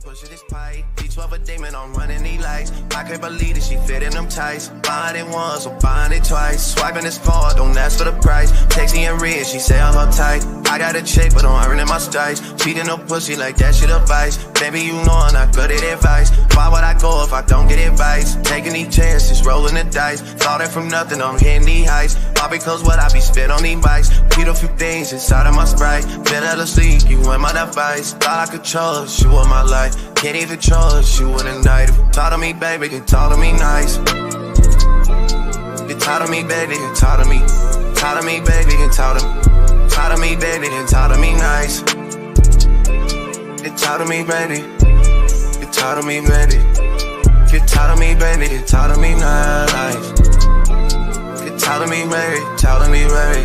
Pushing this pipe, D12 a demon, I'm running these lights. I can't believe that she fit in them tights. Buying it once, so buying it twice. Swiping this card, don't ask for the price. Texting and read, she say I'm uptight. I got a check, but I'm earning my stripes. Cheating no pussy like that shit advice. Baby, you know I'm not good at advice. Why would I go if I don't get advice? Taking these chances, rolling the dice. Thought it from nothing, I'm hitting these heights. All because what I be spit on these bikes. Beat a few things inside of my Sprite. Been out of sleep, you in my device. Thought I could trust you with my life. Can't even trust you in the night. If you talk to me, baby, you talk to me nice. You talk to me, baby, you talk to me. Talk to me, baby, you talk to me. Talk to me, baby, you talk to me nice. You talk to me, baby. You talk to me, baby. You talk to me, baby, you talk to me nice. You talk to me, baby, talk to me, baby.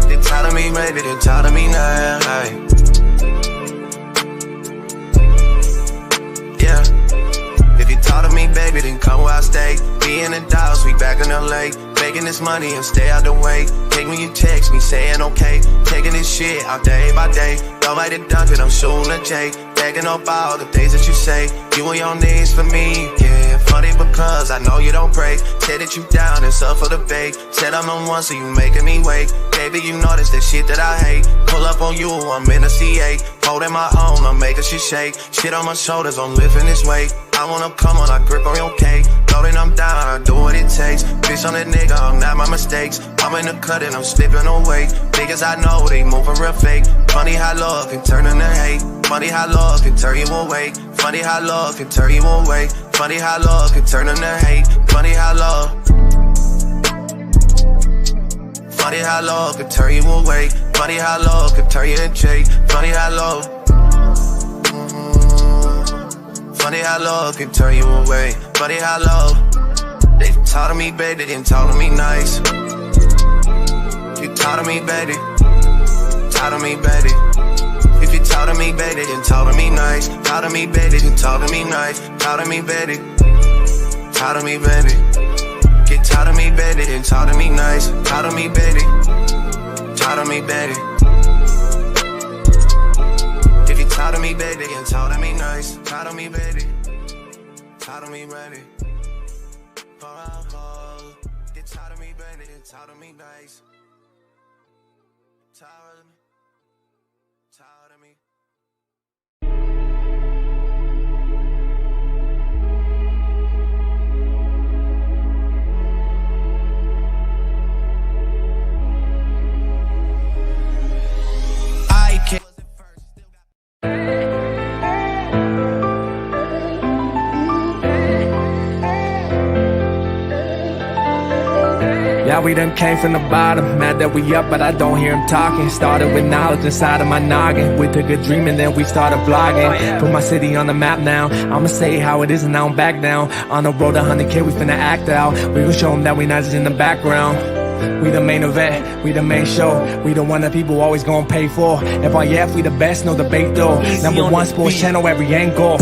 You talk to me, baby, you talk to me nice. If you talk to me, baby, then come where I stay. Be in the Dallas, we back in LA. Making this money and stay out the way. Take when you text me, saying okay. Taking this shit out day by day. Nobody dunk it, I'm shooting a J. Backing up all the things that you say. You on your knees for me, yeah. Funny because I know you don't pray. Said that you down, it's up for the bait. Said I'm on one, so you making me wait. Baby, you know that's the shit that I hate. Pull up on you, I'm in a C8. Holding my own, I'm making shit shake. Shit on my shoulders, I'm lifting this weight. I wanna come on, I grip on your cake. Loading, I'm down, I do what it takes. Bitch on that nigga, I'm not my mistakes. I'm in the cut and I'm slipping away. Niggas I know, they moving real fake. Funny how love can turn into hate. Funny how love can turn you away. Funny how love can turn you away. Funny how love can turn into hate. Funny how love. Funny how love can turn you away. Funny how love can turn you into hate. Funny how love. Funny how love can turn you away. Funny how love. They talk to me, baby, they didn't talk to me nice. You talk to me, baby. Talk to me, baby. If you talk to me, baby, then talk to me nice. Talk to me, baby, then talk to me nice. Talk to me, baby. Talk to me, baby. Get talk to me, baby, then talk to me nice. Talk to me, baby. Talk to me, baby. If you talk to me, baby, then talk to me nice. Talk to me, baby. Talk to me, baby. Get talk to me, baby, then talk to me nice. Talk to me. Talk to me. I can't. Yeah, we done came from the bottom, mad that we up, but I don't hear him talking. Started with knowledge inside of my noggin. We took a dream and then we started vlogging. Put my city on the map now. I'ma say how it is and I don't back down. On the road to 100K, we finna act out. We gon' show them that we not just in the background. We the main event, we the main show. We the one that people always gon' pay for. FYF, we the best, no debate though. Number one sports channel, every angle.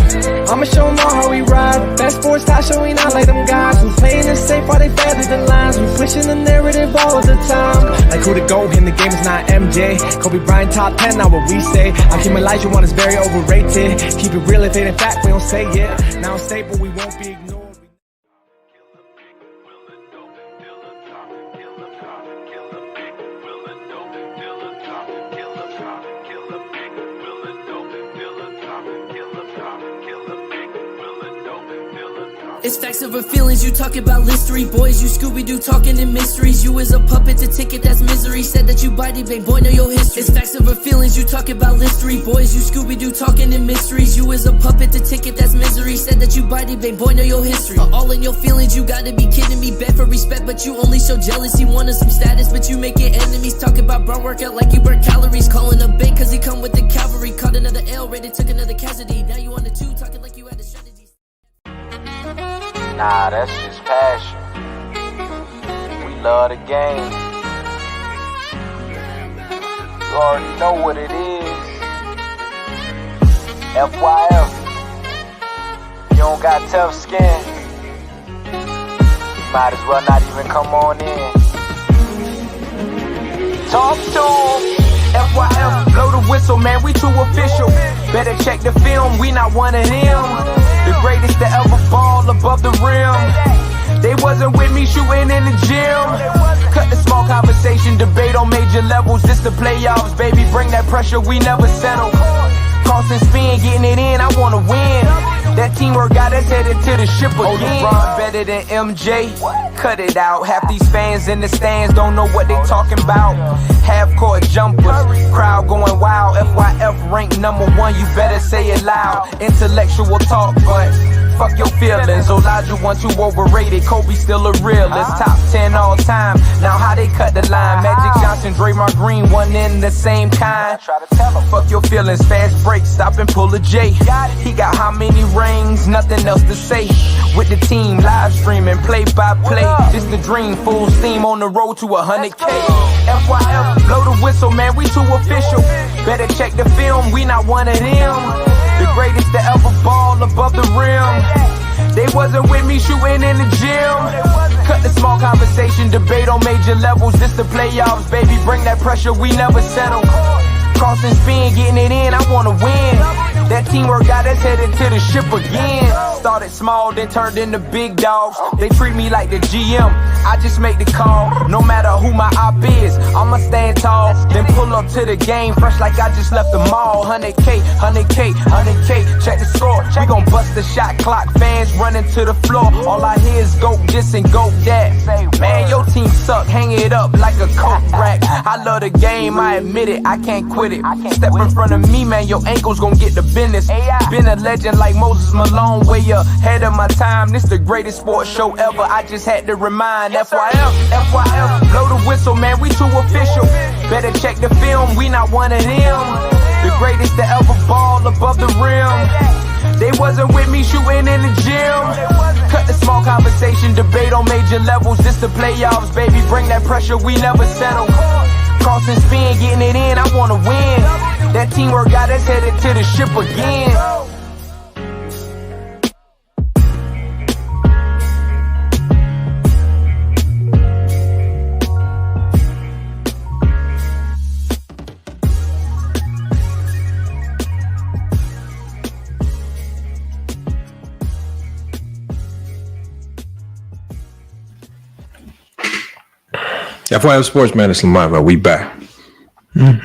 I'ma show them all how we ride. Best sports talk show, we not like them guys. We playing it safe while they feather the lines. We switching the narrative all the time. Like who to go in the game is not MJ. Kobe Bryant top 10, not what we say. I keep Elijah one is very overrated. Keep it real if it ain't fact, we don't say it. Now it's stable, we won't be ignored. It's facts over feelings, you talk about listery. Boys, you Scooby-Doo talking in mysteries. You is a puppet, the ticket, that's misery. Said that you body bang, boy, know your history. It's facts over feelings, you talk about listery. Boys, you Scooby-Doo talking in mysteries. You is a puppet, the ticket, that's misery. Said that you body bang, boy, know your history. All in your feelings, you gotta be kidding me. Beg for respect, but you only show jealousy. Wanted some status, but you making enemies. Talk about bro workout like you burn calories. Calling a bait cause he come with the cavalry. Caught another L, rated, took another casualty. Now you on the 2, talking like you had a strategy. Nah, that's just passion. We love the game. You already know what it is. FYF. You don't got tough skin. You might as well not even come on in. Talk to 'em. FYF, blow the whistle, man, we too official. Better check the film, we not one of them. The greatest to ever fall above the rim. They wasn't with me shooting in the gym. Cut the small conversation, debate on major levels. This the playoffs, baby, bring that pressure, we never settle. Cross and spin, getting it in, I wanna win. That teamwork got us headed to the ship again. LeBron better than MJ, cut it out. Half these fans in the stands don't know what they talking about. Half-court jumpers, crowd going wild. FYF ranked #1, you better say it loud. Intellectual talk, but fuck your feelings. Elijah 1 too overrated, Kobe still a realist. Top 10 all time, now how they cut the line. Magic Johnson, Draymond Green, one in the same kind. Fuck your feelings, fast break, stop and pull a J. He got how many rings, nothing else to say. With the team, live streaming, play by play. This the dream, full steam on the road to 100K. FYF, blow the whistle, man, we too official. Better check the film, we not one of them. The greatest to ever ball above the rim. They wasn't with me shooting in the gym. Cut the small conversation, debate on major levels. This the playoffs, baby, bring that pressure, we never settle. Cross and spin, getting it in, I wanna win. That teamwork got us headed to the ship again. Started small, then turned into big dogs. They treat me like the GM, I just make the call. No matter who my op is, I'ma stand tall. Then pull up to the game, fresh like I just left the mall. 100K, 100K, 100K, check the score. We gon' bust the shot clock, fans running to the floor. All I hear is go this and go that. Man, your team suck, hang it up like a coke rack. I love the game, I admit it, I can't quit it. Step in front of me, man, your ankles gon' get the business. Been a legend like Moses Malone, way ahead of my time. This the greatest sports show ever, I just had to remind. FYF, blow the whistle, man, we too official. Better check the film, we not one of them. The greatest to ever ball above the rim. They wasn't with me shooting in the gym. Cut the small conversation, debate on major levels. This the playoffs, baby, bring that pressure, we never settle. Cross and spin, getting it in, I wanna win. That teamwork got us headed to the ship again. FYF Sports, man, it's Lamar. We back. Got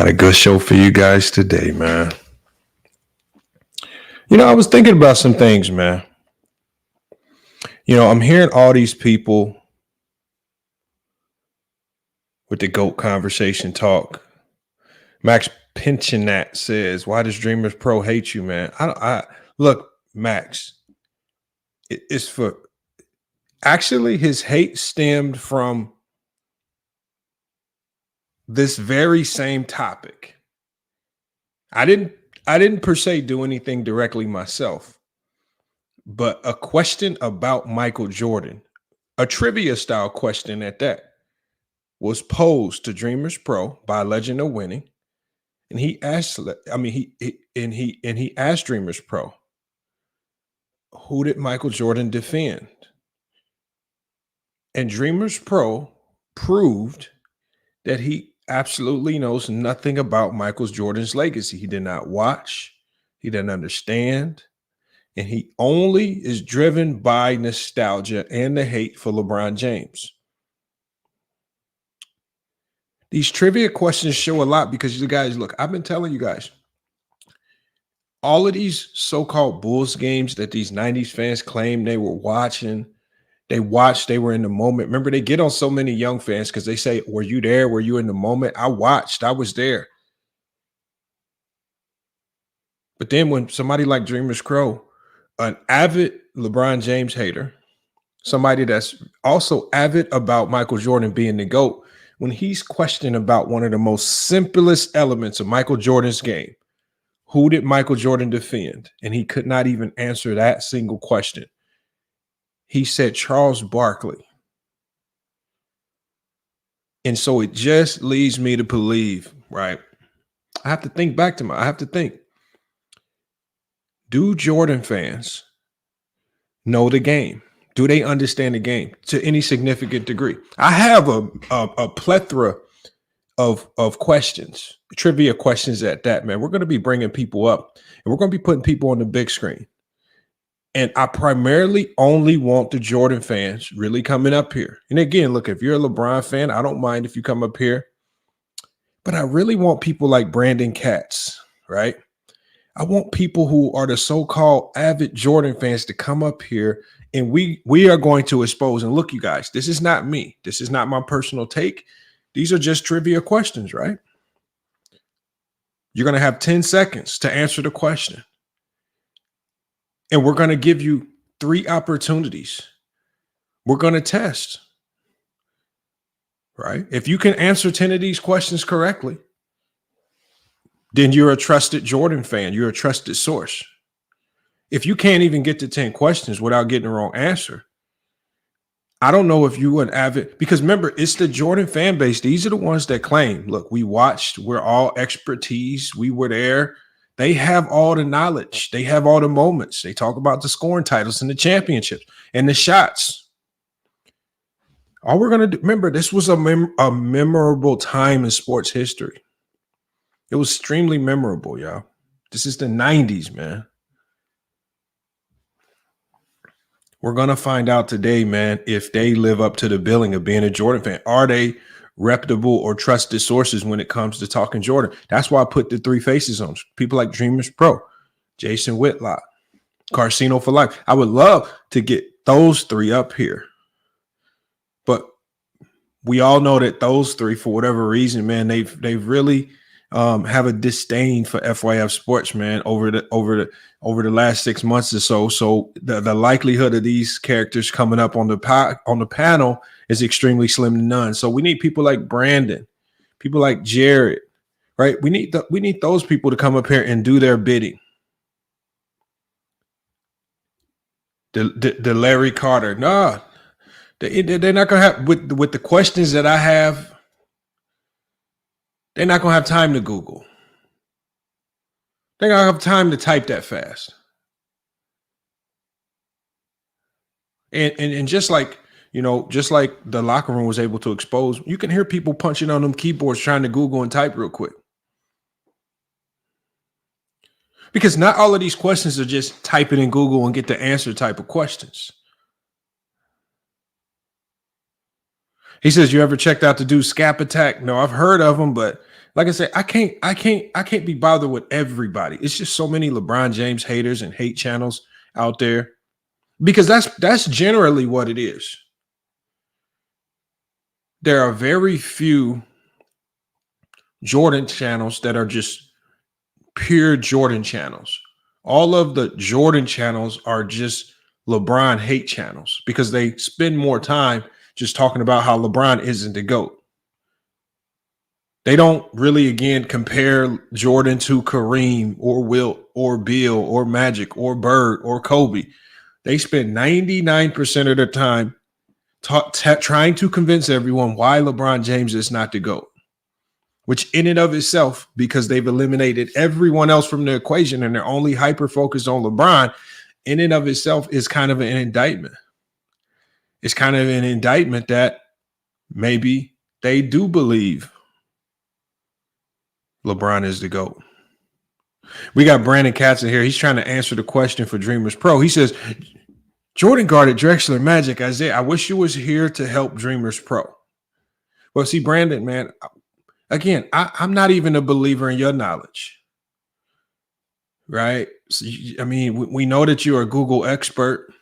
a good show for you guys today, man. You know, I was thinking about some things, man. You know, I'm hearing all these people with the GOAT conversation talk. Max Pinchinat says, why does DreamerPro hate you, man? I look, Max, it's for... Actually, his hate stemmed from this very same topic. I didn't per se do anything directly myself, but a question about Michael Jordan, a trivia style question at that, was posed to DreamerPro by Legend of Winning, and he asked, he asked DreamerPro, who did Michael Jordan defend? And DreamerPro proved that he absolutely knows nothing about Michael Jordan's legacy. He did not watch, he didn't understand, and he only is driven by nostalgia and the hate for LeBron James. These trivia questions show a lot because you guys, look, I've been telling you guys, all of these so-called Bulls games that these 90s fans claim they were watching, they watched, they were in the moment. Remember, they get on so many young fans because they say, were you there? Were you in the moment? I watched, I was there. But then when somebody like DreamerPro, an avid LeBron James hater, somebody that's also avid about Michael Jordan being the GOAT, when he's questioned about one of the most simplest elements of Michael Jordan's game, who did Michael Jordan defend? And he could not even answer that single question. He said Charles Barkley. And so it just leads me to believe, right? I have to think back to I have to think. Do Jordan fans know the game? Do they understand the game to any significant degree? I have a plethora of questions, trivia questions at that, man. We're going to be bringing people up, and we're going to be putting people on the big screen. And I primarily only want the Jordan fans really coming up here. And again, look, if you're a LeBron fan, I don't mind if you come up here. But I really want people like Brandon Katz, right? I want people who are the so-called avid Jordan fans to come up here, and we are going to expose. And look, you guys, this is not me. This is not my personal take. These are just trivia questions, right? You're going to have 10 seconds to answer the question. And we're going to give you 3 opportunities. We're going to test, right? If you can answer 10 of these questions correctly, then you're a trusted Jordan fan. You're a trusted source. If you can't even get to 10 questions without getting the wrong answer, I don't know if you an avid, because remember, it's the Jordan fan base. These are the ones that claim, look, we watched, we're all expertise. We were there. They have all the knowledge. They have all the moments. They talk about the scoring titles and the championships and the shots. All we're going to do, remember, this was a memorable time in sports history. It was extremely memorable, y'all. This is the 90s, man. We're going to find out today, man, if they live up to the billing of being a Jordan fan. Are they reputable or trusted sources when it comes to talking Jordan? That's why I put the 3 faces on. People like DreamerPro, Jason Whitlock, Carcino for life. I would love to get those 3 up here. But we all know that those 3, for whatever reason, man, they've really have a disdain for FYF Sports, man, over the last 6 months or so. So the likelihood of these characters coming up on the panel is extremely slim to none. So we need people like Brandon, people like Jared, right? We need those people to come up here and do their bidding. The Larry Carter, no, they're not gonna have with the questions that I have. They're not gonna have time to Google. They're gonna have time to type that fast. And just like, you know, just like the locker room was able to expose, you can hear people punching on them keyboards trying to Google and type real quick. Because not all of these questions are just type it in Google and get the answer type of questions. He says, you ever checked out the dude Scap Attack? No, I've heard of him, but like I said, I can't be bothered with everybody. It's just so many LeBron James haters and hate channels out there, because that's generally what it is. There are very few Jordan channels that are just pure Jordan channels. All of the Jordan channels are just LeBron hate channels, because they spend more time just talking about how LeBron isn't the GOAT. They don't really, again, compare Jordan to Kareem or Wilt or Bill or Magic or Bird or Kobe. They spend 99% of their time trying to convince everyone why LeBron James is not the GOAT, which in and of itself, because they've eliminated everyone else from the equation and they're only hyper-focused on LeBron, in and of itself is kind of an indictment. It's kind of an indictment that maybe they do believe LeBron is the GOAT. We got Brandon Katz in here. He's trying to answer the question for DreamerPro. He says, Jordan guarded Drexler, Magic, Isaiah. I wish you was here to help DreamerPro. Well, see, Brandon, man, again, I'm not even a believer in your knowledge, right? So, I mean, we know that you're a Google expert.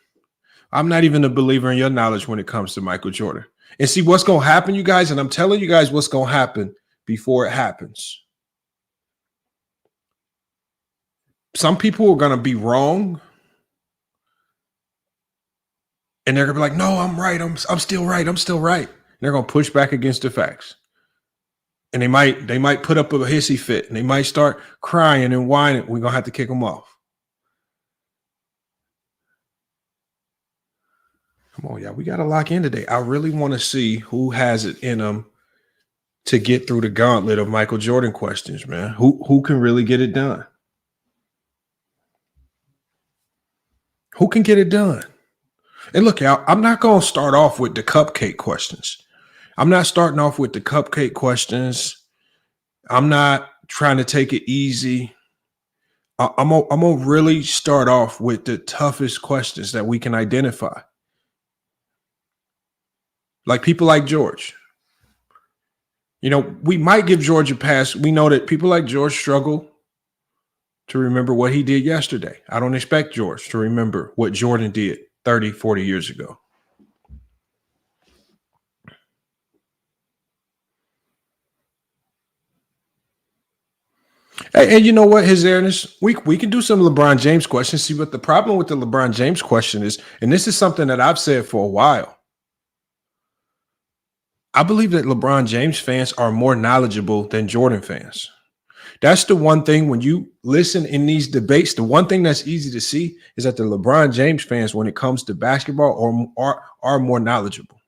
I'm not even a believer in your knowledge when it comes to Michael Jordan. And see what's going to happen, you guys, and I'm telling you guys what's going to happen before it happens. Some people are going to be wrong, and they're going to be like, no, I'm right. I'm still right. I'm still right. And they're going to push back against the facts. And they might put up a hissy fit, and they might start crying and whining. We're going to have to kick them off. Come on, y'all. We got to lock in today. I really want to see who has it in them to get through the gauntlet of Michael Jordan questions, man. Who can really get it done? Who can get it done? And look, y'all, I'm not going to start off with the cupcake questions. I'm not starting off with the cupcake questions I'm not trying to take it easy. I'm gonna really start off with the toughest questions that we can identify. Like people like George. You know, we might give George a pass. We know that people like George struggle to remember what he did yesterday. I don't expect George to remember what Jordan did 30, 40 years ago. Hey, and you know what, His Airness? We can do some LeBron James questions. See, what the problem with the LeBron James question is, and this is something that I've said for a while. I believe that LeBron James fans are more knowledgeable than Jordan fans. That's the one thing when you listen in these debates, the one thing that's easy to see is that the LeBron James fans, when it comes to basketball, are more knowledgeable.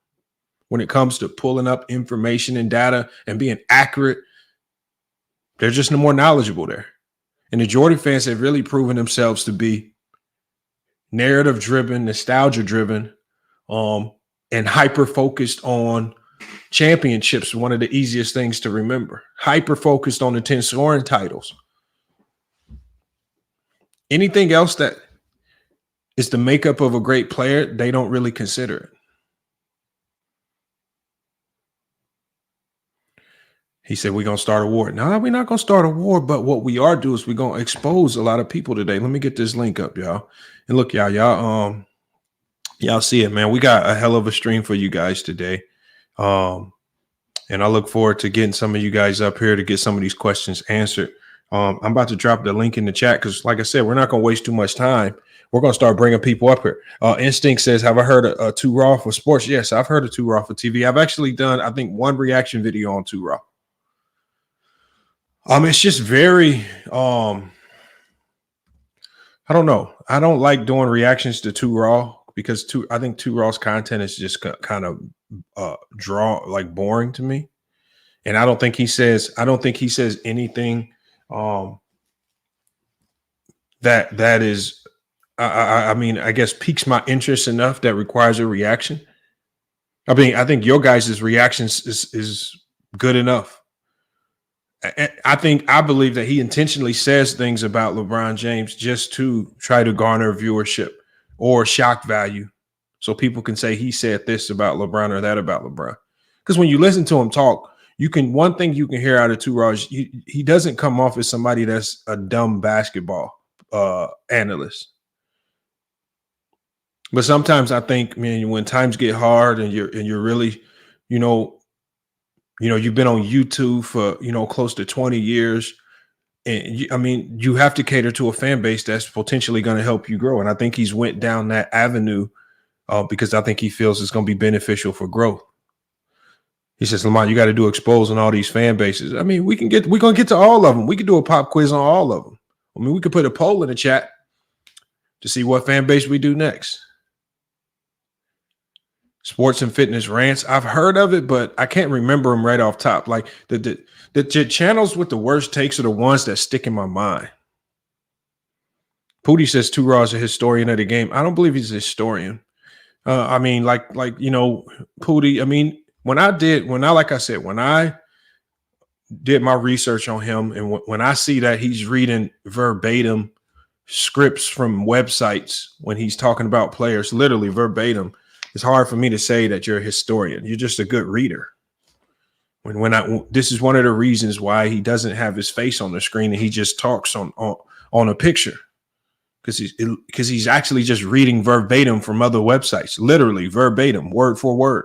When it comes to pulling up information and data and being accurate, they're just more knowledgeable there. And the Jordan fans have really proven themselves to be narrative-driven, nostalgia-driven, and hyper-focused on championships, one of the easiest things to remember. Hyper-focused on the 10 scoring titles. Anything else that is the makeup of a great player, they don't really consider it. He said, we're going to start a war. No, we're not going to start a war, but what we are doing is we're going to expose a lot of people today. Let me get this link up, y'all. And look, y'all see it, man. We got a hell of a stream for you guys today. And I look forward to getting some of you guys up here to get some of these questions answered. I'm about to drop the link in the chat because, like I said, we're not going to waste too much time. We're going to start bringing people up here. Instinct says, have I heard of Too Raw for Sports? Yes, I've heard of Too Raw for TV. I've actually done, I think, one reaction video on Too Raw. It's just very, I don't know. I don't like doing reactions to Too Raw because I think Too Raw's content is just kind of boring to me. And I don't think he says anything that is, I mean, I guess piques my interest enough that requires a reaction. I mean, I think your guys' reactions is good enough. I believe that he intentionally says things about LeBron James just to try to garner viewership or shock value so people can say he said this about LeBron or that about LeBron. Because when you listen to him talk, one thing you can hear out of Too Raw is he doesn't come off as somebody that's a dumb basketball analyst. But sometimes I think, man, when times get hard and you're really, you've been on YouTube for, close to 20 years. And you have to cater to a fan base that's potentially going to help you grow. And I think he's went down that avenue because I think he feels it's going to be beneficial for growth. He says, Lamont, you got to do exposing all these fan bases. I mean, we're going to get to all of them. We could do a pop quiz on all of them. I mean, we could put a poll in the chat to see what fan base we do next. Sports and fitness rants. I've heard of it, but I can't remember them right off top. Like the channels with the worst takes are the ones that stick in my mind. Pootie says Too Raw is a historian of the game. I don't believe he's a historian. Pootie. I mean, when I did my research on him, and when I see that he's reading verbatim scripts from websites when he's talking about players, literally verbatim, it's hard for me to say that you're a historian. You're just a good reader. This is one of the reasons why he doesn't have his face on the screen and he just talks on a picture, because he's actually just reading verbatim from other websites, literally verbatim, word for word.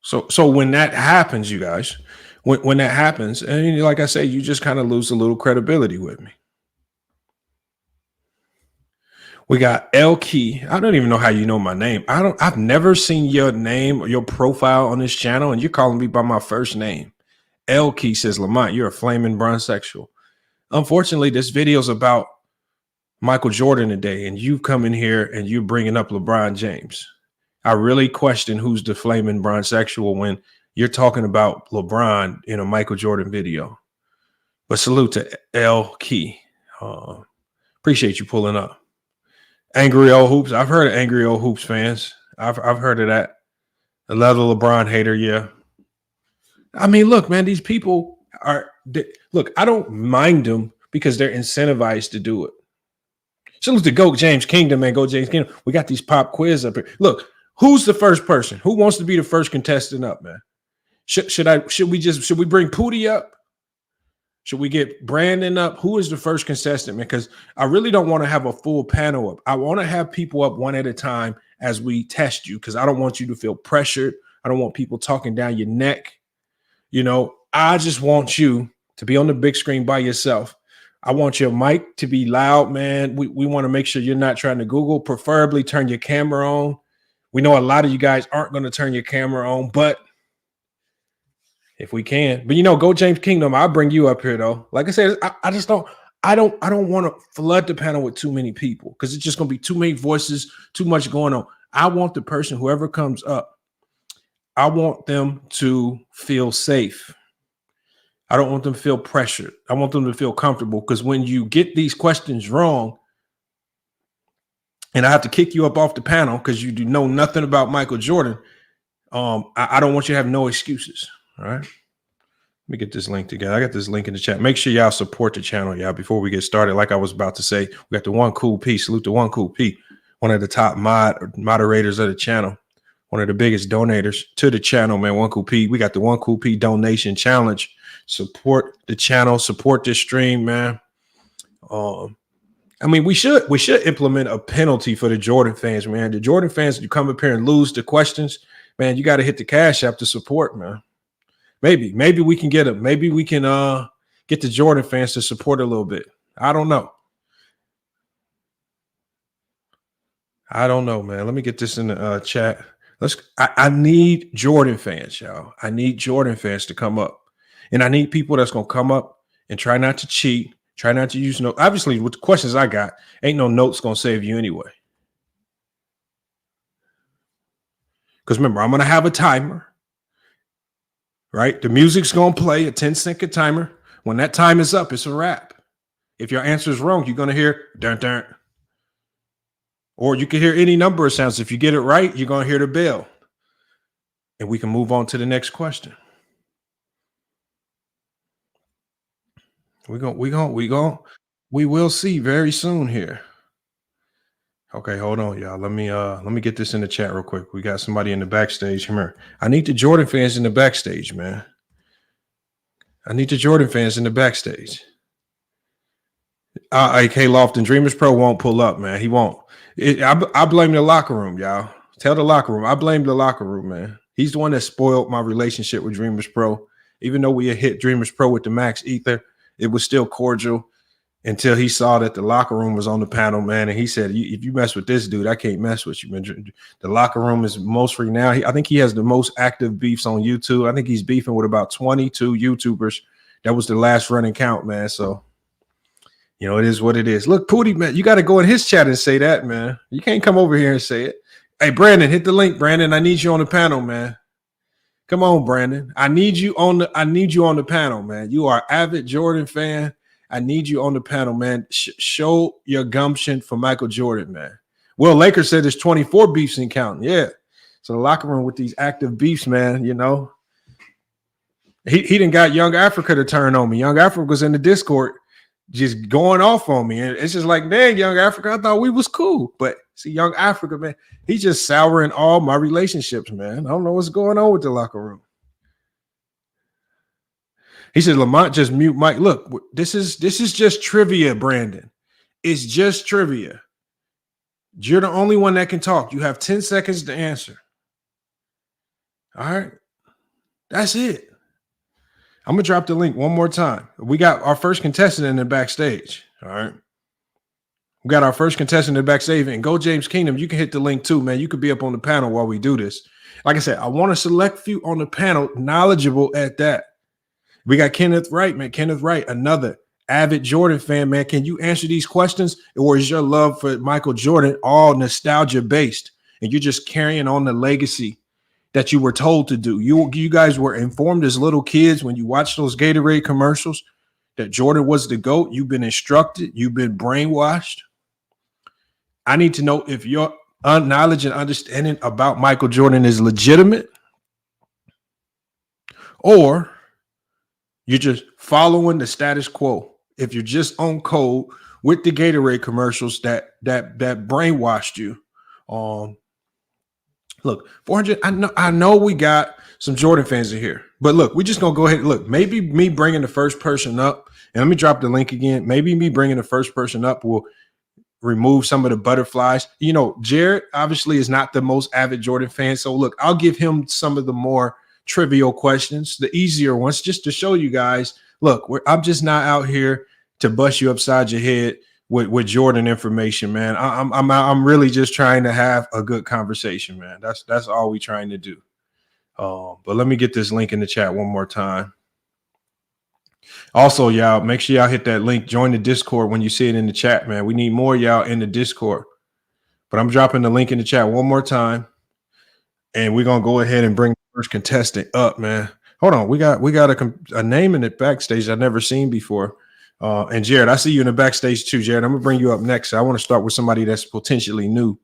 So when that happens, you guys, when that happens, and like I say, you just kind of lose a little credibility with me. We got L Key. I don't even know how you know my name. I've never seen your name or your profile on this channel, and you're calling me by my first name. L Key says, Lamont, you're a flaming bronsexual. Unfortunately, this video is about Michael Jordan today, and you come in here and you're bringing up LeBron James. I really question who's the flaming bronsexual when you're talking about LeBron in a Michael Jordan video. But salute to L Key. Appreciate you pulling up. Angry Old Hoops. I've heard of Angry Old Hoops fans. I've heard of that. Another LeBron hater, yeah. I mean, look, man, these people look, I don't mind them because they're incentivized to do it. Salute to Go James Kingdom, man. Go James Kingdom. We got these pop quiz up here. Look, who's the first person? Who wants to be the first contestant up, man? Should we bring Pootie up? Should we get Brandon up? Who is the first contestant, man? Because I really don't want to have a full panel up. I want to have people up one at a time as we test you, because I don't want you to feel pressured. I don't want people talking down your neck. You know, I just want you to be on the big screen by yourself. I want your mic to be loud, man. We want to make sure you're not trying to Google. Preferably turn your camera on. We know a lot of you guys aren't going to turn your camera on, but if we can. But, you know, Go James Kingdom, I'll bring you up here, though. Like I said, I just don't want to flood the panel with too many people, because it's just going to be too many voices, too much going on. I want the person, whoever comes up, I want them to feel safe. I don't want them to feel pressured. I want them to feel comfortable, because when you get these questions wrong, and I have to kick you up off the panel because you do know nothing about Michael Jordan, I don't want you to have no excuses. All right. Let me get this link together. I got this link in the chat. Make sure y'all support the channel, y'all, before we get started. Like I was about to say, we got the One Cool P. Salute to One Cool P, one of the top moderators of the channel, one of the biggest donators to the channel, man. One Cool P. We got the One Cool P donation challenge. Support the channel, support this stream, man. I mean, we should implement a penalty for the Jordan fans, man. The Jordan fans, you come up here and lose the questions, man, you got to hit the Cash App to support, man. Maybe we can get them. Maybe we can get the Jordan fans to support a little bit. I don't know. Man. Let me get this in the chat. I need Jordan fans, y'all. I need Jordan fans to come up. And I need people that's going to come up and try not to cheat, try not to use notes. Obviously, with the questions I got, ain't no notes going to save you anyway. Because remember, I'm going to have a timer. Right? The music's going to play a 10-second timer. When that time is up, it's a wrap. If your answer is wrong, you're going to hear dun dun. Or you can hear any number of sounds. If you get it right, you're going to hear the bell. And we can move on to the next question. We will see very soon here. Okay, hold on, y'all. Let me get this in the chat real quick. We got somebody in the backstage. Come here. I need the Jordan fans in the backstage, man. I need the Jordan fans in the backstage. AK Lofton, DreamerPro won't pull up, man. He won't. I blame the locker room, y'all. Tell the locker room. I blame the locker room, man. He's the one that spoiled my relationship with DreamerPro. Even though we had hit DreamerPro with the max ether, it was still cordial until he saw that the locker room was on the panel, man. And he said, if you mess with this dude, I can't mess with you, man. The locker room is mostly now. I think he has the most active beefs on YouTube. I think he's beefing with about 22 YouTubers. That was the last running count, man. So, you know, it is what it is. Look, Pootie, man, you got to go in his chat and say that, man. You can't come over here and say it. Hey, Brandon, hit the link, Brandon. I need you on the panel, man. Come on, Brandon. I need you on the panel, man. You are an avid Jordan fan. I need you on the panel, man. Show your gumption for Michael Jordan, man. Will Lakers said there's 24 beefs in counting. Yeah. So the locker room with these active beefs, man, you know. He done got Young Africa to turn on me. Young Africa was in the Discord just going off on me. And it's just like, dang, Young Africa, I thought we was cool. But see, Young Africa, man, he's just souring all my relationships, man. I don't know what's going on with the locker room. He said, Lamont, just mute Mike. Look, this is just trivia, Brandon. It's just trivia. You're the only one that can talk. You have 10 seconds to answer. All right. That's it. I'm going to drop the link one more time. We got our first contestant in the backstage. All right. We got our first contestant in the backstage. And Go James Kingdom, you can hit the link too, man. You could be up on the panel while we do this. Like I said, I want to select few on the panel knowledgeable at that. We got Kenneth Wright, man. Kenneth Wright, another avid Jordan fan, man. Can you answer these questions? Or is your love for Michael Jordan all nostalgia based? And you're just carrying on the legacy that you were told to do. You guys were informed as little kids when you watched those Gatorade commercials that Jordan was the GOAT. You've been instructed. You've been brainwashed. I need to know if your knowledge and understanding about Michael Jordan is legitimate, or you're just following the status quo. If you're just on code with the Gatorade commercials that brainwashed you. Look, 400. I know we got some Jordan fans in here, but look, we're just gonna go ahead. Look, maybe me bringing the first person up, and let me drop the link again. Maybe me bringing the first person up will remove some of the butterflies. You know, Jared obviously is not the most avid Jordan fan, so look, I'll give him some of the more trivial questions, the easier ones, just to show you guys. Look, I'm just not out here to bust you upside your head with Jordan information, man. I'm really just trying to have a good conversation, man. That's all we trying to do. But let me get this link in the chat one more time. Also, y'all, make sure y'all hit that link. Join the Discord when you see it in the chat, man. We need more y'all in the Discord. But I'm dropping the link in the chat one more time, and we're gonna go ahead and bring the first contestant up, man. Hold on, we got a name in the backstage I've never seen before. And Jared, I see you in the backstage too, Jared. I'm gonna bring you up next. I want to start with somebody that's potentially new.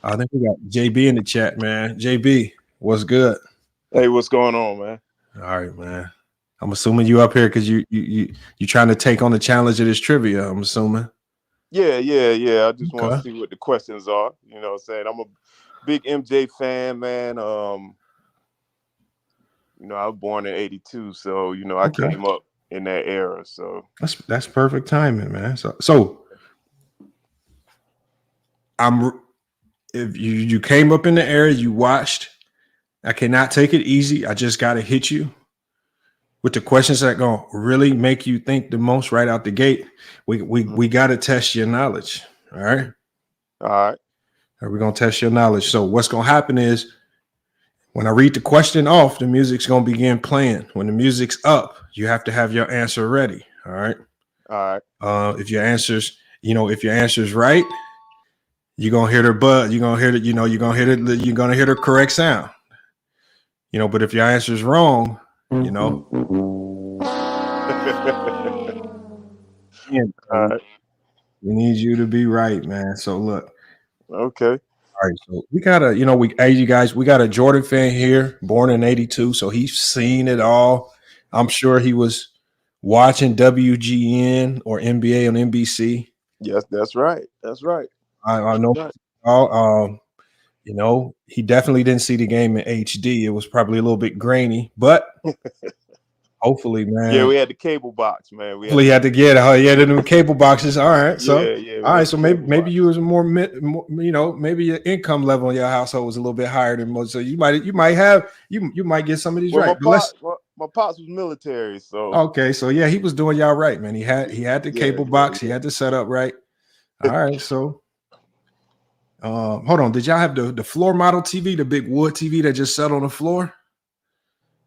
I think we got JB in the chat, man. JB, what's good? Hey, what's going on, man? All right, man. I'm assuming you up here because you trying to take on the challenge of this trivia. I'm assuming. Yeah. I just want to see what the questions are. You know what I'm saying? I'm a big MJ fan, man. You know, I was born in '82, so you know I came up in that era. So that's perfect timing, man. So if you came up in the era, you watched. I cannot take it easy. I just got to hit you with the questions that gonna really make you think the most right out the gate. We got to test your knowledge. All right. We're gonna test your knowledge. So what's gonna happen is when I read the question off, the music's gonna begin playing. When the music's up, you have to have your answer ready. All right. If your answer's right, you're gonna hear the buzz. You're gonna hear the, you're gonna hear the correct sound. But if your answer is wrong, we need you to be right, man. So look. Okay. All right. So we got we got a Jordan fan here, born in '82. So he's seen it all. I'm sure he was watching WGN or NBA on NBC. Yes, that's right. I know. He definitely didn't see the game in HD. It was probably a little bit grainy, but hopefully, man. Yeah, we had the cable box, man. We had to get the cable boxes. All right, so all right, so maybe you was more, maybe your income level in your household was a little bit higher than most. So you might get some of these right. My pops was military, so okay, so yeah, he was doing y'all right, man. He had the cable box. He had the setup right. All right, so. Hold on. Did y'all have the floor model TV, the big wood TV that just sat on the floor?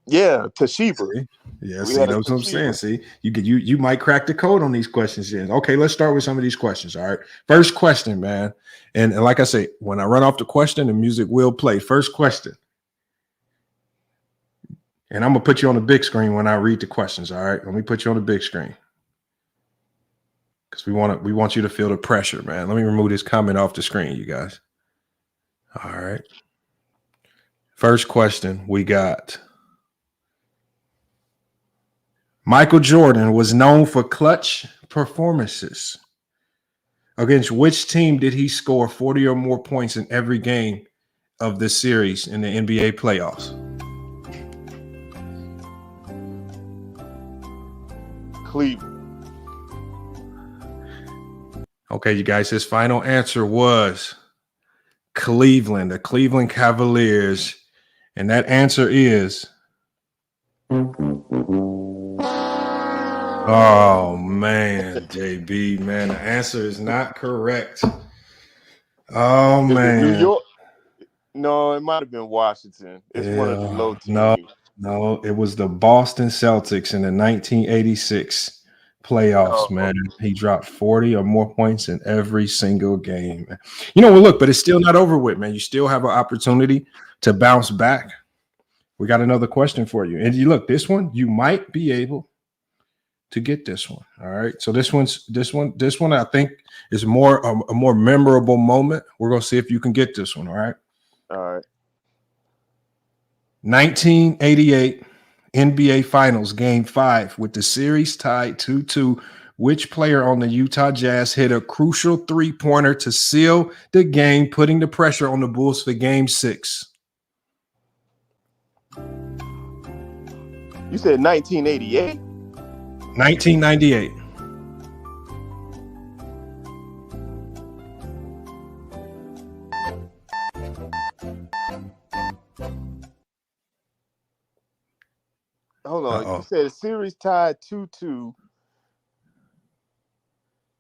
Yeah, Toshiba. See? Yeah, see, that's what I'm saying. See, you might crack the code on these questions. Then. Okay, let's start with some of these questions. All right. First question, man. And like I say, when I run off the question, the music will play. First question. And I'm gonna put you on the big screen when I read the questions. All right. Let me put you on the big screen. Because we want you to feel the pressure, man. Let me remove this comment off the screen, you guys. All right. First question we got. Michael Jordan was known for clutch performances. Against which team did he score 40 or more points in every game of this series in the NBA playoffs? Cleveland. Okay, you guys, his final answer was Cleveland, the Cleveland Cavaliers. And that answer is oh, man, JB, man, the answer is not correct. Oh, man. New York? No, it might have been Washington. It's one of the low teams. No, it was the Boston Celtics in the 1986 playoffs, man. He dropped 40 or more points in every single game. Look, but it's still not over with, man. You still have an opportunity to bounce back. We got another question for you. And you look, this one, you might be able to get this one. All right. So this one, I think is a more memorable moment. We're going to see if you can get this one. All right. All right. 1988 NBA Finals Game 5 with the series tied 2-2. Which player on the Utah Jazz hit a crucial three-pointer to seal the game, putting the pressure on the Bulls for Game 6? You said 1988? 1998. Hold on. Uh-oh. You said a series tied 2-2.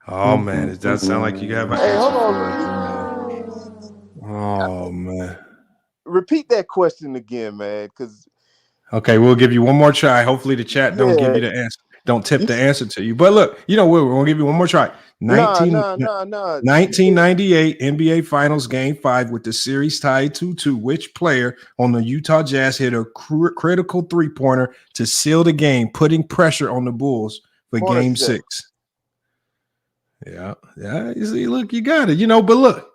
Oh, man. It does sound like you have an answer hold for on. us, man. Oh, man. Repeat that question again, man, because okay, we'll give you one more try. Hopefully the chat don't give you the answer. Don't tip the answer to you. But look, we're going to give you one more try. 1998 NBA Finals Game 5 with the series tied 2-2. Which player on the Utah Jazz hit a critical three-pointer to seal the game, putting pressure on the Bulls for Game 6? Yeah. You see, look, you got it. But look,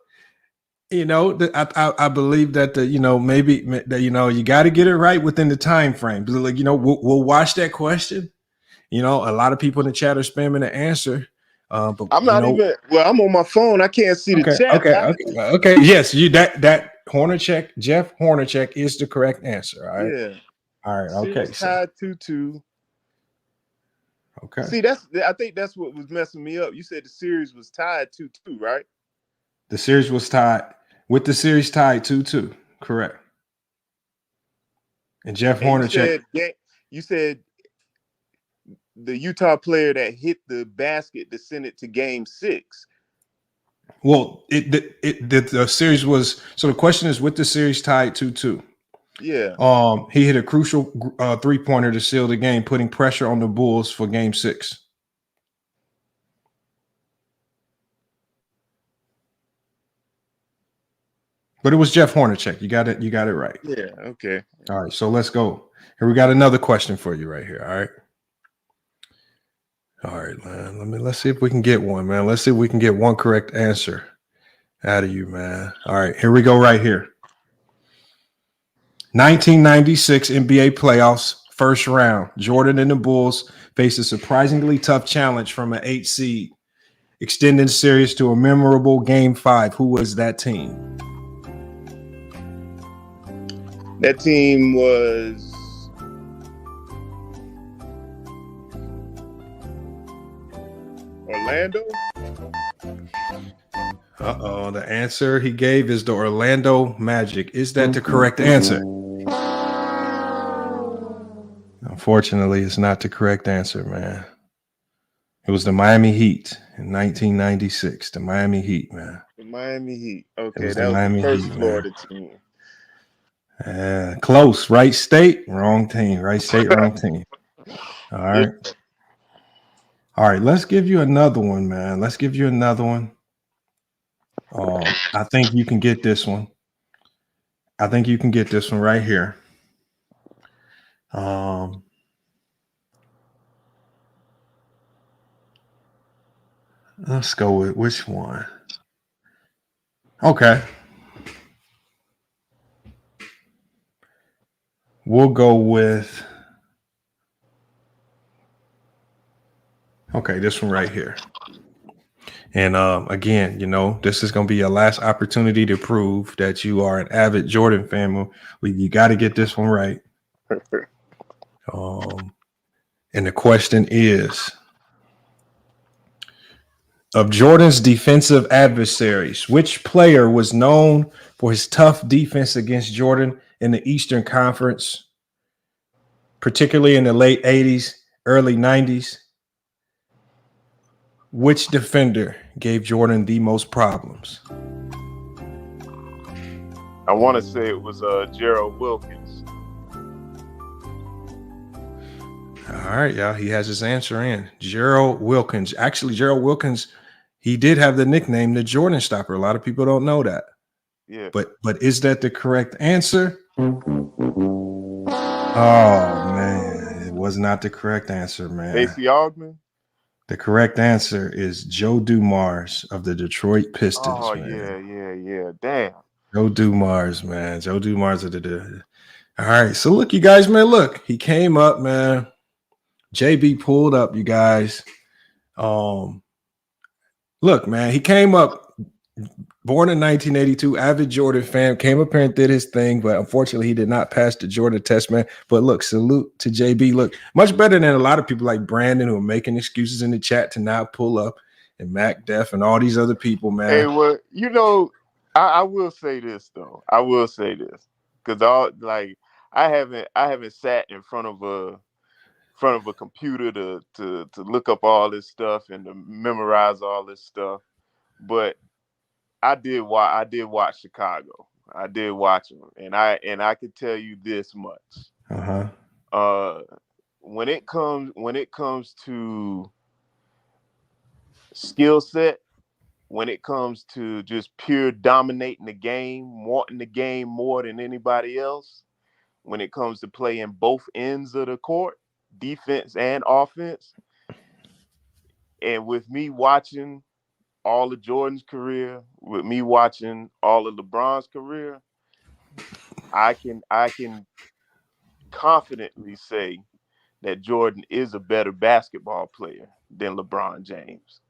I believe that maybe that you got to get it right within the time frame. But like we'll watch that question. A lot of people in the chat are spamming the answer. But I'm not even. Well, I'm on my phone. I can't see the chat. Okay. Yes, that Hornacek, Jeff Hornacek is the correct answer. All right. Yeah. All right. Okay. Tied 2-2. Okay. See, I think that's what was messing me up. You said the series was tied 2-2, right? The series was tied 2-2. Correct. And Jeff Hornacek. You said the Utah player that hit the basket to send it to Game 6. Well, the series was, so the question is, with the series tied 2-2. Yeah. He hit a crucial three-pointer to seal the game, putting pressure on the Bulls for Game 6. But it was Jeff Hornacek. You got it right. Yeah. Okay. All right. So let's go. Here we got another question for you right here. All right, man. Let's see if we can get one, man. Let's see if we can get one correct answer out of you, man. All right, here we go right here. 1996 NBA playoffs, first round. Jordan and the Bulls faced a surprisingly tough challenge from an 8 seed, extending the series to a memorable Game 5. Who was that team? That team was Orlando. The answer he gave is the Orlando Magic. Is that the correct answer? Unfortunately, it's not the correct answer, man. It was the Miami Heat in 1996. The Miami Heat, man. The Miami Heat. Okay, It was that the was Miami the first Heat, Florida team. Close. Right state, wrong team. Right state, wrong team. All right. All right, let's give you another one, man. Let's give you another one. I think you can get this one. I think you can get this one right here. Let's go with which one? Okay. We'll go with this one right here. And again, this is going to be your last opportunity to prove that you are an avid Jordan fan. You got to get this one right. And the question is, of Jordan's defensive adversaries, which player was known for his tough defense against Jordan in the Eastern Conference, particularly in the late 80s, early 90s? Which defender gave Jordan the most problems? I want to say it was Gerald Wilkins. All right, y'all. He has his answer in. Gerald Wilkins. Actually, Gerald Wilkins, he did have the nickname the Jordan Stopper. A lot of people don't know that. Yeah. But is that the correct answer? Oh, man. It was not the correct answer, man. Stacey Augmon? The correct answer is Joe Dumars of the Detroit Pistons. Oh, man. yeah. Damn. Joe Dumars, man. Joe Dumars of the All right. So look, you guys, man, look, he came up, man. JB pulled up, you guys. Look, man, he came up, born in 1982, avid Jordan fan, came up here and did his thing, but unfortunately he did not pass the Jordan test, man. But look, salute to JB. Look, much better than a lot of people like Brandon who are making excuses in the chat to not pull up, and Mac Def and all these other people, man. Hey, well, you know, I will say this though. I will say this because I haven't sat in front of a computer to look up all this stuff and to memorize all this stuff, but I did watch Chicago. I did watch them, and I could tell you this much. When it comes to skill set, when it comes to just pure dominating the game, wanting the game more than anybody else, when it comes to playing both ends of the court, defense and offense, and with me watching all of Jordan's career, with me watching all of LeBron's career, I can confidently say that Jordan is a better basketball player than LeBron James.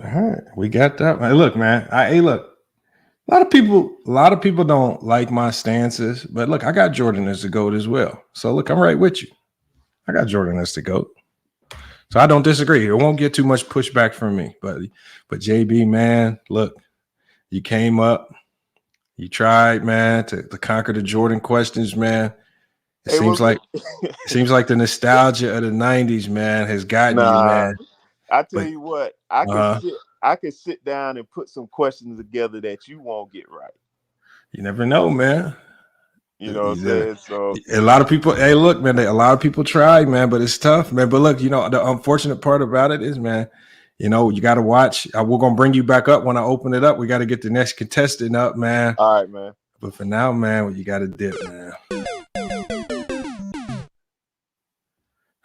All right, we got that. Hey, look, man. Look. A lot of people don't like my stances, but look, I got Jordan as the GOAT as well. So look, I'm right with you. I got Jordan as the GOAT. So I don't disagree. It won't get too much pushback from me. But JB, man, look, you came up, you tried, man, to conquer the Jordan questions, man. It seems like the nostalgia of the 90s, man, has gotten you, man. I tell you what, I could sit down and put some questions together that you won't get right. You never know, man. You know what I'm saying? So a lot of people, hey, look, man, a lot of people try, man, but it's tough, man. But look, you know, the unfortunate part about it is, man, you know, you got to watch. We're going to bring you back up when I open it up. We got to get the next contestant up, man. All right, man. But for now, man, you got to dip, man.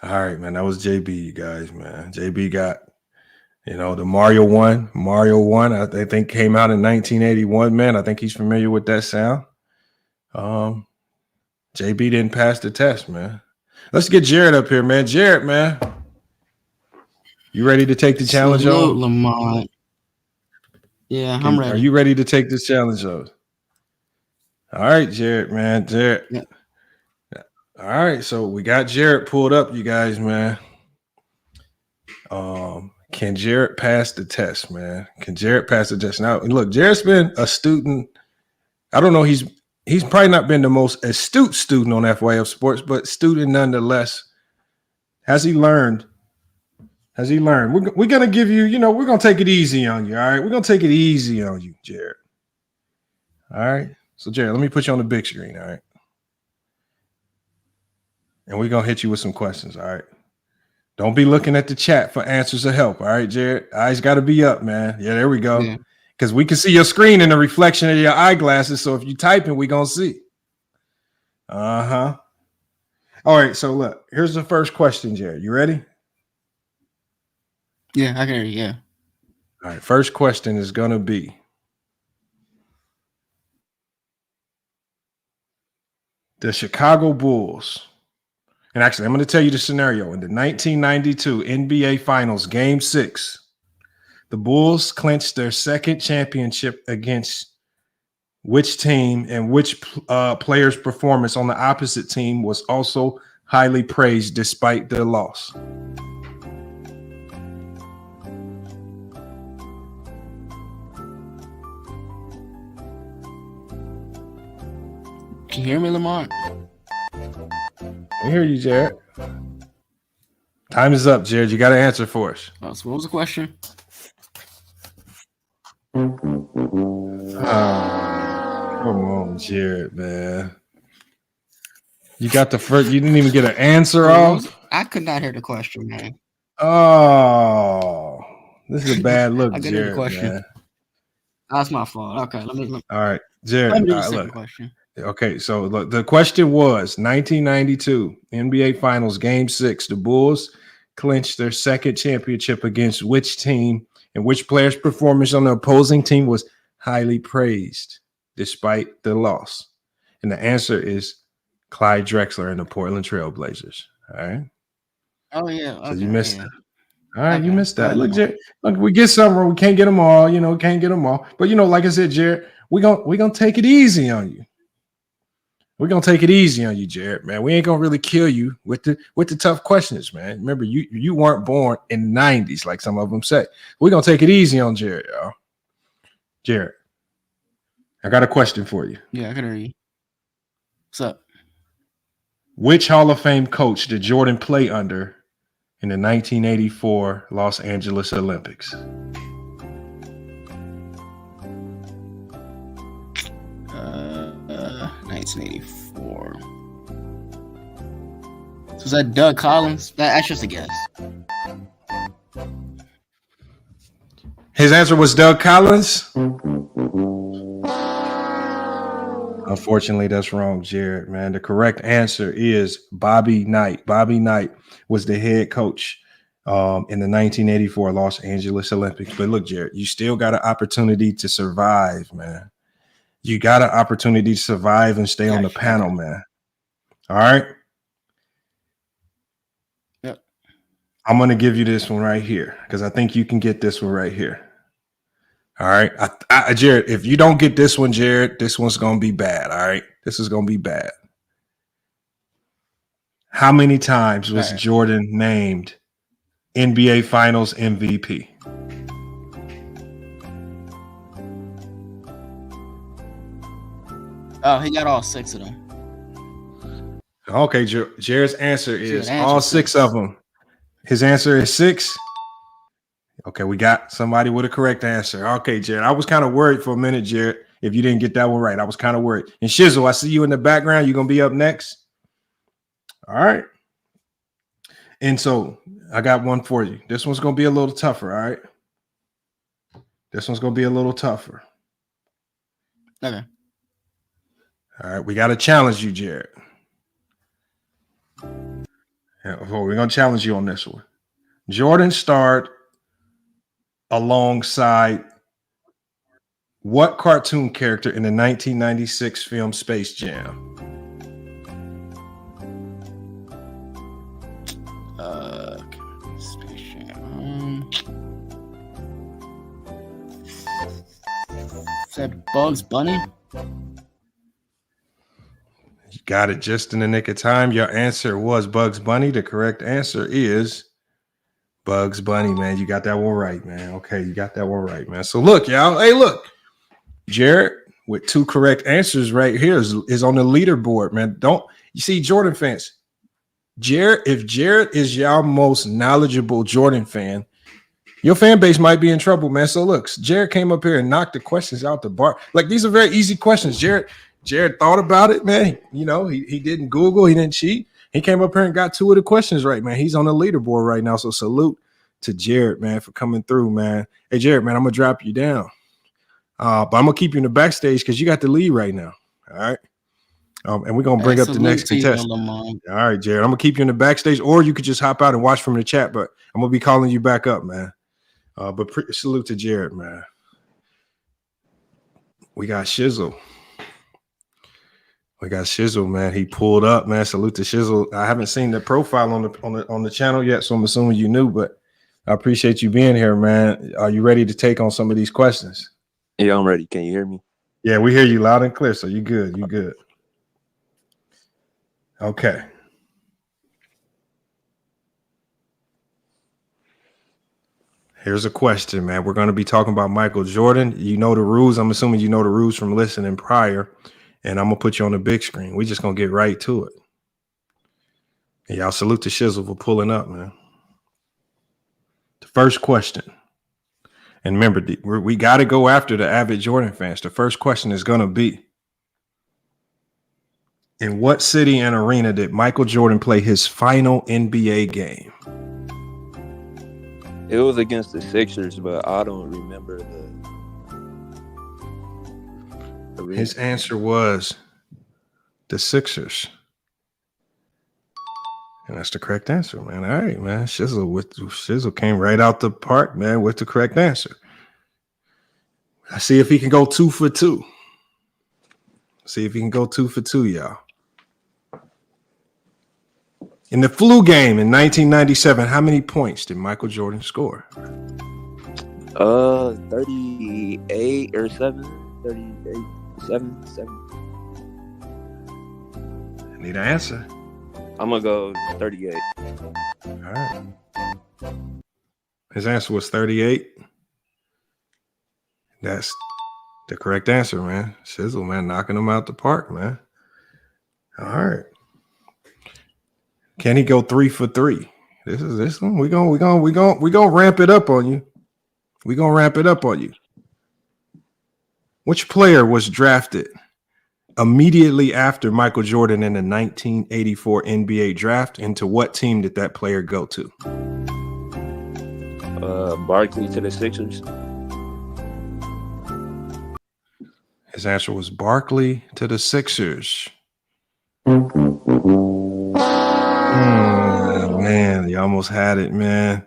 All right, man. That was JB, you guys, man. JB got, you know, the Mario 1. Mario 1, I think came out in 1981, man. I think he's familiar with that sound. JB didn't pass the test, man. Let's get Jared up here, man. Jared, man. You ready to take the challenge on? Lamont. Yeah, I'm ready. Are you ready to take this challenge on? All right, Jared, man. Jared. Yeah. All right, so we got Jared pulled up, you guys, man. Can Jared pass the test, man? Can Jared pass the test? Now, look, Jared's been a student. I don't know. He's probably not been the most astute student on FYF Sports, but student nonetheless. Has he learned? We're going to give you, you know, we're going to take it easy on you, all right? We're going to take it easy on you, Jared. All right? So, Jared, let me put you on the big screen, all right? And we're going to hit you with some questions, all right? Don't be looking at the chat for answers or help, all right, Jared? Eyes got to be up, man. Yeah, there we go. Because we can see your screen in the reflection of your eyeglasses, so if you typing, we're going to see. Uh-huh. All right, so look, here's the first question, Jared. You ready? Yeah, I can hear you, yeah. All right, first question is going to be, the Chicago Bulls. And actually, I'm going to tell you the scenario. In the 1992 NBA Finals, Game 6, the Bulls clinched their second championship against which team, and which player's performance on the opposite team was also highly praised despite their loss? Can you hear me, Lamont? I hear you, Jared. Time is up, Jared. You got to answer for us. Oh, so what was the question? Oh, come on, Jared, man. You got the first. You didn't even get an answer off. I could not hear the question, man. Oh, this is a bad look, Jared. Hear the question. Man. That's my fault. Okay, let me. All right, Jared. Let me do the second question. Okay, so look, the question was 1992 NBA Finals Game 6. The Bulls clinched their second championship against which team, and which player's performance on the opposing team was highly praised despite the loss? And the answer is Clyde Drexler and the Portland Trailblazers. All right. Oh yeah. So Okay, you missed yeah. that. All right, you Okay. missed that. Go Look, ahead. Jared, look, we get something where we can't get them all, can't get them all. But like I said, Jared, we're gonna take it easy on you. We're gonna take it easy on you, Jared, man. We ain't gonna really kill you with the tough questions, man. Remember, you weren't born in the 90s, like some of them say. We're gonna take it easy on Jared, y'all. Jared, I got a question for you. Yeah, I can hear you. What's up? Which Hall of Fame coach did Jordan play under in the 1984 Los Angeles Olympics? 1984. So was that Doug Collins? That's just a guess. His answer was Doug Collins. Unfortunately, that's wrong, Jared, man. The correct answer is Bobby Knight. Bobby Knight was the head coach in the 1984 Los Angeles Olympics. But look, Jared, you still got an opportunity to survive, man. You got an opportunity to survive and stay on the panel, man. All right? Yep. I'm going to give you this one right here because I think you can get this one right here. All right. Jared, if you don't get this one, Jared, this one's going to be bad. All right. This is going to be bad. How many times was Jordan named NBA Finals MVP? Oh, he got all 6 of them. Okay. Jared's answer is all 6 of them. His answer is 6. Okay, we got somebody with a correct answer. Okay, Jared. I was kind of worried for a minute, Jared, if you didn't get that one right. I was kind of worried. And Shizzle, I see you in the background. You're going to be up next. All right. And so I got one for you. This one's going to be a little tougher, all right? This one's going to be a little tougher. Okay. All right, we got to challenge you, Jared. Yeah, we're going to challenge you on this one. Jordan starred alongside what cartoon character in the 1996 film Space Jam? Space Jam. Is that Bugs Bunny? You got it just in the nick of time. Your answer was Bugs Bunny. The correct answer is Bugs Bunny, man. You got that one right, man. Okay, you got that one right, man. So look, y'all. Hey, look. Jared with 2 correct answers right here is on the leaderboard, man. You see, Jordan fans, if Jared is y'all most knowledgeable Jordan fan, your fan base might be in trouble, man. So look, Jared came up here and knocked the questions out the bar. Like, these are very easy questions. Jared thought about it, man. He didn't Google, he didn't cheat. He came up here and got 2 of the questions right, man. He's on the leaderboard right now. So salute to Jared, man, for coming through, man. Hey, Jared, man, I'm going to drop you down. But I'm going to keep you in the backstage because you got the lead right now. All right. And we're going to bring up the next contestant. All right, Jared, I'm going to keep you in the backstage, or you could just hop out and watch from the chat, but I'm going to be calling you back up, man. But salute to Jared, man. We got Shizzle. Man. He pulled up, man. Salute to Shizzle. I haven't seen the profile on the channel yet, so I'm assuming you knew, but I appreciate you being here, man. Are you ready to take on some of these questions? Yeah, I'm ready. Can you hear me? Yeah, we hear you loud and clear, so you good. You good. Okay. Here's a question, man. We're going to be talking about Michael Jordan. You know the rules. I'm assuming you know the rules from listening prior. And I'm going to put you on the big screen. We're just going to get right to it. And y'all salute to Shizzle for pulling up, man. The first question. And remember, we got to go after the avid Jordan fans. The first question is going to be, in what city and arena did Michael Jordan play his final NBA game? It was against the Sixers, but I don't remember the arena. His answer was the Sixers. And that's the correct answer, man. All right, man. Shizzle came right out the park, man, with the correct answer. I see if he can go 2 for 2. See if he can go 2 for 2, y'all. In the flu game in 1997, how many points did Michael Jordan score? 38 or 7. 38, 7. I need an answer. I'm gonna go 38. All right. His answer was 38. That's the correct answer, man. Sizzle, man, knocking him out the park, man. All right. Can he go 3 for 3? This one. We gonna ramp it up on you. We gonna ramp it up on you. Which player was drafted immediately after Michael Jordan in the 1984 NBA draft? Into what team did that player go to? Barkley to the Sixers. His answer was Barkley to the Sixers. Man, you almost had it, man.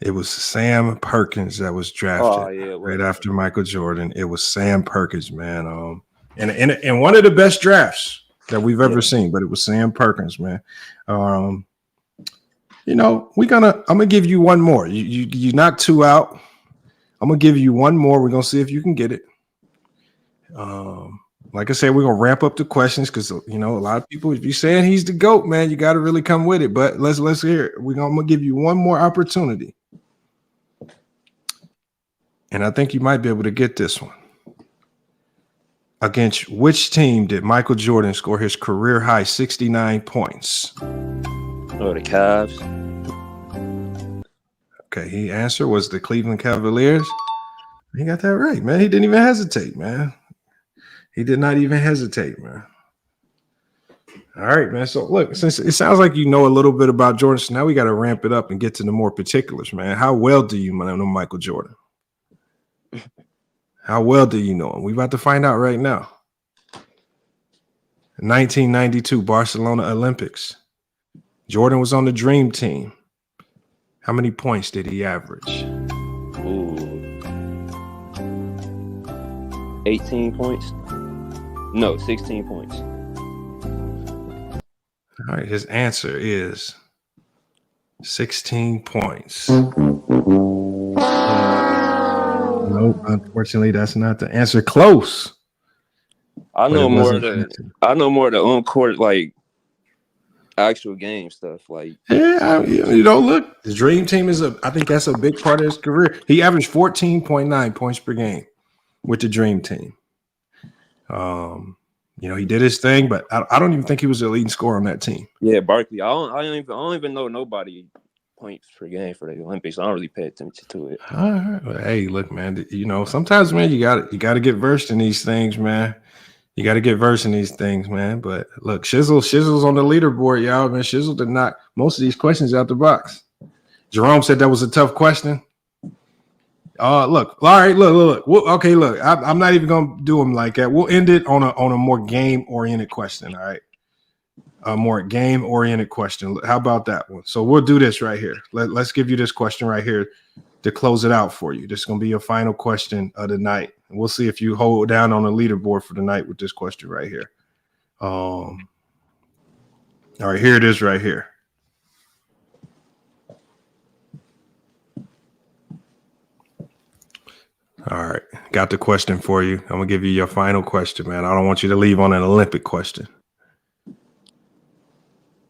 It was Sam Perkins that was drafted right after Michael Jordan. It was Sam Perkins, man. And one of the best drafts that we've ever seen, but it was Sam Perkins, man. You know, I'm gonna give you one more. You knocked 2 out. I'm gonna give you one more. We're gonna see if you can get it. Like I said, we're gonna ramp up the questions because you know a lot of people. If you're saying he's the GOAT, man, you got to really come with it. But let's hear it. I'm gonna give you one more opportunity, and I think you might be able to get this one. Against which team did Michael Jordan score his career high 69 points? Oh, the Cavs. Okay, his answer was the Cleveland Cavaliers. He got that right, man. He didn't even hesitate, man. He did not even hesitate, man. All right, man. So look, since it sounds like you know a little bit about Jordan, so now we got to ramp it up and get to the more particulars, man. How well do you know Michael Jordan? How well do you know him? We about to find out right now. 1992 Barcelona Olympics. Jordan was on the Dream Team. How many points did he average? Ooh. 18 points. No, 16 points. All right, his answer is 16 points. Nope, unfortunately, that's not the answer. Close. I know more of the on-court, like, actual game stuff. Like, yeah, you know, look, the Dream Team I think that's a big part of his career. He averaged 14.9 points per game with the Dream Team. You know, he did his thing, but I don't even think he was the leading scorer on that team. Yeah, Barkley. I don't even know nobody points per game for the Olympics. I don't really pay attention to it. All right. Well, hey, look, man. You know, sometimes, man, you got to get versed in these things, man. You got to get versed in these things, man. But look, Shizzle's on the leaderboard, y'all. Man, Shizzle did knock most of these questions out the box. Jerome said that was a tough question. Look, all right, look. Okay, look, I'm not even gonna do them like that. We'll end it on a more game-oriented question, all right? A more game-oriented question. How about that one? So we'll do this right here. Let's give you this question right here to close it out for you. This is gonna be your final question of the night. And we'll see if you hold down on the leaderboard for the night with this question right here. All right, here it is right here. All right, got the question for you. I'm gonna give you your final question, man. I don't want you to leave on an Olympic question.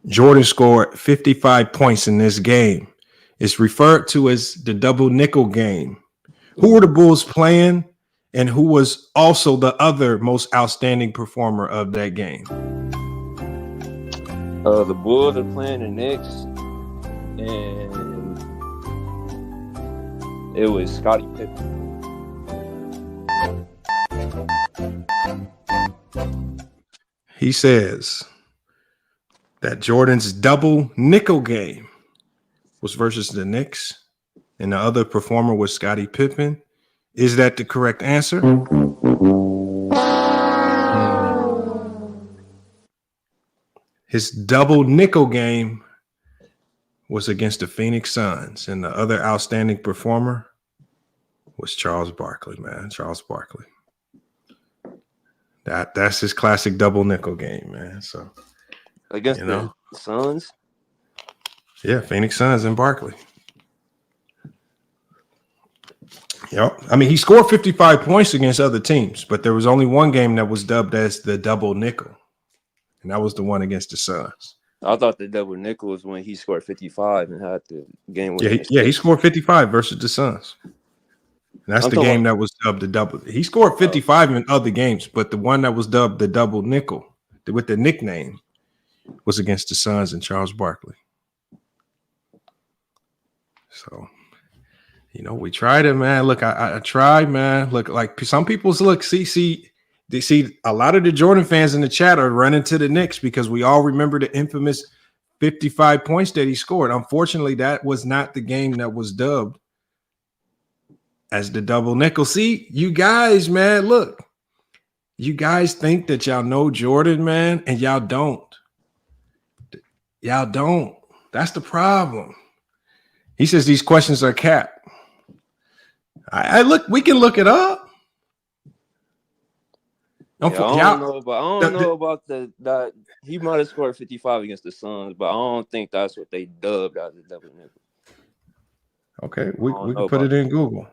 Jordan scored 55 points in this game. It's referred to as the double nickel game. Who were the Bulls playing, and who was also the other most outstanding performer of that game? The Bulls are playing the Knicks, and it was Scottie Pippen. He says that Jordan's double nickel game was versus the Knicks, and the other performer was Scottie Pippen. Is that the correct answer? His double nickel game was against the Phoenix Suns, and the other outstanding performer was Charles Barkley, man. Charles Barkley. That's his classic double nickel game, man. So against the Suns. Yeah, Phoenix Suns and Barkley. Yep. I mean, he scored 55 points against other teams, but there was only one game that was dubbed as the double nickel, and that was the one against the Suns. I thought the double nickel was when he scored 55 and had the game Yeah, winning. he scored 55 versus the Suns. And that's the game that was dubbed the double. He scored 55 in other games, but the one that was dubbed the double nickel with the nickname was against the Suns and Charles Barkley. So, you know, we tried it, man. Look, I tried, man. Look, like some people's they see a lot of the Jordan fans in the chat are running to the Knicks because we all remember the infamous 55 points that he scored. Unfortunately, that was not the game that was dubbed as the double nickel. See, you guys, man, look, you guys think that y'all know Jordan, man, and y'all don't. Y'all don't. That's the problem. He says these questions are capped. I look, we can look it up. Yeah, I don't know about that. He might have scored 55 against the Suns, but I don't think that's what they dubbed as a double nickel. Okay, we can put it in Google.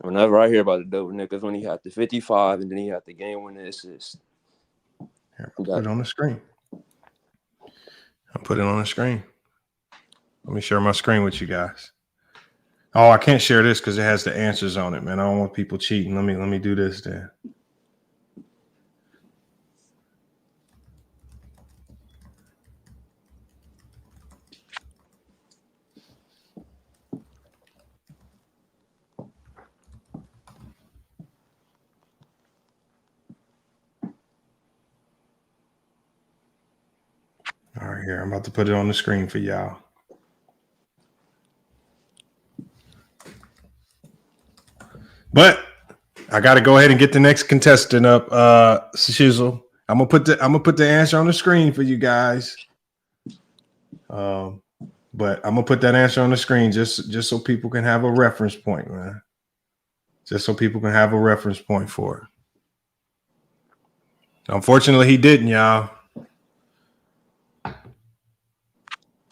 Whenever I hear about the double nickel, when he had the 55 and then he had the game winning assist. Here, put it on the screen. I'll put it on the screen. Let me share my screen with you guys. Oh, I can't share this because it has the answers on it, man. I don't want people cheating. Let me do this then. All right, here. I'm about to put it on the screen for y'all. But I got to go ahead and get the next contestant up, Shizzle. I'm gonna put the answer on the screen for you guys. But I'm gonna put that answer on the screen just so people can have a reference point, man. Just so people can have a reference point for it. Unfortunately, he didn't, y'all.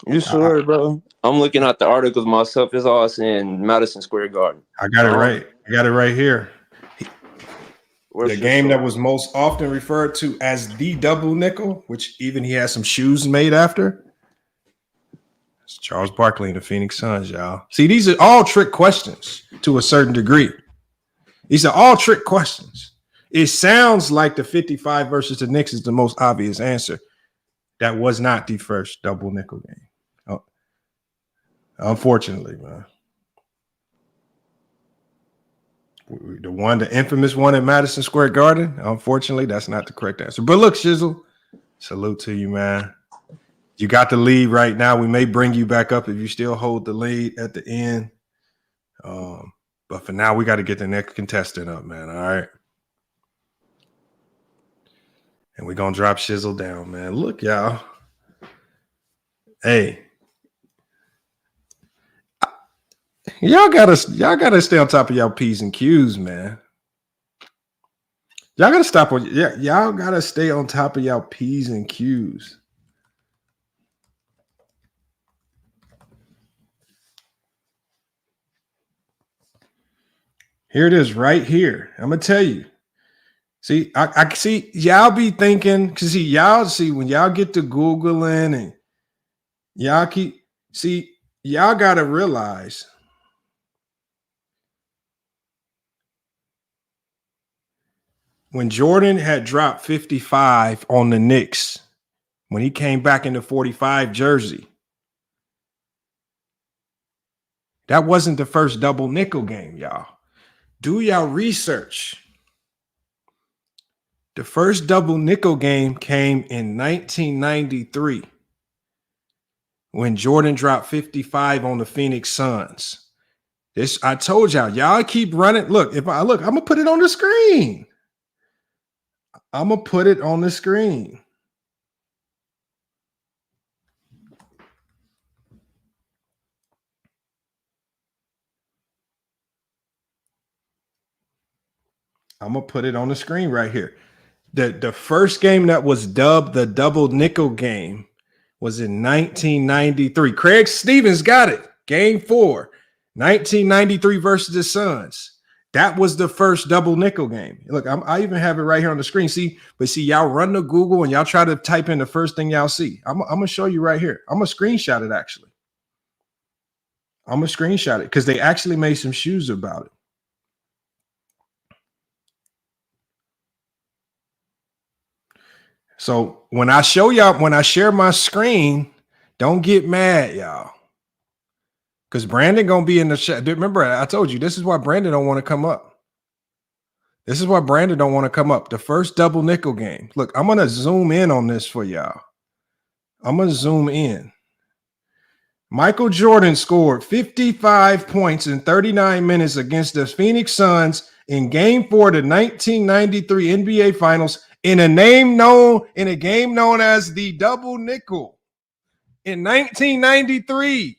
You sure, bro? I'm looking at the articles myself. It's all saying Madison Square Garden. I got it right. I got it right here. The game that was most often referred to as the double nickel, which even he has some shoes made after. It's Charles Barkley and the Phoenix Suns, y'all. See, these are all trick questions to a certain degree. These are all trick questions. It sounds like the 55 versus the Knicks is the most obvious answer. That was not the first double nickel game. Unfortunately, man. The infamous one at Madison Square Garden. Unfortunately, that's not the correct answer. But look, Shizzle, salute to you, man. You got the lead right now. We may bring you back up if you still hold the lead at the end. But for now, we got to get the next contestant up, man. All right. And we're gonna drop Shizzle down, man. Look, y'all. Hey. Y'all gotta stay on top of y'all P's and Q's, man. Y'all gotta stay on top of y'all P's and Q's. Here it is right here. I'm gonna tell you. See, I see y'all be thinking, because see, when y'all get to Googling and y'all gotta realize when Jordan had dropped 55 on the Knicks, when he came back in the 45 jersey, that wasn't the first double nickel game, y'all. Do y'all research. The first double nickel game came in 1993 when Jordan dropped 55 on the Phoenix Suns. I told y'all keep running. Look, I'm gonna put it on the screen. I'm gonna put it on the screen. I'm gonna put it on the screen right here. The first game that was dubbed the double nickel game was in 1993. Craig Stevens got it. Game 4, 1993 versus the Suns. That was the first double nickel game. Look, I even have it right here on the screen. See, y'all run to Google and y'all try to type in the first thing y'all see. I'm gonna show you right here. I'm gonna screenshot it actually. I'm gonna screenshot it because they actually made some shoes about it. So when I show y'all, when I share my screen, don't get mad, y'all. Because Brandon gonna be in the chat. Remember, I told you this is why Brandon don't want to come up. This is why Brandon don't want to come up. The first double nickel game. Look, I'm gonna zoom in on this for y'all. I'm gonna zoom in. Michael Jordan scored 55 points in 39 minutes against the Phoenix Suns in Game 4 of the 1993 NBA Finals in a game known as the double nickel in 1993.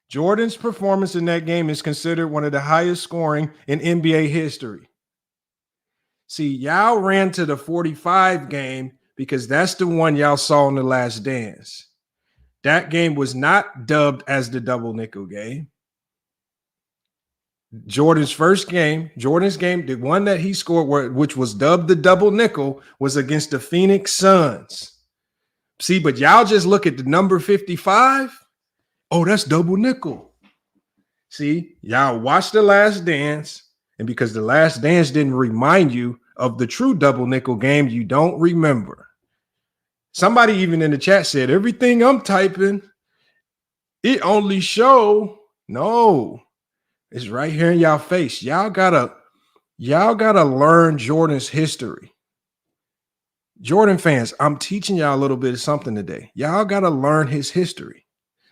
Jordan's performance in that game is considered one of the highest scoring in NBA history. See, y'all ran to the 45 game because that's the one y'all saw in The Last Dance. That game was not dubbed as the double nickel game. Jordan's game, the one that he scored, which was dubbed the double nickel, was against the Phoenix Suns. See, but y'all just look at the number 55. Oh, that's double nickel. See, y'all watch The Last Dance, and because The Last Dance didn't remind you of the true double nickel game, you don't remember. Somebody even in the chat said, everything I'm typing, it only show. No, it's right here in y'all face. Y'all gotta learn Jordan's history. Jordan fans, I'm teaching y'all a little bit of something today. Y'all gotta learn his history.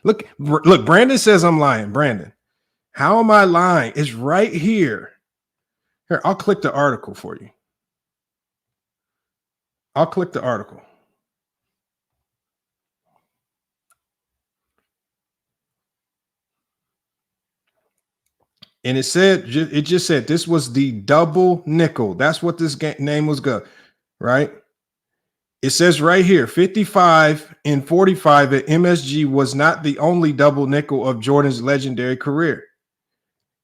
Look, Brandon says I'm lying. Brandon, how am I lying? It's right here. Here, I'll click the article for you. I'll click the article. And it just said this was the double nickel. That's what this name was good, right? It says right here, 55 and 45 at MSG was not the only double nickel of Jordan's legendary career.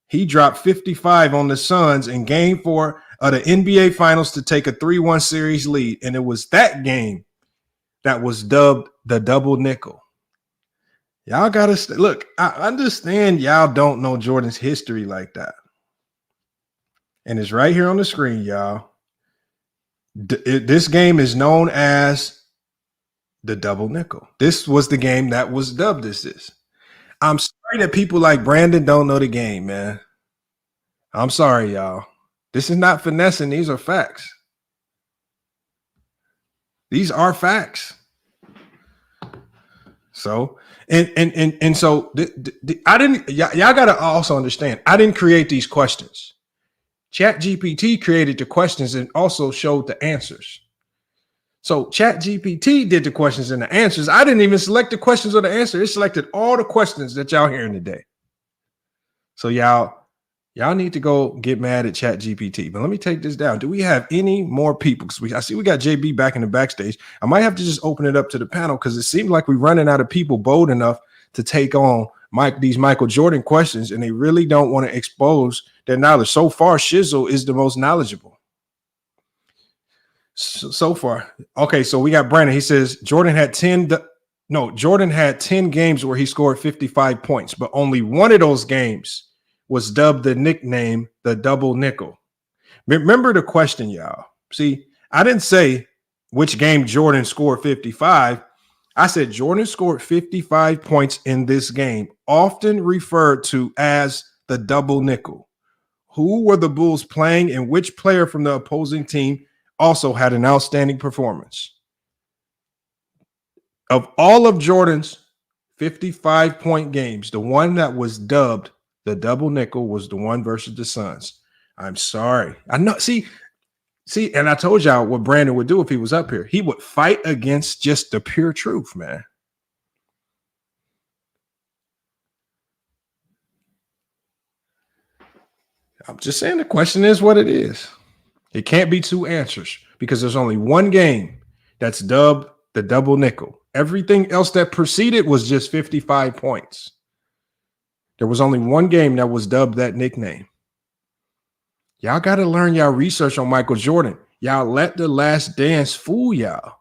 He dropped 55 on the Suns in Game 4 of the NBA Finals to take a 3-1 series lead, and it was that game that was dubbed the double nickel. Y'all got to look, I understand y'all don't know Jordan's history like that. And it's right here on the screen, y'all. This game is known as the double nickel. This was the game that was dubbed as this. I'm sorry that people like Brandon don't know the game, man. I'm sorry, y'all. This is not finessing. These are facts. These are facts. So, and so I didn't, y'all got to also understand, I didn't create these questions. ChatGPT created the questions and also showed the answers. So ChatGPT did the questions and the answers. I didn't even select the questions or the answer. It selected all the questions that y'all hearing today. So y'all need to go get mad at ChatGPT. But let me take this down. Do we have any more people? Because I see we got JB back in the backstage. I might have to just open it up to the panel because it seems like we're running out of people bold enough to take on these Michael Jordan questions, and they really don't want to expose their knowledge. So far, Shizzle is the most knowledgeable. So far. Okay, so we got Brandon. He says Jordan had 10 games where he scored 55 points, but only one of those games was dubbed the nickname the double nickel. Remember the question, y'all. See, I didn't say which game Jordan scored 55. I said Jordan scored 55 points in this game, often referred to as the double nickel. Who were the Bulls playing, and which player from the opposing team also had an outstanding performance? Of all of Jordan's 55-point games, the one that was dubbed the double nickel was the one versus the Suns. I'm sorry. I know. See, and I told y'all what Brandon would do if he was up here. He would fight against just the pure truth, man. I'm just saying the question is what it is. It can't be two answers because there's only one game that's dubbed the double nickel. Everything else that preceded was just 55 points. There was only one game that was dubbed that nickname. Y'all got to learn y'all research on Michael Jordan. Y'all let The Last Dance fool y'all.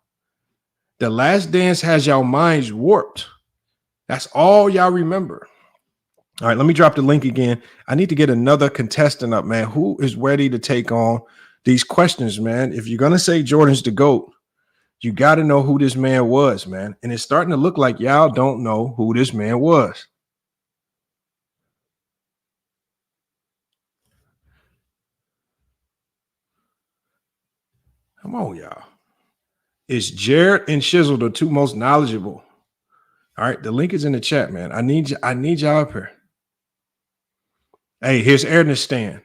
The Last Dance has y'all minds warped. That's all y'all remember. All right, let me drop the link again. I need to get another contestant up, man. Who is ready to take on these questions, man? If you're going to say Jordan's the GOAT, you got to know who this man was, man. And it's starting to look like y'all don't know who this man was. Come on, y'all. It's Jared and Shizzle, the two most knowledgeable. All right, the link is in the chat, man. I need y'all up here. Hey, here's Ernest Stan.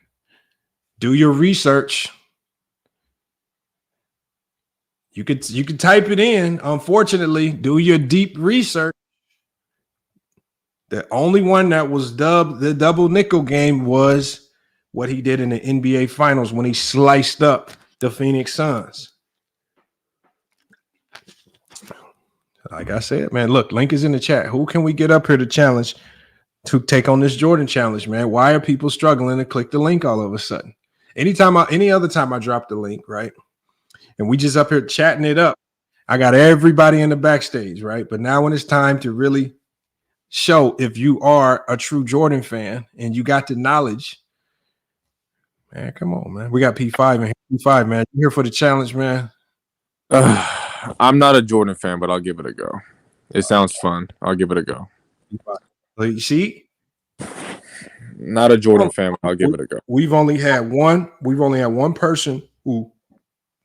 Do your research. You could type it in. Unfortunately, do your deep research. The only one that was dubbed the double nickel game was what he did in the NBA Finals when he sliced up the Phoenix Suns. Like I said, man, look, link is in the chat. Who can we get up here to challenge to take on this Jordan challenge, man? Why are people struggling to click the link all of a sudden? Any other time I drop the link, right? And we just up here chatting it up. I got everybody in the backstage, right? But now when it's time to really show if you are a true Jordan fan and you got the knowledge, man, come on, man. We got P5 in here. P5, man. You here for the challenge, man? I'm not a Jordan fan, but I'll give it a go. It sounds fun. I'll give it a go. You see? Not a Jordan fan, but I'll give it a go. We've only had one person who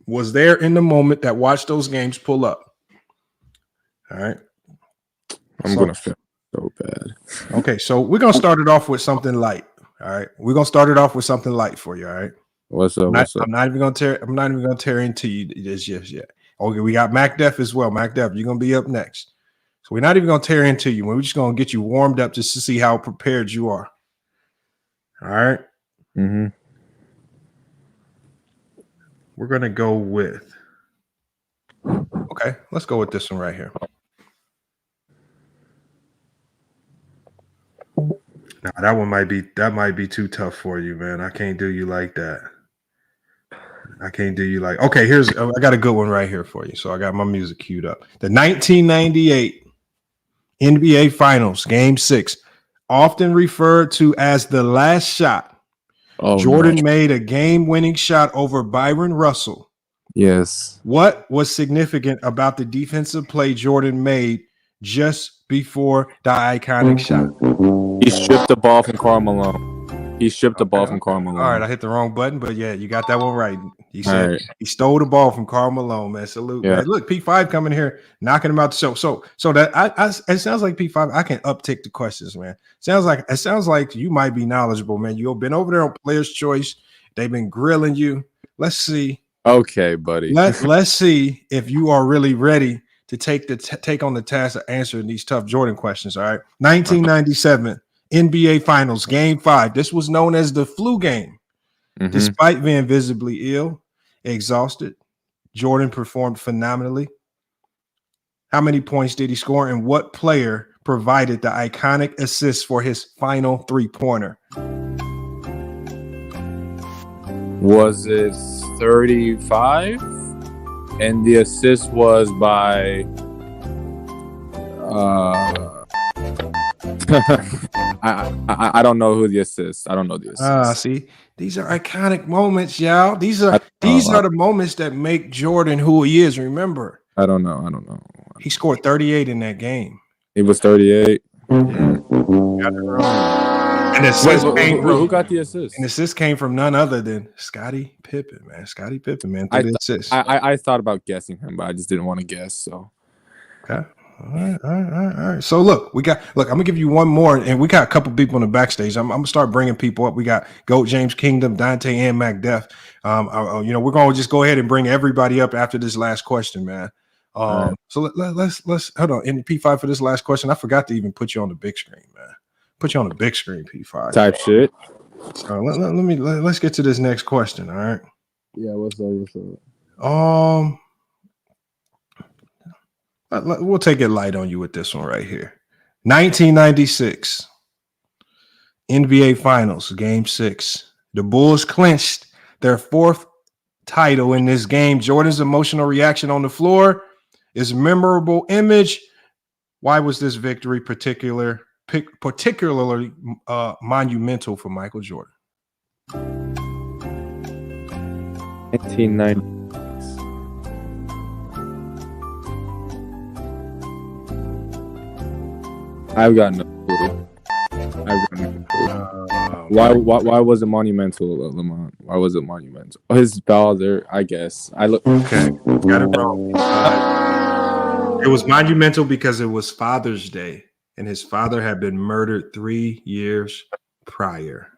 was there in the moment that watched those games pull up. All right. I'm going to feel so bad. Okay, so we're going to start it off with something light. All right. We're going to start it off with something light for you, all right? What's up? I'm not even going to tear into you this just yet. Okay, we got Mac Def as well. Mac Def, you're going to be up next. So we're not even going to tear into you. We're just going to get you warmed up just to see how prepared you are. All right? Mm-hmm. We're going to go with – okay, let's go with this one right here. Nah, that might be too tough for you, man. I can't do you like that. Okay, I got a good one right here for you. So I got my music queued up. The 1998 NBA Finals, Game 6, often referred to as the last shot. Jordan made a game-winning shot over Byron Russell. Yes. What was significant about the defensive play Jordan made just before the iconic shot? He stripped the ball from Karl Malone. All right, I hit the wrong button, but yeah, you got that one right. He said he stole the ball from Karl Malone, man. Salute, man. Look, P5 coming here, knocking him out the show. So that it sounds like P5. I can uptick the questions, man. It sounds like you might be knowledgeable, man. You've been over there on Player's Choice. They've been grilling you. Let's see. Okay, buddy. Let's see if you are really ready to take on the task of answering these tough Jordan questions. All right, 1997. NBA Finals, Game 5. This was known as the flu game. Mm-hmm. Despite being visibly ill, exhausted, Jordan performed phenomenally. How many points did he score, and what player provided the iconic assist for his final three-pointer? Was it 35? And the assist was by I don't know who the assist. I don't know the assist. See, these are iconic moments, y'all. These are the moments that make Jordan who he is. Remember, I don't know. He scored 38 in that game. It was 38. Yeah. And the assist who got the assist? And the assist came from none other than Scottie Pippen, man. Scottie Pippen, man. I thought about guessing him, but I just didn't want to guess. So, okay. All right. So look, I'm gonna give you one more, and we got a couple people in the backstage. I'm gonna start bringing people up. We got Goat James Kingdom, Dante, and Mac Def. We're gonna just go ahead and bring everybody up after this last question, man. Right. So let's hold on. In P5 for this last question, I forgot to even put you on the big screen, man. Put you on the big screen, P5. Type shit. Let's get to this next question. All right. Yeah, what's up? We'll take it light on you with this one right here. 1996 NBA Finals, Game 6. The Bulls clinched their 4th title in this game. Jordan's emotional reaction on the floor is a memorable image. Why was this victory particularly monumental for Michael Jordan? 1990. I've got no clue. Why was it monumental, Lamont? Why was it monumental? His father, I guess. Okay, got it wrong. It was monumental because it was Father's Day, and his father had been murdered 3 years prior.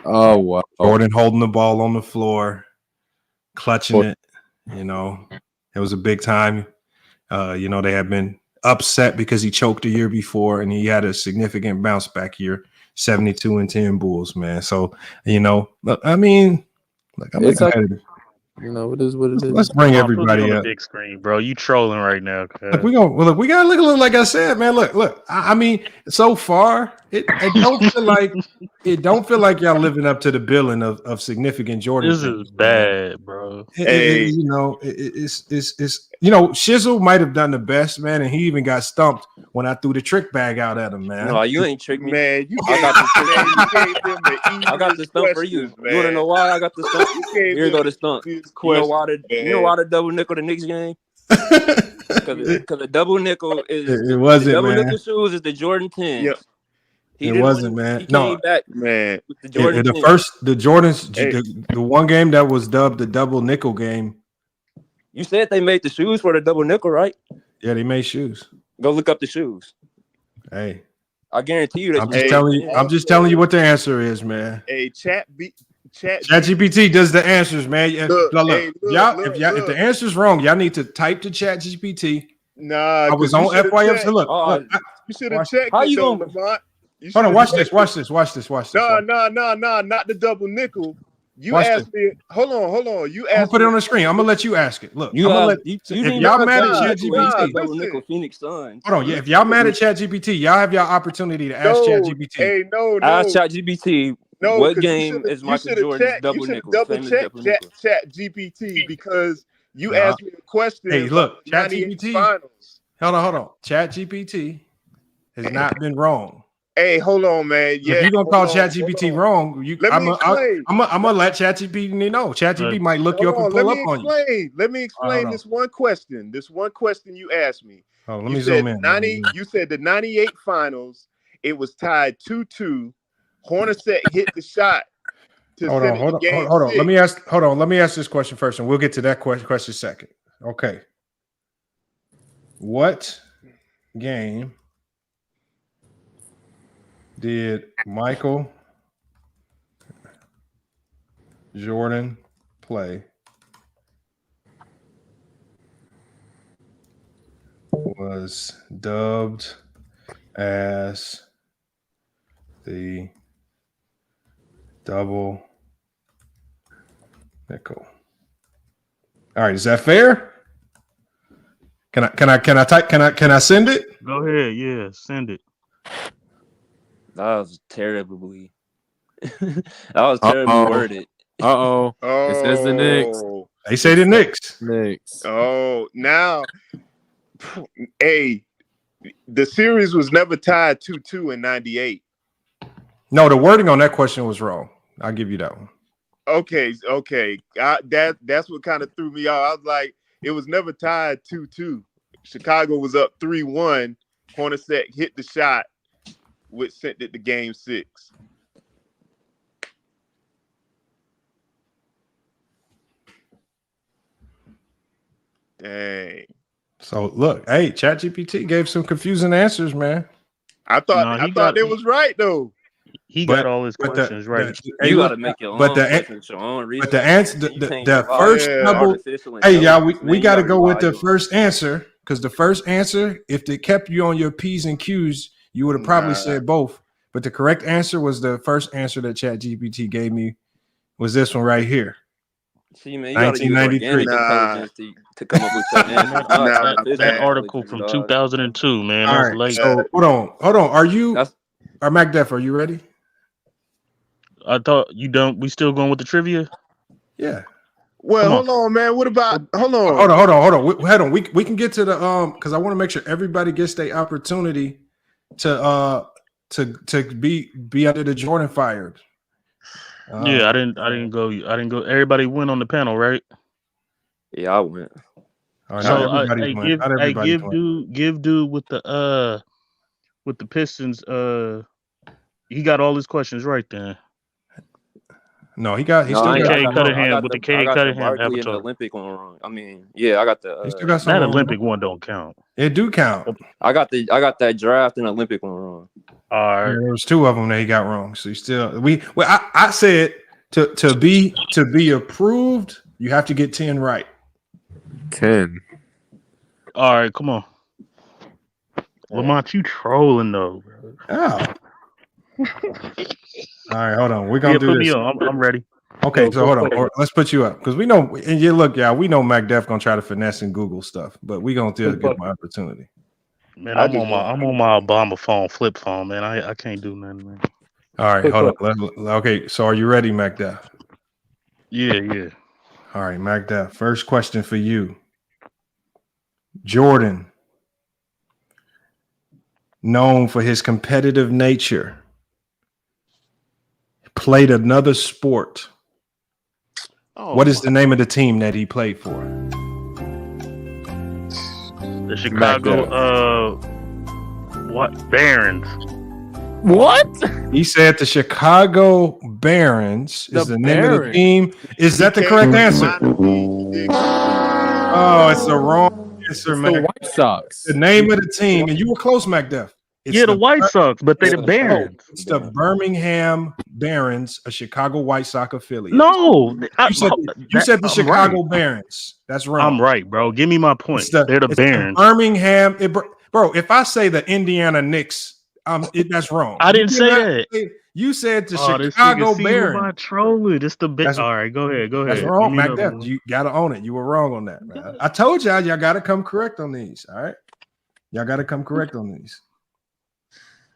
Oh, wow. Jordan holding the ball on the floor, clutching it. It was a big time. They had been upset because he choked the year before, and he had a significant bounce back year, 72-10 Bulls, man. So, I'm excited. It is what it is. Let's bring everybody up. Big screen, bro. You trolling right now. Look, we gotta look a little, like I said, man. Look. I mean, so far, it don't feel like y'all living up to the billing of significant Jordan. This is bad, bro. It's Shizzle might have done the best, man, and he even got stumped when I threw the trick bag out at him, man. No, you ain't tricked me, man. I got the stump for you. Man. You want to know why I got the stump? Here go the stump. You know why the double nickel the Knicks game? Because the double nickel is it wasn't, the double man. nickel shoes is the Jordan 10s. Yep. It wasn't, man. He came back, man. with the Jordan 10s. The Jordans, the one game that was dubbed the double nickel game. You said they made the shoes for the double nickel, right? Yeah, they made shoes. Go look up the shoes. Hey, I guarantee you that. I'm just telling you what the answer is, man. Hey, ChatGPT does the answers, man. Look, if the answer's wrong, y'all need to type to ChatGPT. Nah, I was on FYF. So look, you should have checked. How you going? gonna? Hold on, watch this. No, not the double nickel. You asked me. Hold on. You asked. I'm gonna put it on the screen. I'm gonna let you ask it. Look, if y'all mad at ChatGPT, double nickel Phoenix Suns. Hold on. Yeah, if y'all mad at ChatGPT, y'all have your opportunity to ask ChatGPT. Hey, no. Ask ChatGPT. No, what game is Michael Jordan's double nickel? Double check ChatGPT because you asked me a question. Hey, look, ChatGPT. Hold on. ChatGPT has not been wrong. Hey, hold on, man. Yeah, if you're gonna call ChatGPT wrong, I'm gonna let ChatGPT know. ChatGPT might look you up and pull up on you. Let me explain this one question. This one question you asked me. Oh, let me zoom in. You said the 98 finals, it was tied 2-2. Hornacek hit the shot to hold send on. it to game Hold on. 6. Let me ask this question first, and we'll get to that question second. Okay. What game did Michael Jordan play was dubbed as the double nickel? All right, is that fair? Can I send it? Go ahead, yeah, send it. That was terribly. Worded. Oh, it says the Knicks. They say the Knicks. Oh, now, hey, the series was never tied 2-2 in 98. No, the wording on that question was wrong. I'll give you that one. Okay. That's what kind of threw me off. I was like, it was never tied 2-2. Chicago was up 3-1. Hornacek hit the shot, which sent it to game 6. Dang. So look, hey, ChatGPT gave some confusing answers, man. I thought it was right though. He got all his questions right. You got to make your own questions, your own research. But the answer, the first double. Hey, y'all, we got to go with the first answer because the first answer, if they kept you on your P's and Q's, you would have probably said both. But the correct answer was the first answer that ChatGPT gave me was this one right here. See, man, you gotta use 1993. organic intelligence to come up with your answer. That article from 2002, man. All That's right, late. so hold on. Are Mac Def, are you ready? I thought you don't. We still going with the trivia? Yeah. Well, hold on, man. What about? Hold on. Hold on. We can get to the because I want to make sure everybody gets their opportunity to be under the Jordan fire. Yeah, I didn't go. Everybody went on the panel, right? Yeah, I went. All right, so give dude with the Pistons. He got all his questions right then. No, he still got K Cunningham with the K Cunningham Barkley in the Olympic one wrong. I mean, yeah, I got the. He still got that Olympic one don't count. It do count. I got that draft and Olympic one wrong. All right, there was 2 of them that he got wrong. So you still I said to be approved, you have to get 10 right. 10. All right, come on. Lamont, you trolling though, bro. Oh. All right, hold on. We're gonna do put this. Me on. I'm ready. Okay, so hold on. Let's put you up because we know. And you look, y'all. We know Mac Def gonna try to finesse and Google stuff, but we gonna still get my opportunity. Man, I'm on my Obama phone, flip phone, man. I can't do nothing, man. All right, hold on. Okay, so are you ready, Mac Def? Yeah. All right, Mac Def. First question for you, Jordan. Known for his competitive nature, played another sport. What is the name of the team that he played for? The Chicago Barons. What? He said the Chicago Barons is the name of the team. Is that the correct answer? Oh, it's the wrong answer, man. The White Sox. The name of the team, and you were close, Mac Def. The White Sox, but they're the Barons. It's the Birmingham Barons, a Chicago White Sox affiliate. No, you said the Chicago Barons. That's wrong. I'm right, bro. Give me my point. They're the Barons. Birmingham, bro. If I say the Indiana Knicks, that's wrong. I didn't say that. You said the Chicago Barons. My trolling. It's the big. All right, go ahead. That's wrong, Mac Def. You gotta own it. You were wrong on that, man. I told y'all gotta come correct on these. All right, y'all gotta come correct on these.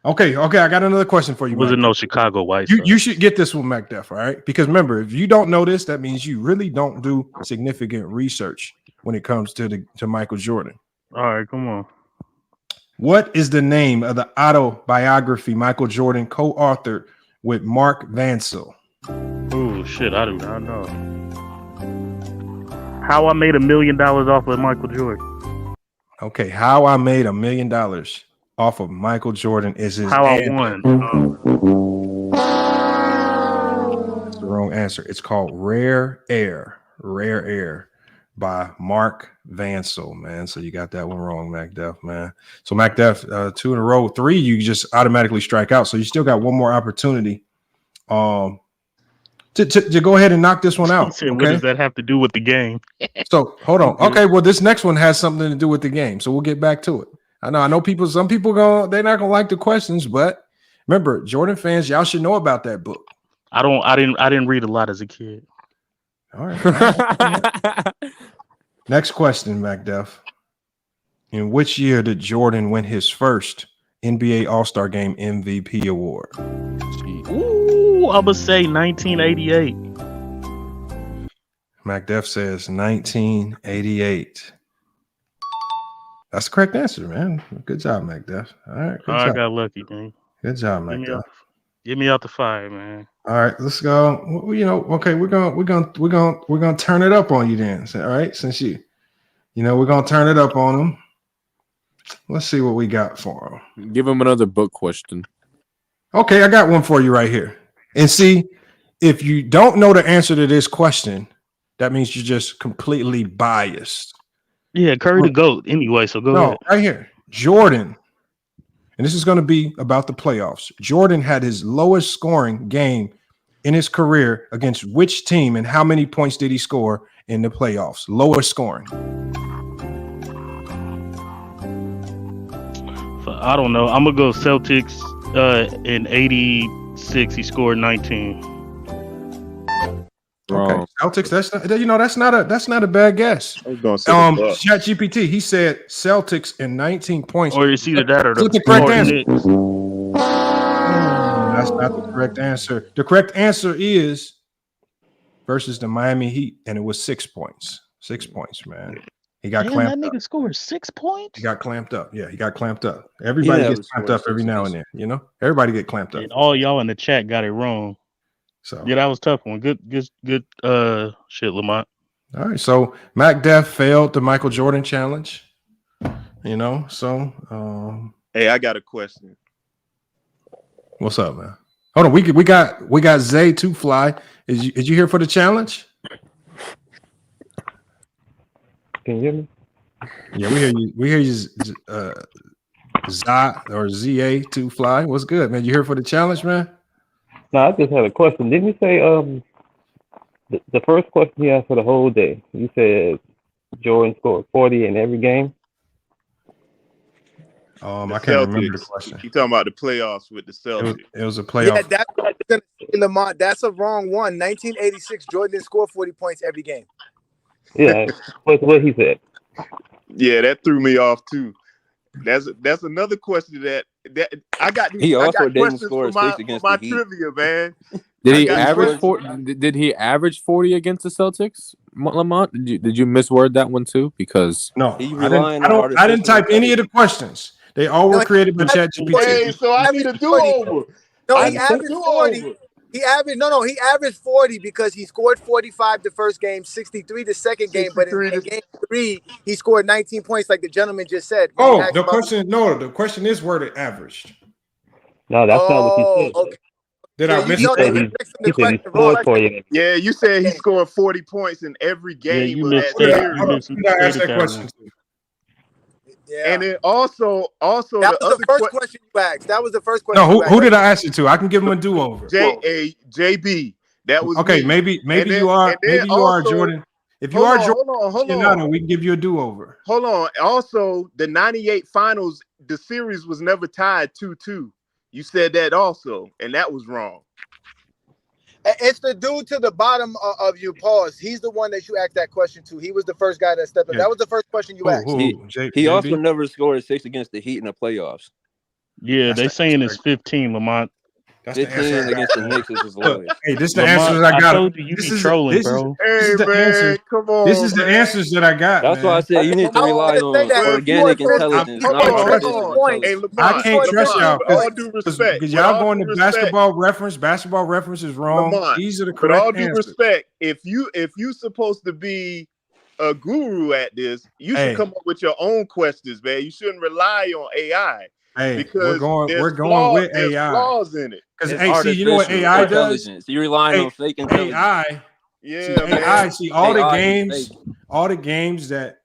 Okay. I got another question for you. Was it no Chicago White Sox? You should get this one, Mac Def, all right? Because remember, if you don't know this, that means you really don't do significant research when it comes to Michael Jordan. All right, come on. What is the name of the autobiography Michael Jordan co-authored with Mark Vansell? Oh shit, I do not know. How I Made $1 Million Off of Michael Jordan. Okay, How I Made $1 Million Off of Michael Jordan is his How answer. I Won. That's the wrong answer. It's called Rare Air by Mark Vansell, man. So you got that one wrong, Mac Def, man. So Mac Def, 2 in a row. 3, you just automatically strike out. So you still got one more opportunity to go ahead and knock this one out. Okay? What does that have to do with the game? So hold on. Okay, well, this next one has something to do with the game. So we'll get back to it. I know some people they're not gonna like the questions, but remember, Jordan fans, y'all should know about that book. I didn't read a lot as a kid. All right. Next question, Mac Def. In which year did Jordan win his first NBA All-Star Game MVP award? Ooh, I would say 1988. Mac Def says 1988. That's the correct answer, man. Good job, Mac Def. All right. I got lucky, man. Good job, Mac Def. Get me out the fire, man. All right, let's go. Okay, we're gonna turn it up on you then. All right, since we're gonna turn it up on them. Let's see what we got for them. Give him another book question. Okay, I got one for you right here. And see, if you don't know the answer to this question, that means you're just completely biased. Yeah, Curry the GOAT anyway, so go ahead. Right here. Jordan, and this is going to be about the playoffs. Jordan had his lowest scoring game in his career against which team, and how many points did he score in the playoffs? Lowest scoring. I don't know. I'm going to go Celtics In 86, he scored 19. Okay, Celtics. That's not a bad guess. I was gonna say ChatGPT. He said Celtics in 19 points. Or it's either that or the correct answer. Knicks. That's not the correct answer. The correct answer is versus the Miami Heat, and it was 6 points. 6 points, man. He got clamped up. That nigga scored 6 points? He got clamped up. Yeah, he got clamped up. Everybody gets clamped up every now and then, you know? Everybody get clamped up. And all y'all in the chat got it wrong. So yeah, that was a tough one. Good shit, Lamont. All right. So Mac Def failed the Michael Jordan challenge. You know, so hey, I got a question. What's up, man? Hold on, we got Zay to fly. Is you here for the challenge? Can you hear me? Yeah, we hear you. We hear you, Za or ZA to fly. What's good, man? You here for the challenge, man? No, I just had a question. Didn't you say the first question you asked for the whole day? You said Jordan scored 40 in every game. I can't remember the question. You talking about the playoffs with the Celtics? It was a playoff. Yeah, that's what I was gonna say, Lamont. That's a wrong one. 1986, Jordan didn't score 40 points every game. Yeah, what he said. Yeah, that threw me off too. That's another question that I got. He also didn't questions score for against my the Heat. trivia, man. Did he average 40? Did he average 40 against the Celtics, Lamont? Did you misword that one too? Because no, I didn't type any of the questions. They all were created by ChatGPT. Hey, so I need a do-over. No, he averaged 40. He averaged 40 because he scored 45 the first game, 63 the second game, but in game 3 he scored 19 points, like the gentleman just said. The question is worded averaged. No, that's not what he said. Okay. Did I miss it? Yeah, you said he scored 40 points in every game. Yeah, you missed that. I asked that question too. Yeah. And then also that was the first question you asked. That was the first question. No, who did I ask it to? I can give him a do-over. JB. That was okay. Me. Maybe you are Jordan. If you are Jordan, we can give you a do-over. Hold on. Also, the 98 finals, the series was never tied 2-2. You said that also, and that was wrong. It's the dude to the bottom of your pause. He's the one that you asked that question to. He was the first guy that stepped up. Yeah. That was the first question you asked. He also never scored 6 against the Heat in the playoffs. Yeah, they saying it's 15, Lamont. That's 15 against the Knicks is his lowest. Hey, this is the answers I got. I told you be trolling, bro. Hey, man, come on. This is the answers that I got. That's why I said you need to rely on organic intelligence. I can't trust y'all because y'all going to basketball reference. Basketball reference is wrong. These are the correct answers. With all due respect, if you supposed to be a guru at this, you should come up with your own questions, man. You shouldn't rely on AI. Hey, because we're going with AI. There's flaws in it. Because see, you know what AI does? So you're relying on fake intelligence. AI. Yeah, AI. See all the games that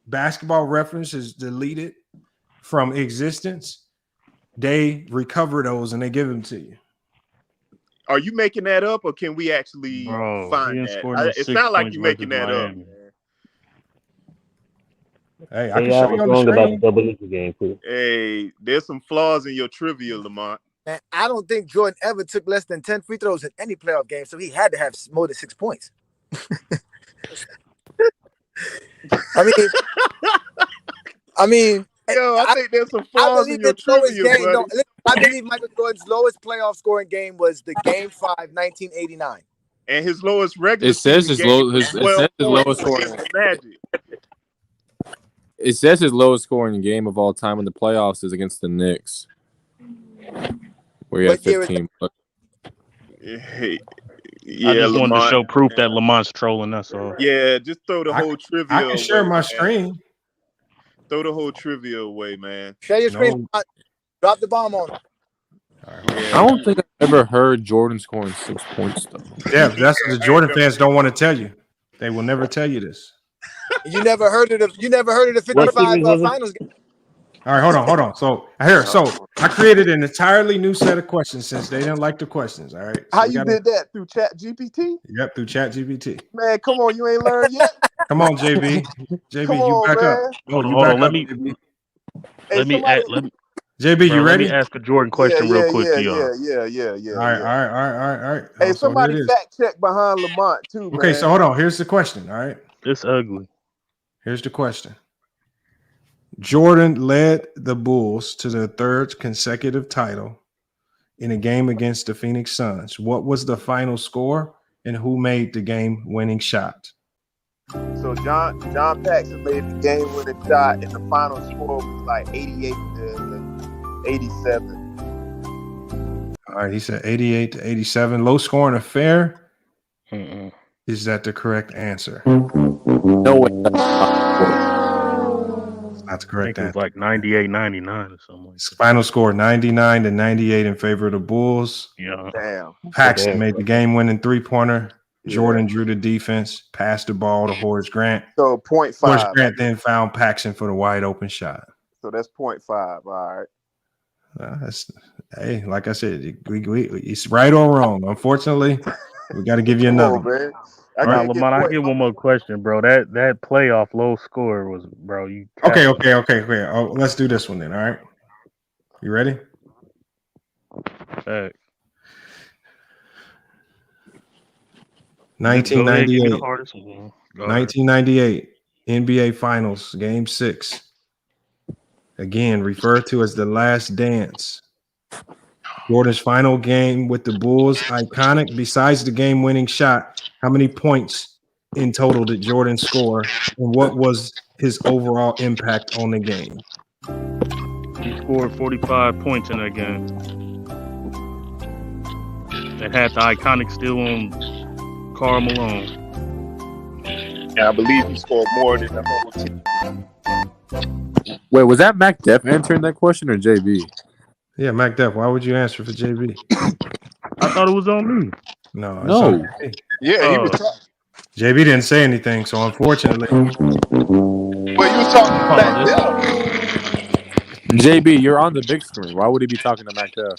Basketball Reference has deleted from existence. They recover those and they give them to you. Are you making that up, or can we actually find that? It sounds like you're making that up. Hey, I can show you on the screen. About the double game too. Hey, there's some flaws in your trivia, Lamont. Man, I don't think Jordan ever took less than 10 free throws in any playoff game, so he had to have more than 6 points. I mean, I think there's some flaws in your trivia, buddy. No, I believe Michael Jordan's lowest playoff scoring game was the Game 5, 1989. And his lowest regular. It says his lowest scoring. It says his lowest scoring game of all time in the playoffs is against the Knicks, where he had 15. I just wanted to show proof that Lamont's trolling. That's all. Yeah, just throw the whole trivia. I can share my screen. Throw the whole trivia away, man. Share your screen. Drop the bomb on him. I don't think I've ever heard Jordan scoring 6 points though. Yeah, that's what the Jordan fans don't want to tell you. They will never tell you this. You never heard of the 55 finals game. All right, hold on. So I created an entirely new set of questions since they didn't like the questions. All right. So how you did that through ChatGPT? Yep, through ChatGPT. Man, come on, you ain't learned yet. Come on, JB. JB, you back up. Hold on, let me JB, you ready? Let me ask a Jordan question real quick to y'all. Yeah. All right. Hey, somebody fact check behind Lamont too, man. Okay, so hold on. Here's the question. All right. It's ugly. Here's the question. Jordan led the Bulls to their third consecutive title in a game against the Phoenix Suns. What was the final score and who made the game-winning shot? So John Paxson made the game-winning shot, and the final score was like 88 to 87. All right, he said 88 to 87. Low scoring affair. Is that the correct answer? No way. That's the correct answer. It was like 98-99 or something like that. Final score 99 to 98 in favor of the Bulls. Yeah. Damn. Paxson made the game-winning three-pointer. Jordan drew the defense, passed the ball to Horace Grant. So 0.5. Horace Grant then found Paxson for the wide open shot. So that's 0.5. All right. Hey, like I said, it's right or wrong. Unfortunately, we got to give you another one. Now, Lamont, I get one more question, bro. That playoff low score was, bro. You Okay. Oh, let's do this one then. All right. You ready? 1998 NBA Finals, Game 6. Again, referred to as the last dance. Jordan's final game with the Bulls, iconic. Besides the game-winning shot, how many points in total did Jordan score, and what was his overall impact on the game? He scored 45 points in that game. That had the iconic still on Karl Malone. And I believe he scored more than the whole team. Wait, was that Mac Def answering that question or JB? Yeah, Mac Def. Why would you answer for JB? I thought it was on me. No. Yeah, he was talking. JB didn't say anything, so unfortunately. But you was talking to Mac Def. JB, you're on the big screen. Why would he be talking to Mac Def?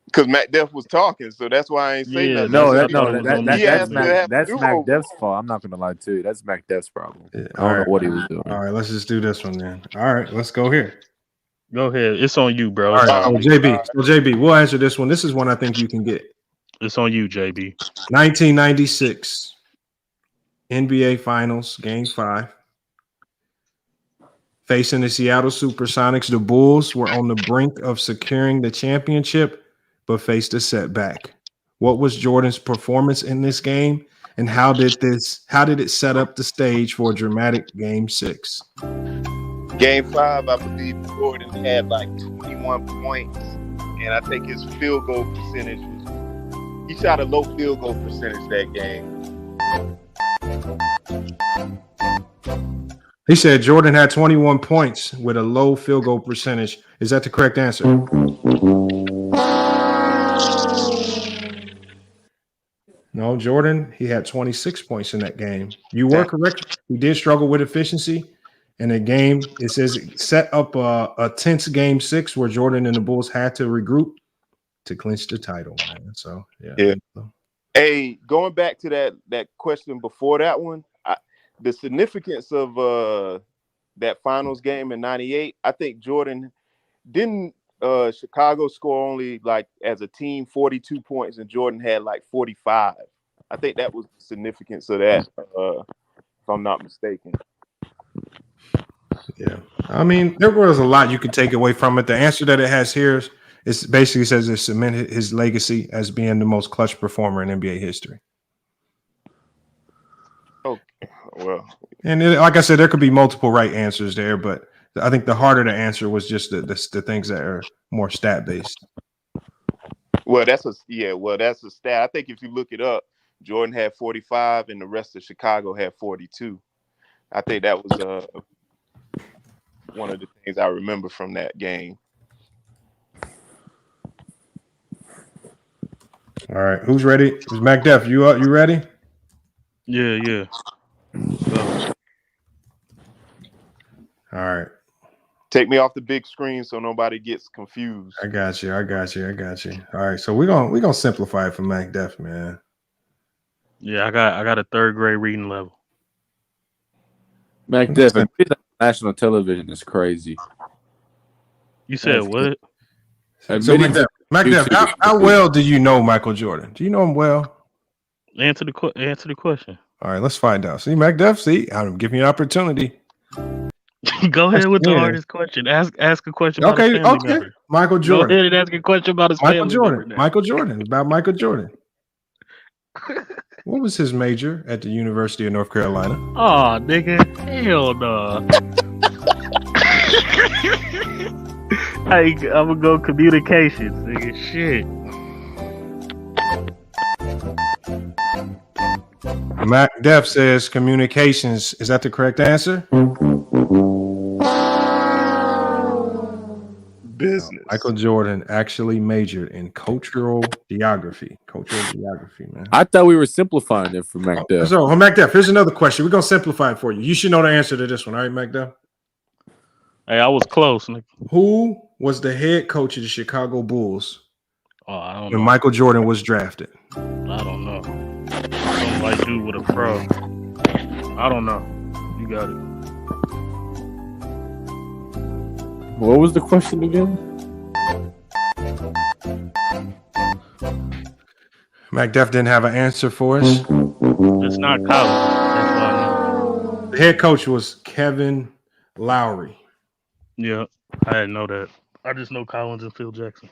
Because Mac Def was talking, so that's why I ain't saying nothing. That's Mac Def's fault. I'm not gonna lie to you. That's Mac Def's problem. I don't know what he was doing. All right, let's just do this one then. All right, let's go here. Go ahead. It's on you, bro. All right, so JB, we'll answer this one. This is one I think you can get. It's on you, JB. 1996 NBA Finals, Game 5. Facing the Seattle Supersonics, the Bulls were on the brink of securing the championship, but faced a setback. What was Jordan's performance in this game, and how did it set up the stage for a dramatic Game 6? Game 5, I believe Jordan had like 21 points, and I think his field goal percentage he shot a low field goal percentage that game. He said Jordan had 21 points with a low field goal percentage. Is that the correct answer? No, Jordan, he had 26 points in that game. You were correct. He did struggle with efficiency. In the game, it says it set up a tense Game 6 where Jordan and the Bulls had to regroup to clinch the title, man. So, yeah. Hey, going back to that question before that one, the significance of that finals game in 98, I think Jordan didn't Chicago score only like as a team 42 points and Jordan had like 45. I think that was the significance of that, if I'm not mistaken. Yeah. I mean, there was a lot you could take away from it. The answer that it has here is basically says it cemented his legacy as being the most clutch performer in NBA history. Okay. Well, and like I said, there could be multiple right answers there, but I think the harder to answer was just the things that are more stat based. Well, that's a stat. I think if you look it up, Jordan had 45 and the rest of Chicago had 42. I think that was one of the things I remember from that game. All right, who's ready? Is Mac Def? You ready? Yeah. All right. Take me off the big screen so nobody gets confused. I got you. All right, so we're gonna simplify it for Mac Def, man. Yeah, I got a third grade reading level. Mac Def, national television is crazy. You said what? So McDuff, how well do you know Michael Jordan? Do you know him well? Answer the question. All right, let's find out. See, McDuff, I'm giving you an opportunity. Go ahead with the hardest question. Ask a question about his family member. Michael Jordan. Go ahead and ask a question about his family member. Michael Jordan. About Michael Jordan. What was his major at the University of North Carolina? Oh, nigga. Hell no. Hey, I'm gonna go communications, nigga. Shit. MacDef says communications. Is that the correct answer? Business. Michael Jordan actually majored in cultural geography. Man. I thought we were simplifying it for MacDef. So, MacDef, here's another question. We're gonna simplify it for you. You should know the answer to this one, all right, MacDef? Hey, I was close, nigga. Who was the head coach of the Chicago Bulls I don't when know. Michael Jordan was drafted? I don't know. Something like you with a pro. I don't know. You got it. What was the question again? MacDef didn't have an answer for us. It's not college. That's why I know. The head coach was Kevin Lowry. Yeah, I didn't know that. I just know Collins and Phil Jackson.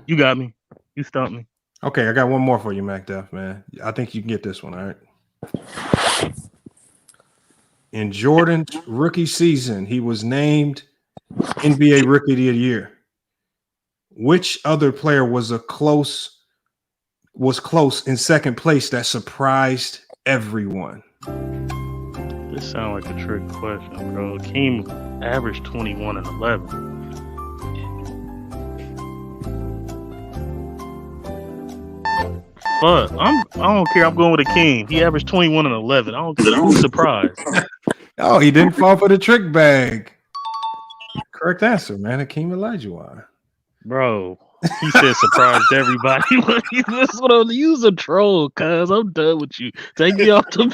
You got me. You stumped me. Okay, I got one more for you, MacDuff, man. I think you can get this one, all right? In Jordan's rookie season, he was named NBA Rookie of the Year. Which other player was close in second place that surprised everyone? This sounds like a trick question, bro. Keem averaged 21 and 11. But I don't care. I'm going with Akeem. He averaged 21 and 11. I don't care. I'm surprised. Oh, he didn't fall for the trick bag. Correct answer, man. Akeem Olajuwon. Bro, he said surprised everybody. That's what I'm use a troll, cuz I'm done with you. Take me off the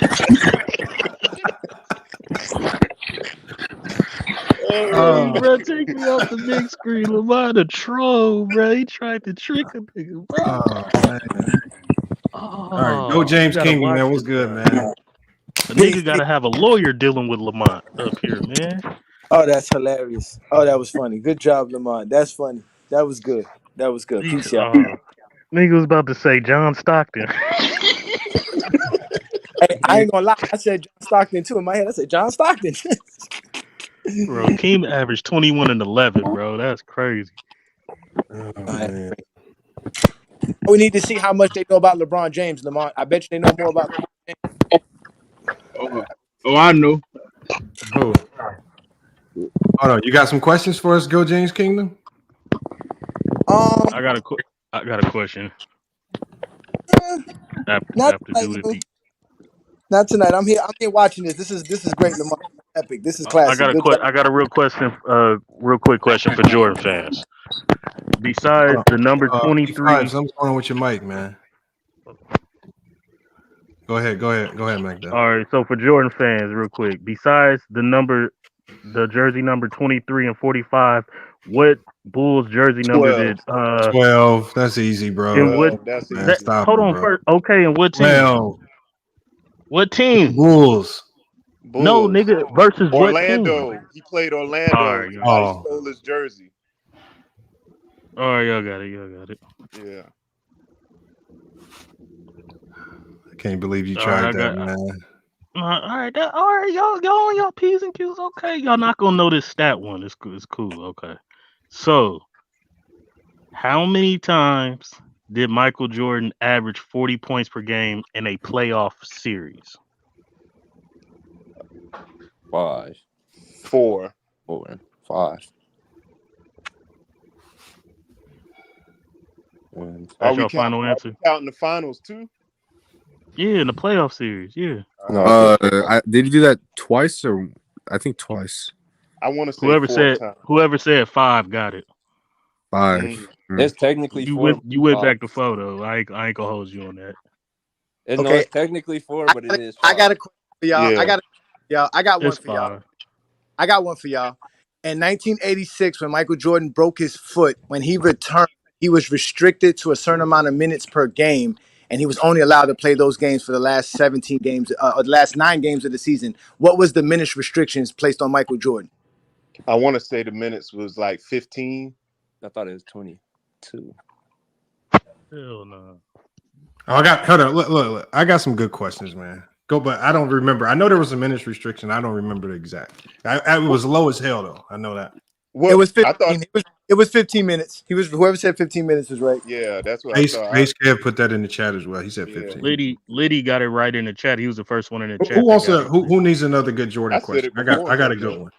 bro, take me off the big screen. Lamar the troll, bro. He tried to trick a nigga, bro. Oh, man. All right, go James Kingdom, man. What's good, man? The nigga gotta have a lawyer dealing with Lamont up here, man. Oh, that's hilarious. Oh, that was funny. Good job, Lamont. That's funny. That was good. That was good. Peace out. Nigga was about to say John Stockton. Hey, I ain't gonna lie. I said John Stockton too in my head. I said John Stockton. Bro, Keem averaged 21 and 11, bro. That's crazy. Oh, man. We need to see how much they know about LeBron James, Lamont. I bet you they know more about LeBron James. Oh, I know. Who? Hold on, you got some questions for us, Go James Kingdom? I got a question. Not tonight. I'm here watching this. This is great, Lamont. Epic. This is classic. I got a real quick question for Jordan fans. Besides the number 23, something's going on with your mic, man. Go ahead, Mike. All right, so for Jordan fans, real quick, besides the jersey number 23 and 45, what Bulls jersey number 12. did 12? That's easy, bro. And what? Hold on, first. Okay, and what team? 12. What team? Bulls. No, nigga, versus Orlando. What team? He played Orlando. Right, he stole his jersey. All right, y'all got it. Yeah. I can't believe you tried that, man. All right, y'all on y'all P's and Q's. Okay, y'all not gonna know this stat one. It's cool. Okay, so how many times did Michael Jordan average 40 points per game in a playoff series? 5. 4. 5. That's your final answer. Counting the finals too? Yeah, in the playoff series. Yeah. Did you do that twice or I think twice? I want to say whoever said 5 got it. 5. It's technically you 4. You went back to photo. I ain't gonna hold you on that. No, it's technically 4, but it is 5. I got a question for y'all. Yeah. I got one It's for y'all. 5. I got one for y'all. In 1986, when Michael Jordan broke his foot, when he returned, he was restricted to a certain amount of minutes per game, and he was only allowed to play those games for the last 17 games, or the last 9 games of the season. What was the minutes restrictions placed on Michael Jordan? I want to say the minutes was like 15. I thought it was 22. Hell no. Oh, hold on. Look. I got some good questions, man. But I don't remember. I know there was a minutes restriction. I don't remember the exact. It was low as hell, though. I know that. Well, it was 15. It was 15 minutes. Whoever said 15 minutes was right. Yeah, that's what Base I thought. Kev put that in the chat as well. He said 15. Liddy got it right in the chat. He was the first one in the chat. Who wants who needs another good Jordan question? I got a good one.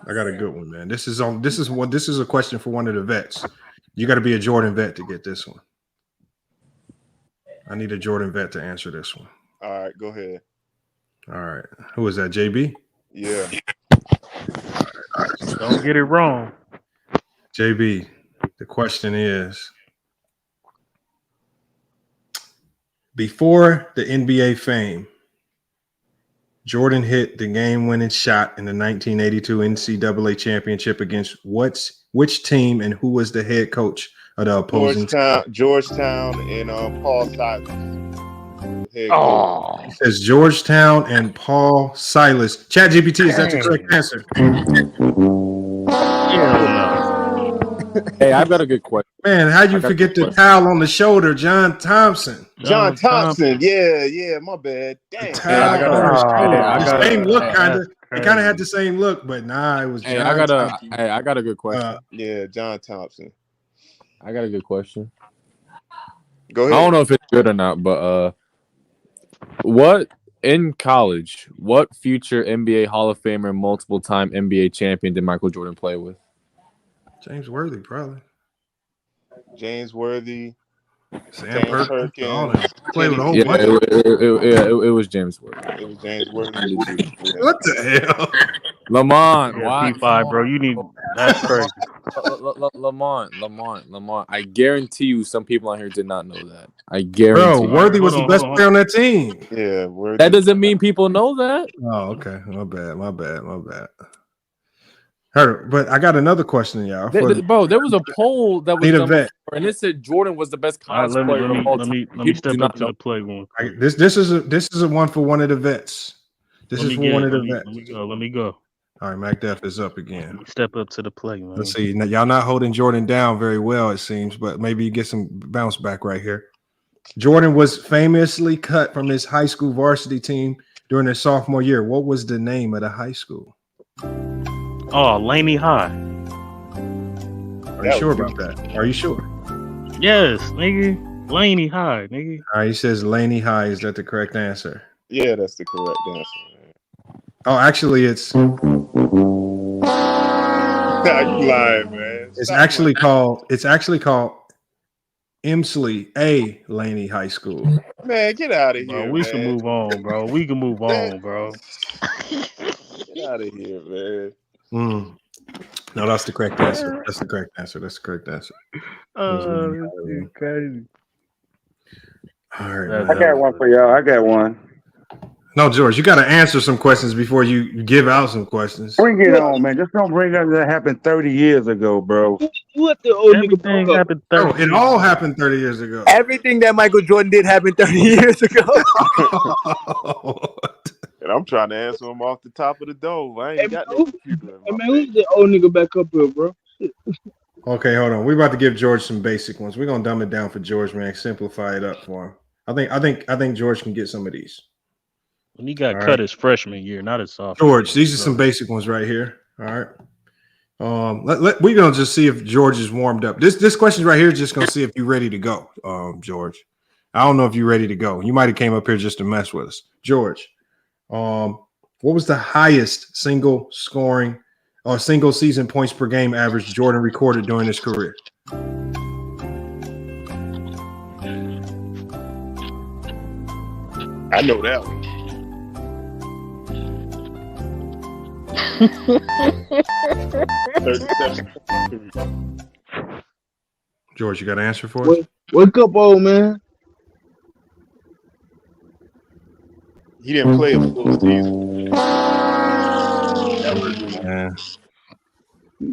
I got a good one, man. This is a question for one of the vets. You got to be a Jordan vet to get this one. I need a Jordan vet to answer this one. All right, go ahead. All right. Who is that, JB? Yeah. Don't get it wrong. JB, the question is, before the NBA fame, Jordan hit the game-winning shot in the 1982 NCAA championship against which team, and who was the head coach of the opposing team? Georgetown and Paul Silas. Oh, it says Georgetown and Paul Silas. ChatGPT, is that the correct answer? Hey, I've got a good question. Man, how'd you forget the towel on the shoulder, John Thompson? John Thompson. Yeah, my bad. Damn. Same look, kind of. It kind of had the same look, but nah, it was. I got a good question. Yeah, John Thompson. I got a good question. Go ahead. I don't know if it's good or not, but what future NBA Hall of Famer and multiple-time NBA champion did Michael Jordan play with? James Worthy, probably. James Worthy. Sam Perkins. Play with a whole bunch. It was James Worthy. It was James Worthy. What the hell? Lamont, why? P5, bro. You need. That's crazy. Lamont. I guarantee you, some people out here did not know that. I guarantee. Bro, Worthy was the best player on that team. Yeah, Worthy. That doesn't mean people know that. Oh, okay. My bad. But I got another question, y'all. Bro, there was a poll that was done before, and it said Jordan was the best college player of all time. Let me step up to the play one. This is a one for one of the vets. This is for one of the vets. Let me go. All right, MacDuff is up again. Step up to the play, man. Let's see. Now, y'all not holding Jordan down very well, it seems, but maybe you get some bounce back right here. Jordan was famously cut from his high school varsity team during his sophomore year. What was the name of the high school? Oh, Laney High. Are you sure about that? Are you sure? Yes, nigga. Laney High, nigga. All right, he says Laney High. Is that the correct answer? Yeah, that's the correct answer. Oh, actually, it's. You lying, man. It's actually called Emsley A. Laney High School. Man, get out of here. Bro, we can move on, bro. We can move on, bro. Get out of here, man. No, that's the correct answer. That's the correct answer. Crazy. All right. I got one for y'all. I got one. No, George, you got to answer some questions before you give out some questions. Bring it on, man. Just don't bring up that happened 30 years ago, bro. What the old Everything nigga happened 30 It all happened 30 years ago. Everything that Michael Jordan did happened 30 years ago. And I'm trying to answer him off the top of the dome. I ain't got no computer. Man, who's the old nigga back up here, bro? Okay, hold on. We're about to give George some basic ones. We're gonna dumb it down for George, man. Simplify it up for him. I think George can get some of these. When he got cut his freshman year, not his sophomore. George, these are some basic ones right here. All right. We're gonna just see if George is warmed up. This question right here is just gonna see if you're ready to go, George. I don't know if you're ready to go. You might have came up here just to mess with us, George. What was the highest single season points per game average Jordan recorded during his career? I know that one. George, you got an answer for us? Wake up, old man. He didn't play a full season. man.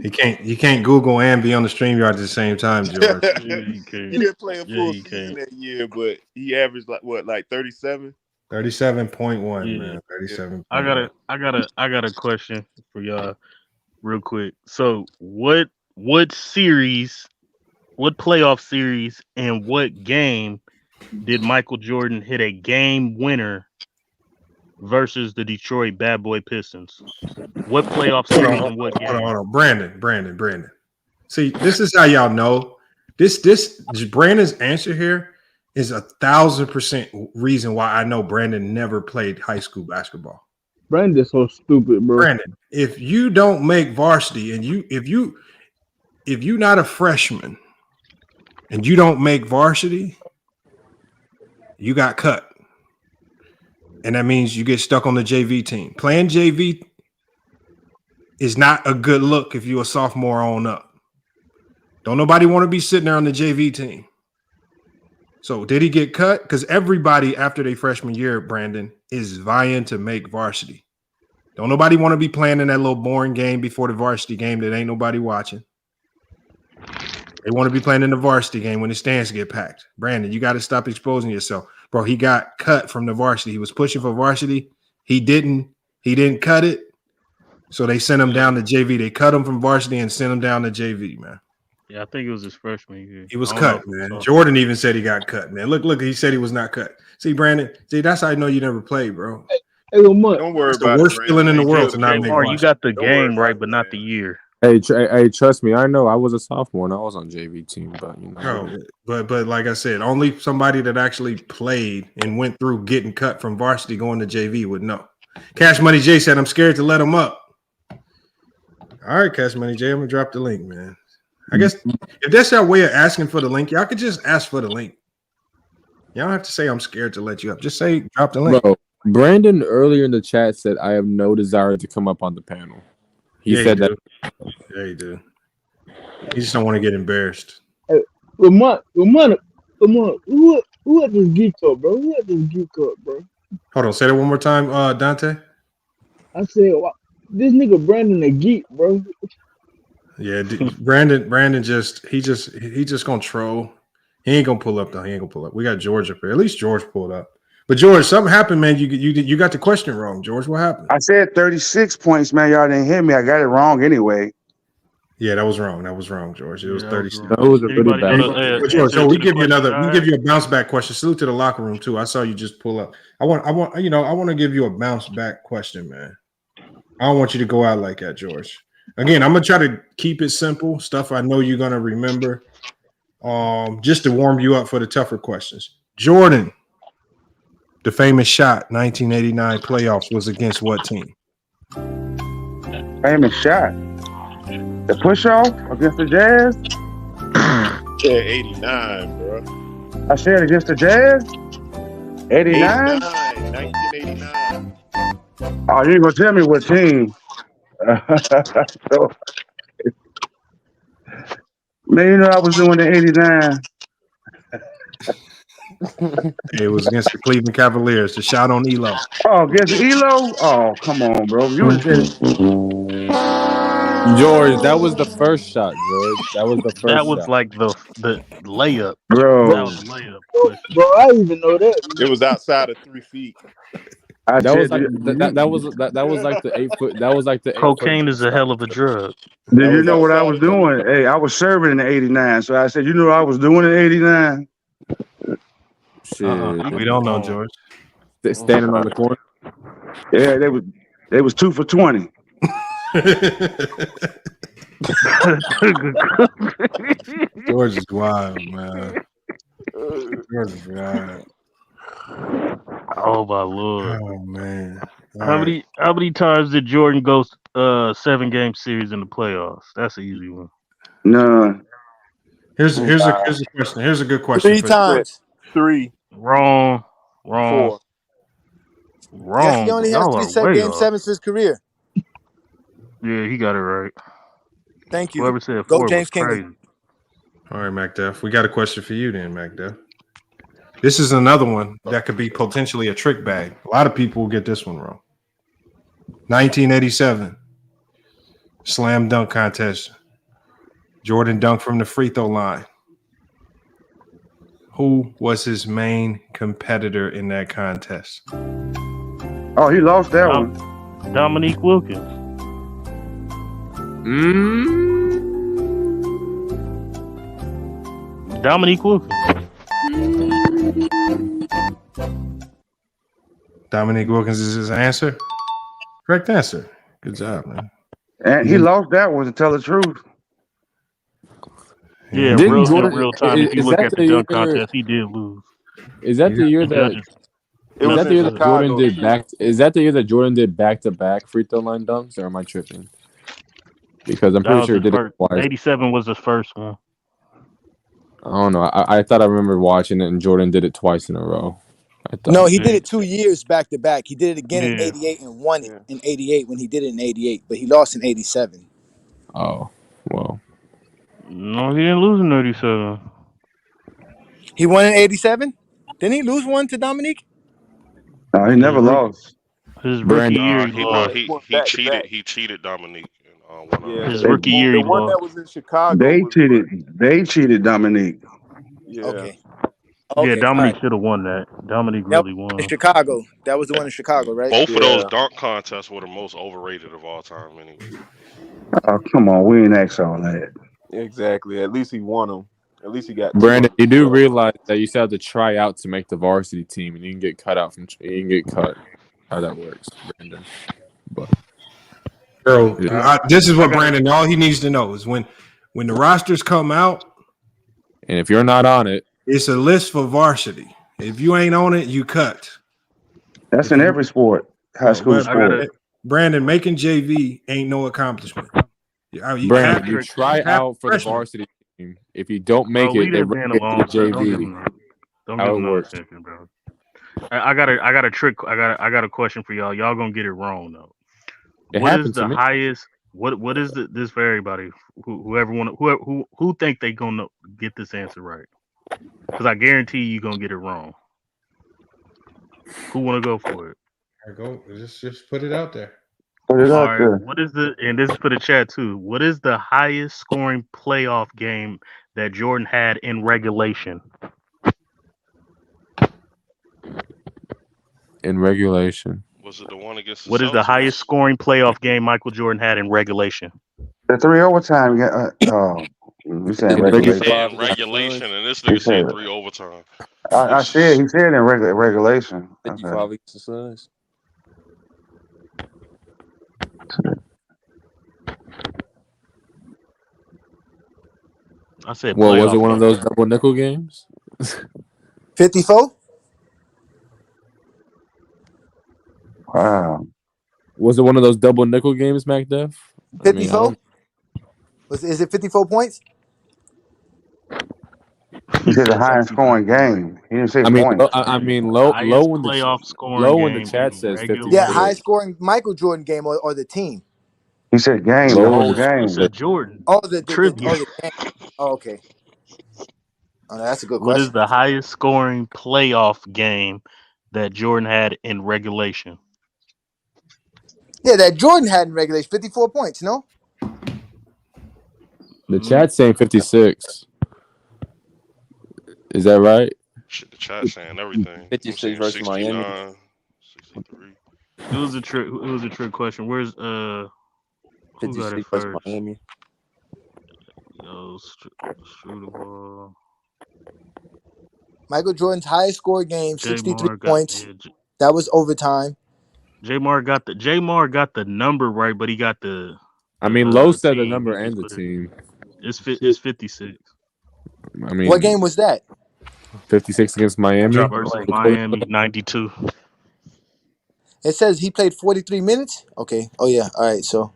He can't Google and be on the StreamYard at the same time, George. He didn't play a full season that year, but he averaged like 37? 37.1, man. 37. I got a question for y'all real quick. So what playoff series and what game did Michael Jordan hit a game winner versus the Detroit Bad Boy Pistons? What playoff series and what game? Hold on. Brandon. See, this is how y'all know. This Brandon's answer here is 1,000% reason why I know Brandon never played high school basketball. Brandon's so stupid, bro. Brandon, if you don't make varsity and if you're not a freshman and you don't make varsity, you got cut. And that means you get stuck on the JV team. Playing JV is not a good look if you're a sophomore on up. Don't nobody want to be sitting there on the JV team. So did he get cut? Because everybody after their freshman year, Brandon, is vying to make varsity. Don't nobody want to be playing in that little boring game before the varsity game that ain't nobody watching. They want to be playing in the varsity game when the stands get packed. Brandon, you got to stop exposing yourself. Bro, he got cut from the varsity. He was pushing for varsity. He didn't cut it. So they sent him down to JV. They cut him from varsity and sent him down to JV, man. Yeah, I think it was his freshman year. He was cut, man. Jordan even said he got cut, man. Look, he said he was not cut. See, Brandon, that's how I know you never played, bro. Hey, Lamont. Don't worry It's the about worst it. feeling in the world to not make You got the game right, but not the year. Hey, trust me. I know I was a sophomore and I was on JV team, but you know. But like I said, only somebody that actually played and went through getting cut from varsity going to JV would know. Cash Money J said, "I'm scared to let him up." All right, Cash Money J, I'm gonna drop the link, man. I guess if that's your way of asking for the link, y'all could just ask for the link. Y'all don't have to say I'm scared to let you up. Just say drop the link. Bro, Brandon earlier in the chat said I have no desire to come up on the panel. He said that. Yeah, he did. He just don't want to get embarrassed. Hey, Lamont, who at this geek up, bro? Who at this geek up, bro? Hold on, say that one more time, Dante. I said, this nigga Brandon a geek, bro. Yeah, Brandon just gonna troll. He ain't gonna pull up though. He ain't gonna pull up. We got George up here. At least George pulled up. But George, something happened, man. You got the question wrong, George. What happened? I said 36 points, man. Y'all didn't hear me. I got it wrong anyway. Yeah, that was wrong. That was wrong, George. It was 36. That was a pretty bad. George, so we give you a bounce back question. Salute to the locker room too. I saw you just pull up. I want to give you a bounce back question, man. I don't want you to go out like that, George. Again, I'm gonna try to keep it simple, stuff I know you're gonna remember. Just to warm you up for the tougher questions. Jordan, the famous shot, 1989 playoffs, was against what team? Famous shot. The push off against the Jazz? Yeah, 89, bro. I said against the Jazz? 89? 1989. Oh, you ain't gonna tell me what team. So, man, you know I was doing the 89. It was against the Cleveland Cavaliers. The shot on Elo. Oh, against Elo? Oh, come on, bro. George, that was the first shot, George. That was the first That was shot. like the layup. Bro. That was the layup. Bro, I didn't even know that. It was outside of 3 feet. That was like the 8 foot. That was like the cocaine is a hell of a drug. Did you know what I was doing? Hey, I was serving in the 89. So I said, you know what I was doing in 89? Shit. We don't know, George. Standing on the corner. Yeah, they was 2 for 20. George is wild, man. George is wild. Oh my lord! Oh man! How many times did Jordan go 7-game series in the playoffs? That's an easy one. No. Here's a question. Here's a good question. 3 times. 3. Wrong. 4. Wrong. Yes, he only has Y'all 3 are way game off. 7s for his career. Yeah, he got it right. Thank you. Whoever said Go 4 James was crazy. Kingdom. All right, MacDuff. We got a question for you then, MacDuff. This is another one that could be potentially a trick bag. A lot of people will get this one wrong. 1987. Slam dunk contest. Jordan dunked from the free throw line. Who was his main competitor in that contest? Oh, he lost that one. Dominique Wilkins. Dominique Wilkins. Dominique Wilkins is his answer. Correct answer. Good job, man. And he lost that one, to tell the truth. Yeah, in real time. If you look at the dunk contest, he did lose. Is that the year that? Is that the year that Jordan did back? Is that the year that Jordan did back-to-back free throw line dunks, or am I tripping? Because I'm pretty sure he did it twice. 87 was his first one. I don't know. I thought I remember watching it, and Jordan did it twice in a row. No, he did it 2 years back to back. He did it again in '88 and won it in '88 when he did it in '88, but he lost in '87. Oh, well. No, he didn't lose in '87. He won in '87. Didn't he lose one to Dominique? No, he never lost. His rookie year, he cheated. He cheated Dominique. His rookie year, he one lost. that was in Chicago. They cheated Dominique. Yeah. Okay. Yeah, Dominique should have won that. Dominique really won. In Chicago. That was the one in Chicago, right? Both of those dunk contests were the most overrated of all time, anyway. Oh, come on. We ain't asked all that. Exactly. At least he won them. At least he got. Brandon, you do realize that you still have to try out to make the varsity team, and you can get cut out from. You can get cut. How that works, Brandon. But this is what Brandon. All he needs to know is when the rosters come out, and if you're not on it, it's a list for varsity. If you ain't on it, you cut. That's in every sport, high school sport. Brandon, making JV ain't no accomplishment. Brandon, you try out for the varsity team. If you don't make it, they bring it to the JV. Don't give him a second, bro. I got a trick. I got a question for y'all. Y'all gonna get it wrong though. What is the highest? What is this for everybody? Who think they gonna get this answer right? Because I guarantee you gonna get it wrong. Who want to go for it? Go. Just put it out there. Put it out there. What is and this is for the chat too. What is the highest scoring playoff game that Jordan had in regulation? In regulation. Was it the one against the What is the highest scoring playoff game Michael Jordan had in regulation? The 3 overtime. We said regulation. Regulation, and this nigga said 3 overtime. I said he said in regulation. 55 against the Suns. I said. Well, was it one of those double nickel games? 54. Wow. Was it one of those double nickel games, MacDuff? 54. Is it 54 points? He said the highest scoring game. He didn't say points. Low in the chat says 50. Yeah, highest scoring Michael Jordan game or the team. He said game, the whole game. He said Jordan. Oh, the game. Oh, okay. Oh, no, that's a good question. What is the highest scoring playoff game that Jordan had in regulation? Yeah, that Jordan had in regulation, 54 points, no? The chat's saying 56. Is that right? Shit, the chat's saying everything. 56 versus Miami. 63. It was a trick question. Where's 56 versus Miami. Yo, shoot the ball. Michael Jordan's highest score game, 63 points. That was overtime. J-Mar got the number right, but he got the. Lowe said the number and the team. It's 56. What game was that? 56 against Miami. Versus Miami, 92. It says he played 43 minutes. Okay. Oh yeah. All right. So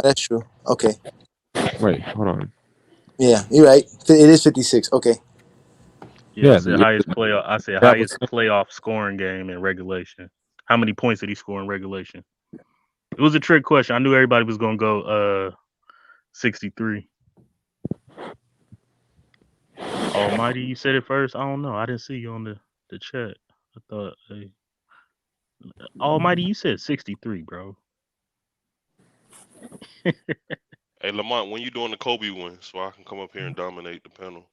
that's true. Okay. Wait, hold on. Yeah, you're right. It is 56. Okay. Yeah, it's the highest playoff. I said highest playoff scoring game in regulation. How many points did he score in regulation? It was a trick question. I knew everybody was gonna go 63. Almighty, you said it first. I don't know. I didn't see you on the chat. I thought, hey. Almighty, you said 63, bro. Hey, Lamont, when you doing the Kobe one, so I can come up here and dominate the panel?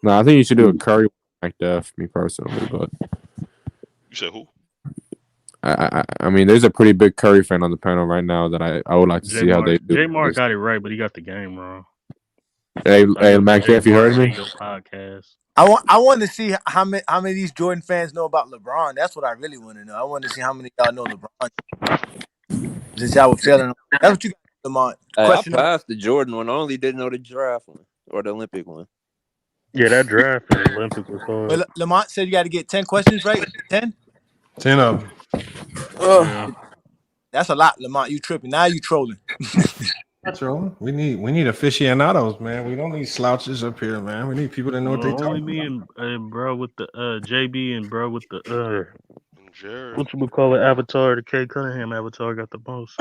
No, I think you should do a Curry McDuff, me personally, but You said who? I mean, there's a pretty big Curry fan on the panel right now that I would like to see how they do. J-Mark got it right, but he got the game wrong. Hey, Mac, if you heard me, podcast. I want to see how many of these Jordan fans know about LeBron. That's what I really want to know. I want to see how many of y'all know LeBron. Since y'all were feeling, that's what you got, Lamont. I passed the Jordan one. I only didn't know the draft one or the Olympic one. Yeah, that draft and the Olympic was hard. Well, Lamont said you got to get 10 questions right. 10? 10 of them. Yeah. That's a lot, Lamont. You tripping. Now you trolling. Trolling? We need aficionados, man. We don't need slouches up here, man. We need people that know what they talking me about. and bro with the JB and bro with the Jared. what you would call it, Avatar, the K Cunningham Avatar got the most.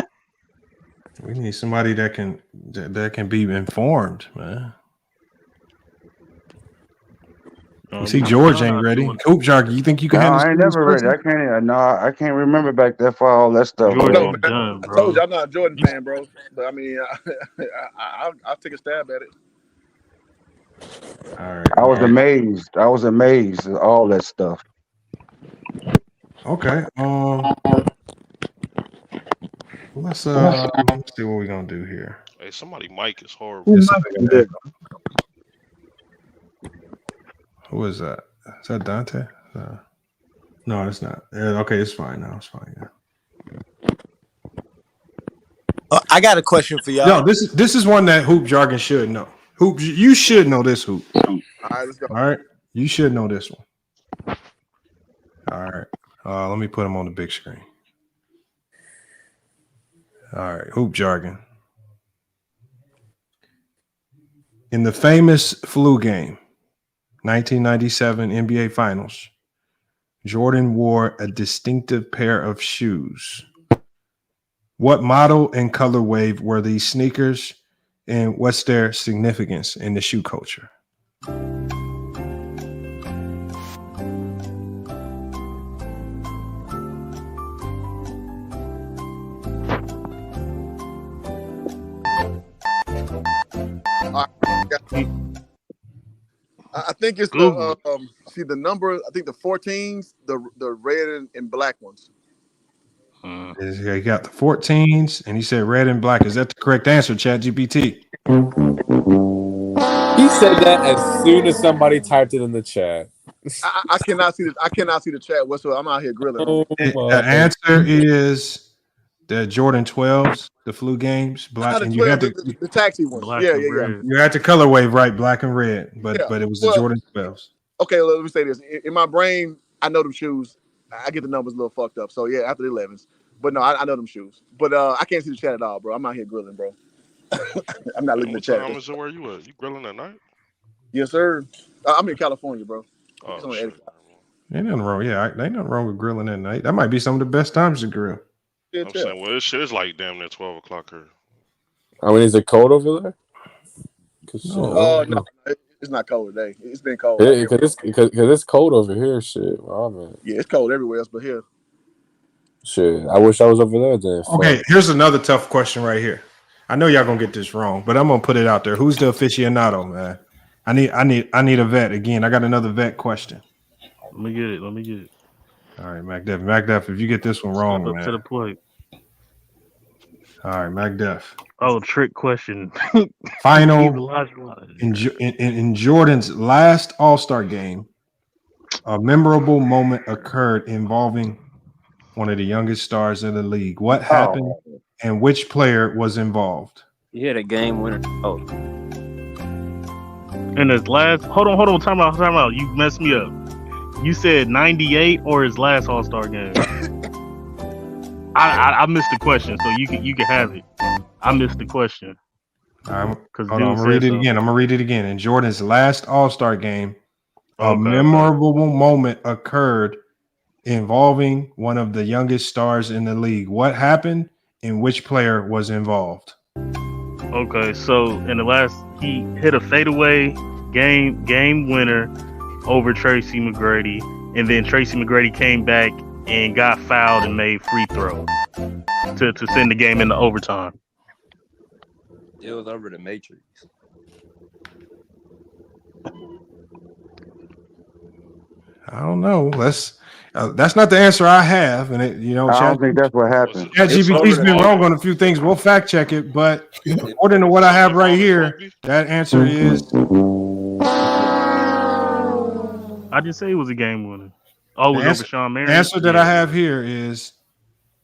We need somebody that can be informed, man. You see, George ain't ready. Coop Jark, you think you can handle? I ain't never ready. I can't remember back that far. All that stuff. Jordan I told you I'm not a Jordan fan, bro. But I mean, I'll take a stab at it. All right. I was amazed. I was amazed at all that stuff. Okay. Let's see what we're gonna do here. Hey, somebody mic is horrible. Who is that? Is that Dante? No, it's not. Okay, it's fine now. It's fine. Yeah. I got a question for y'all. No, this is one that Hoop Jargon should know. Hoop, you should know this, Hoop. All right, let's go. All right, you should know this one. All right, let me put him on the big screen. All right, Hoop Jargon. In the famous flu game, 1997 NBA Finals, Jordan wore a distinctive pair of shoes. What model and colorway were these sneakers, and what's their significance in the shoe culture? I think it's the see the number. I think the 14s, the red and black ones. He got the 14s, and he said red and black. Is that the correct answer, ChatGPT? He said that as soon as somebody typed it in the chat. I cannot see the chat whatsoever. I'm out here grilling. The answer is the Jordan 12s, the flu games, black, and you had the taxi ones. Yeah. You had the colorway right, black and red, but it was the Jordan 12s. Okay, let me say this. In my brain, I know them shoes. I get the numbers a little fucked up. So yeah, after the 11s. But no, I know them shoes. But I can't see the chat at all, bro. I'm out here grilling, bro. I'm not looking at the chat. What time is it where you at? You grilling at night? Yes, sir. I'm in California, bro. Oh, shit. Ain't nothing wrong. Yeah, ain't nothing wrong with grilling at night. That might be some of the best times to grill. I'm saying, well, this shit is like damn near 12 o'clock here. I mean, is it cold over there? No, it's not cold today. It's been cold. Because it's cold over here. Shit, wow, man. Yeah, it's cold everywhere else but here. Shit, I wish I was over there then. Okay, here's another tough question right here. I know y'all gonna get this wrong, but I'm gonna put it out there. Who's the aficionado, man? I need a vet again. I got another vet question. Let me get it. All right, MacDef, if you get this one wrong, Step up man. to the plate. All right, MacDef. Oh, trick question. Final in Jordan's last All-Star game, a memorable moment occurred involving one of the youngest stars in the league. What happened and which player was involved? He had a game winner. Oh. In his last hold on, time out. You messed me up. You said 98 or his last All-Star game. I missed the question, so you can have it. I missed the question. I'm gonna read it again. I'm gonna read it again. In Jordan's last All-Star game, a memorable moment occurred involving one of the youngest stars in the league. What happened and which player was involved? Okay, so in the last, he hit a fadeaway game winner over Tracy McGrady, and then Tracy McGrady came back and got fouled and made free throw to send the game into overtime. It was over the Matrix. I don't know. That's not the answer I have, and I don't think that's what happened. ChatGPT's been wrong on a few things. We'll fact check it, but according to what I have right here, that answer is. I just say it was a game winner. Oh, it was over Sean Marion. The answer that I have here is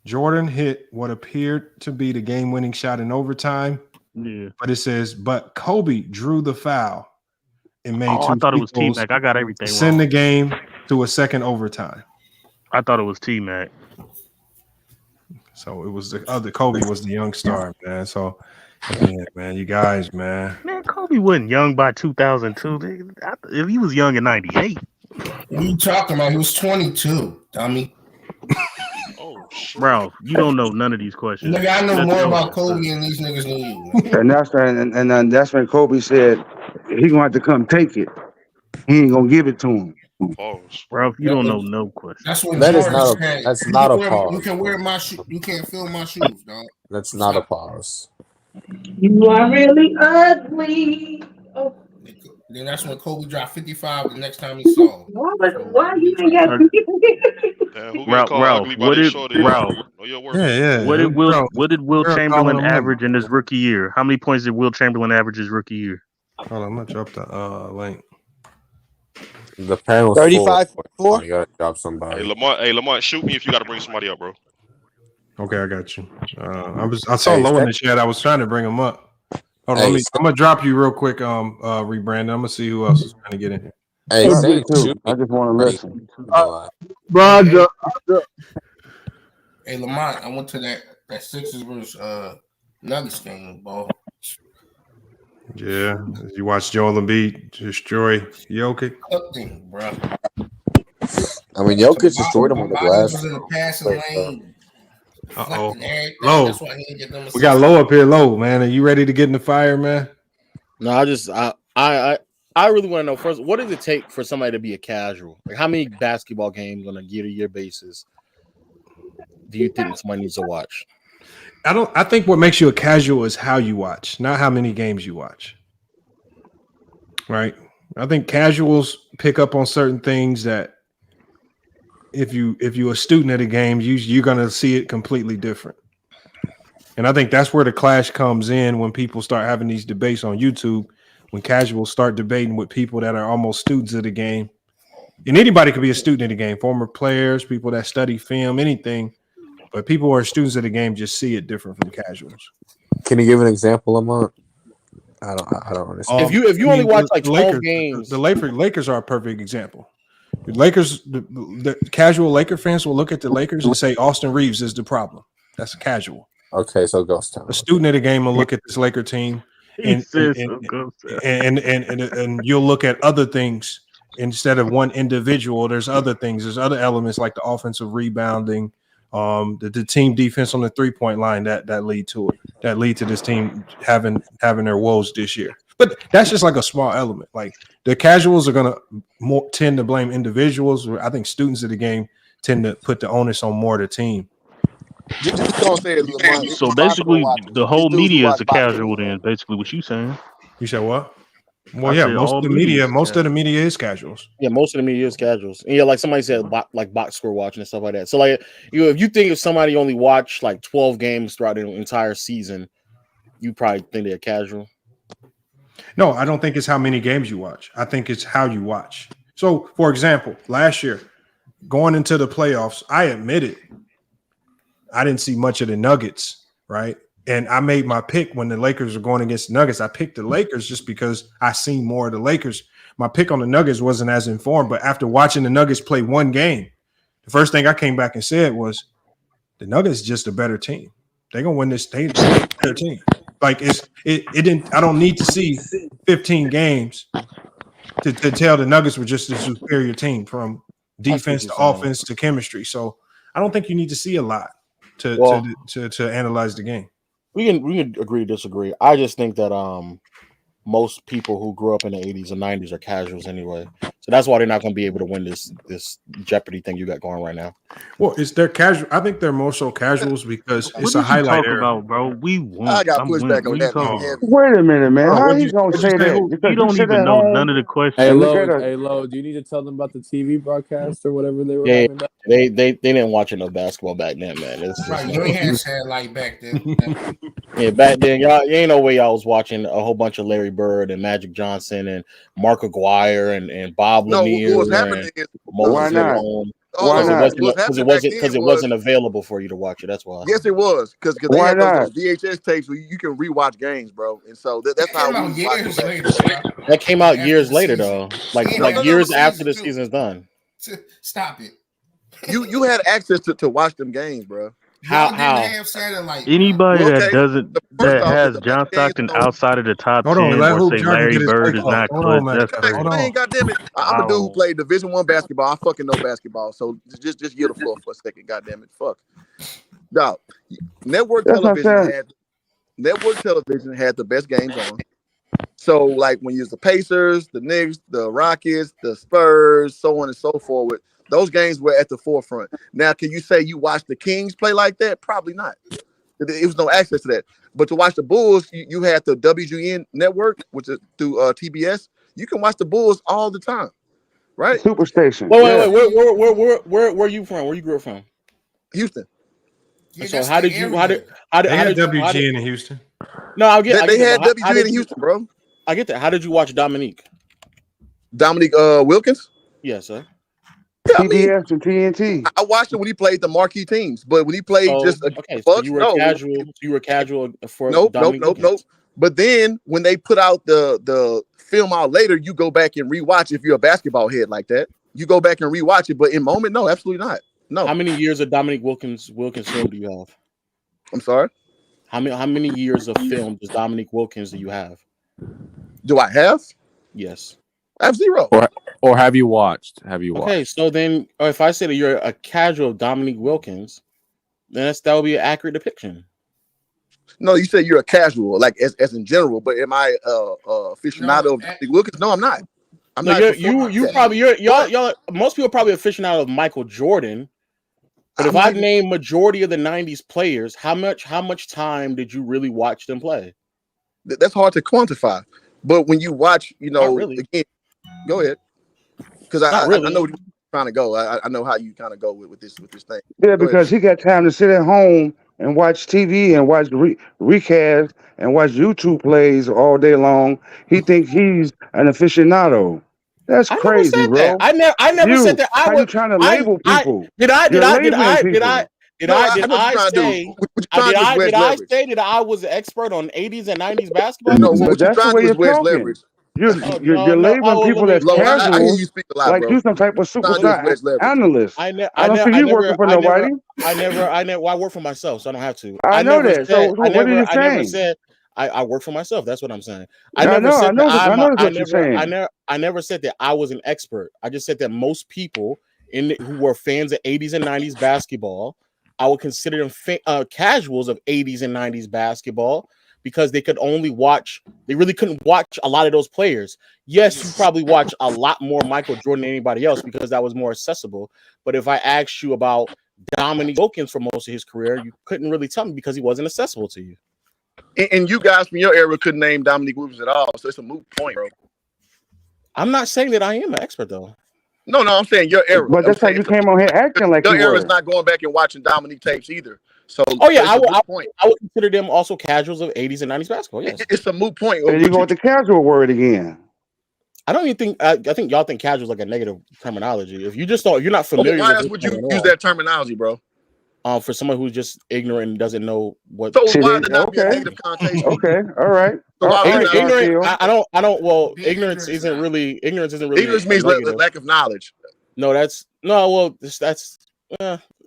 Jordan hit what appeared to be the game-winning shot in overtime. Yeah, but it says, but Kobe drew the foul and made two. I thought it was T-Mac. I got everything wrong. Send the game to a second overtime. I thought it was T-Mac. So it was the other Kobe was the young star, man. So man, you guys, man. Man, Kobe wasn't young by 2002. If he was young in 98. What are you talking about? He was 22, dummy. Bro, you don't know none of these questions. Nigga, I know more about Kobe and these niggas know you. And that's when Kobe said he gonna have to come take it. He ain't gonna give it to him. Bro, you don't know no question. That's what That's not a pause. You can wear my shoe. You can't fill my shoes, dog. That's not a pause. You are really ugly. Oh. Then that's when Kobe dropped 55 the next time he saw him. Why you ain't got Ralph, what did Will Chamberlain average in his rookie year? How many points did Will Chamberlain average his rookie year? Hold on, I'm gonna drop the link. The panel 35-4. You gotta drop somebody. Hey, Lamont, shoot me if you gotta bring somebody up, bro. Okay, I got you. I saw Low in the chat. I was trying to bring him up. Hold on, I'm gonna drop you real quick. Rebrand. I'm gonna see who else is trying to get in here. Hey, I just want to listen. Roger. Hey, Lamont, I went to that Sixers versus Nuggets game, bro. Yeah, you watch Joel Embiid destroy Jokic. Bro. I mean, Jokic destroyed him on the glass. Was in the passing lane. Low. We got Low up here, Low, man. Are you ready to get in the fire, man? No, I really want to know first, what does it take for somebody to be a casual? Like, how many basketball games on a year-to-year basis do you think somebody needs to watch? I think what makes you a casual is how you watch, not how many games you watch. Right? I think casuals pick up on certain things that if you're a student of the game, you're gonna see it completely different. And I think that's where the clash comes in when people start having these debates on YouTube, when casuals start debating with people that are almost students of the game. And anybody could be a student of the game, former players, people that study film, anything. But people who are students of the game just see it different from casuals. Can you give an example, Lamont? I don't understand. If you only watch like 12 games, the Lakers are a perfect example. The Lakers, the casual Laker fans will look at the Lakers and say Austin Reeves is the problem. That's a casual. Okay, so Ghost Town. A student of the game will look at this Laker team and you'll look at other things instead of one individual. There's other things. There's other elements like the offensive rebounding, the team defense on the 3-point line that lead to it, that lead to this team having their woes this year. But that's just like a small element. Like the casuals are gonna tend to blame individuals. I think students of the game tend to put the onus on more of the team. Just don't say it, Lamont. So basically, the whole media is a casual. Then basically, what you saying? You said what? Well, yeah, most of the media is casuals. Yeah, most of the media is casuals. And yeah, like somebody said, like box score watching and stuff like that. So like, if you think if somebody only watched like 12 games throughout the entire season, you probably think they're casual. No, I don't think it's how many games you watch. I think it's how you watch. So, for example, last year, going into the playoffs, I admitted I didn't see much of the Nuggets, right? And I made my pick when the Lakers were going against the Nuggets. I picked the Lakers just because I seen more of the Lakers. My pick on the Nuggets wasn't as informed, but after watching the Nuggets play one game, the first thing I came back and said was, the Nuggets just a better team. They're gonna win this. They're a better team. Like it didn't. I don't need to see 15 games to tell the Nuggets were just a superior team from defense to offense to chemistry. So I don't think you need to see a lot to analyze the game. We can agree to disagree. I just think that most people who grew up in the 80s and 90s are casuals anyway. So that's why they're not going to be able to win this Jeopardy thing you got going right now. Well, it's their casual. I think they're more so casuals because What it's did a you highlight talk era. about, bro? We won. I got pushed back on that. Wait a minute, man. Oh, How what'd you you- gonna what'd you say say, that? Hoop? Because You don't sit even at know home none of the questions. Hey, and look Lo, at us. hey, Lo, do you need to tell them about the TV broadcast or whatever they were Yeah, having back? they didn't watch enough basketball back then, man. It's just Right, you ain't had satellite back then. yeah, back then, y'all ain't no way y'all was watching a whole bunch of Larry Bird and Magic Johnson and Mark Aguirre and Bob No, Lanier what's happening and is Why Moses not? Malone. Why Because not? what's happening back then it wasn't available for you to watch it. That's why. Yes, it was because they Why had those not? VHS tapes where you can rewatch games, bro. And so that's That how came we out watched years it. later, bro. That came out After years the later, season. though. Like No, years after season the two. season's done. Stop it. You had access to watch them games, bro. Y'all didn't have satellite. Anybody Well, that okay. doesn't First that off, has the John games Stockton on. outside of the top Hold on, 10 let or Hoop say Johnny Larry get his Bird take is off. not Hold clutch, on, that's Mascot. crazy. Hold on. Man, goddamn it! I'm a dude who played Division I basketball. I fucking know basketball, so just yield the floor for a second. Goddamn it, fuck. Dog, network That's what I'm television saying. had the best games on. So, like when you use the Pacers, the Knicks, the Rockets, the Spurs, so on and so forth, those games were at the forefront. Now, can you say you watched the Kings play like that? Probably not. It was no access to that. But to watch the Bulls, you had the WGN network, which is through TBS. You can watch the Bulls all the time, right? Superstation. Wait, Yeah. where you from? Where you grew up from? Houston. Yeah, So that's how the did you area. They had WGN in Houston. No, I get They that, had but how WGN did in you- Houston, bro. I get that. How did you watch Dominique? Dominique Wilkins. Yes, sir. Yeah, I mean, TBS and TNT. I watched it when he played the marquee teams, but when he played So just against the okay, so Bucks, you were no. casual. You were casual for Nope. Dominique Wilkins. But then when they put out the film out later, you go back and rewatch. If you're a basketball head like that, you go back and rewatch it. But in moment, no, absolutely not. No. How many years of Dominique Wilkins film do you have? I'm sorry. How many years of film does Dominique Wilkins do you have? Do I have? Yes. I have 0. Or have you watched? Have you watched? Okay, so then if I say that you're a casual of Dominique Wilkins, then that would be an accurate depiction. No, you say you're a casual, like as in general. But am I aficionado of Dominique Wilkins? No, I'm not. I'm not. Y'all. Most people probably aficionado of Michael Jordan. But if I name majority of the '90s players, how much time did you really watch them play? That's hard to quantify. But when you watch, really. Again, go ahead, because I really. know where you're trying to go. I know how you kind of go with this thing. Yeah, because he got time to sit at home and watch TV and watch recast and watch YouTube plays all day long. He thinks he's an aficionado. That's crazy, bro. I never said that. How you trying to label people? Did I say that I was an expert on 80s and 90s basketball? No, But what you're that's the trying way to do you're is wedge talking. leverage. You're labeling people as casual, I hear you speak a lot, like bro. you some type of superstar analyst. I don't see you working for nobody. I work for myself, so I don't have to. I know that. So what are you saying? I never said I work for myself. That's what I'm saying. I know what you're saying. I never said that I was an expert. I just said that most people who were fans of 80s and 90s basketball, I would consider them casuals of 80s and 90s basketball because they really couldn't watch a lot of those players. Yes, you probably watch a lot more Michael Jordan than anybody else because that was more accessible. But if I asked you about Dominique Wilkins for most of his career, you couldn't really tell me because he wasn't accessible to you. And you guys from your era couldn't name Dominique Wilkins at all, so it's a moot point, bro. I'm not saying that I am an expert, though. No, I'm saying your era. But that's how you came on here acting like your you era were. is not going back and watching Dominique tapes either. So, I would consider them also casuals of 80s and 90s basketball. Yes, it's a moot point. There you go with the casual word again. I don't even think. I think y'all think casual is like a negative terminology. If you just you're not familiar. Why else would you use that terminology, bro? For someone who's just ignorant and doesn't know what. So why would it not be a negative connotation? Okay, all right. So ignorant. I don't. Well, ignorance isn't really. Ignorance means lack of knowledge. No, that's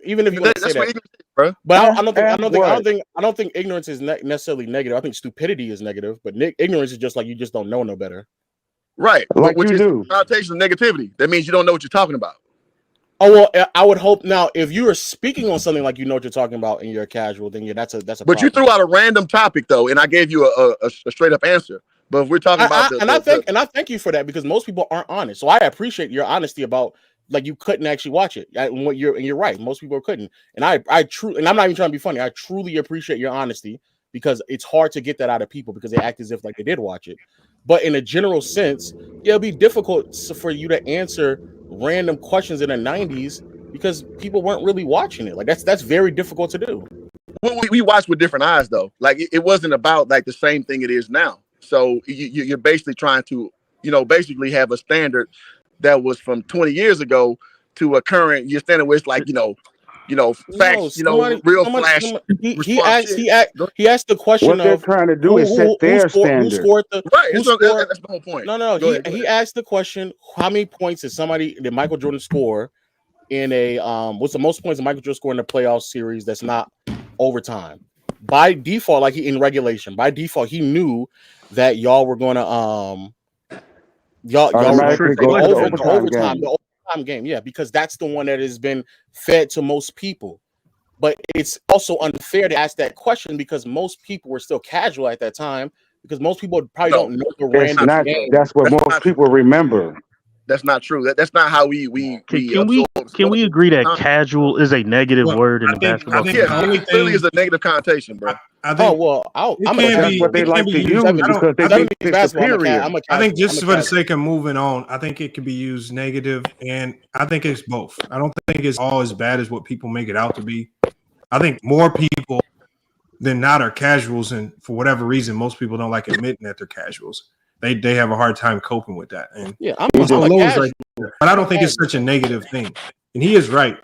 even if you want to say that, bro. But I don't think ignorance is necessarily negative. I think stupidity is negative, but ignorance is just like you just don't know no better. Right, like which is do. connotation of negativity. That means you don't know what you're talking about. Oh well, I would hope now if you are speaking on something like you know what you're talking about and you're casual, then that's a. But you threw out a random topic though, and I gave you a straight up answer. But if we're talking about I thank you for that, because most people aren't honest. So I appreciate your honesty about, like, you couldn't actually watch it. And you're right. Most people couldn't. And I truly, and I'm not even trying to be funny. I truly appreciate your honesty, because it's hard to get that out of people because they act as if like they did watch it. But in a general sense, yeah, it'll be difficult for you to answer random questions in the 90s because people weren't really watching it. Like that's very difficult to do. We watched with different eyes, though. Like it wasn't about like the same thing it is now. So you're basically trying to, basically have a standard that was from 20 years ago to a current year standard where it's like, facts, real flash. He asked the question what they're trying to do is set their standard. That's the whole point. No. He asked the question: how many points did Michael Jordan score in a what's the most points that Michael Jordan scored in a playoff series that's not overtime? By default, like in regulation, by default, he knew that y'all were going to y'all were going to overtime game, yeah, because that's the one that has been fed to most people. But it's also unfair to ask that question because most people were still casual at that time, because most people probably don't know the random game. That's what most people remember. That's not true. That's not how we can we agree that casual is a negative word in the basketball? Clearly is a negative connotation, bro. That's what they like to use because they think it's superior. I think just for the sake of moving on, I think it can be used negative, and I think it's both. I don't think it's all as bad as what people make it out to be. I think more people than not are casuals, and for whatever reason, most people don't like admitting that they're casuals. They have a hard time coping with that. And yeah, right there. But I don't think it's such a negative thing. And he is right.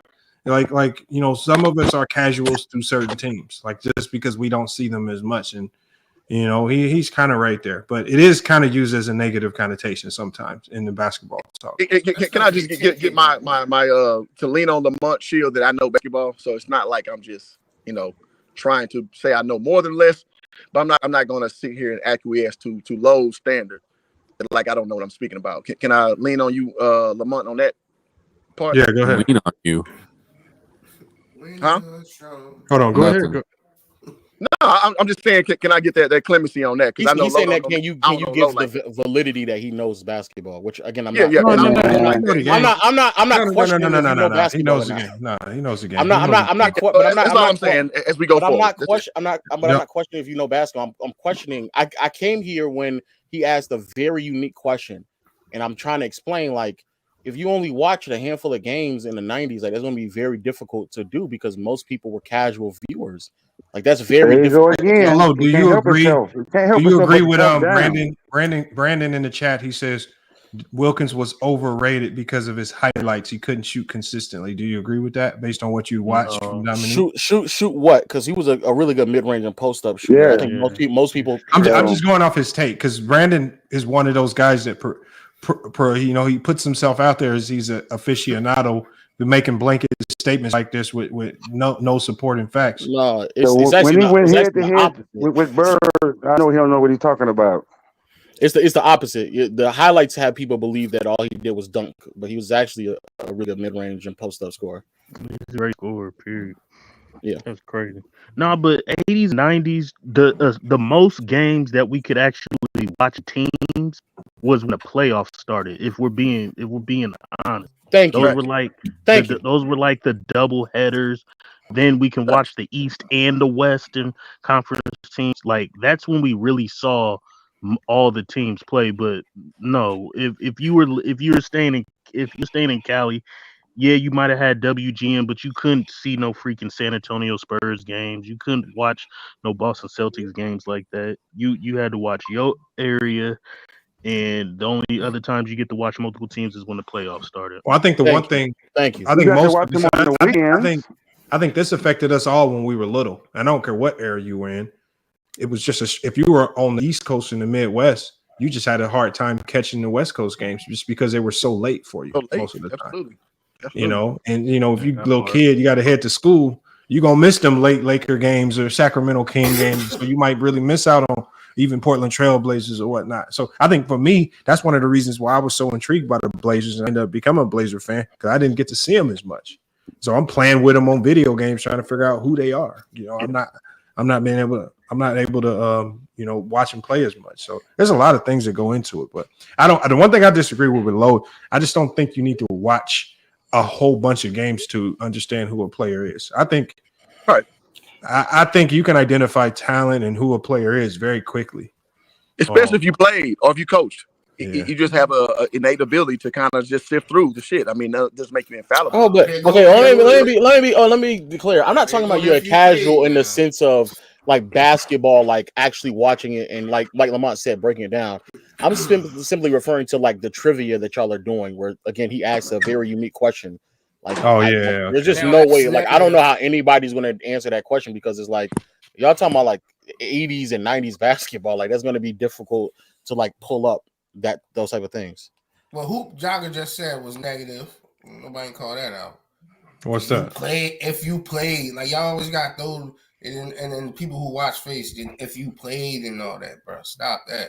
Like some of us are casuals through certain teams, like just because we don't see them as much. And he's kind of right there. But it is kind of used as a negative connotation sometimes in the basketball talk. Can I just get my to lean on Lamont shield that I know basketball? So it's not like I'm just trying to say I know more than less. But I'm not going to sit here and acquiesce to low standard, like I don't know what I'm speaking about. Can I lean on you, Lamont, on that part? Yeah, go ahead. Lean on you. Huh? Hold on, go ahead. No, I'm just saying. Can I get that clemency on that? Because I know he's saying that. Can you give the validity that he knows basketball? Which again, I'm not. I'm not questioning. No. He knows the game. No, he knows the game. I'm not saying as we go forward. I'm not questioning if you know basketball. I'm questioning. I came here when he asked a very unique question, and I'm trying to explain like, if you only watched a handful of games in the 90s, like that's going to be very difficult to do because most people were casual viewers. Like that's very difficult. Hello, do you agree? Do you agree with Brandon in the chat? He says Wilkins was overrated because of his highlights. He couldn't shoot consistently. Do you agree with that based on what you watched from Dominique? Shoot what? Because he was a really good mid-range and post-up shooter. Yeah. I think most people. I'm just going off his take because Brandon is one of those guys that he puts himself out there as he's an aficionado, making blanket statements like this with no supporting facts. No, when he went head to head with Bird, I know he don't know what he's talking about. It's the opposite. The highlights have people believe that all he did was dunk, but he was actually a really good mid-range and post-up scorer. He's a great scorer, period. Yeah, that's crazy. No, but 80s, 90s, the most games that we could actually watch teams was when the playoffs started. If we're being honest, those were like the double headers. Then we can watch the East and the Western Conference teams. Like that's when we really saw all the teams play. But no, if you're staying in Cali. Yeah, you might have had WGN, but you couldn't see no freaking San Antonio Spurs games. You couldn't watch no Boston Celtics games like that. You had to watch your area, and the only other times you get to watch multiple teams is when the playoffs started. Well, I think the one thing. Thank you. I think this affected us all when we were little. I don't care what era you were in. It was just if you were on the East Coast and the Midwest, you just had a hard time catching the West Coast games just because they were so late for you most of the time. Absolutely. If you little kid, you got to head to school, you're going to miss them late Laker games or Sacramento King games. So you might really miss out on even Portland Trail Blazers or whatnot. So I think for me, that's one of the reasons why I was so intrigued by the Blazers and ended up becoming a Blazer fan because I didn't get to see them as much. So I'm playing with them on video games, trying to figure out who they are. I'm not able to watch him play as much. So there's a lot of things that go into it. But the one thing I disagree with Lowe, I just don't think you need to watch a whole bunch of games to understand who a player is. I think I think you can identify talent and who a player is very quickly. Especially if you played or if you coached. You just have a innate ability to kind of just sift through the shit. I mean, that just make you infallible. Oh, but okay. Let me be clear. I'm not talking about you're a casual in the sense of like basketball, like actually watching it and like Lamont said, breaking it down. I'm simply referring to like the trivia that y'all are doing, where again he asked a very unique question. Like, there's just no way. Like, I don't know how anybody's going to answer that question because it's like y'all talking about like 80s and 90s basketball. Like, that's going to be difficult to like pull up those type of things. Well, Hoop Jogger just said was negative. Nobody called that out. What's that? If you played, like y'all always got those, and then people who watch face, if you played and all that, bro, stop that.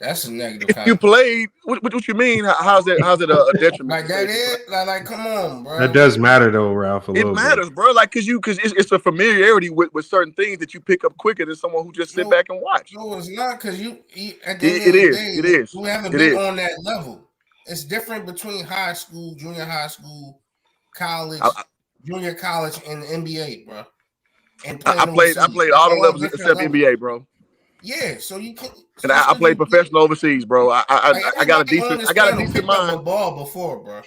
That's a negative. If you played, what you mean? How's it a detriment? Like that is like come on, bro. That does matter though, Ralph. It matters, bro. Like because it's a familiarity with certain things that you pick up quicker than someone who just sit back and watch. No, it's not because you at the end of the day, it is. You haven't been on that level. It's different between high school, junior high school, college, junior college, and the NBA, bro. And I played all the levels except NBA, bro. Yeah, so you can. And I played professional overseas, bro. I got a decent mind. A ball before, bro.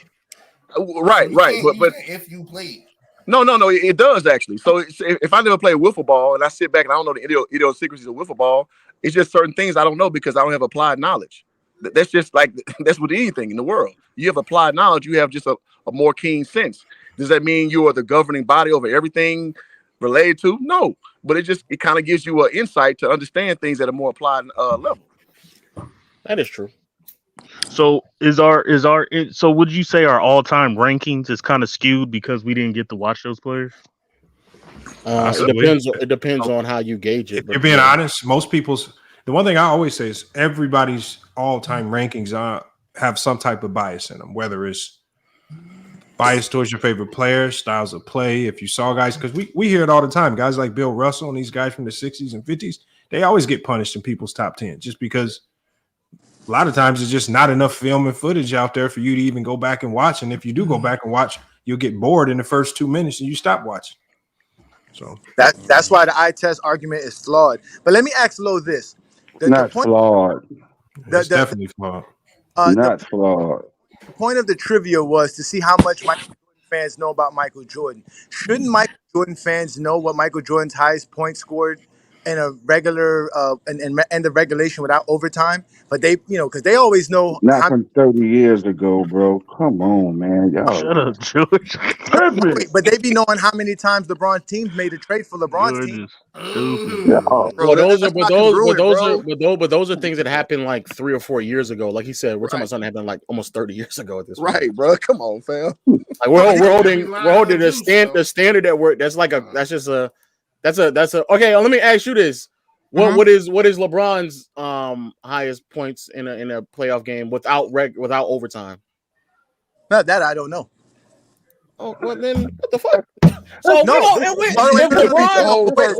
Right. But if you played. No, it does actually. So if I never played wiffle ball and I sit back and I don't know the idiosyncrasies of wiffle ball, it's just certain things I don't know because I don't have applied knowledge. That's just like that's with anything in the world. You have applied knowledge, you have just a more keen sense. Does that mean you are the governing body over everything related to? No, but it kind of gives you an insight to understand things at a more applied level. That is true. So so would you say our all-time rankings is kind of skewed because we didn't get to watch those players? It depends on how you gauge it. If you're being honest, the one thing I always say is everybody's all-time rankings have some type of bias in them, whether it's bias towards your favorite players, styles of play. If you saw guys, because we hear it all the time, guys like Bill Russell and these guys from the 60s and 50s, they always get punished in people's top 10 just because a lot of times there's just not enough film and footage out there for you to even go back and watch. And if you do go back and watch, you'll get bored in the first 2 minutes and you stop watching. So that's why the eye test argument is flawed. But let me ask Lo this. Flawed. It's definitely flawed. Not flawed. The point of the trivia was to see how much Michael Jordan fans know about Michael Jordan. Shouldn't Michael Jordan fans know what Michael Jordan's highest point scored in a regular and the regulation without overtime? But they, because they always know. Not from 30 years ago, bro. Come on, man. Y'all. Shut up, George. But they be knowing how many times LeBron teams made a trade for LeBron's team. Those are things that happened like 3 or 4 years ago. Like he said, we're talking about something that happened like almost 30 years ago at this point. Right, bro. Come on, fam. Like we're holding the standard that that's okay. Let me ask you this: what is LeBron's highest points in a playoff game without overtime? That I don't know. Oh, well then what the fuck? So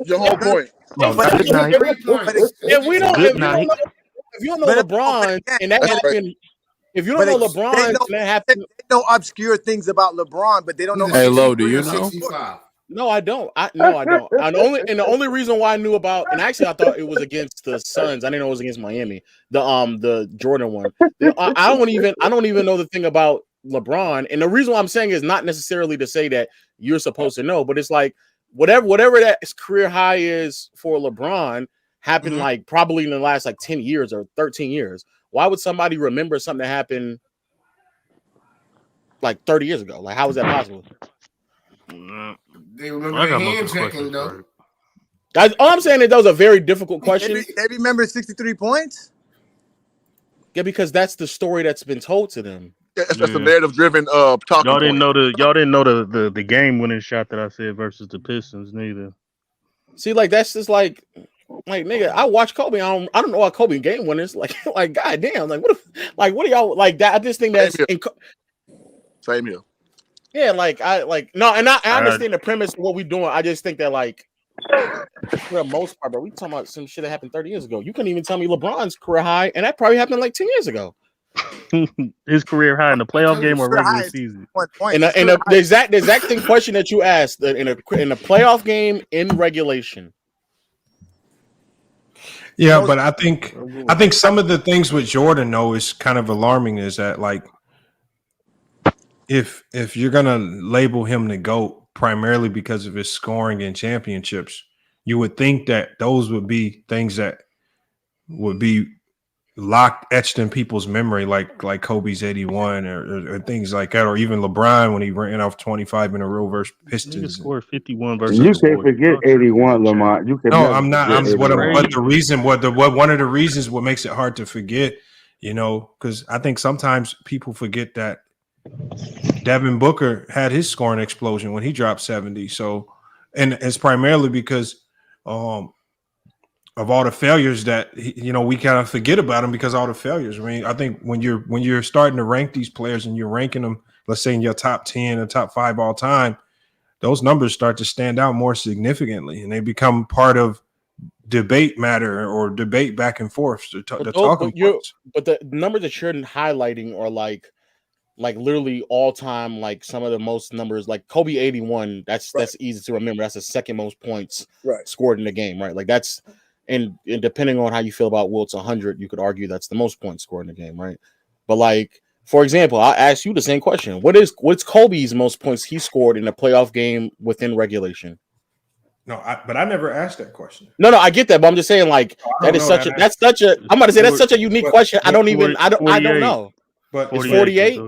your whole point. If you don't know LeBron and that happened, if you don't know LeBron and that happened, they know obscure things about LeBron, but they don't know. Hey, Lo, do you know? No, I don't. The only reason why I knew about, and actually I thought it was against the Suns. I didn't know it was against Miami. The Jordan one. I don't even know the thing about LeBron. And the reason why I'm saying is not necessarily to say that you're supposed to know, but it's like whatever that career high is for LeBron happened like probably in the last like 10 years or 13 years. Why would somebody remember something that happened like 30 years ago? Like, how is that possible? They remember the hand checking though. Guys, all I'm saying is that was a very difficult question. They remember 63 points? Yeah, because that's the story that's been told to them. That's a narrative-driven talking. Y'all didn't know the game-winning shot that I said versus the Pistons neither. See, like that's just like nigga, I watch Kobe. I don't know what Kobe game winners like goddamn, what are y'all like that? I just think that's same here. Yeah, I understand the premise of what we're doing. I just think that like For the most part, bro, we talking about some shit that happened 30 years ago. You couldn't even tell me LeBron's career high, and that probably happened like 10 years ago. His career high in the playoff game or regular season. And the exact thing question that you asked in a playoff game in regulation. Yeah, but I think some of the things with Jordan though is kind of alarming. Is that like if you're gonna label him the GOAT primarily because of his scoring in championships, you would think that those would be things that would be etched in people's memory, like Kobe's 81 or things like that, or even LeBron when he ran off 25 in a row versus Pistons. He scored 51 versus. You can't forget 81, Lamont. You can. No, I'm not. What one of the reasons what makes it hard to forget, because I think sometimes people forget that Devin Booker had his scoring explosion when he dropped 70. So, and it's primarily because of all the failures that we kind of forget about him because of all the failures. I mean, I think when you're starting to rank these players and you're ranking them, let's say in your top 10 or top 5 all time, those numbers start to stand out more significantly, and they become part of debate matter or debate back and forth. But the numbers that you're highlighting are like literally all time, like some of the most numbers, like Kobe 81. That's easy to remember. That's the second most points scored in the game, right? Like that's. And depending on how you feel about Wilt's 100, you could argue that's the most points scored in the game, right? But like, for example, I'll ask you the same question. What's Kobe's most points he scored in a playoff game within regulation? No, but I never asked that question. No, I get that, but I'm just saying like that's such a unique question. I don't know. But it's 48.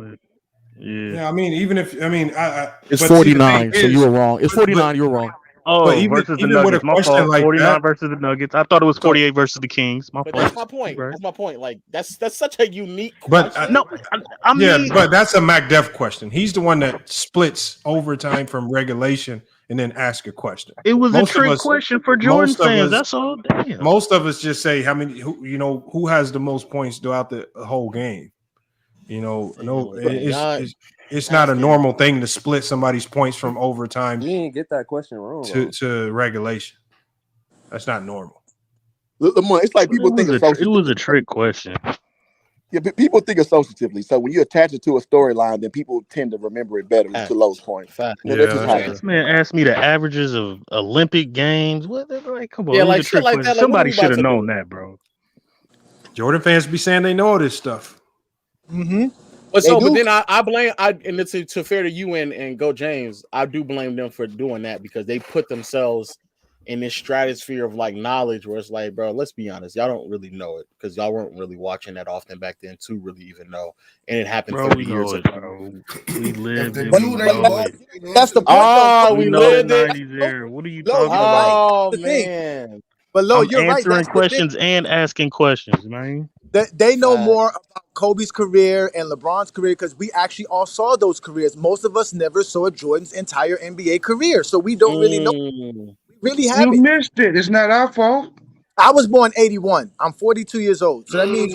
Yeah, I mean, it's 49. So you were wrong. It's 49. You were wrong. Oh, versus the Nuggets. My fault. Like 49 versus the Nuggets. I thought it was 48 versus the Kings. My fault. That's my point. Right. That's my point. Like that's such a unique question. But that's a MacDeff question. He's the one that splits overtime from regulation and then ask a question. It was a trick question for Jordan fans. That's all. Damn. Most of us just say how many. Who has the most points throughout the whole game? It's not a normal thing to split somebody's points from overtime. You didn't get that question wrong. To regulation. That's not normal. It's like people think it was a trick question. Yeah, but people think associatively. So when you attach it to a storyline, then people tend to remember it better to Lowe's point. This man asked me the averages of Olympic games. What? Like, come on. Yeah, like shit like that. Somebody should have known that, bro. Jordan fans be saying they know all this stuff. Mm-hmm. But then I blame and it's to fair to you and Go James, I do blame them for doing that because they put themselves in this stratosphere of like knowledge where it's like, bro, let's be honest, y'all don't really know it because y'all weren't really watching that often back then to really even know, and it happened 30 years ago. We lived in it. That's the point. Oh, we lived in the 90s era. What are you talking about? Oh man. But Lo, you're answering questions and asking questions, man. They know more about Kobe's career and LeBron's career because we actually all saw those careers. Most of us never saw Jordan's entire NBA career, so we don't really know. We really haven't. You missed it. It's not our fault. I was born 81. I'm 42 years old, so that means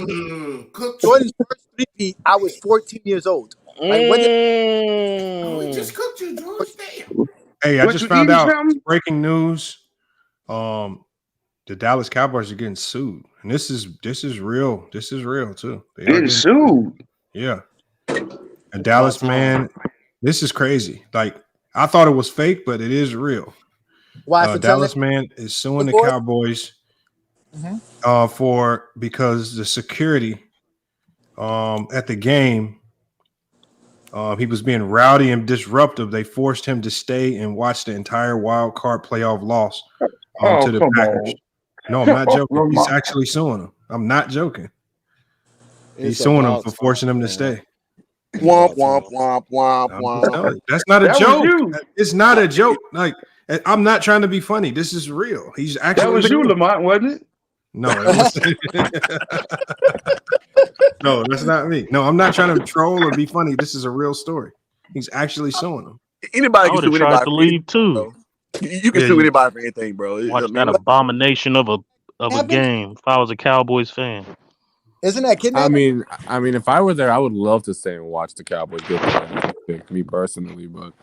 Jordan's first repeat, I was 14 years old. Like, we just cooked you, George. Hey, I just found out breaking news. The Dallas Cowboys are getting sued, and this is real. This is real too. They are getting sued. Yeah, a Dallas man. This is crazy. Like I thought it was fake, but it is real. Why? Dallas man is suing the Cowboys because the security at the game. He was being rowdy and disruptive. They forced him to stay and watch the entire wild card playoff loss to the Packers. No, I'm not joking. He's actually suing him. I'm not joking. He's suing him for forcing him to stay. Womp, womp, womp, womp, womp. That's not a joke. It's not a joke. Like, I'm not trying to be funny. This is real. He's actually. That was you, Lamont, wasn't it? No, no, that's not me. No, I'm not trying to troll or be funny. This is a real story. He's actually suing him. Anybody can sue anybody. To leave too. Bro. You can sue anybody for anything, bro. Watch that abomination of a game. If I was a Cowboys fan, isn't that kidnapping? I mean, if I were there, I would love to stay and watch the Cowboys get me personally, but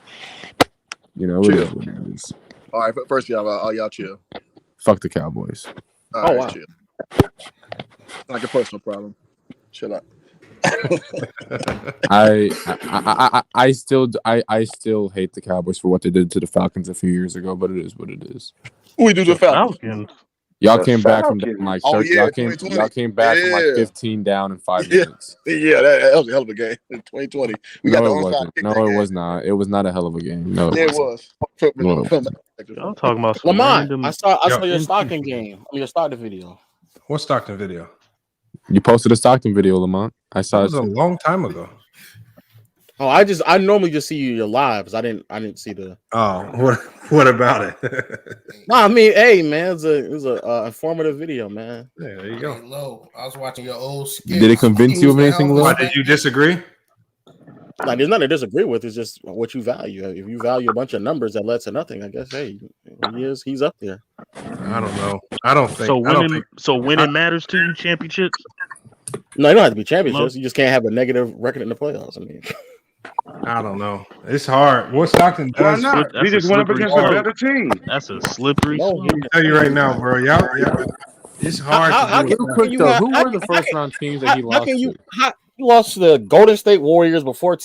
it is what it is. All right, first y'all chill. Fuck the Cowboys. All right, wow. chill. Like a personal problem. Chill out. I still hate the Cowboys for what they did to the Falcons a few years ago, but it is what it is. Who we do to the Falcons? Y'all The came back from Falcons. like Oh, yeah, y'all came back from like 15 down in 5 minutes. Yeah, that was a hell of a game in 2020. We got the No, it onside wasn't. kick No, that it game. was not. It was not a hell of a game. No, Yeah, it wasn't. was. No, it wasn't. Y'all talking about some Lamont, random. I saw your NC Stockton game. I mean, your Stockton video. What Stockton video? You posted a Stockton video, Lamont. I saw That it was a too. long time ago. Oh, I normally just see your lives. I didn't see the. Oh, what about it? No, I mean, hey man, it was a informative video, man. Yeah, there you go. Hey, Lo, I was watching your old skit. Did it convince you of anything, Lo? Why did you disagree? Like, there's nothing to disagree with. It's just what you value. If you value a bunch of numbers that led to nothing, I guess, hey, he's up there. I don't know. I don't think. So winning matters to you, championships. No, you don't have to be championships. You just can't have a negative record in the playoffs. I mean, I don't know. It's hard. What Stockton Why does. not? He just went up against a better team. That's a slippery. Let me tell you right now, bro. Y'all it's hard. Real quick though, who were the first round teams that he lost to? He lost to the Golden State Warriors before Run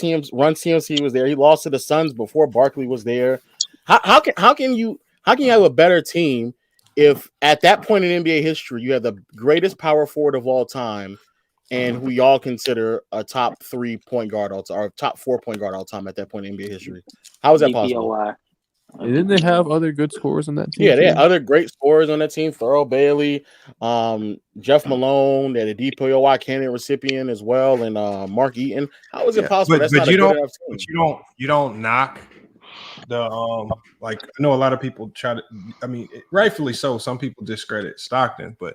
TMC was there. He lost to the Suns before Barkley was there. How can you have a better team if at that point in NBA history you have the greatest power forward of all time and who y'all consider a top 3 point guard all time or top 4 point guard all time at that point in NBA history? How is that possible? And didn't they have other good scorers on that team? Yeah, they had other great scorers on that team. Thurl Bailey, Jeff Malone, they had a DPOY candidate recipient as well, and Mark Eaton. How is it possible? But, That's but not you a good don't. enough team. But you don't knock the like. I know a lot of people try to. I mean, rightfully so. Some people discredit Stockton, but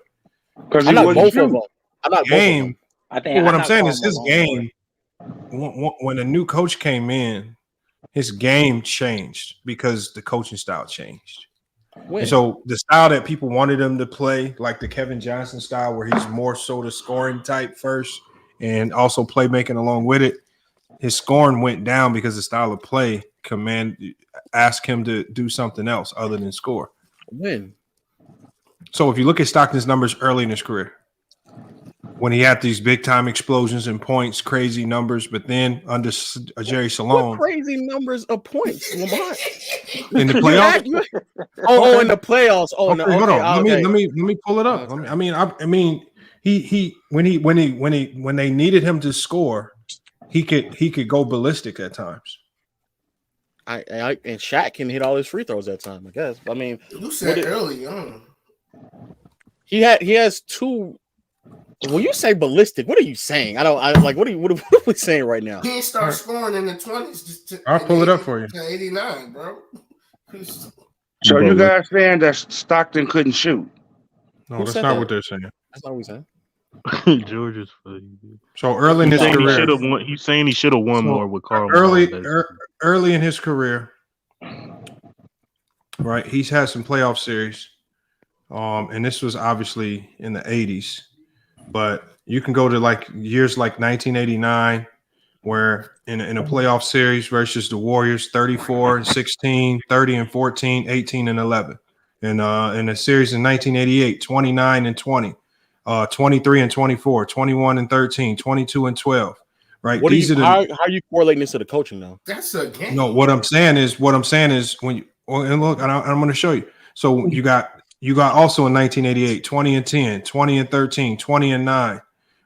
because I'm not both of them. I'm not game. I Well, what I'm saying is his game. When a new coach came in, his game changed because the coaching style changed. And so the style that people wanted him to play, like the Kevin Johnson style, where he's more so the scoring type first and also playmaking along with it, his scoring went down because the style of play asked him to do something else other than score. When? So if you look at Stockton's numbers early in his career, when he had these big time explosions in points, crazy numbers, but then under Jerry Salone, What crazy numbers of points, Lamont? in the playoffs. In the playoffs. Hold on. Let me pull it up. He when they needed him to score, he could go ballistic at times. And Shaq can hit all his free throws that time, I guess. I mean, You said early on. He has two. When you say ballistic, what are you saying? What are we saying right now? He didn't start scoring in the 20s. I'll pull it up for you. To 89, bro. So you guys saying that Stockton couldn't shoot? No, that's not what they're saying. That's not what we're saying. George is funny. So early in his career, he's saying he should have won more with Karl. Early in his career, right? He's had some playoff series, and this was obviously in the 80s. But you can go to like years like 1989, where in a playoff series versus the Warriors, 34-16, 30-14, 18-11. And in a series in 1988, 29-20, 23-24, 21-13, 22-12. Right? How are you correlating this to the coaching though? That's a game. No, what I'm saying is when you and look, I'm going to show you. So you got also in 1988, 20-10, 20-13, 20-9,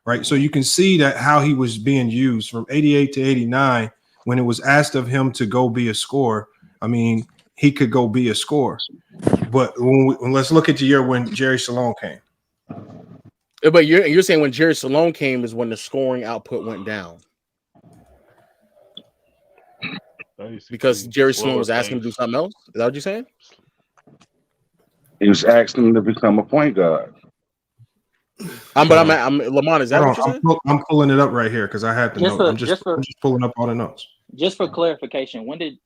right? So you can see that how he was being used from 88 to 89 when it was asked of him to go be a scorer. I mean, he could go be a scorer. But let's look at the year when Jerry Salone came. But you're saying when Jerry Salone came is when the scoring output went down. Because Jerry Salone was asking him to do something else? Is that what you're saying? He was asking him to become a point guard. I'm Lamont, is that what you're saying? I'm pulling it up right here because I had the note. I'm just pulling up all the notes. Just for clarification, when did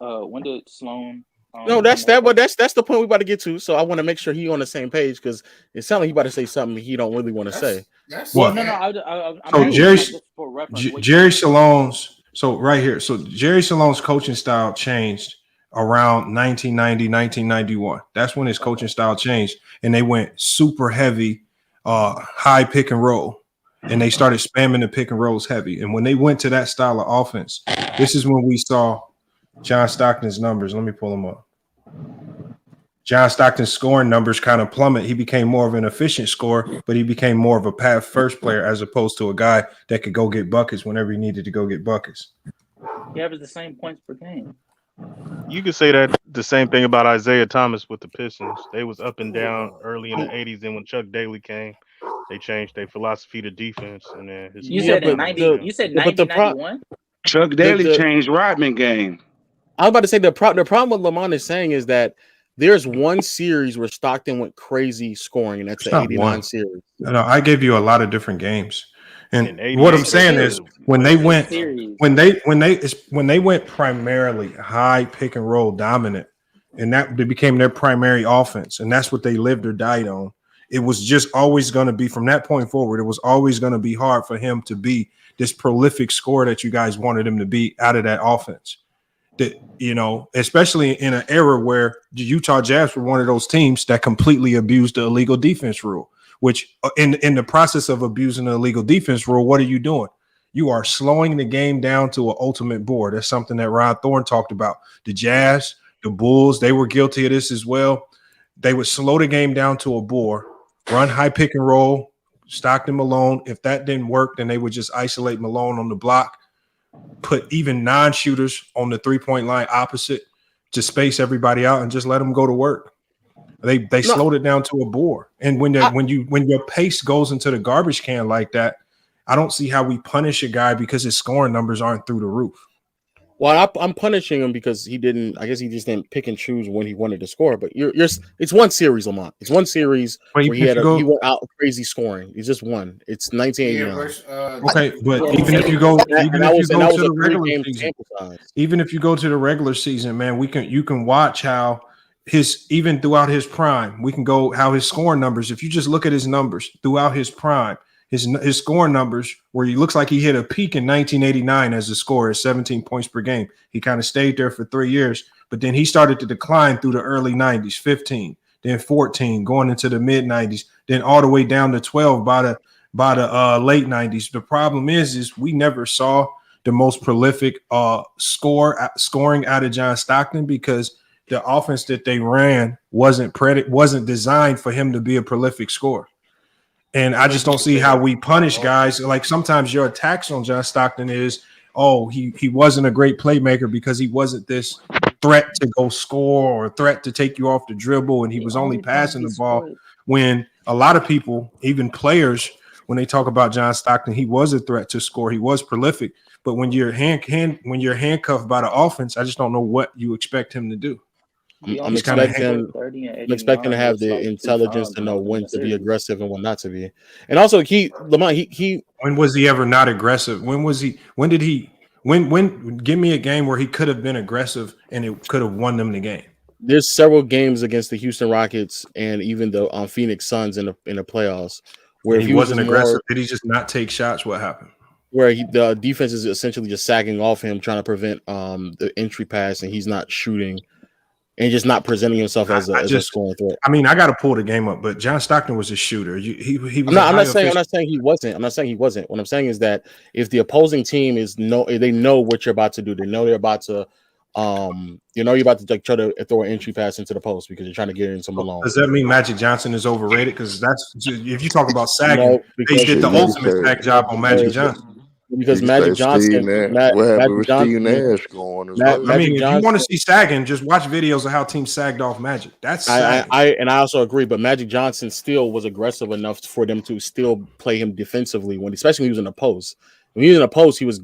Sloan? No, that's the point we about to get to. So I want to make sure he on the same page because it sounds like he about to say something he don't really want to say. What? I'm Jerry Salone's. So right here. So Jerry Salone's coaching style changed around 1990, 1991. That's when his coaching style changed, and they went super heavy, high pick and roll, and they started spamming the pick and rolls heavy. And when they went to that style of offense, this is when we saw John Stockton's numbers. Let me pull them up. John Stockton's scoring numbers kind of plummet. He became more of an efficient scorer, but he became more of a pass first player as opposed to a guy that could go get buckets whenever he needed to go get buckets. He averaged the same points per game. You could say that the same thing about Isaiah Thomas with the Pistons. They was up and down early in the 80s, and when Chuck Daly came, they changed their philosophy to defense. And then you said in 90. You said 91. Chuck Daly changed Rodman game. I was about to say the problem with Lamont is saying is that there's one series where Stockton went crazy scoring, and that's the 89 series. No, I gave you a lot of different games. And what I'm saying is when they went primarily high pick and roll dominant, and that became their primary offense, and that's what they lived or died on. It was just always going to be from that point forward. It was always going to be hard for him to be this prolific scorer that you guys wanted him to be out of that offense. That, you know, especially in an era where the Utah Jazz were one of those teams that completely abused the illegal defense rule, which in the process of abusing the illegal defense rule, what are you doing? You are slowing the game down to an ultimate bore. That's something that Rod Thorne talked about. The Jazz, the Bulls, they were guilty of this as well. They would slow the game down to a bore, run high pick and roll, Stockton Malone. If that didn't work, then they would just isolate Malone on the block, put even non-shooters on the three-point line opposite to space everybody out and just let them go to work. They slowed it down to a bore. And when your pace goes into the garbage can like that, I don't see how we punish a guy because his scoring numbers aren't through the roof. Well, I'm punishing him because he didn't. I guess he just didn't pick and choose when he wanted to score. But it's one series, Lamont. It's one series where he went out crazy scoring. He's just one. It's 1989. Okay, but even if you go to the regular season, man, you can watch how even throughout his prime, we can go how his scoring numbers. If you just look at his numbers throughout his prime. His scoring numbers, where he looks like he hit a peak in 1989 as a scorer at 17 points per game. He kind of stayed there for 3 years, but then he started to decline through the early 90s, 15, then 14, going into the mid 90s, then all the way down to 12 by the late 90s. The problem is we never saw the most prolific scoring out of John Stockton because the offense that they ran wasn't designed for him to be a prolific scorer. And I just don't see how we punish guys. Like sometimes your attacks on John Stockton is, he wasn't a great playmaker because he wasn't this threat to go score or threat to take you off the dribble, and he was only passing the ball. When a lot of people, even players, when they talk about John Stockton, he was a threat to score. He was prolific. But when you're handcuffed by the offense, I just don't know what you expect him to do. I'm expecting to have the intelligence to know when to be aggressive and when not to be. And also, Lamont, when was he ever not aggressive? When give me a game where he could have been aggressive and it could have won them the game. There's several games against the Houston Rockets and even the Phoenix Suns in the playoffs where he wasn't aggressive. Did he just not take shots? What happened? Where the defense is essentially just sagging off him, trying to prevent the entry pass, and he's not shooting. And just not presenting himself as a scoring threat. I mean, I got to pull the game up, but John Stockton was a shooter. He was. I'm not saying he wasn't. What I'm saying is that if the opposing team they know what you're about to do. They know they're about to, you're about to try to throw an entry pass into the post because you're trying to get into Malone. Does that mean Magic Johnson is overrated? Because that's if you talk about sagging, they did the ultimate sack job on Magic Johnson. Because Magic Johnson, what happened with Steve Nash going? If you want to see sagging, just watch videos of how teams sagged off Magic. That's I also agree, but Magic Johnson still was aggressive enough for them to still play him defensively especially when he was in the post. When he was in the post, he was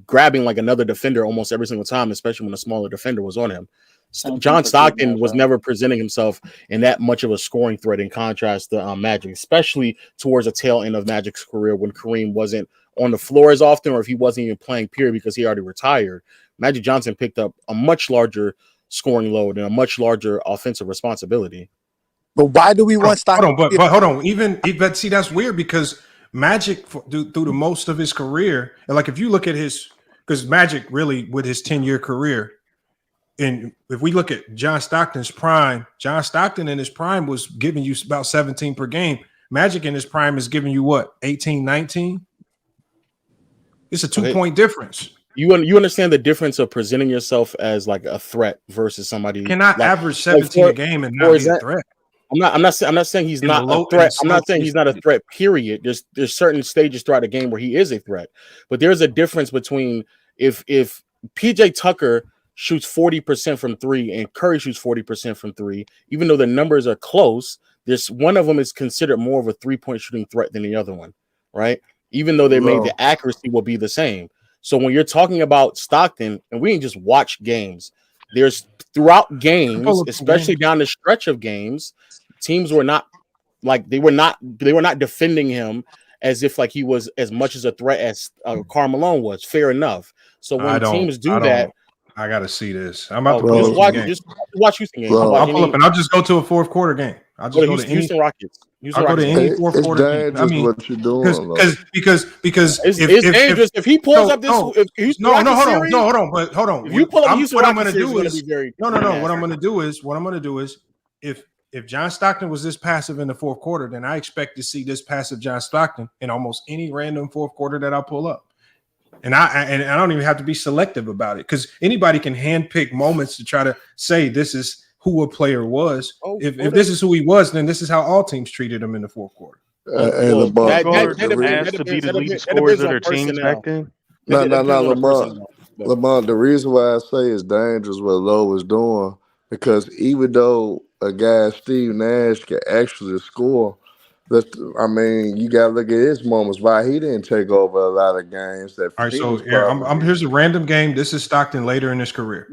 grabbing like another defender almost every single time, especially when a smaller defender was on him. John Stockton was never presenting himself in that much of a scoring threat in contrast to Magic, especially towards the tail end of Magic's career when Kareem wasn't on the floor as often, or if he wasn't even playing period because he already retired. Magic Johnson picked up a much larger scoring load and a much larger offensive responsibility. But why do we want Stockton? Hold on. But see, that's weird because Magic through the most of his career, and like if you look at because Magic really with his 10-year career, and if we look at John Stockton's prime, John Stockton in his prime was giving you about 17 per game. Magic in his prime is giving you what, 18, 19? It's a 2-point difference. You understand the difference of presenting yourself as like a threat versus somebody cannot average 17 a game and not be a threat. I'm not saying he's not a threat. I'm not saying he's not a threat, period. There's certain stages throughout a game where he is a threat. But there's a difference between if PJ Tucker shoots 40% from 3 and Curry shoots 40% from 3, even though the numbers are close, there's one of them is considered more of a 3-point shooting threat than the other one, right? Even though they made the accuracy will be the same. So when you're talking about Stockton, and we didn't just watch games, there's throughout games, especially down the stretch of games, teams were not like they were not defending him as if like he was as much as a threat as Karl Malone was. Fair enough. So when teams do that, I gotta see this. I'm about to just watch Houston game. I'll pull up and I'll just go to a fourth quarter game. I'll just go to Houston Rockets. I'll go to any fourth quarter game. I mean, what you're doing, because it's dangerous if he pulls up this. If Houston hold on. If you pull up Houston what I'm Rockets going to do is what I'm going to do is if John Stockton was this passive in the fourth quarter, then I expect to see this passive John Stockton in almost any random fourth quarter that I pull up. And I don't even have to be selective about it because anybody can handpick moments to try to say this is who a player was. If this is who he was, then this is how all teams treated him in the fourth quarter. That has to be the leading scorers of their teams back then. No, Lamont. The reason why I say it's dangerous what Lowe was doing because even though a guy Steve Nash can actually score. You gotta look at his moments. Why he didn't take over a lot of games. All right, so here's a random game. This is Stockton later in his career.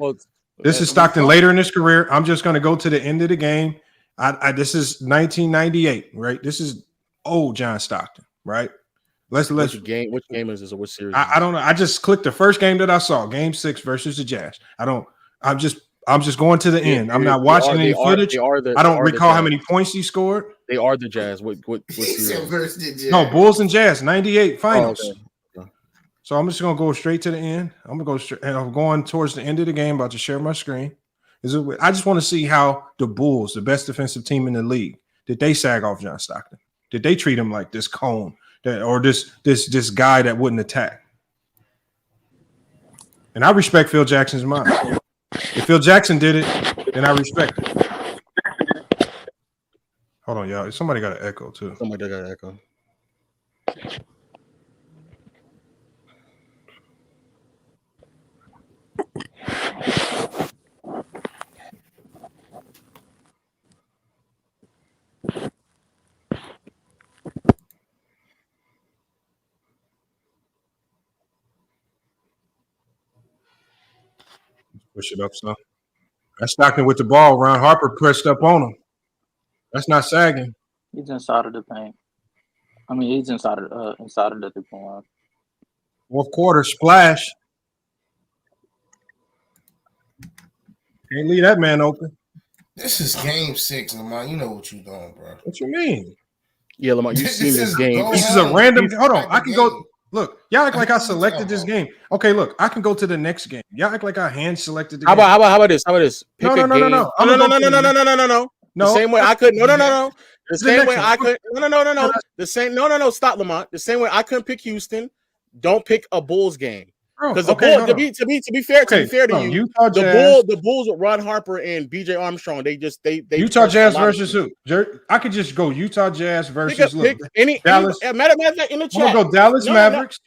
This is Stockton later in his career. I'm just going to go to the end of the game. This is 1998, right? This is old John Stockton, right? Which game is this or which series? I don't know. I just clicked the first game that I saw, Game 6 versus the Jazz. I'm just going to the end. I'm not watching any footage. I don't recall how many points he scored. They are the Jazz. What series? No, Bulls and Jazz, 98 finals. Oh, okay. So I'm just going to go straight to the end. I'm going to go straight, and I'm going towards the end of the game. About to share my screen. I just want to see how the Bulls, the best defensive team in the league, did they sag off John Stockton? Did they treat him like this cone or this guy that wouldn't attack? And I respect Phil Jackson's mind. If Phil Jackson did it, then I respect it. Hold on, y'all. Somebody got an echo too. Somebody got an echo. Push it up, son. That's Stockton with the ball. Ron Harper pressed up on him. That's not sagging. He's inside of the paint. I mean, he's inside of the 3-point line. Fourth quarter splash. Can't leave that man open. This is Game 6, Lamont. You know what you're doing, bro. What you mean? Yeah, Lamont, you've seen this game. This is a random. Hold on, I can go. Look, y'all act like I selected this game. Okay, look, I can go to the next game. Y'all act like I hand selected the game. How about this? Pick no. No. The same way I couldn't. No. The same way I could. No. The same. No. Stop, Lamont. The same way I couldn't pick Houston. Don't pick a Bulls game. Because the Bulls, to be fair to you, the Bulls with Ron Harper and BJ Armstrong, they Utah Jazz versus who? I could just go Utah Jazz versus Dallas. Matter of fact, in the chat, I'm gonna go Dallas Mavericks.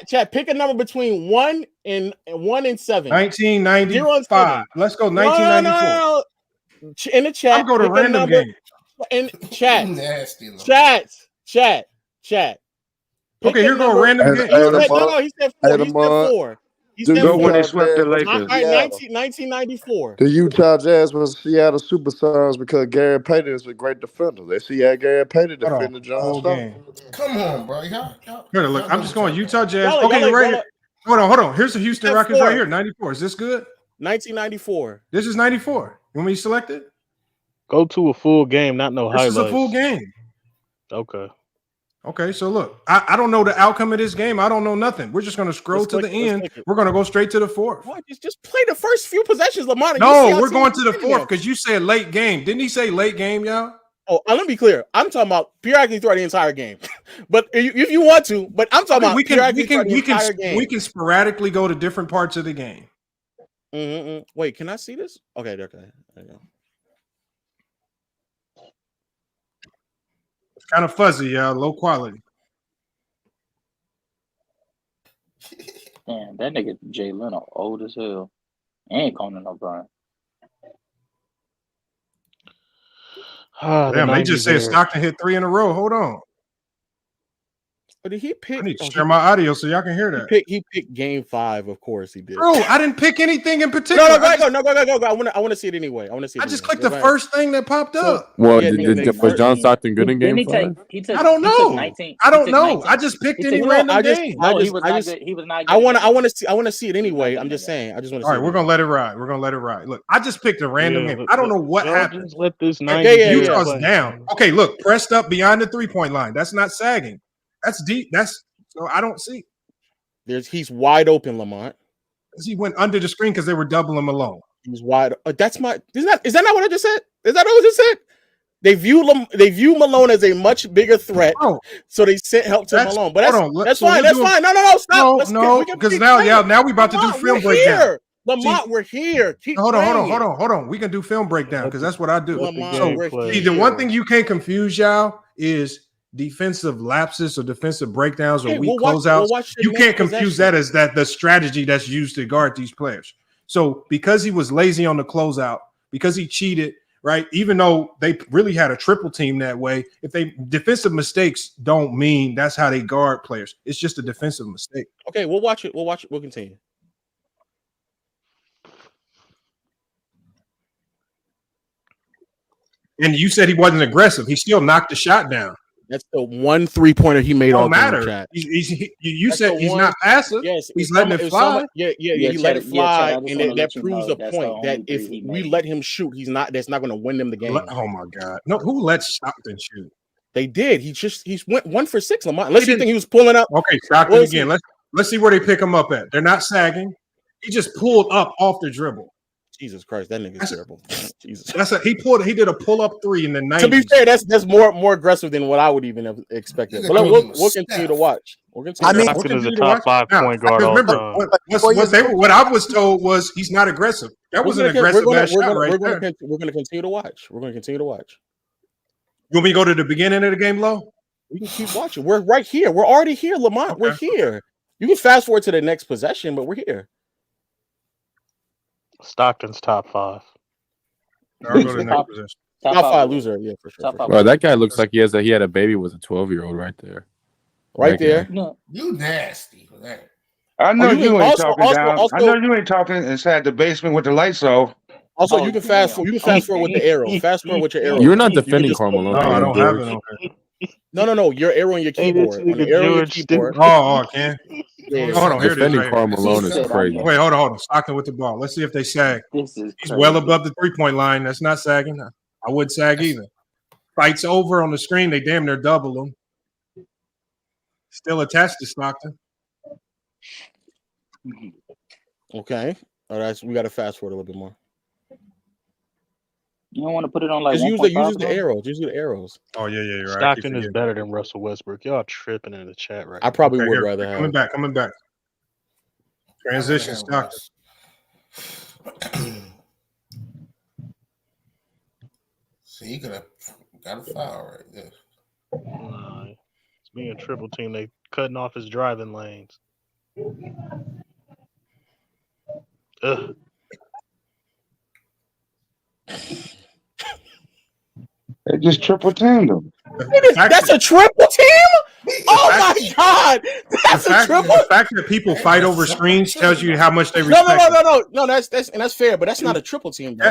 Chat. Pick a number between 1 and 7. 1995. Let's go 1994. In the chat, I'll go to random game. In chat. Chat. Okay, here go a random game. He said 4. He said 4. When they swept the Lakers. 1994. The Utah Jazz was Seattle Superstars because Gary Payton is a great defender. They see how Gary Payton defended John Stockton. Come on, bro. Y'all. Here, look, I'm just going Utah Jazz. Okay, right here. Hold on. Here's the Houston Rockets right here. 94. Is this good? 1994. This is 94. You want me to select it? Go to a full game, not no highlights. This is a full game. Okay. Okay, so look, I don't know the outcome of this game. I don't know nothing. We're just going to scroll to the end. We're going to go straight to the fourth. What? Just play the first few possessions, Lamont. No, we're going to the fourth because you said late game. Didn't he say late game, y'all? Oh, let me be clear. I'm talking about periodically throughout the entire game. But if you want to, but I'm talking about we can sporadically go to different parts of the game. Mm-hmm. Wait, can I see this? Okay, there you go. It's kind of fuzzy, y'all. Low quality. Damn, that nigga Jay Leno old as hell. Ain't Conan O'Brien. Damn, they just said Stockton hit 3 in a row. Hold on. But did he pick? I need to share my audio so y'all can hear that. He picked game 5, of course he did. Bro, I didn't pick anything in particular. No, go. I want to see it anyway. I just clicked the first thing that popped up. Well, was John Stockton good in game 5? I don't know. I don't know. I just picked any random game. I want to see it anyway. I'm just saying. I just want to. All right, we're gonna let it ride. Look, I just picked a random game. I don't know what happened. Just let this Utah's down. Okay, look, pressed up beyond the 3-point line. That's not sagging. That's deep. So I don't see. He's wide open, Lamont. He went under the screen because they were doubling him alone. He's wide. Is that not what I just said? Is that what I just said? They view Malone as a much bigger threat, so they sent help to Malone. But that's fine. That's fine. No, stop. No, because now we about to do film breakdown. Lamont, we're here. Hold on. We can do film breakdown because that's what I do. The one thing you can't confuse, y'all, is defensive lapses or defensive breakdowns or weak closeouts. You can't confuse that as the strategy that's used to guard these players. So because he was lazy on the closeout, because he cheated, right? Even though they really had a triple team that way, defensive mistakes don't mean that's how they guard players. It's just a defensive mistake. Okay, we'll watch it. We'll continue. And you said he wasn't aggressive. He still knocked the shot down. That's the one 3-pointer he made all matter. Chat. You said he's not passive. Yes, he's letting it fly. He let it fly, and that proves the point that if we let him shoot, that's not going to win them the game. Oh my God! No, who lets Stockton shoot? They did. He went 1 for 6, Lamont. Unless you think he was pulling up. Okay, Stockton again. Let's see where they pick him up at. They're not sagging. He just pulled up off the dribble. Jesus Christ, that nigga's terrible. Jesus, he did a pull up 3 in the 90s. To be fair, that's more aggressive than what I would even have expected. But we'll continue to watch. Stockton is a top 5 point guard. Remember, what I was told was he's not aggressive. That was an aggressive shot right there. We're going to continue to watch. You want me to go to the beginning of the game, Lo? We can keep watching. We're right here. We're already here, Lamont. Okay. We're here. You can fast forward to the next possession, but we're here. Stockton's top 5. I'll go to the next position. Top 5 loser, yeah, for sure. Well, that guy looks like he had a baby with a 12-year-old right there. Right there. No, you nasty for that. I know you ain't talking down. I know you ain't talking inside the basement with the lights off. Also, you can fast forward. You can fast forward with the arrow. Fast forward with your arrow. You're not defending Carmelo. No, I don't have it on here. No. Your arrow on your keyboard. On the arrow on your keyboard. Oh, okay. Yeah. Hold on, here it is. Defending Carmelo is crazy. Wait, hold on. Stockton with the ball. Let's see if they sag. He's well above the 3-point line. That's not sagging. I wouldn't sag either. Fights over on the screen. They damn near double him. Still attached to Stockton. Okay. All right. So we got to fast forward a little bit more. You don't want to put it on like use the arrows. Use the arrows. Oh yeah, you're right. Stockton is better than Russell Westbrook. Y'all tripping in the chat right now. I probably would rather have coming back. Transition Stockton. See, he could have got a foul right there. It's being a triple team. They cutting off his driving lanes. Ugh. They just triple teamed them. That's a triple team? Oh my God! That's a triple. The fact that people fight over screens tells you how much they respect. No. That's fair, but that's not a triple team. Bro.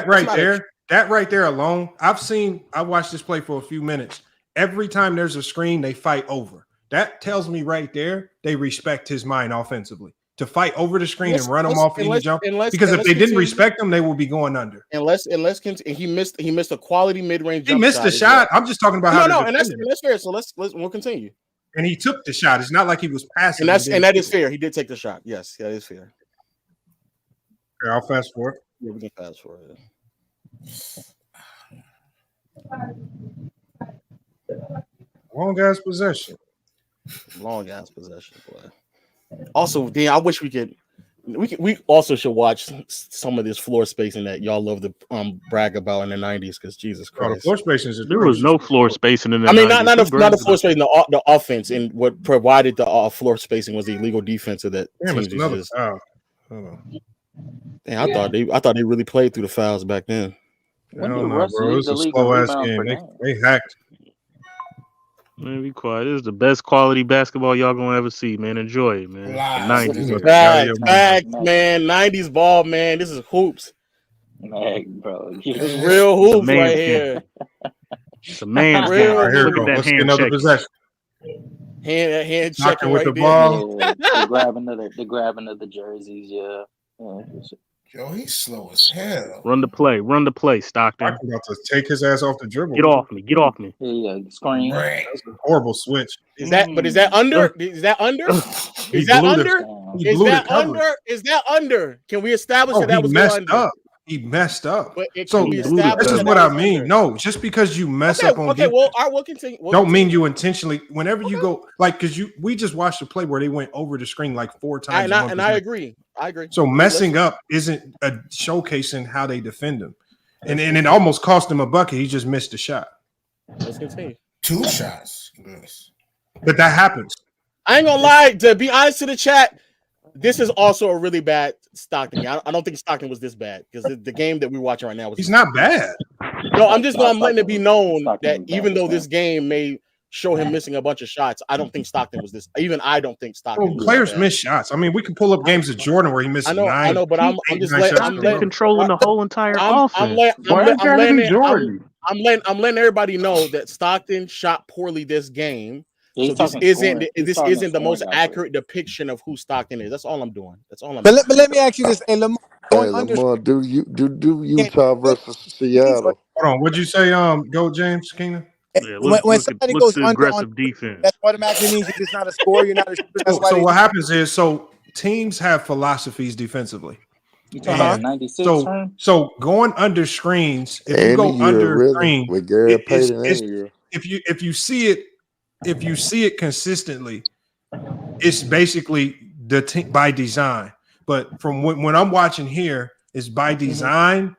That right there alone. I watched this play for a few minutes. Every time there's a screen, they fight over. That tells me right there they respect his mind offensively. To fight over the screen and run them off any jump. Because if they didn't respect him, they would be going under. Unless he missed a quality mid-range. He missed the shot. I'm just talking about how. And that's fair. So we'll continue. and he took the shot. It's not like he was passing. And that is fair. He did take the shot. Yes, that is fair. Okay, I'll fast forward. Yeah, we can fast forward. Long ass possession. Long ass possession, boy. Also, Dan, I wish we also should watch some of this floor spacing that y'all love to brag about in the 90s, because Jesus Christ. The floor spacing is there was no floor spacing in the 90s. I mean, not the floor spacing, the offense, and what provided the floor spacing was the illegal defense of that team. Damn, I thought they really played through the fouls back then. When did Russ lead the league in rebounds per game? They hacked. Man, be quiet. This is the best quality basketball y'all gonna ever see, man. Enjoy it, man. The 90s. Facts, man. 90s ball, man. This is hoops. Bro. This is real hoops right here. It's a man's game. Look at that Let's get another possession. Hand checking with right the ball. Yeah, the grabbing of the jerseys, yeah. Yo, he's slow as hell. Run the play, Stockton. I'm about to take his ass off the dribble. Get off me. Yeah, screen. That's a horrible switch. Is that under? Is that under? Is that under? Is that under? Can we establish that was messed up? He messed up. So this is what I mean. No, just because you mess up on defense, we'll continue. Don't mean you intentionally. Whenever you go, like, because we just watched a play where they went over the screen like 4 times. And I agree. So messing up isn't showcasing how they defend him, and it almost cost him a bucket. He just missed a shot. Let's continue. 2 shots. Yes. But that happens. I ain't gonna lie. To be honest to the chat, this is also a really bad Stockton. I don't think Stockton was this bad, because the game that we're watching right now was. He's not bad. No, I'm letting it be known that even though this game may show him missing a bunch of shots, I don't think Stockton was this. Even I don't think Stockton. Well, players miss shots. I mean, we can pull up games of Jordan where he missed 9. I know, but I'm just controlling the whole entire offense. I'm letting everybody know that Stockton shot poorly this game. So this isn't the most accurate depiction of who Stockton is. That's all I'm doing. But let me ask you this, Lamar. Lamar, do Utah versus Seattle? Hold on, what'd you say? Go James Keenan. Yeah, when somebody goes under aggressive defense, that automatically means you're just not a scorer. You're not a shooter. So what happens is, teams have philosophies defensively. You talking about 96? So going under screens, if you go under screen, with Gary Payton, if you see it consistently, it's basically by design. But from when I'm watching here, it's by design.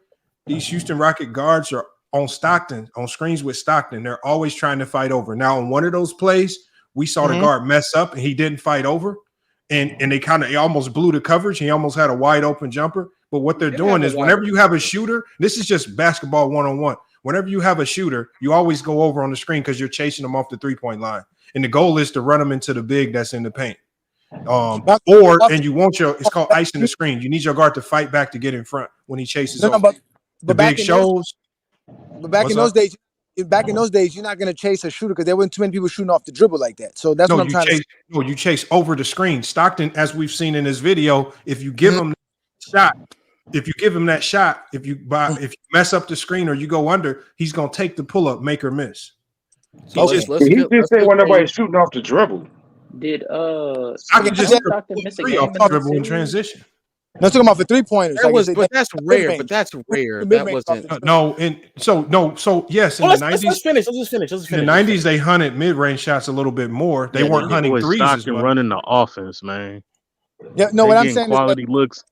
These Houston Rocket guards are on screens with Stockton. They're always trying to fight over. Now, on one of those plays, we saw the guard mess up and he didn't fight over. And they almost blew the coverage. He almost had a wide open jumper. But what they're doing is, whenever you have a shooter, this is just basketball 1-on-1. Whenever you have a shooter, you always go over on the screen because you're chasing them off the 3-point line. And the goal is to run them into the big that's in the paint. It's called icing the screen. You need your guard to fight back to get in front when he chases over. The big shows. But back in those days, you're not going to chase a shooter because there weren't too many people shooting off the dribble like that. So that's what I'm trying to say. No, you chase over the screen. Stockton, as we've seen in this video, if you give him that shot, if you mess up the screen or you go under, he's going to take the pull up, make or miss. So he just say when nobody's shooting off the dribble. Did Stockton miss a game off the dribble in transition? No, I'm talking about for 3-pointers. But that's rare. That wasn't So yes. In the 90s, let's finish. In the 90s, they hunted mid-range shots a little bit more. They weren't hunting threes as much. Running the offense, man. Yeah, no. What I'm saying quality looks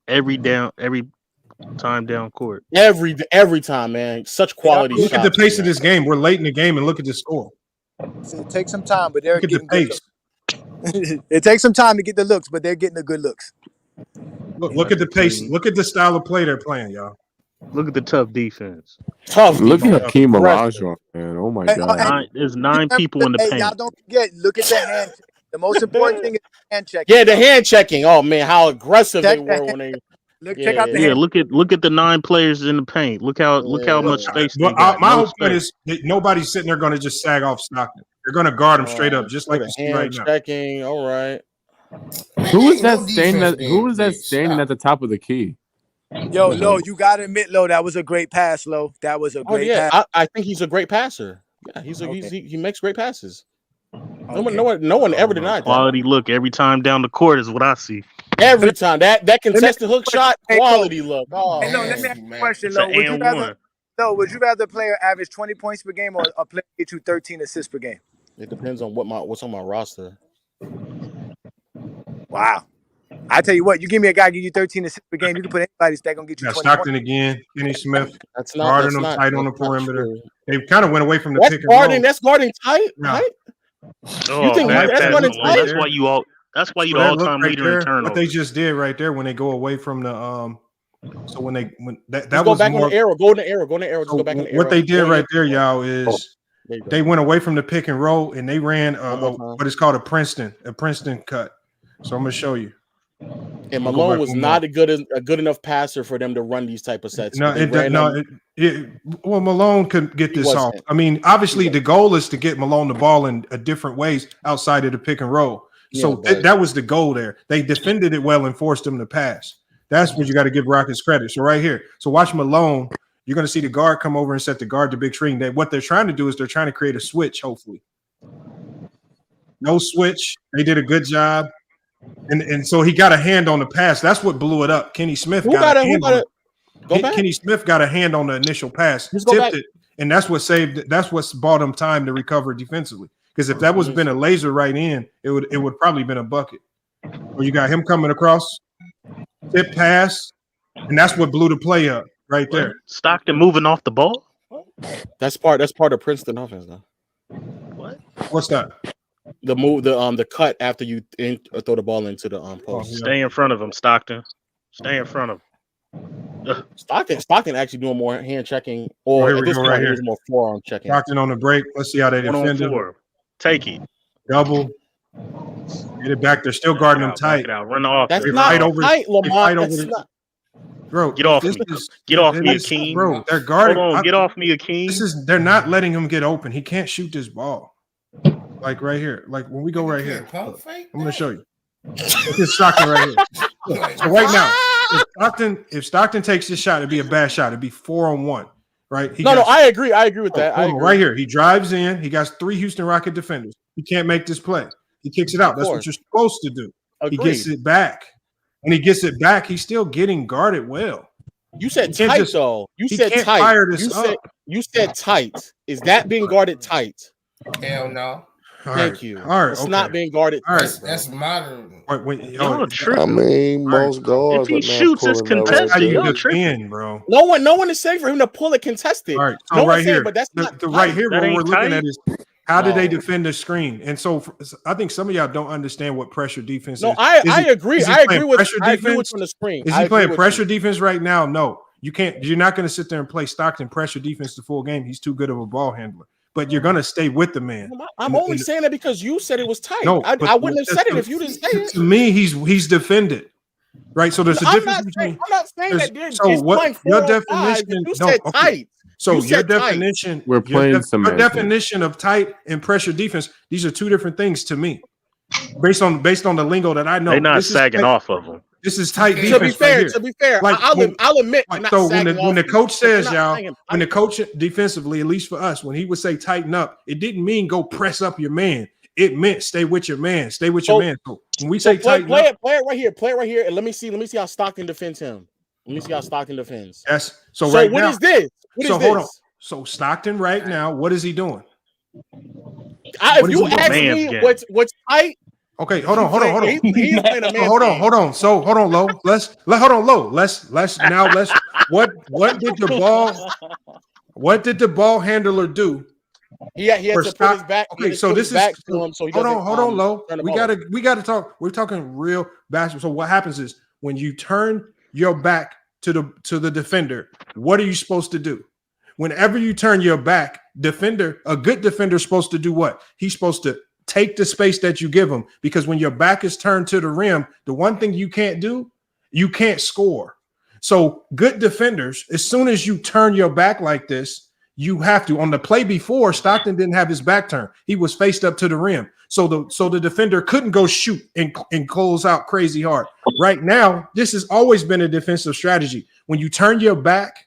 every time down court. Every time, man. Such quality. Look at the pace of this game. We're late in the game, and look at the score. It takes some time, but they're getting the pace. It takes some time to get the looks, but they're getting the good looks. Look at the pace. Look at the style of play they're playing, y'all. Look at the tough defense. Look at Hakeem Olajuwon, man. Oh my God. There's 9 people in the paint. Y'all don't forget. Look at the hand check. The most important thing is the hand checking. Yeah, the hand checking. Oh man, how aggressive they were when they. Check out the hand. Look at the 9 players in the paint. Look how much space. My whole point is that nobody's sitting there going to just sag off Stockton. They're going to guard him straight up, just like you see right now. Checking. All right. Who is that standing at the top of the key? Yo, Lo, you gotta admit, Lo, that was a great pass, Lo. That was a great pass. I think he's a great passer. Yeah, he makes great passes. No one ever denied that. Quality look every time down the court is what I see. Every time that contested hook shot, quality look. Oh, hey, no, let me ask you a question It's though. would Would you rather a player average 20 points per game or a player get you 13 assists per game? It depends on what's on my roster. Wow. I tell you what, you give me a guy give you 13 assists per game, you can put anybody that's gonna get you 20 Stockton points. again, Kenny Smith. That's not guarding them tight on the perimeter. They kind of went away from the pick and guarding. roll. That's guarding tight. Yeah. Right? Oh, You think that's guarding tight? That's why you the all-time leader in turnovers. What they just did right there when they go away from the so when that go was back more, on the arrow. Go in the arrow. Go in the arrow. Just go back in the arrow. What they did right there, y'all, is they went away from the pick and roll and they ran what is called a Princeton cut. So I'm gonna show you. And Malone was not a good enough passer for them to run these type of sets. Well, Malone could get this off. I mean, obviously the goal is to get Malone the ball in different ways outside of the pick and roll. So that was the goal there. They defended it well and forced him to pass. That's what you got to give Rockets credit. So right here, so watch Malone. You're going to see the guard come over and set the guard to big screen. What they're trying to do is they're trying to create a switch, hopefully. No switch. They did a good job. And so he got a hand on the pass. That's what blew it up. Kenny Smith Kenny Smith got a hand on the initial pass, tipped it, and that's what's bought him time to recover defensively. Because if that was been a laser right in, it would probably been a bucket. Or you got him coming across, tip pass, and that's what blew the play up right there. Stockton moving off the ball. That's part of Princeton offense, though. What? What's that? The move, the cut after you throw the ball into the post. Stay in front of him, Stockton. Stay in front of him. Stockton actually doing more hand checking, or at this point, he's more forearm checking. Stockton on the break. Let's see how they defend it. Take it. Double. Get it back. They're still guarding him tight. Run off. That's not tight, Lamar. Bro, get off me. Get off me, Akeem. Bro, they're guarding. Hold on, get off me, Akeem. They're not letting him get open. He can't shoot this ball. Like right here. Like when we go right here. I'm going to show you. It's Stockton right here. Look, so right now, if Stockton takes this shot, it'd be a bad shot. It'd be 4-on-1. Right? I agree. I agree with that. Right here. He drives in. He got 3 Houston Rocket defenders. He can't make this play. He kicks it out. That's what you're supposed to do. Agreed. He gets it back. When he gets it back, he's still getting guarded well. You said tight, though. You said tight. You said tight. Is that being guarded tight? Hell no. Thank you. All right, it's not being guarded. All right, that's modern. I mean, most guards. If he shoots, it's contested. You're tripping, bro. No one is saying for him to pull it contested. All right, so no right here, saying, but that's not the right here. What we're looking at is how did they No. defend the screen? And so I think some of y'all don't understand what pressure defense is. No, I agree. Is he I playing agree with pressure I agree defense? with you on the screen. Is I he agree playing with pressure you. defense right now? No, you can't. You're not going to sit there and play Stockton pressure defense the full game. He's too good of a ball handler. But you're going to stay with the man. I'm only saying that because you said it was tight. No, I wouldn't have said it if you didn't say it. To me, he's defended, right? So there's a difference between. I'm not saying that. So what your definition? You said tight. So You your said tight. definition, We're playing your semantics. definition of tight and pressure defense. These are two different things to me, based on the lingo that I know. They're not This is sagging tight. off of him. This is tight defense. To be fair, Like, I'll admit. I'm not So sagging when the off coach you, but you're says, not y'all, saying when the tight. coach defensively, at least for us, when he would say tighten up, it didn't mean go press up your man. It meant stay with your man. Stay with your man. So when we say play tighten up, it right here. Play it right here, and let me see how Stockton defends him. Let me see how Stockton defends. yes. So So right what now, is this? What so is hold on. this? So Stockton right now, what is he doing? If What is you he doing? ask Man's me game. what's tight, Okay, hold on. he's playing a man's Hold on, game. hold on. So hold on, Lo. Hold on, Lo. Let's what did the ball handler do? He had for to put Stock- his back. Okay, so this is back to him, so he hold doesn't, on, Lo. turn the We ball. gotta talk. We're talking real basketball. So what happens is when you turn your back to the defender, what are you supposed to do? Whenever you turn your back, a good defender is supposed to do what? He's supposed to take the space that you give him, because when your back is turned to the rim, the one thing you can't do, you can't score. So good defenders, as soon as you turn your back like this, you have to. On the play before, Stockton didn't have his back turned. He was faced up to the rim. So the defender couldn't go shoot and close out crazy hard. Right now, this has always been a defensive strategy. When you turn your back,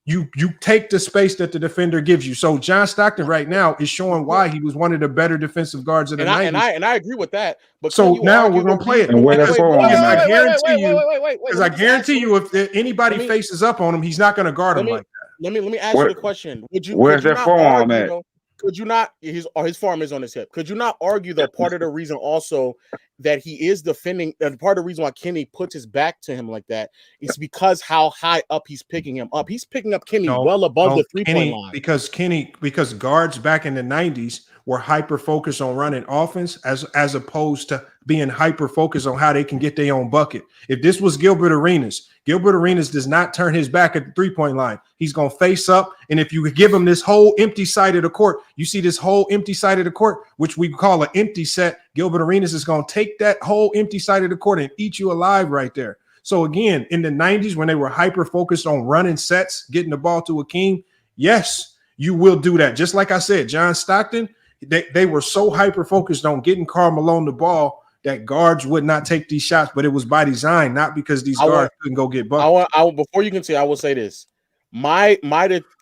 You take the space that the defender gives you. So John Stockton right now is showing why he was one of the better defensive guards of the 90s. And I agree with that. But so now we're gonna play it. And where that phone Because at? I guarantee you, if anybody faces up on him, he's not going to guard him like that. Let me ask you the question. Where's that forearm at? Could you not? His forearm is on his hip. Could you not argue though? Part of the reason also that he is defending, and part of the reason why Kenny puts his back to him like that is because how high up he's picking him up. He's picking up Kenny well above the 3-point line. Because guards back in the 90s were hyper focused on running offense as opposed to being hyper focused on how they can get their own bucket. If this was Gilbert Arenas does not turn his back at the 3-point line. He's going to face up. And if you give him this whole empty side of the court, you see this whole empty side of the court, which we call an empty set. Gilbert Arenas is going to take that whole empty side of the court and eat you alive right there. So again, in the 90s, when they were hyper focused on running sets, getting the ball to Hakeem, yes, you will do that. Just like I said, John Stockton, they were so hyper focused on getting Karl Malone the ball that guards would not take these shots, but it was by design, not because these guards couldn't go get buckets. Before you can say, I will say this: my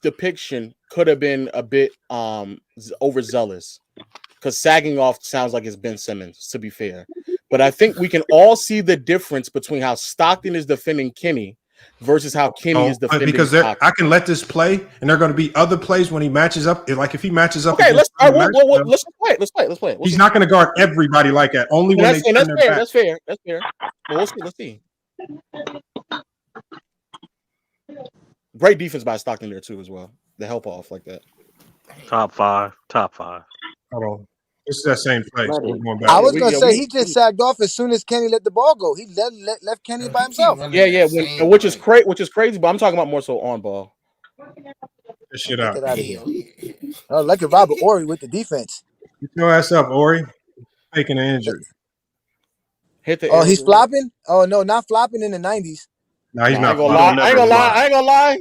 depiction could have been a bit overzealous, because sagging off sounds like it's Ben Simmons, to be fair. But I think we can all see the difference between how Stockton is defending Kenny versus how Kenny is defending Stockton. I can let this play, and there are going to be other plays when he matches up. Like if he matches up, okay, let's play it. He's not going to guard everybody like that. Only when they turn their back. That's fair. Well, let's see. Great defense by Stockton there too, as well. The help off like that. Top five. Hold on. This is that same play. So I was gonna say he just sagged off as soon as Kenny let the ball go. He left Kenny by himself. Yeah, which is crazy. But I'm talking about more so on ball. This shit out. Get out of here. Oh, look at Robert Horry with the defense. Get your ass up, Horry. Faking an injury. He's flopping. Oh no, not flopping in the 90s. No, he's not. I ain't gonna lie.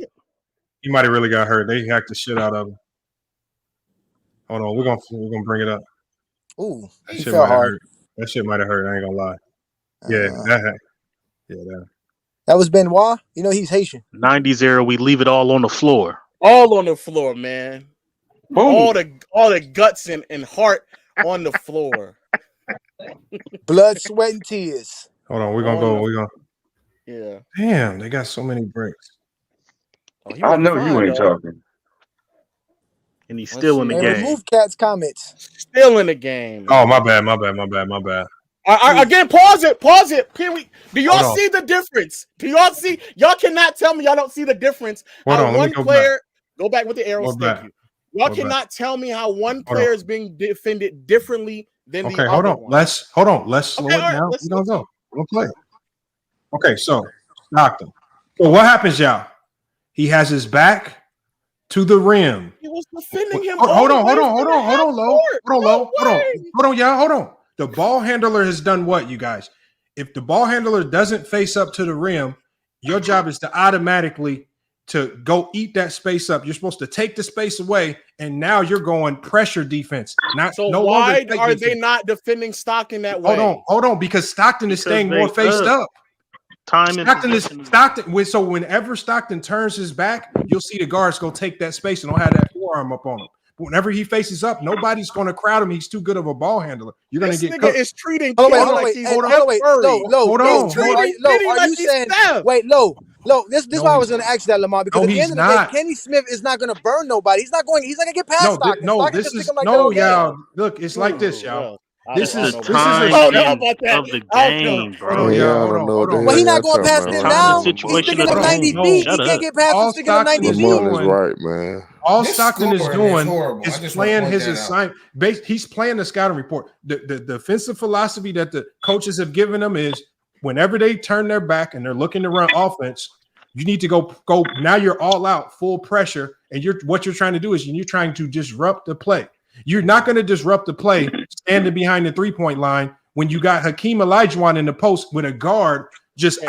He might have really got hurt. They hacked the shit out of him. Hold on, we're gonna bring it up. Ooh, that shit might have hurt. That shit might have hurt. I ain't gonna lie. That was Benoit. You know he's Haitian. 90s era, we leave it all on the floor. All on the floor, man. Boom. All the guts and heart on the floor. Blood, sweat, and tears. Hold on, we're gonna go. Yeah. Damn, they got so many breaks. I know you ain't talking. And he's still in the game. Remove Cat's comments. Still in the game. Oh, my bad. Again, pause it. Can we? Do y'all see the difference? Do y'all see? Y'all cannot tell me y'all don't see the difference. Hold on, one player go back with the arrows. Thank you. Y'all Go cannot tell me how one player is being defended differently than the other. Hold on. Let's slow it down. Let's go. We'll play. Okay, so Stockton. So what happens, y'all? He has his back to the rim. He was defending him. Hold on, y'all. The ball handler has done what, you guys? If the ball handler doesn't face up to the rim, your job is to automatically to go eat that space up. You're supposed to take the space away, and now you're going pressure defense. Why are they not defending Stockton that way? Hold on, because Stockton is staying more faced up. Stockton. So whenever Stockton turns his back, you'll see the guards go take that space and don't have that forearm up on him. But whenever he faces up, nobody's going to crowd him. He's too good of a ball handler. You're going to get cooked. Is treating. Hold on. Are you saying? Wait, Low. This is why I was going to ask you that, Lamar, because at the end of the day, Kenny Smith is not going to burn nobody. He's not going to get past Stockton. Y'all. Look, it's like this, y'all. This is of the game, bro. But he's not going past him now. He's sticking him 90 feet. He can't get past him sticking him 90 feet. Right, man. All Stockton is doing is playing his assignment. He's playing the scouting report. The defensive philosophy that the coaches have given him is whenever they turn their back and they're looking to run offense, you need to go. Now you're all out, full pressure, and what you're trying to do is you're trying to disrupt the play. You're not going to disrupt the play standing behind the 3-point line when you got Hakeem Olajuwon in the post with a guard just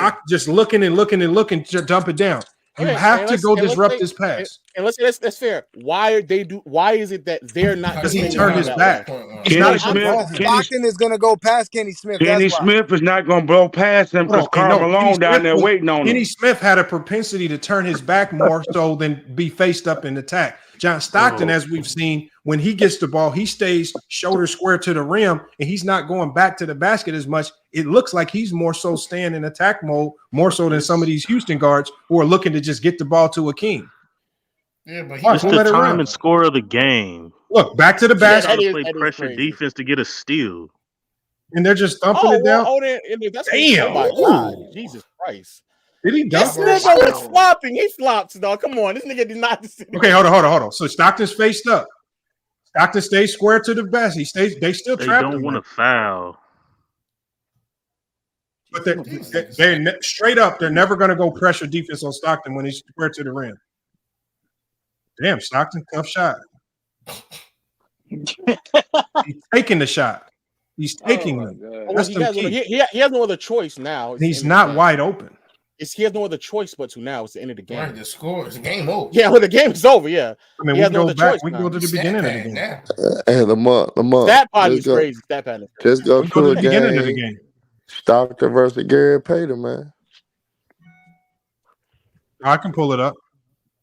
looking to dump it down. You have to go disrupt his pass. And let's say that's fair. Why is it that they're not? Because he turned his back. Stockton is gonna go past Kenny Smith. Kenny Smith is not gonna blow past him because Karl Malone down there waiting on him. Kenny Smith had a propensity to turn his back more so than be faced up in attack. John Stockton, as we've seen, when he gets the ball, he stays shoulder square to the rim, and he's not going back to the basket as much. It looks like he's more so staying in attack mode, more so than some of these Houston guards who are looking to just get the ball to Akeem. Yeah, but it's the time and score of the game. Look, back to the basket. Play pressure defense to get a steal. And they're just thumping it down. Damn. Oh my God. Jesus Christ. Did he dunk? This nigga was flopping. He flops, dog. Come on. This nigga did not. Okay, hold on. So Stockton's faced up. Stockton stays square to the basket. They still trapped him. They don't want to foul. But they're straight up. They're never going to go pressure defense on Stockton when he's square to the rim. Damn, Stockton, tough shot. He's taking the shot. He's taking them. That's he has no other choice now. He's not wide open. He has no other choice but to now. It's the end of the game. Right, the score is the game over. Yeah, well, the game is over. Yeah, I mean, we can go back. We can go to the beginning of the game. Hey, Lamont. That part is crazy. That part is crazy. Just go to the beginning of the game. Stockton versus Gary Payton, man. I can pull it up.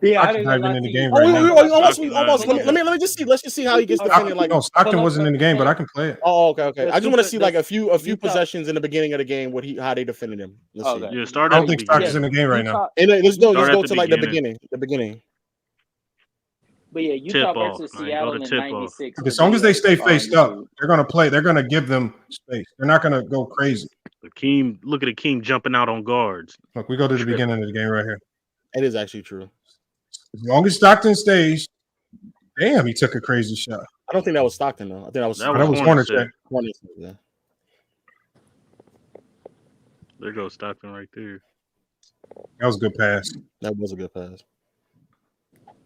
Yeah, I can dive in the game right now. Almost. Let me just see. Let's just see how he gets defended. Like, no, Stockton wasn't in the game, but I can play it. Oh, okay. I just want to see like a few possessions in the beginning of the game how they defended him. Let's see. Yeah, I don't think Stockton's in the game right now. Let's go to like the beginning. But yeah, Utah versus Seattle in '96. As long as they stay faced up, they're going to play. They're going to give them space. They're not going to go crazy. Look at Akeem jumping out on guards. Look, we go to the beginning of the game right here. It is actually true. As long as Stockton stays, damn, he took a crazy shot. I don't think that was Stockton though. I think that was Hornacek. Yeah. There goes Stockton right there. That was a good pass. That was a good pass.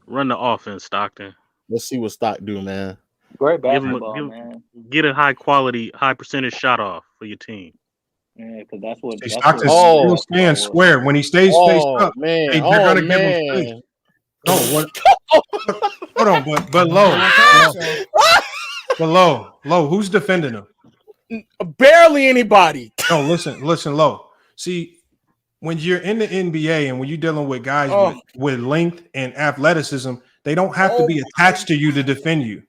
Run the offense, Stockton. Let's see what Stock do, man. Great basketball, man. Get a high quality, high percentage shot off for your team. Yeah, because that's what. Stockton still stands square when he stays faced up. Man, they're gonna give him space. No, what? Hold on, but low. Who's defending him? Barely anybody. No, listen, low. See, when you're in the NBA and when you're dealing with guys with length and athleticism, they don't have to be attached to you to defend you.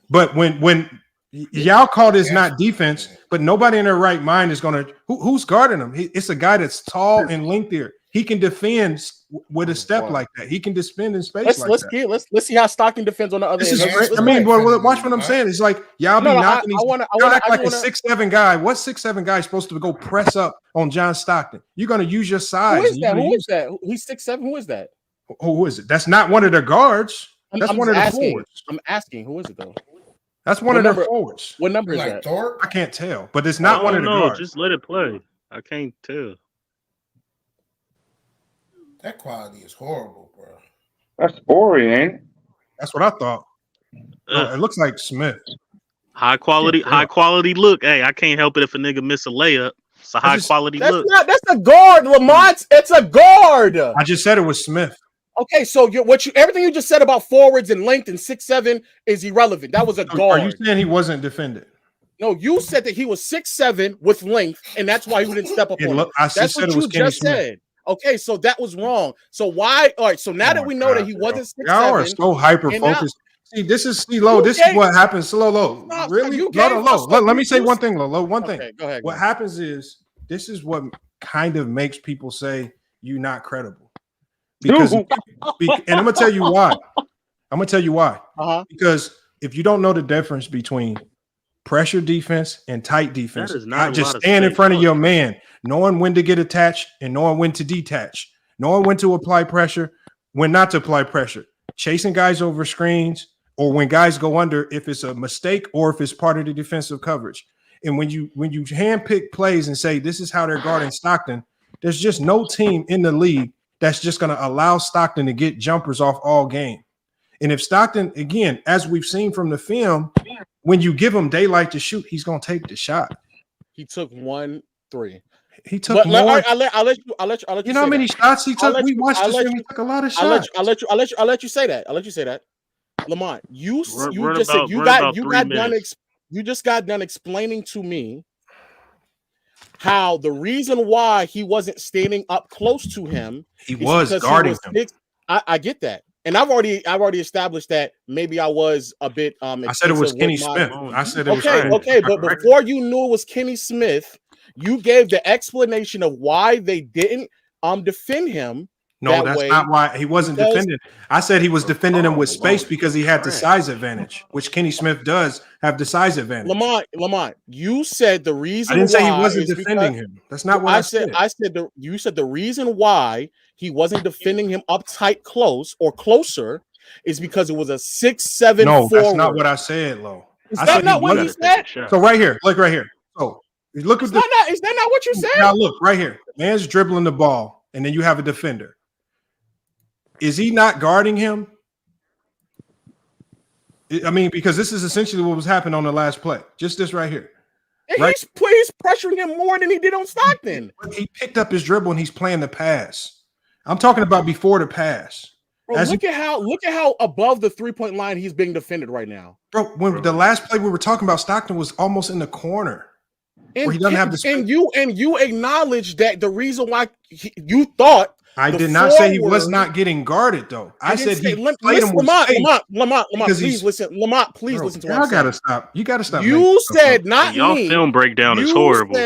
But when y'all call this not defense, but nobody in their right mind is going to who's guarding him? It's a guy that's tall and lengthier. He can defend with a step like that. He can defend in space let's see how Stockton defends on the other end. I mean, watch what I'm saying. It's like y'all be knocking these. Y'all act like a 6'7" guy. What 6'7" guy is supposed to go press up on John Stockton? You're going to use your size. Who is that? He's 6'7". Who is that? Who is it? That's not one of their guards. That's one of their forwards. I'm asking, who is it though? That's one of their forwards. What number is that? Thorpe? I can't tell, but it's not one of the guards. Just let it play. I can't tell. That quality is horrible, bro. That's Ori, ain't it? That's what I thought. It looks like Smith. High quality look. Hey, I can't help it if a nigga miss a layup. It's a high quality look. That's a guard, Lamont. It's a guard. I just said it was Smith. Okay, so everything you just said about forwards and length and 6'7" is irrelevant. That was a guard. Are you saying he wasn't defended? No, you said that he was 6'7" with length, and that's why you didn't step up on him. That's what you just said. Okay, so that was wrong. So why? All right, so now that we know that he wasn't 6'7", y'all are so hyper focused. This is low. This is what happens. Low. Really? Low. Let me say one thing, low. One thing. Okay, go ahead. What happens is this is what kind of makes people say you're not credible. Because and I'm gonna tell you why. Because if you don't know the difference between pressure defense and tight defense, not just stand in front of your man, knowing when to get attached and knowing when to detach, knowing when to apply pressure, when not to apply pressure, chasing guys over screens, or when guys go under if it's a mistake or if it's part of the defensive coverage. And when you handpick plays and say this is how they're guarding Stockton, there's just no team in the league that's just going to allow Stockton to get jumpers off all game. And if Stockton, again, as we've seen from the film, when you give him daylight to shoot, he's going to take the shot. He took 1 3. He took more. I'll let you. You know how many shots he took? We watched this film. He took a lot of shots. I'll let you say that. Lamont, you just got done explaining to me how the reason why he wasn't standing up close to him. He was guarding him. I get that. And I've already established that maybe I was a bit I said it was Kenny Smith. I said it was okay, but before you knew it was Kenny Smith, you gave the explanation of why they didn't defend him. No, that's not why he wasn't defending. I said he was defending him with space because he had the size advantage, which Kenny Smith does have the size advantage. Lamont, you said the reason I didn't say he wasn't defending him. That's not what I said. You said the reason why he wasn't defending him up tight close or closer is because it was a 6'7" No, forward. that's not what I said, Lo. Is that not what you said? So right here, look right here. So look at is that not what you said? Now look right here. Man's dribbling the ball, and then you have a defender. Is he not guarding him? I mean, because this is essentially what was happening on the last play. Just this right here. Right? He's pressuring him more than he did on Stockton. He picked up his dribble and he's playing the pass. I'm talking about before the pass. Bro, look at how above the 3-point line he's being defended right now. Bro, when the last play we were talking about, Stockton was almost in the corner. And where he doesn't have the space. And you acknowledge that the reason why you thought I did not say he was not getting guarded, though. I said he played him with Lamont, please listen. Lamont, please listen to what I'm saying. Y'all gotta stop. You gotta stop. You said not me. Y'all film breakdown is horrible.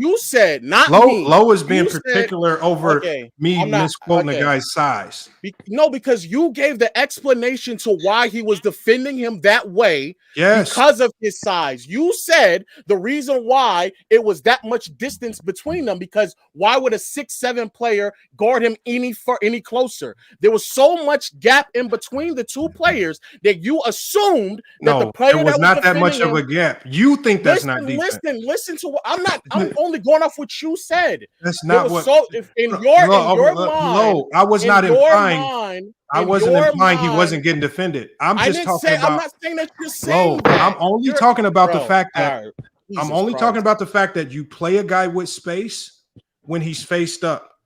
You said not me. Low is being particular over me misquoting the guy's size. No, because you gave the explanation to why he was defending him that way. Yes. Because of his size. You said the reason why it was that much distance between them, because why would a 6'7" player guard him any closer? There was so much gap in between the two players that you assumed that the player there was not that much of a gap. You think that's not defense. Listen to what I'm only going off what you said. That's not what in your mind. I was not implying. I wasn't implying he wasn't getting defended. I'm not saying that you're saying that. I'm only talking about the fact that talking about the fact that you play a guy with space when he's faced up,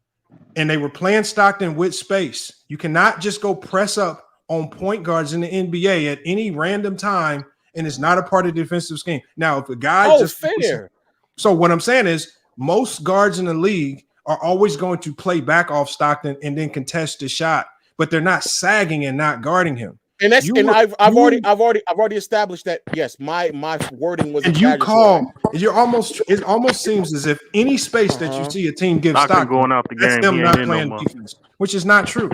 and they were playing Stockton with space. You cannot just go press up on point guards in the NBA at any random time, and it's not a part of the defensive scheme. Now, if a guy fair. So what I'm saying is most guards in the league are always going to play back off Stockton and then contest the shot, but they're not sagging and not guarding him. And I've already established that. Yes, my wording was. And it almost seems as if any space that you see a team give Stockton going out the game, that's them not playing defense, which is not true.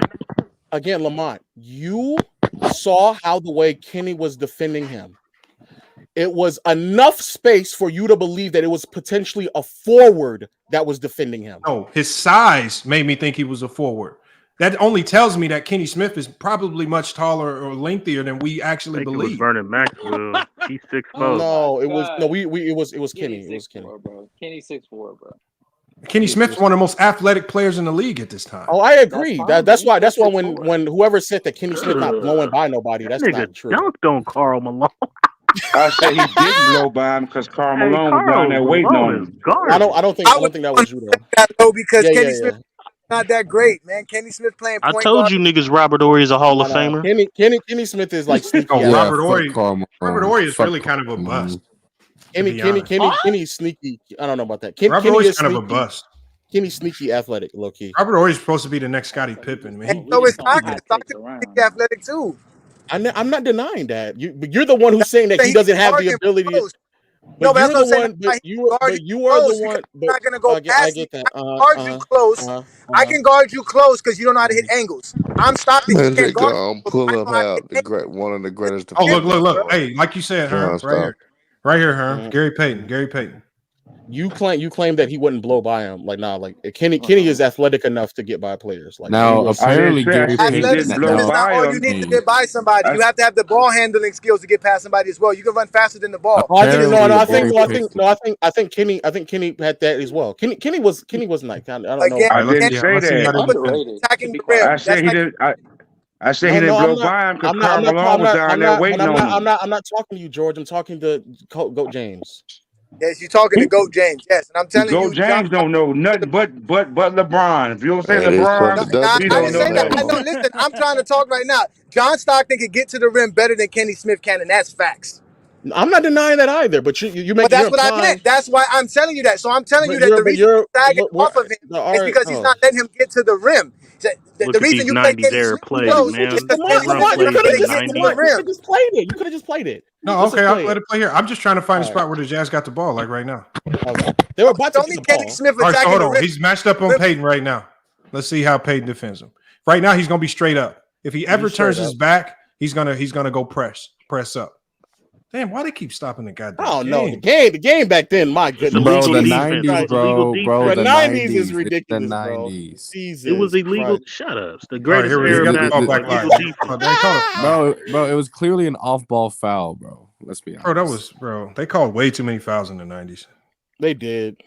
Again, Lamont, you saw how the way Kenny was defending him. It was enough space for you to believe that it was potentially a forward that was defending him. No, his size made me think he was a forward. That only tells me that Kenny Smith is probably much taller or lengthier than we actually believe. It was Vernon Maxwell. He's 6'4". No, it was Kenny. It was Kenny. Bro. Kenny 6'4", bro. Kenny Smith's one of the most athletic players in the league at this time. Oh, I agree. That's why when whoever said that Kenny Smith not blowing by nobody, that's not true. Dunked on Karl Malone. I said he didn't blow by him because Karl Malone was down there waiting on him. I don't think that was you though. Because Kenny Smith not that great, man. Kenny Smith playing point I told you niggas Robert Horry is a Hall of Famer. Kenny Smith is like sneaky. Robert Horry is really kind of a bust. Kenny's sneaky. I don't know about that. Robert Horry is kind of a bust. Kenny's sneaky athletic, low key. Robert Horry is supposed to be the next Scottie Pippen, man. So it's Stockton. Stockton is athletic too. I'm not denying that. You're the one who's saying that he doesn't have the ability. No, but that's what I'm saying. You are the one. I'm not gonna go past you. I guard you close. I can guard you close because you don't know how to hit angles. I'm stopping. I'm pulling up out one of the greatest. Oh, look! Hey, like you said, right here, Herm. Gary Payton. You claim that he wouldn't blow by him. Kenny is athletic enough to get by players. Apparently Gary Payton is not all you need to get by somebody. You have to have the ball handling skills to get past somebody as well. You can run faster than the ball. I think Kenny had that as well. Kenny was nice. I don't know. I didn't say that. Attacking the rim. I said he didn't blow by him because Karl Malone was down there waiting on him. I'm not talking to you, George. I'm talking to Goat James. Yes, you're talking to Goat James. Yes, and I'm telling Go you, John. James don't know nothing but LeBron. If you don't say Hey, they swept LeBron, the No, double he I don't didn't team know say that. on I that nothing. know. one. Listen, I'm trying to talk right now. John Stockton can get to the rim better than Kenny Smith can, and that's facts. I'm not denying that either, but you're But you're that's what I implying. meant. That's why I'm telling you that. So I'm telling you But that the reason you're sagging we're off of him the is art. because he's Oh. not letting him get to the rim. Look The at reason these you play 90s Kenny era Smith plays, close man. is because They Kenny run Smith is plays not in going the to get to the 90s. You could rim. have just played it. You could have just played it. No, Let's okay, just I'll play let it. it play here. I'm just trying to find a All spot right. where the Jazz got the ball, like right now. Okay. They were about to Show me get the Kenny ball. Smith All right, so attacking hold the on. rim. He's matched up on Peyton right now. Let's see how Peyton defends him. Right now, he's gonna be straight up. If he ever turns his back, he's gonna go press up. Damn, why they keep stopping the goddamn I don't know. game? The game back then, my goodness. Bro, the defense. 90s, It's illegal bro, defense. the The 90s 90s. is It's ridiculous, the bro. 90s. Jesus It was illegal. Christ. Shut up. It's the All right, greatest here we era go. of He got the ball basketball. back Illegal live. defense. They called a foul. Bro, it was clearly an off-ball foul, bro. Let's be honest. They called way too many fouls in the 90s. They did.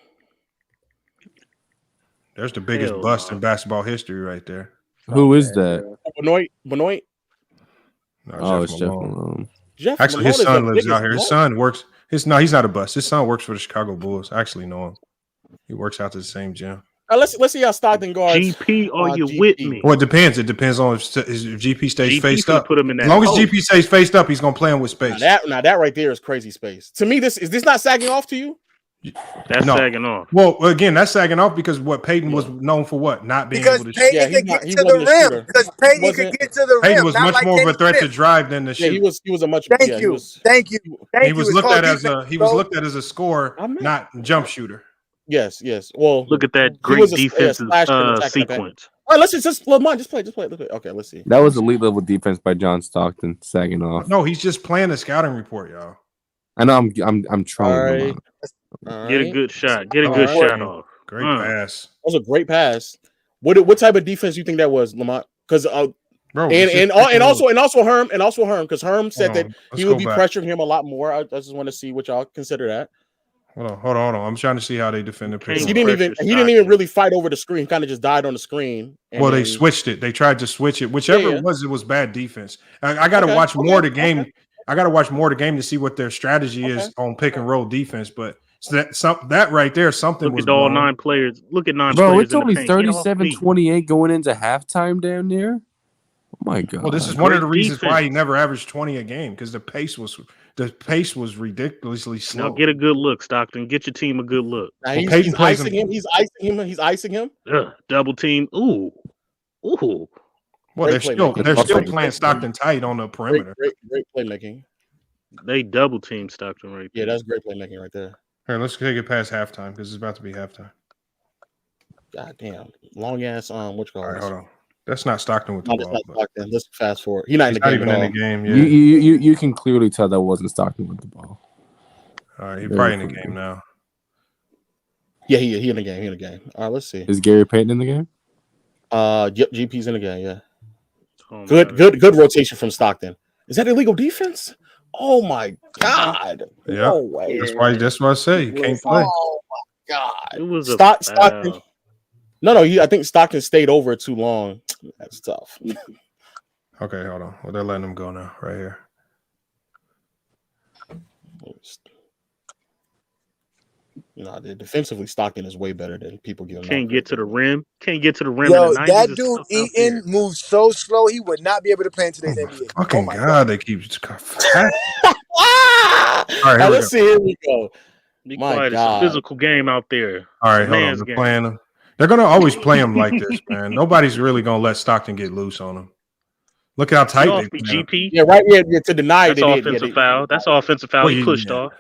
There's the biggest Hell bust no. in basketball history right there. Who is that? Benoit? No, Oh, Jeff it's Jeff Malone. Malone. Jeff Actually, Malone his is son the lives biggest out here. His bust. son works. He's not a bust. His son works for the Chicago Bulls. I actually know him. He works out to the same gym. Let's see how Stockton guards. GP, are you GP. with me? Well, it depends. It depends on if GP stays GP faced finna up. put him in that As long as post. GP stays faced up, he's gonna play him with space. Now that right there is crazy space. To me, is this not sagging off to you? That's No. sagging off. Well, again, that's sagging off because what Peyton was known for what? Not being Because able to Peyton shoot. could get to the rim. Because Peyton could get to the rim. Peyton was not much like more of Kenny a threat Smith. to drive than to shoot. He was a much. Thank you. He was It's looked called at as defense, he was bro. looked at as a scorer, not jump shooter. Yes. Well, Look at that he great was a defensive splash and attacking the paint. sequence. All right, let's just Lamont, just play. Okay, let's see. That was elite level defense by John Stockton, sagging off. No, he's just playing a scouting report, y'all. I know I'm trolling him. Get a good shot. Get a good shot off. Great pass. That was a great pass. What type of defense do you think that was, Lamont? Because and also Herm because Herm said that he would be pressuring him a lot more. I just want to see what y'all consider that. Hold on. I'm trying to see how they defend the pick. He didn't even really fight over the screen. Kind of just died on the screen. They switched it. They tried to switch it. Whichever it was bad defense. I got to watch more of the game. I got to watch more of the game to see what their strategy is on pick and roll defense. But that right there, something Look was at all blown. 9 players. Look at 9 Bro, players. it's only 37-28 going into halftime down there. Oh my god! Well, this is one of the reasons why he never averaged 20 a game because the pace was ridiculously slow. Now get a good look, Stockton. Get your team a good look. Now he's icing him. He's icing him. Double team. Ooh. Well, they're still playing Stockton tight on the perimeter. Great playmaking. They double team Stockton right there. Yeah, that's great playmaking right there. Here, let's take it past halftime because it's about to be halftime. God damn, long ass which call? All right, hold on. That's not Stockton with the ball. Not Stockton. Let's fast forward. He's not in the game. Even in the game. Yeah. You can clearly tell that wasn't Stockton with the ball. All right, he's probably in the game now. Yeah, he in the game. He in the game. All right, let's see. Is Gary Payton in the game? Yep, GP's in the game. Yeah. Oh, good rotation from Stockton. Is that illegal defense? Oh my god! Yeah, no way. That's why I say you can't play. Oh my god! It was Stockton. No, I think Stockton stayed over too long. That's tough. Okay, hold on. Well, they're letting him go now, right here. No, defensively, Stockton is way better than people give him. Can't get to the rim. Yo, that dude Eaton moves so slow, he would not be able to play in today's NBA. Fucking God, they keep. All right, let's see. Here we go. Be quiet. It's a physical game out there. All right, hold on. They're playing them. They're gonna always play him like this, man. Nobody's really gonna let Stockton get loose on him. Look how tight they GP. Yeah, right. Yeah, to deny that's offensive foul. That's offensive foul. He pushed off.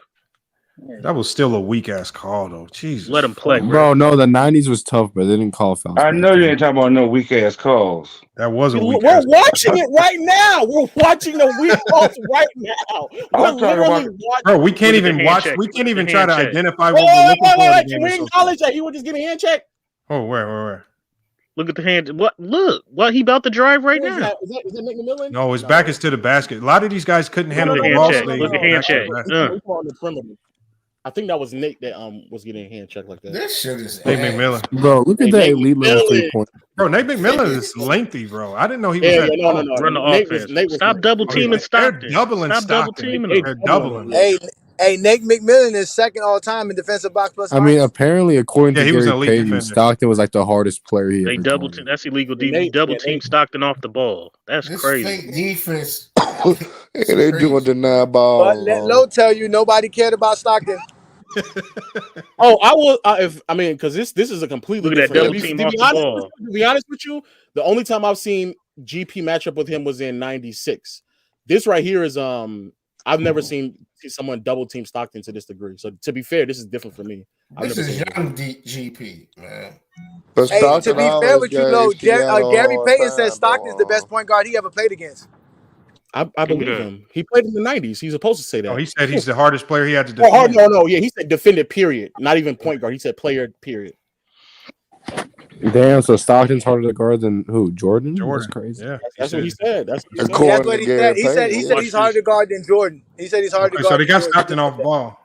That was still a weak ass call, though. Jesus, let him play, bro. No, the 90s was tough, but they didn't call fouls. I know you ain't talking about no weak ass calls. That was a weak. We're watching it right now. We're watching the weak calls right now. We're literally watching. Bro, we can't even watch. We can't even try to identify what we're looking for. Can we acknowledge that he was just getting a hand check? Oh, where? Look at the hand. What? Look, what he about to drive right now? Is that Nick McMillan? No, his back is to the basket. A lot of these guys couldn't handle the ball. Look at hand check. I think that was Nate that was getting a hand check like that. This shit is Nate McMillan. Bro, look at that elite level 3-point. Bro, Nate McMillan is lengthy, bro. I didn't know he was that no. Run the offense. Stop double teaming Stockton. They're doubling Stop double Stockton. teaming him. They're doubling. Hey, Hey, Nate McMillan is second all time in defensive box plus. I mean, apparently, according to he was an Gary elite Payton, defender. Stockton was like the hardest player he They ever double played. that's illegal. Double team Stockton off the ball. That's This crazy. fake defense. And they doing deny But ball. let Low tell you, nobody cared about Stockton. Oh, I will. Because this is a completely Look at that different. double team off the ball. To be honest with you, the only time I've seen GP match up with him was in '96. This right here is I've never seen someone double team Stockton to this degree. So to be fair, this is different for me. This is young GP, man. But Hey, to be fair with you, Low, Gary Payton said says Stockton's the best point guard he ever played against. I believe him. He played in the '90s. He's supposed to say that. Oh, he said he's the hardest player he had to defend. No. Yeah, he said defended. Period. Not even point guard. He said player. Period. Damn, so Stockton's harder to guard than who? Jordan? That's crazy. Yeah, that's what he said. That's what he said. He said he's harder to guard than Jordan. He said he's harder to guard. So they got than Stockton off ball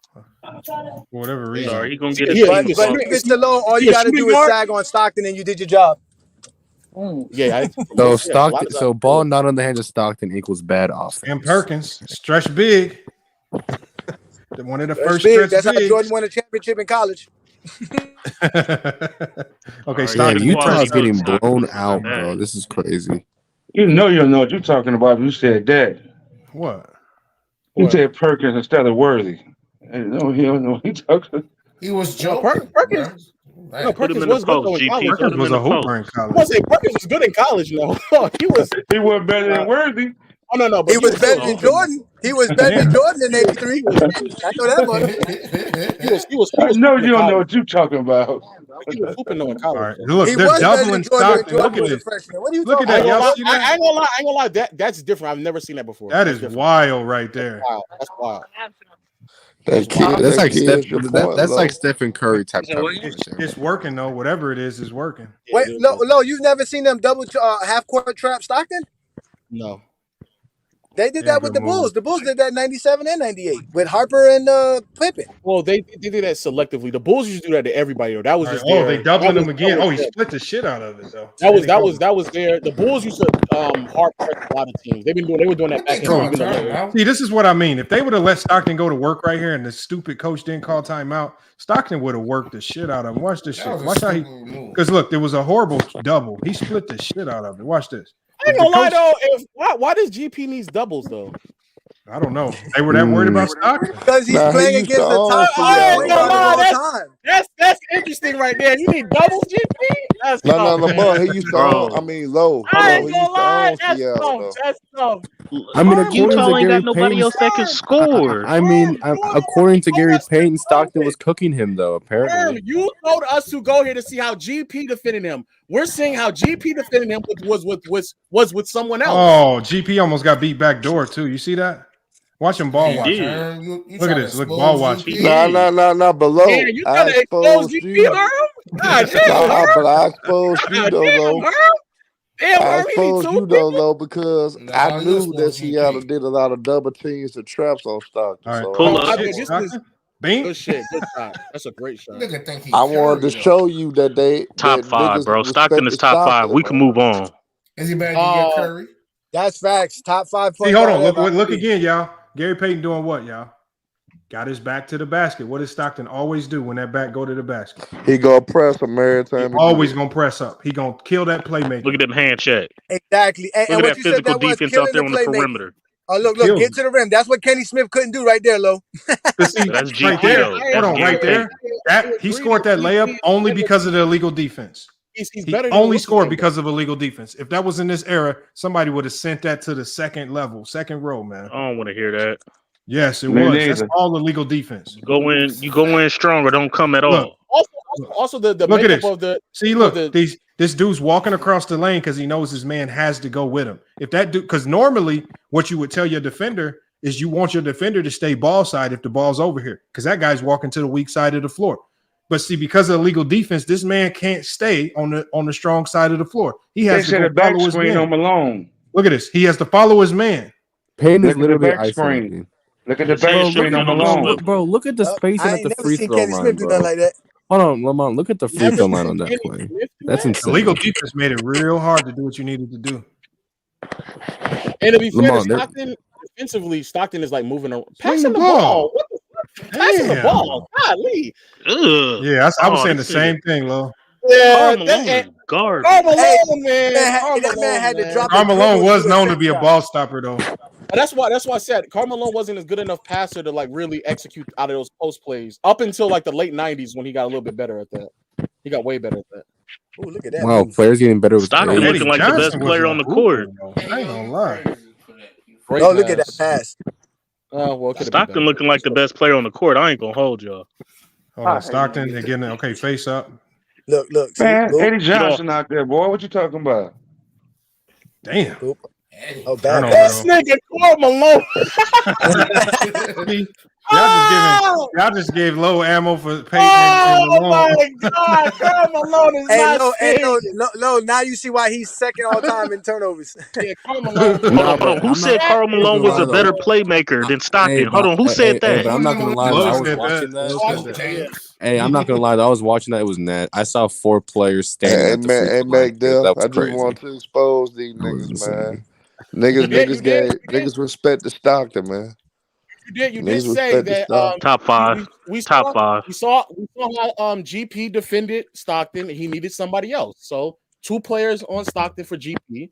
for whatever reason. Sorry, he gonna get But if it's the Low, all you got to do is sag on Stockton, and you did your job. Yeah. So Stockton, so ball not on the hands of Stockton equals bad offense. And Perkins stretch big. One of the first big. stretch That's how bigs. Jordan won a championship in college. Okay, Yeah, Utah's getting blown out, bro. This is crazy. You know what you're talking about if you said that. What? You said Perkins instead of Worthy. No, he don't know what he's talking. He was joking. Perkins. No, Perkins was good though in college. Perkins was a hooper in I college. was saying Perkins was good in college. No, he was better than Worthy. Oh no, but he was better than Jordan. He was better than Jordan in '83. I know that much. He was. I know you don't know what you're talking about. He was hooping though in college. All right. Look, they're doubling Stockton. Look at this. Look at that. Y'all see that? I ain't gonna lie. That's different. I've never seen that before. That is wild right there. Wow, that's wild. That's like Stephen Curry type. It's working though. Whatever it is working. Wait, Low, you've never seen them double half court trap Stockton? No. They did that with the Bulls. The Bulls did that in '97 and '98 with Harper and Pippen. Well, they did that selectively. The Bulls used to do that to everybody. Though. That was just they doubling them again. Oh, he split the shit out of it though. That was there. The Bulls used to hard press a lot of teams. They were doing that back in. See, this is what I mean. If they would have let Stockton go to work right here, and the stupid coach didn't call timeout, Stockton would have worked the shit out of him. Watch this shit. Watch how he. Because look, there was a horrible double. He split the shit out of it. Watch this. I ain't gonna lie though. Why does GP needs doubles though? I don't know. They were that worried about Stockton because he's playing against the top player. That's interesting right there. You need doubles, GP. That's Lamar. He used to own. I mean, Low. I ain't gonna lie. That's tough. I mean, Utah ain't got nobody else that can score. I mean, according to Gary Payton, Stockton was cooking him though. Apparently, you told us to go here to see how GP defended him. We're seeing how GP defended him was with someone else. Oh, GP almost got beat back door too. You see that? Watch him ball watch. Look at this. Look, ball watch. Nah. Below. Man, you trying to expose GP, God damn, but I exposed you though. I exposed you though, because I knew that Seattle did a lot of double teams and traps on Stockton. All right, so pull up. Good shit. Good shot. That's a great shot. I wanted to show you that they top five, bro. Stockton is top five. We can move on. Is he better than Curry? That's facts. Top 5 See, hold on. Look again, y'all. Gary Payton doing what, y'all? Got his back to the basket. What does Stockton always do when that back go to the basket? He gonna press him every time. He always gonna press up. He gonna kill that playmaker. Look at them hand check. Exactly. Look at that physical defense out there on the perimeter. Oh, look, get to the rim. That's what Kenny Smith couldn't do right there, Lo. See, that's GP, right there. though. Hold on, right there. He scored that layup only because of the illegal defense. He's he better only scored because of illegal defense. If that was in this era, somebody would have sent that to the second level, second row, man. I don't want to hear that. Yes, it was. That's all illegal defense. You go in strong or don't come at all. Also, the look at this. Of the see, look, this dude's walking across the lane because he knows his man has to go with him. If that dude, because normally what you would tell your defender is you want your defender to stay ball side if the ball's over here, because that guy's walking to the weak side of the floor. But see, because of illegal defense, this man can't stay on the strong side of the floor. He has to go follow his man. On Malone. Look at this. He has to follow his man. Payne is literally isolating. Look at the back screen on Malone. Bro, look at the spacing at the free throw line, bro. Like that. Hold on, Lamont. Look at the free throw line on that play. That's insane. Illegal defense made it real hard to do what you needed to do. And to be fair, Stockton defensively, Stockton is like moving around. Pass him the ball. What the fuck? Passing the ball. Golly. Yeah, I was saying the same thing, Lo. Yeah, Karl Malone is garbage. Karl Malone, man. That man had to drop. Karl Malone was known to be a ball stopper, though. That's why I said Karl Malone wasn't as good enough passer to like really execute out of those post plays up until like the late 90s when he got a little bit better at that. He got way better at that. Oh, look at that! Wow, players getting better with Stockton age. looking like the best player on the court. I ain't gonna lie. Oh, look at that pass. Well, Stockton looking like the best player on the court. I ain't gonna hold y'all. Hold on, Stockton, they're getting okay. Face up. Look, Man, see, Eddie Johnson out there, boy. What you talking about? Damn. Oh, bad This nigga Karl Malone. Y'all just gave low ammo for Peyton. Oh my God, Karl Malone is not serious. Lo, now you see why he's second all time in turnovers. Yeah, Karl Malone. Hold on. Who said Karl Malone was a better playmaker than Stockton? Hold on. Who said that? But I'm not gonna lie. I was watching that. Hey, I'm not gonna lie. I was watching that. It was net. I saw 4 players standing at the free throw line. That was I crazy. just want to expose these niggas, man. Niggas respect the Stockton, man. You did say that top 5. We top 5. We saw how GP defended Stockton. He needed somebody else. So 2 players on Stockton for GP.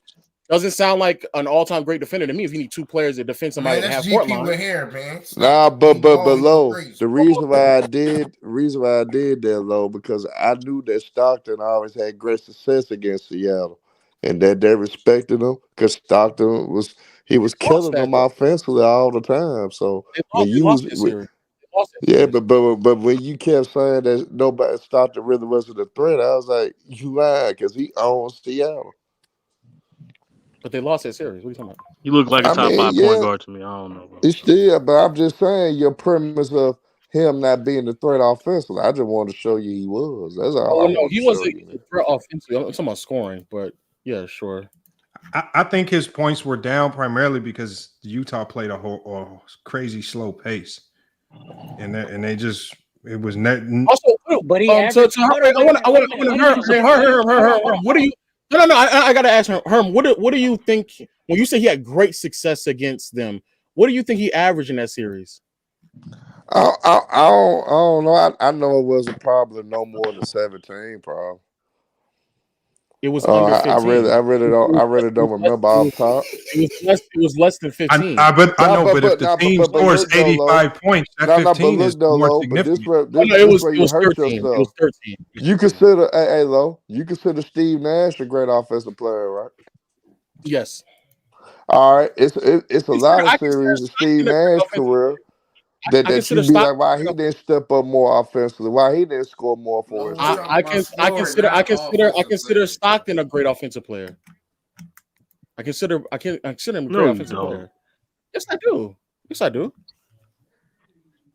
Doesn't sound like an all-time great defender to me if you need 2 players to defend somebody at half court line. Here, man. Nah, but Lo, the reason why I did that, Lo, because I knew that Stockton always had great success against Seattle, and that they respected him because Stockton was killing them offensively all the time. So when you was but when you kept saying that nobody Stockton really wasn't a threat, I was like, you lied because he owns Seattle. But they lost that series. What are you talking about? You look like a top 5 point guard to me. I don't know. It's still, but I'm just saying your premise of him not being the threat offensively. I just wanted to show you he was. That's all. Oh no, he wasn't a threat offensively. I'm talking about scoring, but yeah, sure. I think his points were down primarily because Utah played a crazy slow pace, and they just it was net. Also, but he I want to Herm. What do you? No. I gotta ask Herm. What do you think when you say he had great success against them? What do you think he averaged in that series? I don't know. I know it was probably no more than 17, probably. It was under 15. I really don't remember off top. It was less than 15. But if the team scores 85 points, that 15 is more significant. It was 13. It was 13. You consider, hey, Lo, you consider Steve Nash a great offensive player, right? Yes. All right. It's a lot of series of Steve Nash's career that you be like, why he didn't step up more offensively? Why he didn't score more for us? I consider Stockton a great offensive player. I consider him a great offensive player. Yes, I do.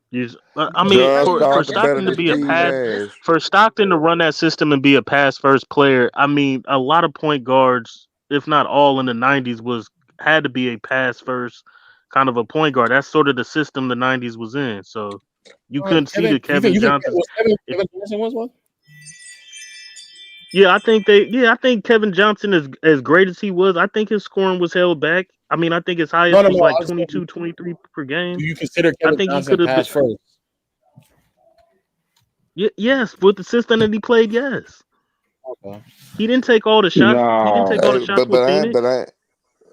Yes, I mean, for Stockton to be a pass, for Stockton to run that system and be a pass first player, I mean, a lot of point guards, if not all in the 90s, had to be a pass first kind of a point guard. That's sort of the system the 90s was in. So you couldn't see the Kevin Johnson. Kevin Johnson was one? Yeah, I think Kevin Johnson is as great as he was. I think his scoring was held back. I mean, I think his highest was like 22, 23 per game. Do you consider Kevin Johnson pass first? Yes, with the system that he played, yes. Okay. He didn't take all the shots. No. He didn't take all the shots with Phoenix.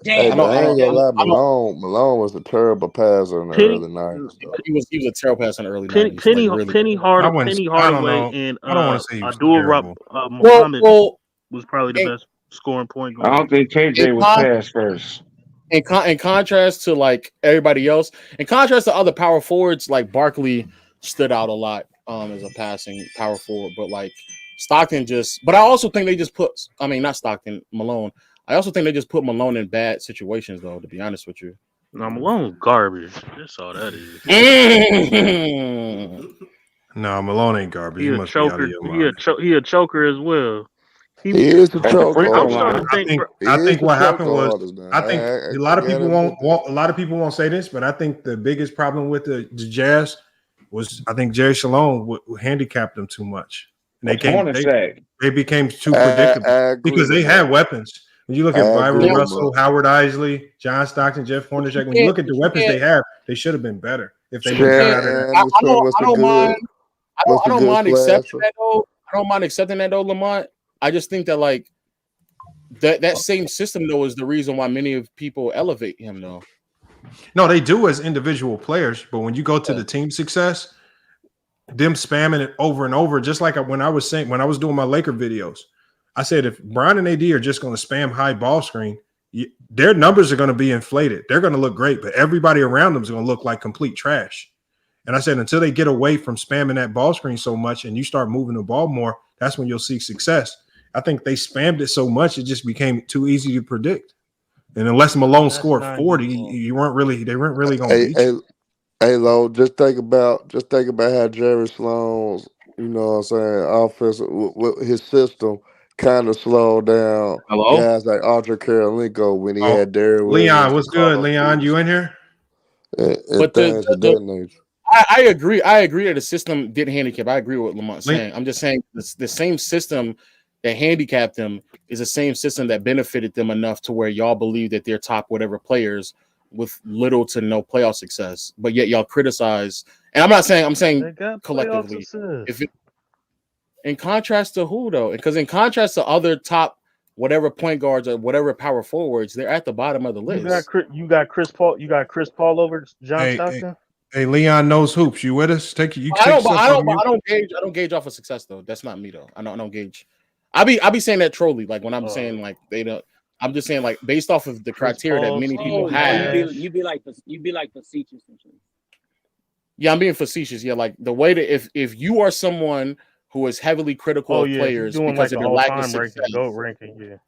I ain't gonna lie, Malone was a terrible passer in the early 90s. He was a terrible passer in the early 90s. Penny Hardaway and I don't want to say Abdul Muhammad was probably the best scoring point guard. I don't think KJ was pass first. In contrast to like everybody else, in contrast to other power forwards, like Barkley stood out a lot as a passing power forward, but like Stockton but I also think they just not Stockton, Malone. I also think they just put Malone in bad situations, though, to be honest with you. No, Malone garbage. That's all that is. No, Malone ain't garbage. He a choker. He a choker as well. He is a choker. I think what happened was I think a lot of people won't say this, but I think the biggest problem with the Jazz was I think Jerry Shalom handicapped them too much. And they became too predictable because they had weapons. When you look at Byron Russell, Howard Isley, John Stockton, Jeff Hornacek, when you look at the weapons they have, they should have been better. if they would have got out of that. I don't mind accepting that though. I don't mind accepting that though, Lamont. I just think that like that same system though is the reason why many of people elevate him though. No, they do as individual players, but when you go to the team success, them spamming it over and over, just like when I was doing my Laker videos, I said if Bron and AD are just going to spam high ball screen, their numbers are going to be inflated. They're going to look great, but everybody around them is going to look like complete trash. And I said until they get away from spamming that ball screen so much and you start moving the ball more, that's when you'll see success. I think they spammed it so much it just became too easy to predict. And unless Malone scored 40, they weren't really going to beat you. Hey, Lo, just think about how Jerry Sloan's, you know what I'm saying, offensive with his system kind of slowed down guys like Arthur Karolinko when he had Derrick Williams. Leon, what's good? Leon, you in here? But things of that nature. I agree. I agree that the system did handicap. I agree with what Lamont's saying. I'm just saying the same system that handicapped them is the same system that benefited them enough to where y'all believe that they're top whatever players with little to no playoff success, but yet y'all criticize. And I'm saying collectively. In contrast to who though? Because in contrast to other top whatever point guards or whatever power forwards, they're at the bottom of the list. You got Chris Paul. You got Chris Paul over John Stockton. Hey, Leon knows hoops. You with us? I don't gauge off of success though. That's not me though. I don't gauge. I be saying that trolly like when I'm saying like they don't. I'm just saying like based off of the criteria that many people have. You be like facetious and shit. Yeah, I'm being facetious. Yeah, like the way that if you are someone who is heavily critical of players because of your lack of success, ranking,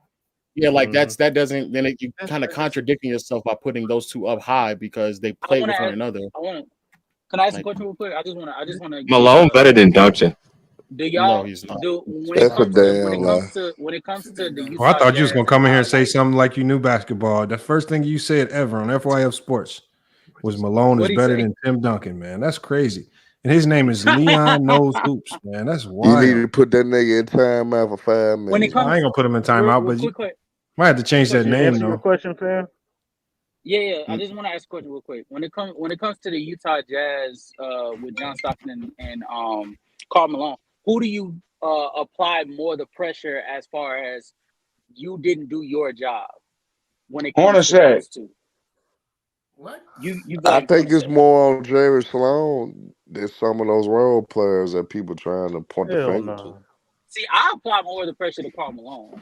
yeah, like that doesn't then you kind of contradicting yourself by putting those two up high because they play with one another. Can I ask a question real quick? I just want to. Malone better than Duncan. Do y'all? No, he's not. When it comes to the Utah I thought you was Jazz gonna come in here and say something like you knew basketball. The first thing you said ever on FYF Sports was Malone is better than Tim Duncan, man. That's crazy. And his name is Leon Knows Hoops, man. That's wild. You need to put that nigga in timeout for 5 minutes. I ain't gonna put him in timeout, but you might have to change that name though. Question, fam. Yeah. I just want to ask a question real quick. When it comes to the Utah Jazz with John Stockton and Karl Malone, who do you apply more the pressure as far as you didn't do your job when it comes to those two? What? I think it's more on Jerry Sloan than some of those role players that people trying to point the finger to. See, I apply more of the pressure to Karl Malone.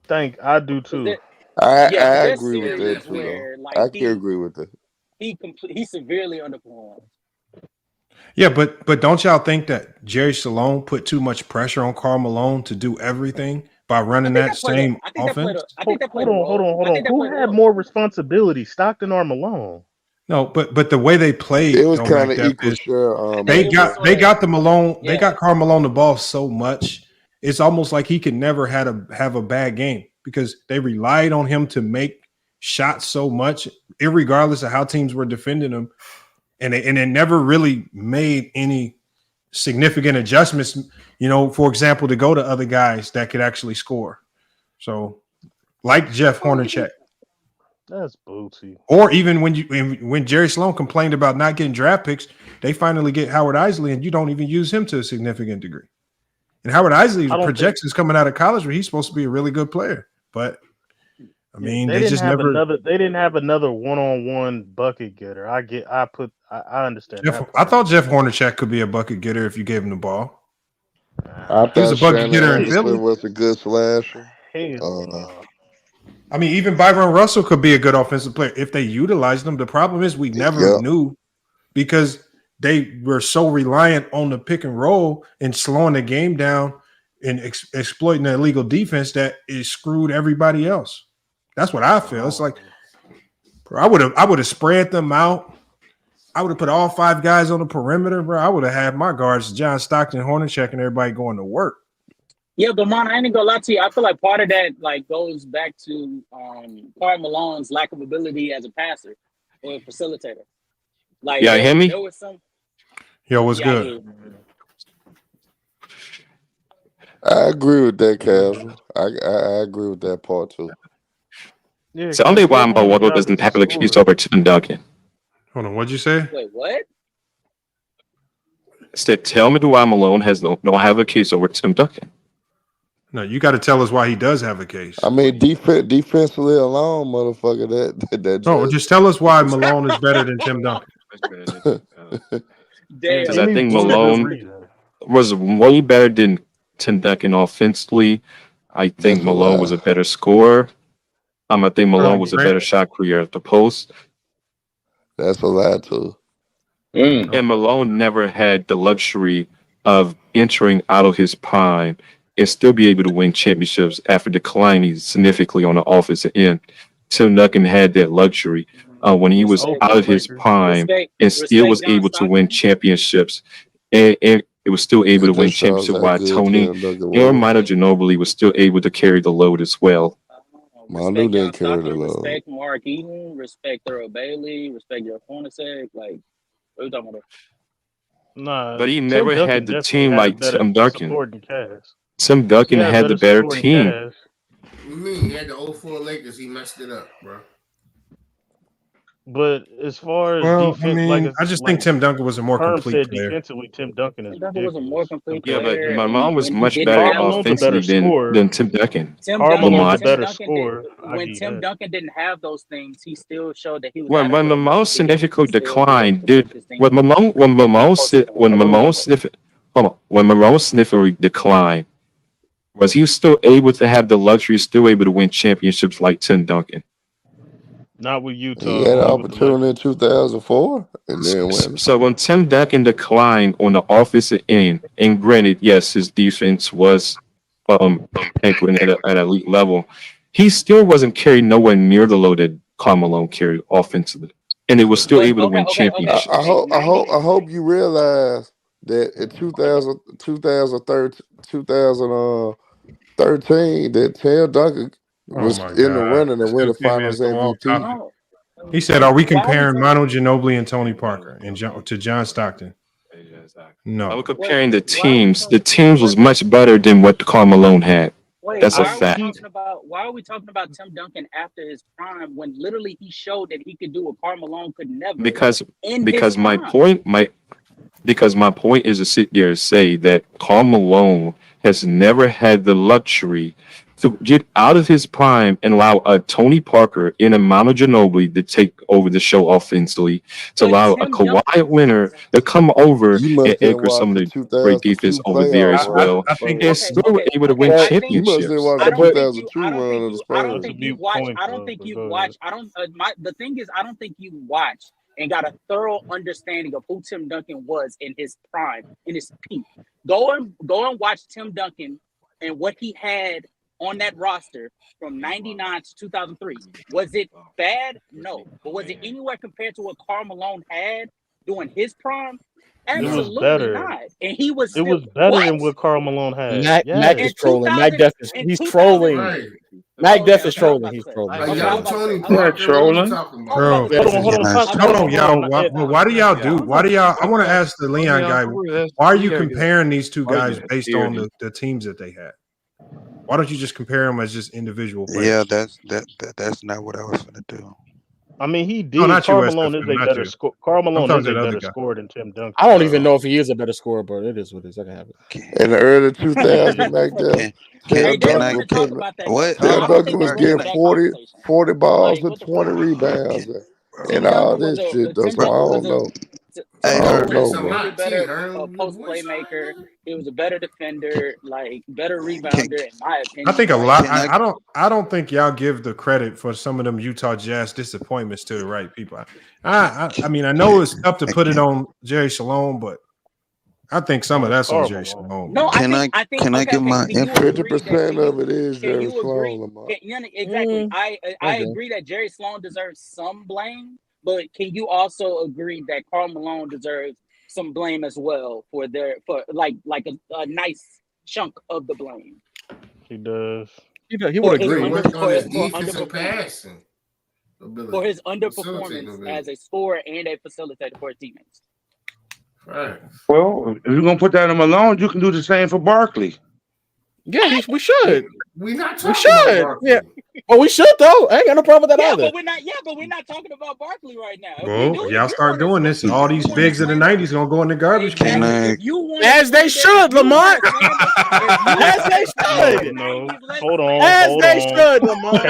I do too. I agree with that too. Where, like, I can agree with that. He severely underperformed. Yeah, but don't y'all think that Jerry Sloan put too much pressure on Karl Malone to do everything by running that same offense? Hold on. Who had more responsibility, Stockton or Malone? No, but the way they played, it was kind of equal share. They got the Malone. They got Karl Malone the ball so much. It's almost like he could never have a bad game because they relied on him to make shots so much, irregardless of how teams were defending him, and they never really made any significant adjustments. You know, for example, to go to other guys that could actually score. So, like Jeff Hornacek. That's booty. Or even when Jerry Sloan complained about not getting draft picks, they finally get Howard Isley, and you don't even use him to a significant degree. And Howard Isley's projections coming out of college where he's supposed to be a really good player, but I mean, they just never. They didn't have another one-on-one bucket getter. I understand. I thought Jeff Hornacek could be a bucket getter if you gave him the ball. I thought he was a bucket getter in Philly. Was a good slasher. I mean, even Byron Russell could be a good offensive player if they utilized them. The problem is we never knew because they were so reliant on the pick and roll and slowing the game down and exploiting the illegal defense that it screwed everybody else. That's what I feel. It's like I would have spread them out. I would have put all 5 guys on the perimeter, bro. I would have had my guards, John Stockton, Hornacek, and everybody going to work. Yeah, but man, I ain't gonna lie to you. I feel like part of that goes back to Karl Malone's lack of ability as a passer or a facilitator. Like, yeah, hear me? There was some. Yo, what's good? I agree with that, Kevin. I agree with that part too. Yeah, it's only why Waddle doesn't have an excuse over Tim Duncan. Hold on, what'd you say? Wait, what? Said, tell me why Malone don't have a case over Tim Duncan. No, you got to tell us why he does have a case. I mean, defensively alone, motherfucker. That No, just tell us why Malone is better than Tim Duncan. Because I think Malone was way better than Tim Duncan offensively. I think Malone was a better scorer. I think Malone was a better shot creator at the post. That's a lie too. And Malone never had the luxury of entering out of his prime and still be able to win championships after declining significantly on the offensive end. Tim Duncan had that luxury when he was out of his prime and still was able to win championships. And it was still able to win championships while Tony and Manu Ginobili was still able to carry the load as well. Manu didn't carry the load. Respect Mark Eaton, respect Thurl Bailey, respect your Hornacek. Like, what are you talking about? Nah, But he Tim never Duncan had the definitely team had like better Tim Duncan. supporting cast. Tim Duncan had the better team. What do you mean? He had the 04 Lakers. He messed it up, bro. But as far as Well, defense, I mean, I just think Tim Duncan was a more Herm complete said player. defensively, Tim Duncan is ridiculous. Was a more complete Yeah, but player. Malone was When much he better didn't have offensively than Tim Duncan. Malone's a better Duncan scorer. when Tim Duncan didn't have those things, he still showed that he was. When adequate Malone enough to get significantly still declined, be able to dude. sustain When Malone significantly declined, was he still able to have the luxury, still able to win championships like Tim Duncan? Not with Utah. He had an opportunity in 2004 and then went. So when Tim Duncan declined on the offensive end, and granted, yes, his defense was anchoring at an elite level, he still wasn't carrying nowhere near the load that Karl Malone carried offensively, and it was still able to win championships. I hope you realize that in 2013 that Tim Duncan was in the running and win the Finals MVP. He said, "Are we comparing Manu Ginobili and Tony Parker and to John Stockton?" No, I'm comparing the teams. The teams was much better than what Karl Malone had. Wait, That's a why fact. Why are we talking about Tim Duncan after his prime when literally he showed that he could do what Karl Malone could never? Because my point is to sit there and say that Karl Malone has never had the luxury to get out of his prime and allow a Tony Parker and a Manu Ginobili to take over the show offensively, to allow a Kawhi Leonard to come over and anchor some of the great defense over there as well. And still able to win championships. I don't think you watched. The thing is, I don't think you watched and got a thorough understanding of who Tim Duncan was in his prime, in his peak. Go and watch Tim Duncan and what he had on that roster from 99 to 2003. Was it bad? No. But was it anywhere compared to what Karl Malone had during his prime? Absolutely not. And he was It was better than what Karl Malone had. Mac is trolling. Mac Def is he's trolling. Mac Def is trolling. He's trolling. Like, y'all Tony Parker, trolling. Bro, hold on, y'all. Why do y'all do? Why do y'all? I want to ask the Leon guy. Why are you comparing these two guys based on the teams that they had? Why don't you just compare them as just individual players? Yeah, that's not what I was gonna do. I mean, he did. No, not Karl you, Malone is SFM, a not better you. scorer. Karl Malone I'm is a talking to the better other guy. scorer than Tim Duncan. I don't even know if he is a better scorer, but it is what it is. I can have it. In the early 2000s, back there, Tim Duncan was getting 40 balls and 20 rebounds and all this shit. Though, so I don't know. I don't know, bro. Really better post playmaker. He was a better defender, like better rebounder, in my opinion. I think a lot. I don't think y'all give the credit for some of them Utah Jazz disappointments to the right people. I mean, I know it's tough to put it on Jerry Shalom, but I think some of that's on Jerry Shalom. No, Can I give my 50% of it is Jerry Sloan, Lamar. Exactly. I agree that Jerry Sloan deserves some blame, but can you also agree that Karl Malone deserves some blame as well for like a nice chunk of the blame? He does. He would agree. On his defensive passing. For his underperformance as a scorer and a facilitator for his teammates. Right. Well, if you're gonna put that on Malone, you can do the same for Barkley. Yeah, we should. We not We talking about should. Barkley. Yeah. Well, we should though. I ain't got no problem with that Yeah, either. but we're not. Yeah, but we're not talking about Barkley right now. If we Well, do, y'all if you start wanna doing this, all these you wanna bigs of the slander- '90s gonna go in the garbage can. Exactly. If you want As they should, Lamont. As they should. No, hold on. As hold they on. should, Lamont.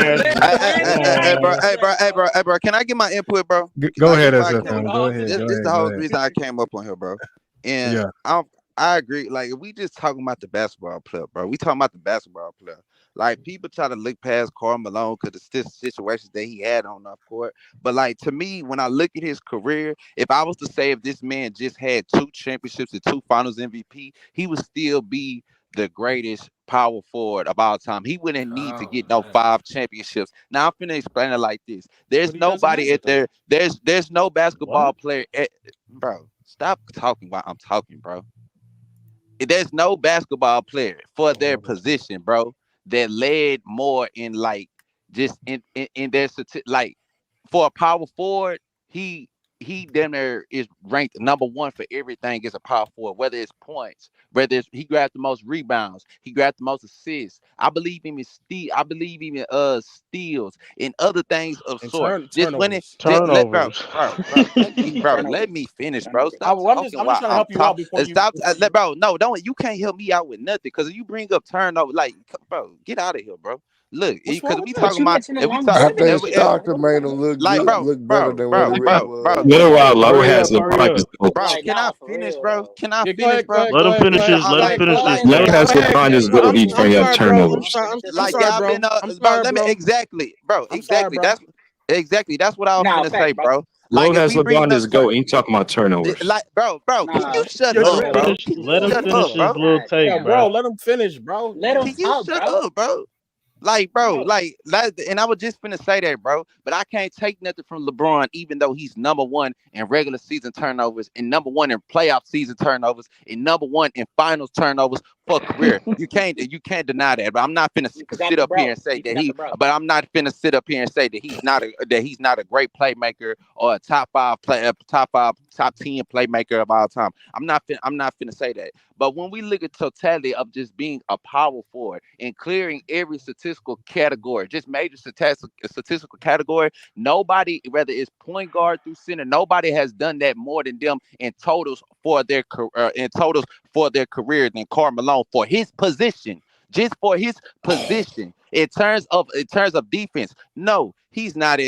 Hey, bro. Can I get my input, bro? Go ahead, Can I get SFM. Go ahead. This is the whole reason I came up on here, bro. And Yeah. I agree. Like, if we just talking about the basketball player, bro. We talking about the basketball player. Like, people try to look past Karl Malone because the situations that he had on the court. But like, to me, when I look at his career, if I was to say if this man just had 2 championships and 2 Finals MVP, he would still be the greatest power forward of all time. He wouldn't need to get no 5 championships. Now I'm finna explain it like this. There's nobody at there. There's no basketball player bro. Stop talking while I'm talking, bro. There's no basketball player for their position, bro, that led more in like just in their like for a power forward, he damn near is ranked number 1 for everything as a power forward, whether it's points, whether it's he grabbed the most rebounds, he grabbed the most assists. I believe even steals and other things of sort. Just when it Turnovers. let me finish, bro. Stop I'm just trying to help you out before you. Stop, bro. No, don't. You can't help me out with nothing because if you bring up turnover, like, bro, get out of here, bro. Look, because we talking about. I think Stockton made him look like, good, look better than what he really was. Little while Low has the Bro, brightest. can I finish, bro? Can I finish, bro? Let him finish his. Let him finish his. Low has the brightest goal each time you have turnovers. Like, y'all been bro. Let me exactly, bro. Exactly. That's what I was gonna say, bro. Low Like, has LeBron is go. Ain't talking about turnovers. Like, bro, can you shut up, bro? Let him finish his little take, Yeah, bro. Let him finish, bro. Can you shut up, bro? Like, bro, and I was just finna say that, bro. But I can't take nothing from LeBron, even though he's number 1 in regular season turnovers, and number 1 in playoff season turnovers, and number 1 in finals turnovers for career. You can't deny that. But I'm not finna sit up here and say that he. But I'm not finna sit up here and say that he's not a great playmaker or a top 10 playmaker of all time. I'm not finna say that. But when we look at totality of just being a power forward and clearing every statistical category, just major statistical category, nobody, whether it's point guard through center, nobody has done that more than them in totals for their career than Karl Malone for his position. Just for his position, in terms of defense, no, he's not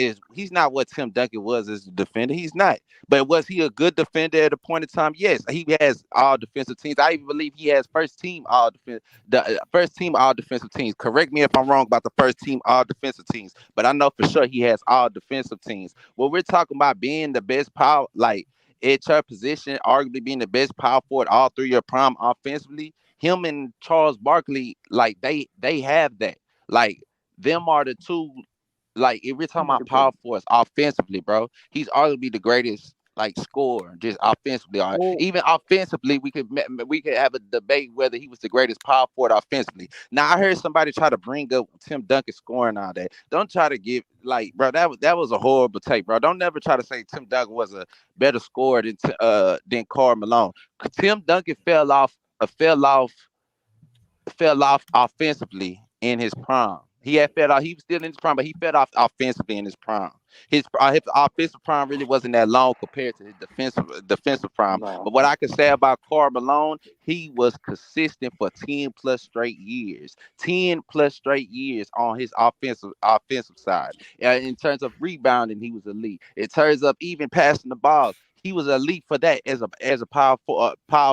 what Tim Duncan was as a defender. He's not. But was he a good defender at a point in time? Yes, he has all defensive teams. I even believe he has first team all defensive teams. Correct me if I'm wrong about the first team all defensive teams, but I know for sure he has all defensive teams. When we're talking about being the best power, like at your position, arguably being the best power forward all through your prime offensively, him and Charles Barkley, like they have that. Like, them are the two. Like, if we're talking about power forwards offensively, bro, he's arguably the greatest like scorer just offensively. Even offensively, we could have a debate whether he was the greatest power forward offensively. Now, I heard somebody try to bring up Tim Duncan scoring all that. Don't try to give, like, bro, that was a horrible take, bro. Don't never try to say Tim Duncan was a better scorer than Karl Malone. Tim Duncan fell off offensively in his prime. He had fell off. He was still in his prime, but he fell off offensively in his prime. His offensive prime really wasn't that long compared to his defensive prime. No. But what I can say about Karl Malone, he was consistent for 10 plus straight years. 10 plus straight years on his offensive side. In terms of rebounding, he was elite. In terms of even passing the ball, he was elite for that as a power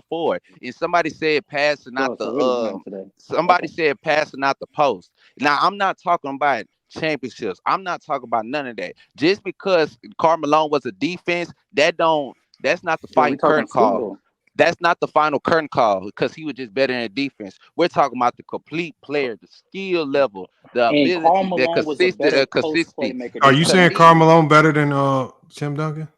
forward. And somebody said passing out the post. Now, I'm not talking about championships. I'm not talking about none of that. Just because Karl Malone was a defense, that's not the final curtain call. That's not the final curtain call because he was just better in defense. We're talking about the complete player, the skill level, the ability, the consistency. Are you saying Karl Malone better than Tim Duncan?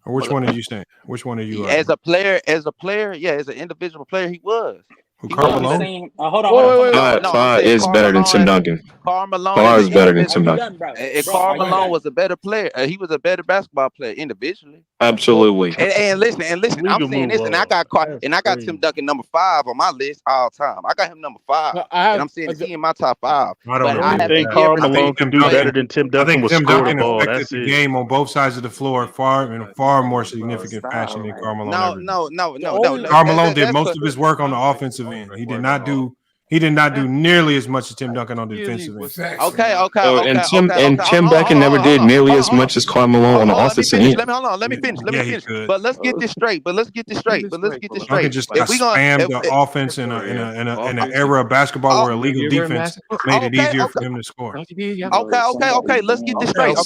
Or which one are you saying? Which one are you? As a player, yeah, as an individual player, he was. Karl Malone? Hold on. Far is better than Tim Duncan. Karl Malone Far is better than Tim Duncan. Karl Malone was a better player. He was a better basketball player individually. Absolutely. And listen. I'm saying this, and I got Tim Duncan number 5 on my list all time. I got him number 5, and I'm saying he in my top 5. I think Karl Malone can do better than Tim Duncan. I think Tim Duncan affected the game on both sides of the floor in a far more significant fashion than Karl Malone. No. Karl Malone did most of his work on the offensive end. He did not do nearly as much as Tim Duncan on the defensive end. Okay. Tim Duncan never did nearly as much as Karl Malone on the offensive end. Let me finish. But let's get this straight. Duncan just spammed the offense in an era of basketball where illegal defense made it easier for him to score. Okay. Let's get this straight.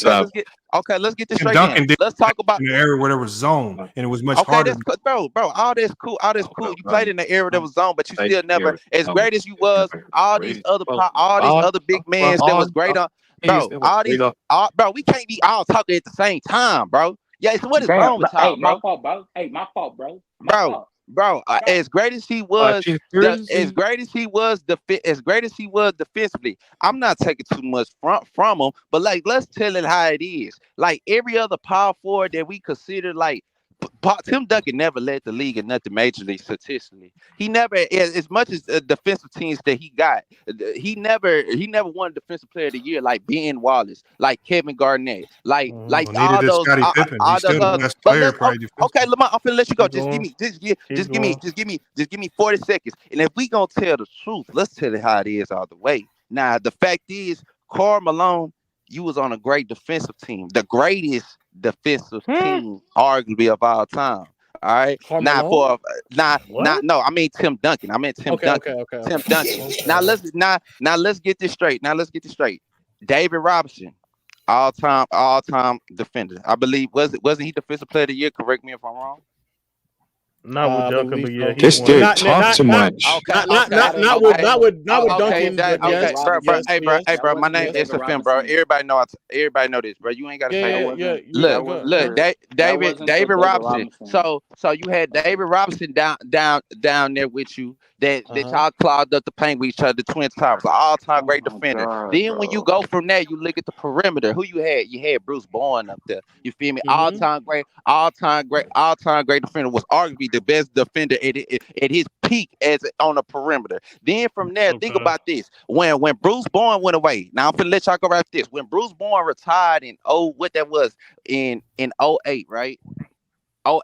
Let's get this straight. Duncan did let's talk about in the era where there was zone and it was much harder. Bro, all this cool. You played in the era that was zone, but you still never, as great as you was. All these other big men that was great on, bro. We can't be all talking at the same time, bro. Yeah, so what is wrong with y'all, bro? My fault, bro. Bro, as great as he was, defensively, I'm not taking too much from him. But like, let's tell it how it is. Like every other power forward that we consider, like Tim Duncan never led the league in nothing majorly statistically. He never, as much as defensive teams that he got, he never won Defensive Player of the Year like Ben Wallace, like Kevin Garnett, like all those. Okay, Lamar, I'm finna let you go. Just give me 40 seconds. And if we gonna tell the truth, let's tell it how it is all the way. Now, the fact is, Karl Malone, you was on a great defensive team, the greatest defensive team, arguably of all time. All right. I mean Tim Duncan. Tim Duncan. Now let's get this straight. David Robinson, all time defender. I believe wasn't he Defensive Player of the Year? Correct me if I'm wrong. Not with Duncan, but yeah, this dude talks too much. Not with Duncan. Hey, bro. My name is Fim, bro. Everybody know this, bro. You ain't gotta say no. Look, David Robinson. So you had David Robinson down there with you. That y'all clogged up the paint with each other, the Twin Towers, all-time great defender. Then when you go from there, you look at the perimeter. Who you had? You had Bruce Bowen up there. You feel me? All-time great defender. Was arguably the best defender at his peak as on the perimeter. Then from there, think about this. When Bruce Bowen went away, now I'm finna let y'all go right this. When Bruce Bowen retired in 08, right?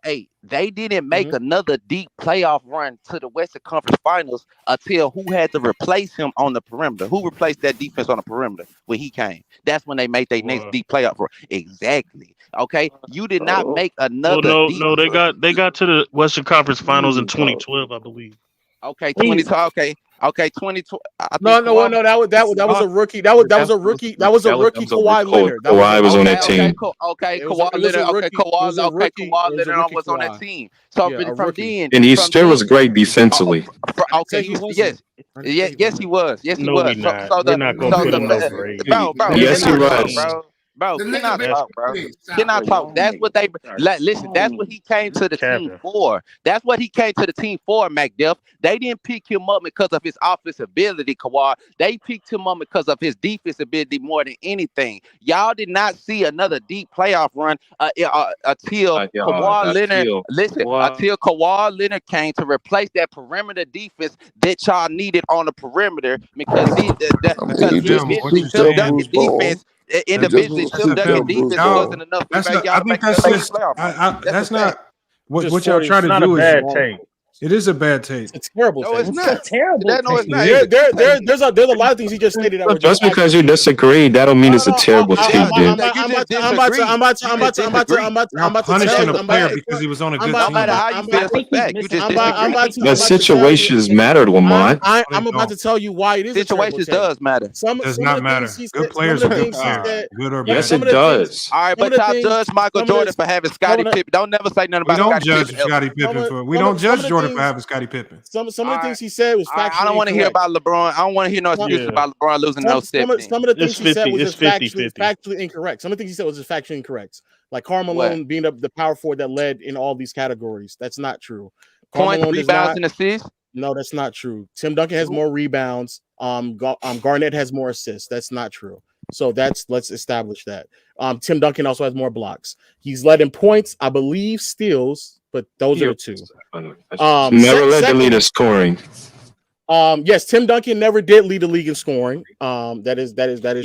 08, they didn't make another deep playoff run to the Western Conference Finals until who had to replace him on the perimeter? Who replaced that defense on the perimeter when he came? That's when they made their next deep playoff run. Exactly. Okay, you did not make another. No, they got to the Western Conference Finals in 2012, I believe. Okay, 2012. Okay, 2012. No. That was a rookie. That was a rookie. Kawhi Leonard. Kawhi was on that team. Kawhi Leonard. Kawhi Leonard was on that team. So from then, and he still was great defensively. Okay, yes, he was. Yes, he was. We're not going to put him over. Yes, he was. Bro, cannot talk. That's what they listen. That's what he came to the team for. That's what he came to the team for, McDuff. They didn't pick him up because of his offensive ability, Kawhi. They picked him up because of his defensive ability more than anything. Y'all did not see another deep playoff run until Kawhi Leonard. Until Kawhi Leonard came to replace that perimeter defense that y'all needed on the perimeter because Tim Duncan defense. Individually, Tim Duncan defense wasn't enough. That's not what y'all try to do. It is a bad take. It's terrible. No, it's not terrible. No, it's not. There's a lot of things he just stated that were just because you disagree, that don't mean it's a terrible take, dude. I'm about to punishing a player because he was on a good team. The situations matter, Lamont. I'm about to tell you why it is. Situations does matter. Does not matter. Good players are good players. Good or bad. Yes, it does. All right, but y'all judge Michael Jordan for having Scottie Pippen. Don't never say nothing about Scottie Pippen. We don't judge Jordan for having Scottie Pippen. Some of the things he said was factually I don't want to hear about LeBron. I don't want to hear no excuses about LeBron losing no step. Some of the things he said was just factually incorrect. Some of the things he said was just factually incorrect. Like Karl Malone being the power forward that led in all these categories. That's not true. Points, rebounds, and assists. No, that's not true. Tim Duncan has more rebounds. Garnett has more assists. That's not true. So let's establish that. Tim Duncan also has more blocks. He's led in points, I believe, steals, but those are the two. Never led the lead in scoring. Yes, Tim Duncan never did lead the league in scoring. That is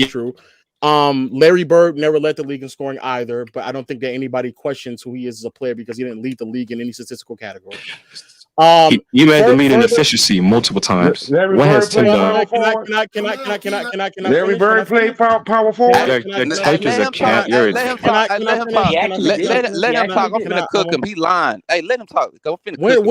true. Larry Bird never led the league in scoring either, but I don't think that anybody questions who he is as a player because he didn't lead the league in any statistical category. You made the lead in efficiency multiple times. What has Tim done? Larry Bird played power forward. Your take is a cat. Let him talk. Let him talk. I'm finna cook him. He lying. Hey, let him talk. I'm finna cook him. Well,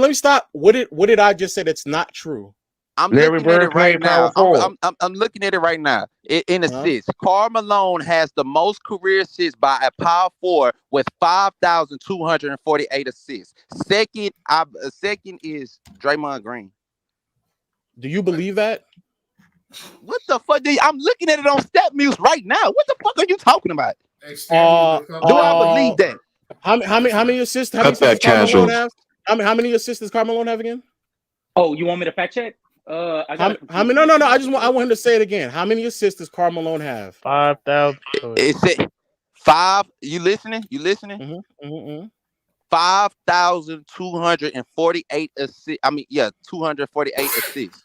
let me stop. What did I just say that's not true? I'm looking at it right now. I'm looking at it right now. In assists, Karl Malone has the most career assists by a power forward with 5,248 assists. Second is Draymond Green. Do you believe that? What the fuck? I'm looking at it on StatMuse right now. What the fuck are you talking about? Do I believe that? How many assists? How many assists does Karl Malone have again? Oh, you want me to fact check? No. I want him to say it again. How many assists does Karl Malone have? 5,000. It said 5. You listening? 5,248 assists. 248 assists.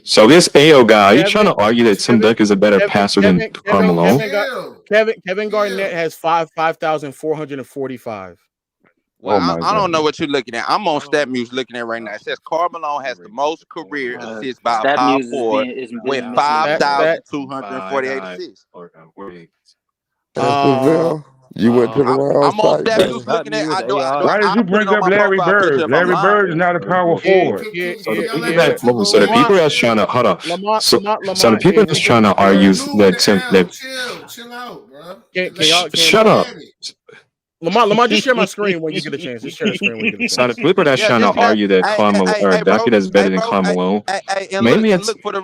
So this AO guy, are you trying to argue that Tim Duncan is a better passer than Karl Malone? Kevin Garnett has 5,445. Well, I don't know what you're looking at. I'm on StatMuse looking at right now. It says Karl Malone has the most career assists by a power forward with 5,248 assists. You went to the wrong I'm on site. StatMuse looking at. Why did you bring up Larry Bird? Larry Bird is not a power forward. So the people that's trying to hold on. So the people that's trying to argue that Tim Chill out, bro. Shut up. Lamar, just share my screen when you get a chance. Just share the screen when you get a chance. So the people that's trying to argue that Karl Malone or Duncan is better than Karl Malone. Maybe it's look for the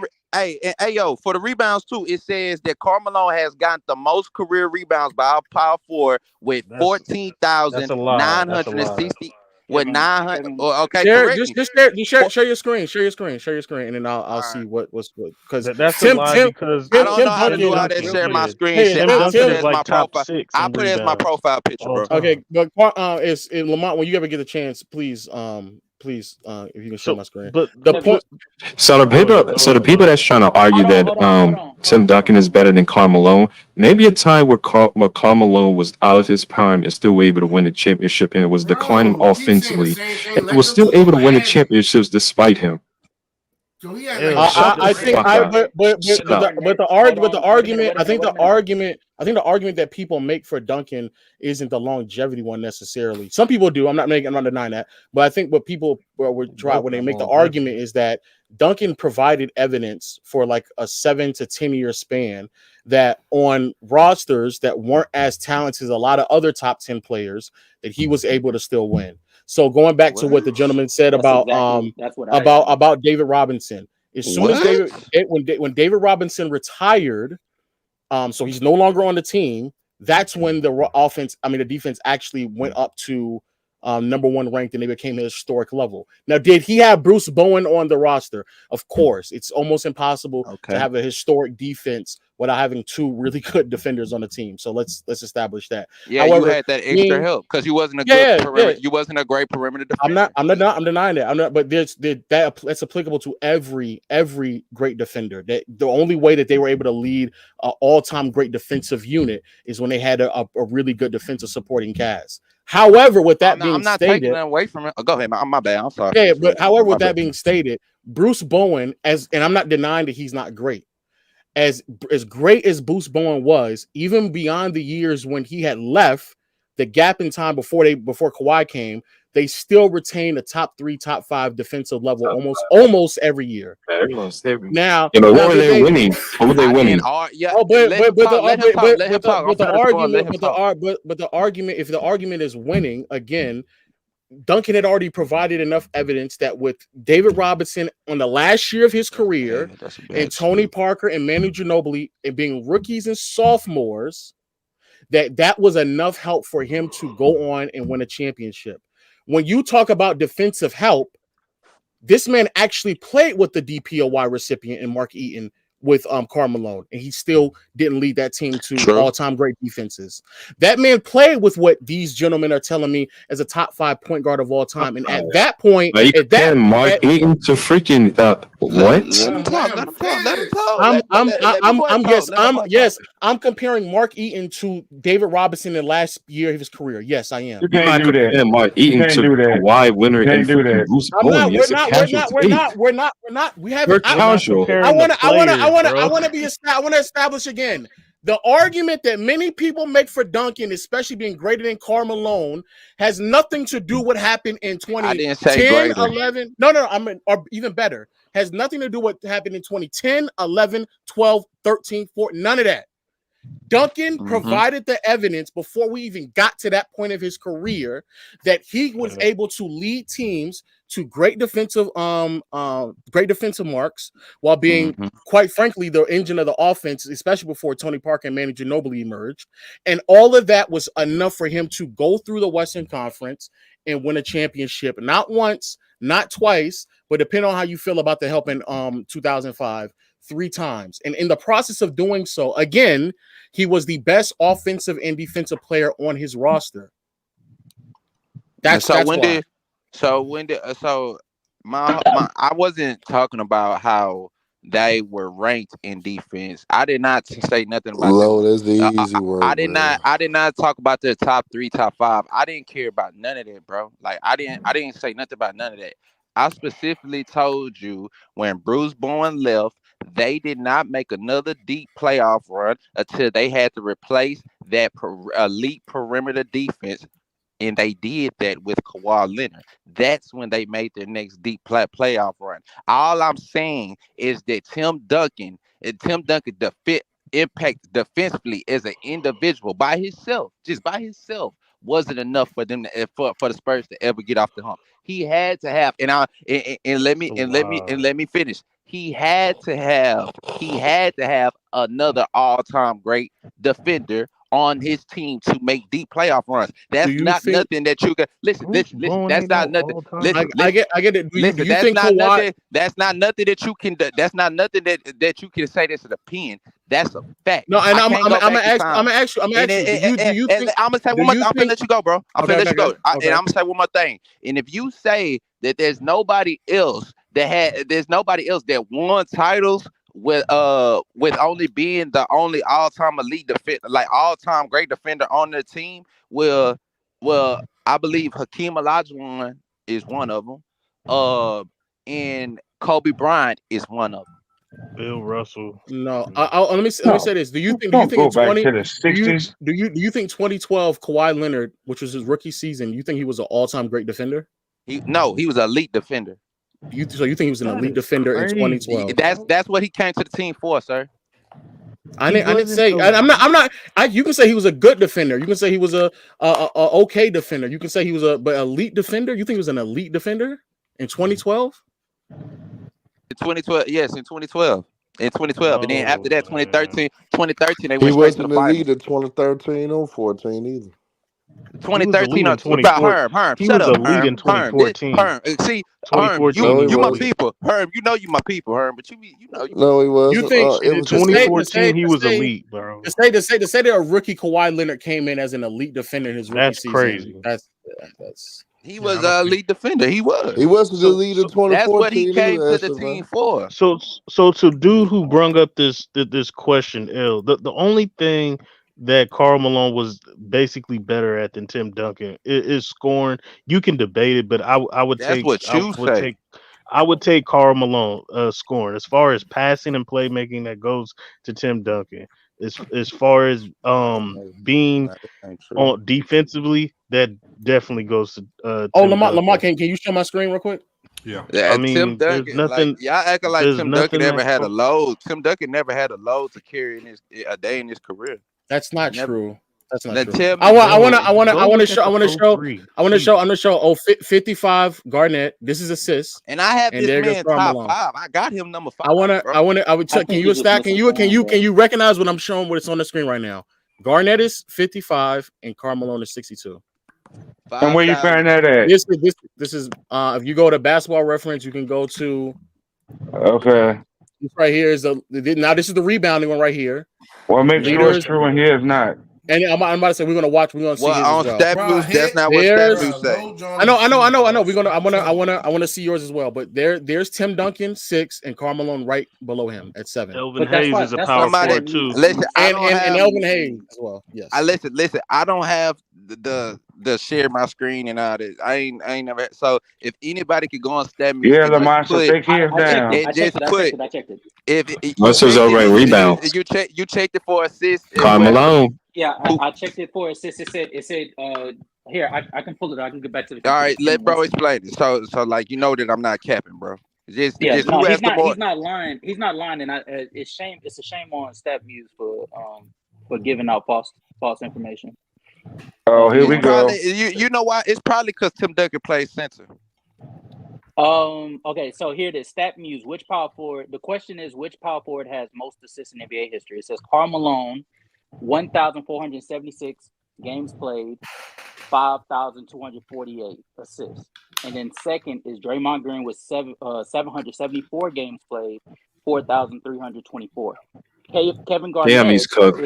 for the rebounds too. It says that Karl Malone has gotten the most career rebounds by a power forward with 14,960. With 900. Okay, share your screen. Share your screen, and then I'll see what's good. Because that's a lie because I don't know how to do all that. Share my screen. I put it as my profile. I put it as my profile picture, bro. Okay, but it's Lamont. When you ever get a chance, please, if you can share my screen. But the point. So the people that's trying to argue that Tim Duncan is better than Karl Malone. Maybe a time where Karl Malone was out of his prime and still able to win the championship and was declining offensively, and was still able to win the championships despite him. I think the argument that people make for Duncan isn't the longevity one necessarily. Some people do. I'm not denying that. But I think what people when they make the argument is that Duncan provided evidence for like a 7 to 10 year span that on rosters that weren't as talented as a lot of other top 10 players that he was able to still win. So going back to what the gentleman said about David Robinson, as soon as when David Robinson retired, so he's no longer on the team. That's when the defense actually went up to number one ranked, and they became a historic level. Now, did he have Bruce Bowen on the roster? Of course, it's almost impossible to have a historic defense without having two really good defenders on the team. So let's establish that. Yeah, however, you had that extra help because you wasn't a good perimeter. You wasn't a great perimeter defender. I'm denying that. But that's applicable to every great defender. That the only way that they were able to lead an all-time great defensive unit is when they had a really good defensive supporting cast. However, with that being I'm not stated, taking that away from it. Go ahead, my bad. I'm sorry. Yeah, but however, with that being stated, Bruce Bowen, and I'm not denying that he's not great. As great as Bruce Bowen was, even beyond the years when he had left, the gap in time before Kawhi came, they still retained a top 3, top 5 defensive level almost every year. Now, what were they winning? What were they winning? But the argument, if the argument is winning, again, Duncan had already provided enough evidence that with David Robinson on the last year of his career, and Tony Parker and Manu Ginobili and being rookies and sophomores, that was enough help for him to go on and win a championship. when you talk about defensive help, this man actually played with the DPOY recipient in Mark Eaton with Karl Malone, and he still didn't lead that team to all-time great defenses. That man played with what these gentlemen are telling me as a top 5 point guard of all time. And at that point, Mark Eaton to freaking what? I'm comparing Mark Eaton to David Robinson in the last year of his career. Yes, I am. You can't do that. Mark Eaton to Kawhi Leonard and freaking Bruce Bowen. We're not. We haven't. We're casual. I want to establish again the argument that many people make for Duncan, especially being greater than Karl Malone, has nothing to do with what happened in 2010, 11. Or even better, has nothing to do with what happened in 2010, 11, 12, 13, 14. None of that. Duncan provided the evidence before we even got to that point of his career that he was able to lead teams to great defensive marks while being, quite frankly, the engine of the offense, especially before Tony Parker and Manu Ginobili emerged. And all of that was enough for him to go through the Western Conference and win a championship, not once, not twice, but depending on how you feel about the help in 2005, 3 times. And in the process of doing so, again, he was the best offensive and defensive player on his roster. I wasn't talking about how they were ranked in defense. I did not say nothing about that's the easy word. I did not talk about the top 3, top 5. I didn't care about none of that, bro. Like I didn't say nothing about none of that. I specifically told you when Bruce Bowen left, they did not make another deep playoff run until they had to replace that elite perimeter defense. And they did that with Kawhi Leonard. That's when they made their next deep playoff run. All I'm saying is that Tim Duncan impact defensively as an individual by himself, just by himself, wasn't enough for them for the Spurs to ever get off the hump. He had to have, and let me finish. He had to have another all-time great defender on his team to make deep playoff runs. That's not nothing that you can listen. That's not nothing. I get it. That's not nothing that you can. That's not nothing that you can say. That's an opinion. That's a fact. No, and I'm gonna ask you. I'm gonna say one more thing. I'm gonna let you go, bro. I'm gonna let you go. And I'm gonna say one more thing. And if you say that there's nobody else that won titles with only being the only all-time elite defender, like all-time great defender on the team, well, I believe Hakeem Olajuwon is one of them. And Kobe Bryant is one of them. Bill Russell. No, let me say this. Do you think in 20 to the 60s? Do you think 2012 Kawhi Leonard, which was his rookie season, you think he was an all-time great defender? He was an elite defender. So you think he was an elite defender in 2012? That's what he came to the team for, sir. I didn't say. I'm not. You can say he was a good defender. You can say he was a okay defender. You can say he was but elite defender. You think he was an elite defender in 2012? In 2012, yes, in 2012. In 2012, and then after that, 2013, they went he straight to the finals. He wasn't in 2013 or 14 either. 2013 about Herm. He was elite in 2014. Herm, see, Herm, you my people. Herm, you know you my people, Herm, but you know. No, he was. You think in 2014 he was elite, bro? To say that a rookie Kawhi Leonard came in as an elite defender in his rookie season. Crazy. That's he was an elite defender. He was. He wasn't the lead in 2014. That's what he came to the team for. So to dude who brung up this question, the only thing that Karl Malone was basically better at than Tim Duncan is scoring. You can debate it, but I would take Karl Malone scoring. As far as passing and playmaking, that goes to Tim Duncan. As far as being on defensively, that definitely goes to Lamar, can you show my screen real quick? Yeah, I mean, Tim Duncan. Nothing. Y'all acting like Tim Duncan never had a load. Tim Duncan never had a load to carry a day in his career. That's not true. That's not true. I want to show 55 Garnett. This is assists. And I have this man top 5. I got him number 5. I would check. Can you stack? Can you recognize what I'm showing? What it's on the screen right now? Garnett is 55 and Karl Malone is 62. And where you find that at? This is if you go to Basketball Reference, you can go to. Okay. This right here is now. This is the rebounding one right here. Well, make sure it's true and here is not. And I'm about to say we're gonna watch. We're gonna see his as well. Stat Moves, that's not what Stat Moves say. I know. I want to see yours as well. But there's Tim Duncan 6 and Karl Malone right below him at 7. Elvin Hayes is a power forward too. Listen, and Elvin Hayes as well. Yes. Listen. I don't have the share my screen and all this. I ain't never. So if anybody could go on Stat Moves, yeah, Lamar, so take his down. I checked it. If What's his already rebound? You checked it for assists. Karl Malone. Yeah, I checked it for assists. It said here I can pull it. I can get back to the. All right, let bro explain it. So like you know that I'm not capping, bro. He's not lying. He's not lying, and it's a shame on Stat Muse for giving out false information. Oh, here we go. You know why? It's probably because Tim Duncan plays center. Okay, so here it is. Stat Muse. Which power forward? The question is, which power forward has most assists in NBA history? It says Karl Malone, 1,476 games played, 5,248 assists. And then second is Draymond Green with 774 games played, 4,324. Kevin Garnett. Damn, he's cooked.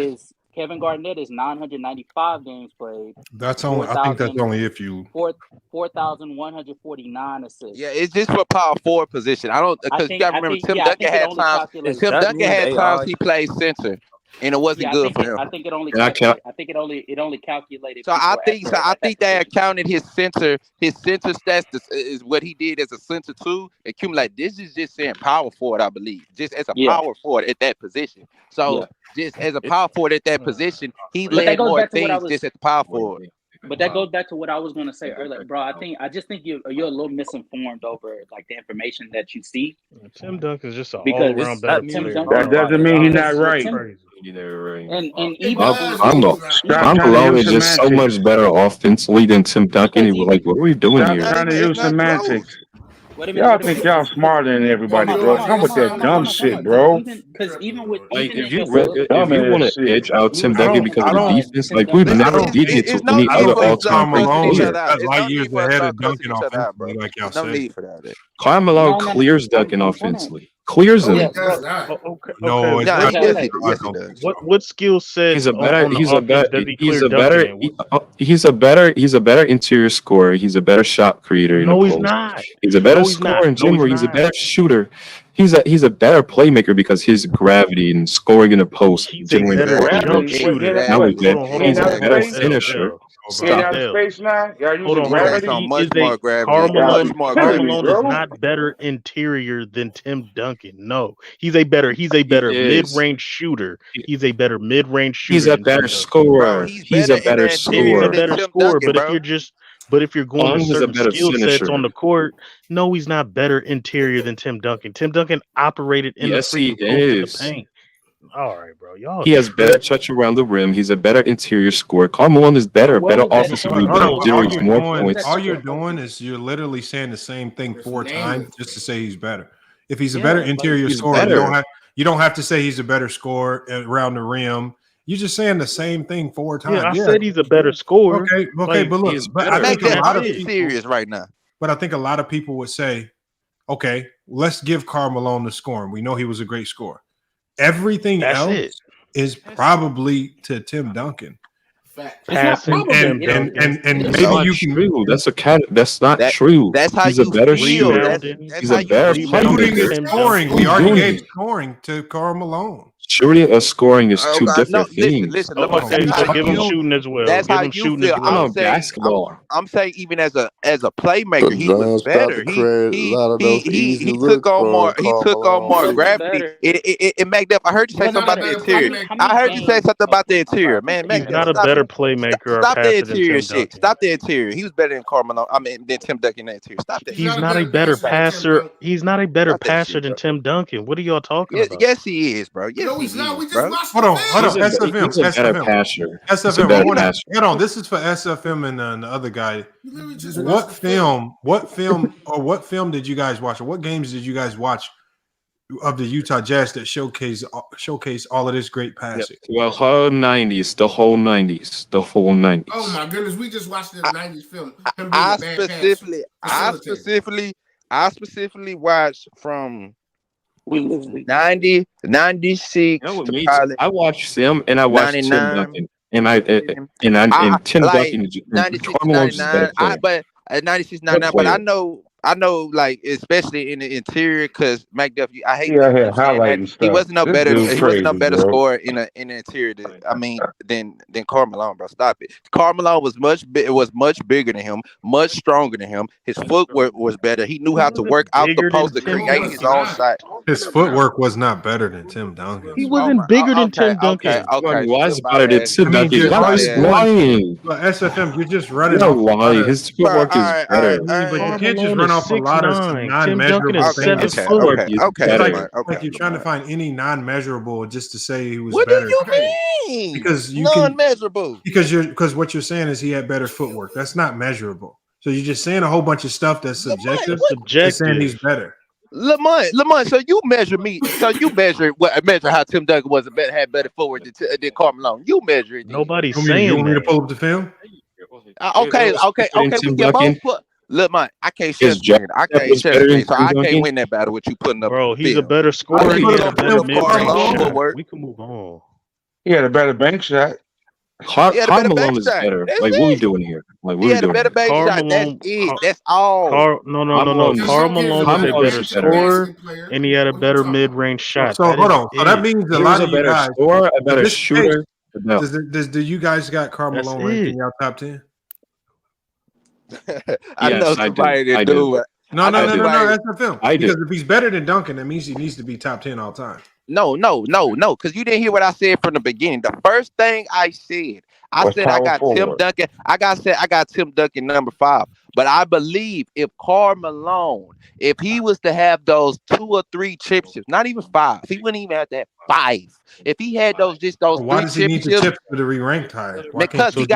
Kevin Garnett is 995 games played. That's only. I think that's only if you 4,149 assists. Yeah, it's just for power forward position. I don't because you got to remember Tim Duncan had times. Tim Duncan had times he played center, and it wasn't good for him. I think it only. It only calculated. So I think they accounted his center stats is what he did as a center too. Accumulate. This is just saying power forward, I believe, just as a power forward at that position. So just as a power forward at that position, he led more things just at the power forward. But that goes back to what I was going to say earlier, bro. I just think you're a little misinformed over like the information that you see. Tim Duncan's just a because all-around better player. That doesn't mean he's not right. And even Karl Malone is just so much better offensively than Tim Duncan. Like, what are we doing Stop here? trying to use semantics. Y'all think y'all smarter than everybody, bro. Come with that dumb shit, bro. Because even with like, if you want to edge out Tim Duncan because of the defense, like we've never did it to any other all-time great player. Light years ahead of Duncan offensively, like y'all said. No need for that. Karl Malone clears Duncan offensively. Clears him. No, what skill set? He's a better interior scorer. He's a better shot creator. No, he's not. He's a better scorer in general. He's a better shooter. He's a better playmaker because his gravity and scoring in the post. He's a better jump shooter. He's a better finisher. Stop. Space now. Hold on. Karl Malone is not better interior than Tim Duncan. No, he's a better mid-range shooter. He's a better mid-range shooter. He's a better scorer. He's a better scorer. But if you're going to certain skill sets on the court, no, he's not better interior than Tim Duncan. Tim Duncan operated in the paint. All right, bro. He has better touch around the rim. He's a better interior scorer. Karl Malone is better offensively, but generates more points. All you're doing is you're literally saying the same thing 4 times just to say he's better. If he's a better interior scorer, you don't have to say he's a better scorer around the rim. You're just saying the same thing 4 times. Yeah, I said he's a better scorer. Okay, like, but look, I think a lot of people serious right now. But I think a lot of people would say, okay, let's give Karl Malone the scoring. We know he was a great scorer. Everything else is probably to Tim Duncan. Passing and maybe you can true. That's not true. That's how he's a better shooter. He's a better playmaker. Scoring. We already gave scoring to Karl Malone. Shooting or scoring is two different things. Listen, give him shooting as well. That's how you feel. I'm saying, basketball. I'm saying even as a playmaker, he was better. He took on more. He took on more gravity. It made up. I heard you say something about the interior. I heard you say something about the interior. Man, he's not a better playmaker. Stop the interior shit. Stop the interior. He was better than Karl Malone. Than Tim Duncan in the interior. Stop that. He's not a better passer. He's not a better passer than Tim Duncan. What are y'all talking about? Yes, he is, bro. No, he's not. We just watched Hold on. SFM. Hold on. This is for SFM and the other guy. What film did you guys watch? Or what games did you guys watch of the Utah Jazz that showcase all of this great passing. Well, whole 90s, the whole 90s, the whole 90s. Oh my goodness, we just watched the '90s film. Him being I a bad pass facilitator. specifically watched from 90, 96 to probably I watched Sim and I watched Tim 99. Duncan. And Tim like Duncan, 96, Carmelo is a better 99. player. But at 96, 99. But I know, like especially in the interior, because McDuff, I hate He out here saying that highlighting stuff. he wasn't no This better. dude He wasn't no crazy, better bro. scorer in the interior. Than Karl Malone, bro. Stop it. Karl Malone was much bigger than him, much stronger than him. His footwork was better. He knew how to work out the post to create his own shot. His footwork was not better than Tim Duncan. He wasn't bigger than Tim Duncan. Okay. Why is it better than Tim Duncan? Why is lying? But SFM, you're just running You're off. lying. His footwork is better. But you can't just run off a lot of non-measurable things. Like you're trying to find any non-measurable just to say he was better. What do you mean? Because you non-measurable. Because what you're saying is he had better footwork. That's not measurable. So you're just saying a whole bunch of stuff that's subjective. You're saying he's better. Lamont, so you measure me. So you measure how Tim Duncan had better footwork than Karl Malone. You measure it. Nobody's saying. You want me to pull up the film? Okay. We get both foot. Look, man, I can't share screen. I can't share screen, so I can't win that battle with you putting up. Bro, he's a better scorer. We can move on. He had a better bank shot. Karl Malone is better. Like, what are we doing here? Like, what are we doing? Better bank shot. That's it. That's all. No. Karl Malone was a better scorer, and he had a better mid-range shot. So hold on. So that means a lot of you guys, scorer, a better shooter. Do you guys got Karl Malone ranked in your top 10? I know somebody that do it. No. That's the film. Because if he's better than Duncan, that means he needs to be top 10 all time. No. Because you didn't hear what I said from the beginning. The first thing I said, I got Tim Duncan. I got Tim Duncan number 5. But I believe if Karl Malone, if he was to have those 2 or 3 championships, not even 5, he wouldn't even have to have 5. If he had those 3 why does he need championships, the chips to be ranked higher? because the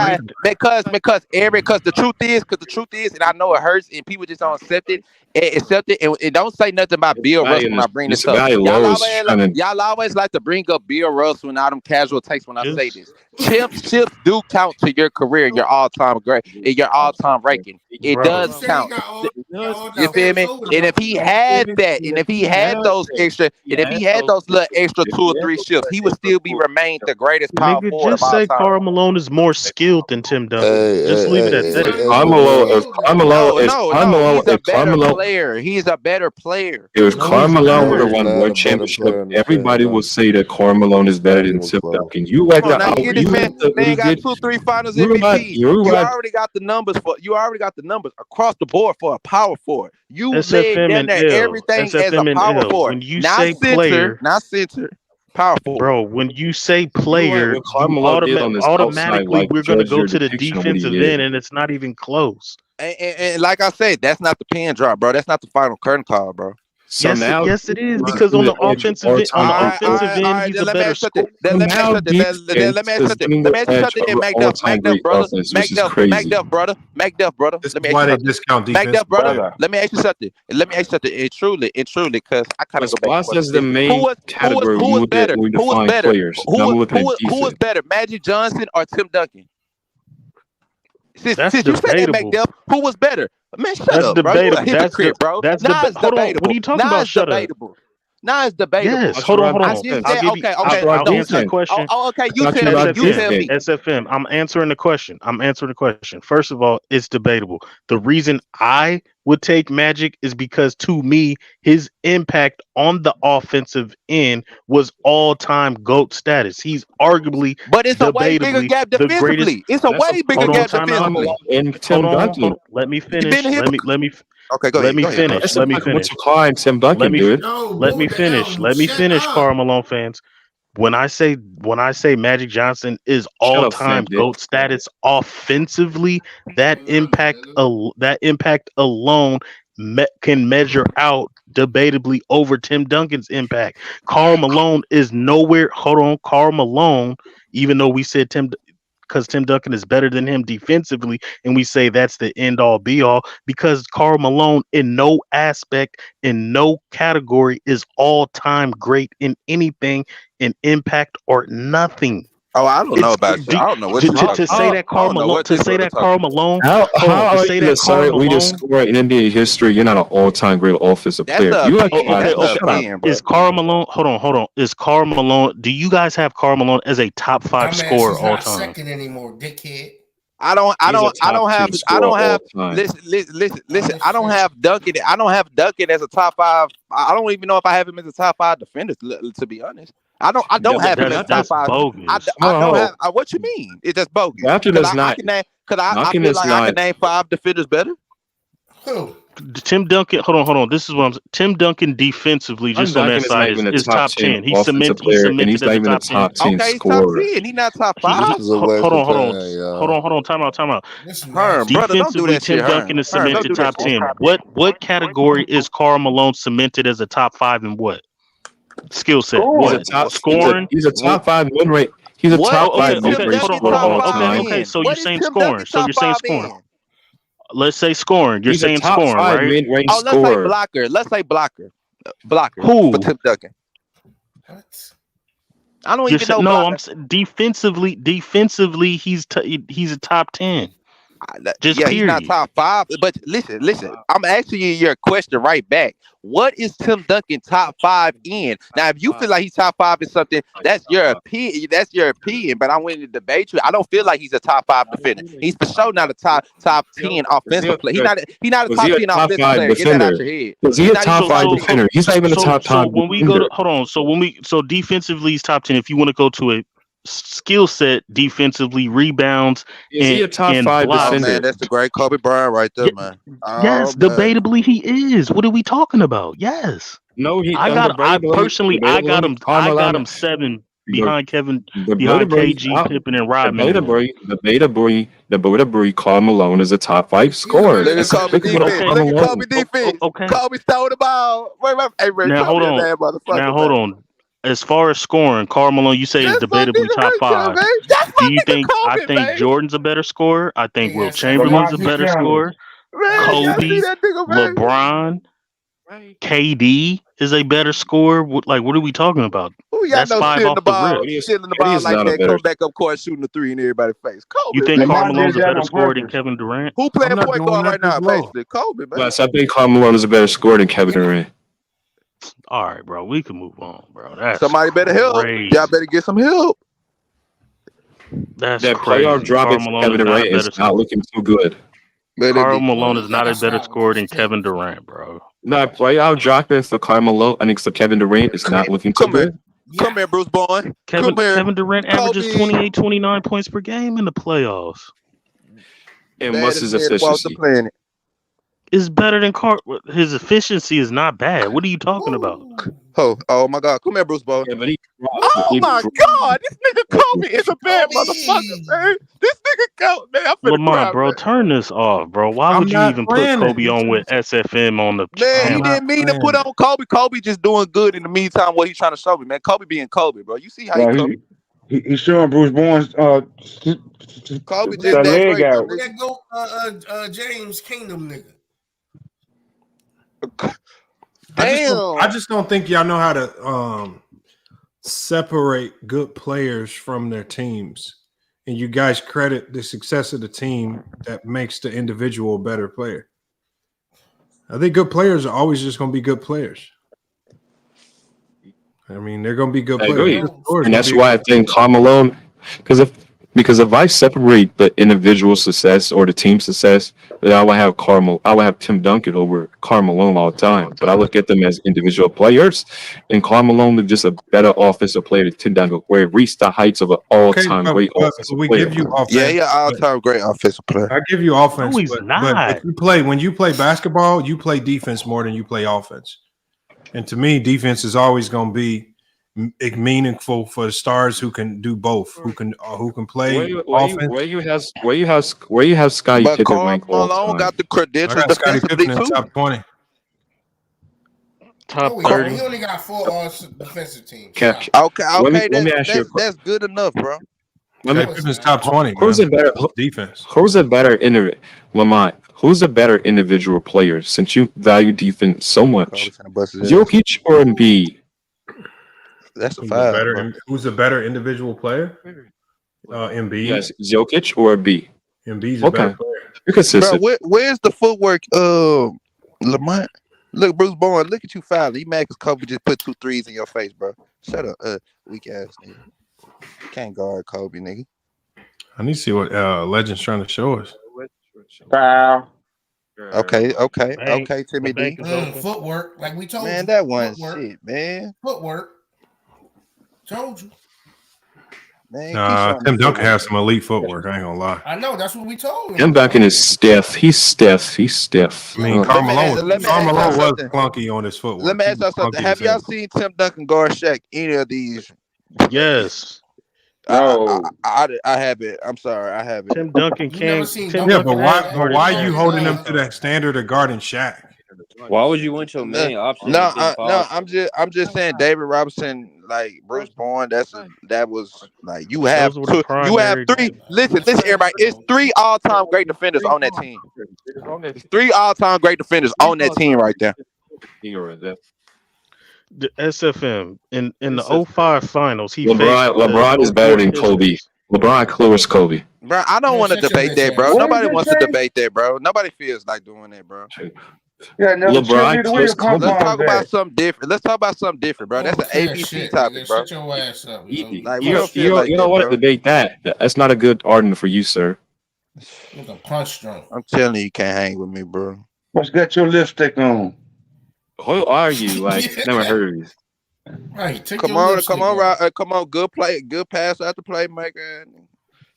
truth is, and I know it hurts, and people just don't accept it. And don't say nothing about Bill Russell when I bring this up. Y'all always like to bring up Bill Russell and all them casual takes when I say this. Chips do count to your career, your all-time great, in your all-time ranking. It does count. You feel me? And if he had that, and if he had those little extra 2 or 3 shifts, he would still remain the greatest power forward of all time. Just say Karl Malone is more skilled than Tim Duncan. Just leave it at that. He's a better player. If Karl Malone would have won one championship, everybody would say that Karl Malone is better than Tim Duncan. You like Man got 2-3 finals MVP. You already got the numbers across the board for a power forward. You laid down there everything as a power forward. When you say player, not center, power forward. Bro, when you say player, automatically we're going to go to the defensive end, and it's not even close. And like I said, that's not the pin drop, bro. That's not the final curtain call, bro. So yes, it is, because on the offensive end, he's a better scorer. Let me ask you something, McDuff, brother. Why they discount defense, brother? Let me ask you something. And truly, because I kind of go back. That's the main category. Who was better? Who was better, Magic Johnson or Tim Duncan? Since you said that, McDuff, who was better? Man, shut up, bro. You a hypocrite, bro. That's debatable. Hold on. What are you talking about? Shut up. Now it's debatable. Yes, hold on. I'll answer the question. Okay, you tell me. SFM, I'm answering the question. First of all, it's debatable. The reason I would take Magic is because, to me, his impact on the offensive end was all-time GOAT status. He's arguably, but it's a way bigger gap defensively. It's a way bigger gap defensively. Let me finish. Okay, go ahead. Let me finish. Let me finish, Karl Malone fans. When I say Magic Johnson is all-time GOAT status offensively, that impact alone can measure out debatably over Tim Duncan's impact. Karl Malone is nowhere. Karl Malone, even though we said because Tim Duncan is better than him defensively, and we say that's the end all be all, because Karl Malone in no aspect, in no category is all time great in anything, in impact or nothing. Oh, I don't know about you. I don't know what you're talking To say that Karl Malone, to say that Karl Malone, How are you the Karl third leading Malone, scorer in NBA history? You're not an all-time great offensive player. You like is Karl Malone? Hold on. Is Karl Malone? Do you guys have Karl Malone as a top 5 scorer all not time? second anymore, dickhead. I don't have. Listen. I don't have Duncan. I don't have Duncan as a top 5. I don't even know if I have him as a top 5 defender. To be honest, I don't have him as a top 5. Bogus. I don't have. What you mean? It's just bogus. After that's not. I feel like I can name 5 defenders better. Who? Tim Duncan, hold on. This is what I'm saying. Tim Duncan defensively, just on that side, is top 10. He's cemented as a top 10. Okay, he's top 10. He's not top 5. Hold on. Time out. Defensively, Tim Duncan is cemented top 10. What category is Karl Malone cemented as a top 5 in what? Skill set. What? Scoring? He's a top 5 win rate. He's a top 5 win rate scorer all time. Okay, so you're saying scoring. Let's say scoring. You're saying scoring, right? Let's say blocker. Who? For Tim Duncan. What? I don't even know. No, I'm defensively. Defensively, he's a top 10. He's not top 5. But listen. I'm asking you your question right back. What is Tim Duncan top 5 in? Now, if you feel like he's top 5 in something, that's your opinion. But I'm willing to debate you. I don't feel like he's a top 5 defender. He's for sure not a top 10 offensive player. He's not a top 10 offensive player. Get that out your head. Was he a top 5 defender? He's not even a top 5. So when we go to defensively, he's top 10. If you want to go to a skill set defensively, rebounds, is he a top 5 defender? Man, that's the great Kobe Bryant right there, man. Yes, debatably he is. What are we talking about? Yes. No, I got him 7 behind KG, Pippen, and Rodman. Debatably, Karl Malone is a top 5 scorer. Look at Kobe defense. Okay. Kobe stole the ball. Now hold on. As far as scoring, Karl Malone, you say is debatably top 5. Do you think? I think Jordan's a better scorer. I think Will Chamberlain's a better scorer. Kobe, LeBron, KD is a better scorer. What are we talking about? That's 5 off the rip. Stealing the ball like that, come back up court, shooting the 3 in everybody's face. Kobe. You think Karl Malone's a better scorer than Kevin Durant? Who playing point guard right now? Basically, Kobe, man. Yes, I think Karl Malone is a better scorer than Kevin Durant. All right, bro. We can move on, bro. That's somebody better help. Y'all better get some help. That's that crazy. playoff drop in Kevin Durant is not looking too good. Karl Malone is not a better scorer than Kevin Durant, bro. No, playoff drop in for Karl Malone. I think so. Kevin Durant is not looking too good. Come here, Bruce Bowen. Kevin Durant averages 28, 29 points per game in the playoffs. And what's his efficiency? Is better than his efficiency is not bad. What are you talking about? Oh my God! Come here, Bruce Bowen. Yeah, oh my God! This nigga Kobe is a bad motherfucker, man. This nigga Kobe, man. Lamont, bro, turn this off, bro. Why would you even put Kobe on with SFM on the? Man, he didn't mean to put on Kobe. Kobe just doing good in the meantime. What he's trying to show me, man. Kobe being Kobe, bro. You see how he's showing Bruce Bowen's Kobe just that leg out. That go James Kingdom nigga. I just don't think y'all know how to separate good players from their teams, and you guys credit the success of the team that makes the individual a better player. I think good players are always just going to be good players. I mean, they're going to be good players. And that's why I think Karl Malone, because if I separate the individual success or the team success, then I would have Tim Duncan over Karl Malone all the time. But I look at them as individual players, and Karl Malone is just a better offensive player than Tim Duncan, where he reached the heights of an all-time great offensive player. Give you offense. All-time great offensive player. I give you offense. No, he's not. But when you play basketball, you play defense more than you play offense. And to me, defense is always going to be meaningful for the stars who can do both, who can play offense. Where you have Scottie Pippen ranked all Malone got the credentials defensively too. Top 20, top 30. He only got 4 defensive teams. Okay. Let me ask you. That's good enough, bro. Pippen's top 20. Who's man. a better defense? Who's a better Lamont? Who's a better individual player since you value defense so much? Jokic or Embiid? That's a Who's five. Who's a better individual player? Embiid. Yes, Jokic or Embiid. Embiid's a better player. You're consistent. Bro, where's the footwork? Lamont. Look, Bruce Bowen, look at you fouling. You mad because Kobe just put 2 threes in your face, bro. Shut up, weak ass nigga. You can't guard Kobe, nigga. I need to see what Legend's trying to show us. Foul. Okay, Timmy D. Footwork, like we told you. Man, that one Footwork. shit, man. Footwork. Told you. Man, Tim Duncan has some elite footwork. I ain't gonna lie. I know, that's what we told him. Tim Duncan is stiff. He's stiff. He's stiff. I mean, Carmelo was clunky on his footwork. Let me ask y'all something. Have y'all seen Tim Duncan guard Shaq any of these? Yes. I haven't. I'm sorry, I haven't. Tim Duncan can't. Yeah, but why are you holding them to that standard of guarding Shaq? Why would you want your main option? No, I'm just saying David Robinson, like Bruce Bowen. That was like you have three. Listen, everybody. It's 3 all-time great defenders on that team. It's 3 all-time great defenders on that team right there. The SFM in the 05 finals, LeBron is better than Kobe. LeBron clears Kobe. Bro, I don't want to debate that, bro. Nobody wants to debate that, bro. Nobody feels like doing that, bro. Yeah, no, LeBron let's talk about something different. Let's talk about something different, bro. That's an ABC topic, bro. Shut your ass up. You don't want to debate that. That's not a good argument for you, sir. With a punch drunk. I'm telling you, you can't hang with me, bro. What's got your lipstick on? Who are you? Like, never heard of you. Right, come on, good play, good pass out the playmaker.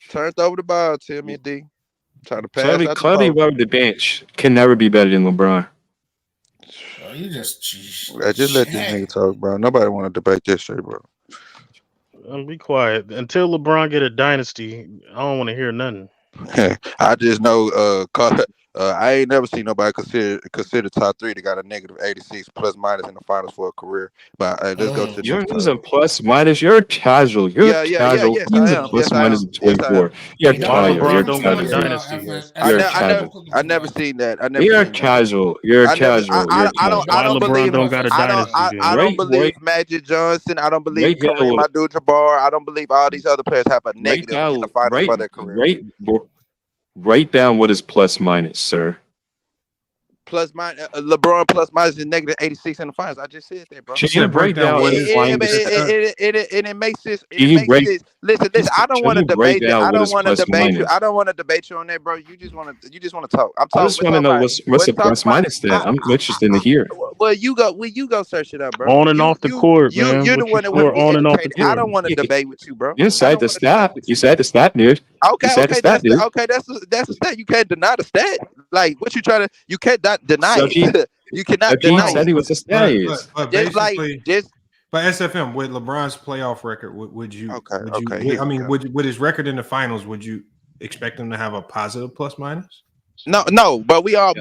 Turned over the ball, Timmy D. Trying to pass out Clearly, above the bench can never be better than LeBron. You just let this nigga talk, bro. Nobody want to debate this shit, bro. Be quiet until LeBron get a dynasty. I don't want to hear nothing. I just know I ain't never seen nobody consider top 3 that got a negative 86 plus minus in the finals for a career. But let's go to you're using plus minus. You're casual. You're casual. Yes, You're using plus minus 24. You're casual. I never seen that. You're casual. You're casual. I don't believe. I don't believe Magic Johnson. I don't believe Kareem Abdul-Jabbar. I don't believe all these other players have a negative in the finals for their career. Write down what is plus minus, sir. Plus minus, LeBron plus minus is negative 86 in the finals. I just said that, bro. Can you break down what is minus? It makes sense. Listen. I don't want to debate that. I don't want to debate you. I don't want to debate you on that, bro. You just want to talk. I just want to know what's the plus minus then. I'm interested to hear. Well, you go search it up, bro. On and off the court, man. You're the one that wants to be educated. I don't want to debate with you, bro. You said the stat. You said the stat, dude. Okay, that's a stat. You can't deny the stat. Like what you trying to? You can't deny it. You cannot deny said it. He was a stat. But SFM with LeBron's playoff record, would you? I mean, with his record in the finals, would you expect him to have a positive plus minus? No, but we all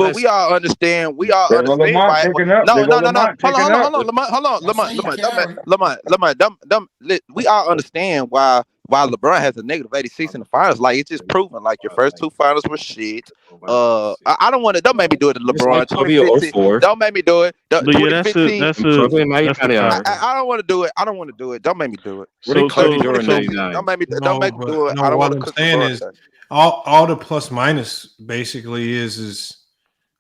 understand. We all understand. Right? Hold on. Lamont. We all understand why LeBron has a negative 86 in the finals. Like it's just proven. Like your first 2 finals were shit. I don't want to. Don't make me do it to LeBron. 2015. Don't make me do it. 2015. I don't want to do it. I don't want to do it. Don't make me do it. Don't make me do it. I don't want to. What I'm saying is. All the plus minus basically is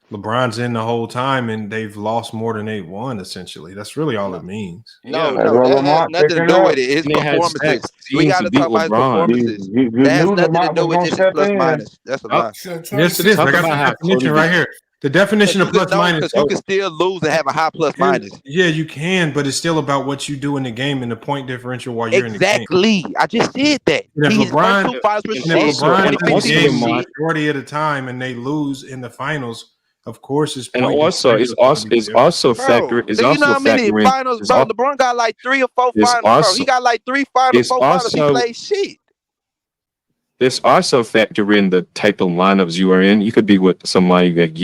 LeBron's in the whole time and they've lost more than they've won. Essentially, that's really all it means. No, that has nothing to do with it. It's performances. We got to talk about performances. That has nothing to do with just plus minus. That's a lie. Yes, it is. I got the definition right here. The definition of plus minus. You can still lose and have a high plus minus. Yeah, you can, but it's still about what you do in the game and the point differential while you're in the game. Exactly. I just said that. If LeBron majority of the time and they lose in the finals, of course, it's also factor. You know how many finals, bro? LeBron got like 3 or 4 finals, bro. He got like 3 finals, 4 finals. He played shit. This also factor in the type of lineups you are in. You could be with somebody that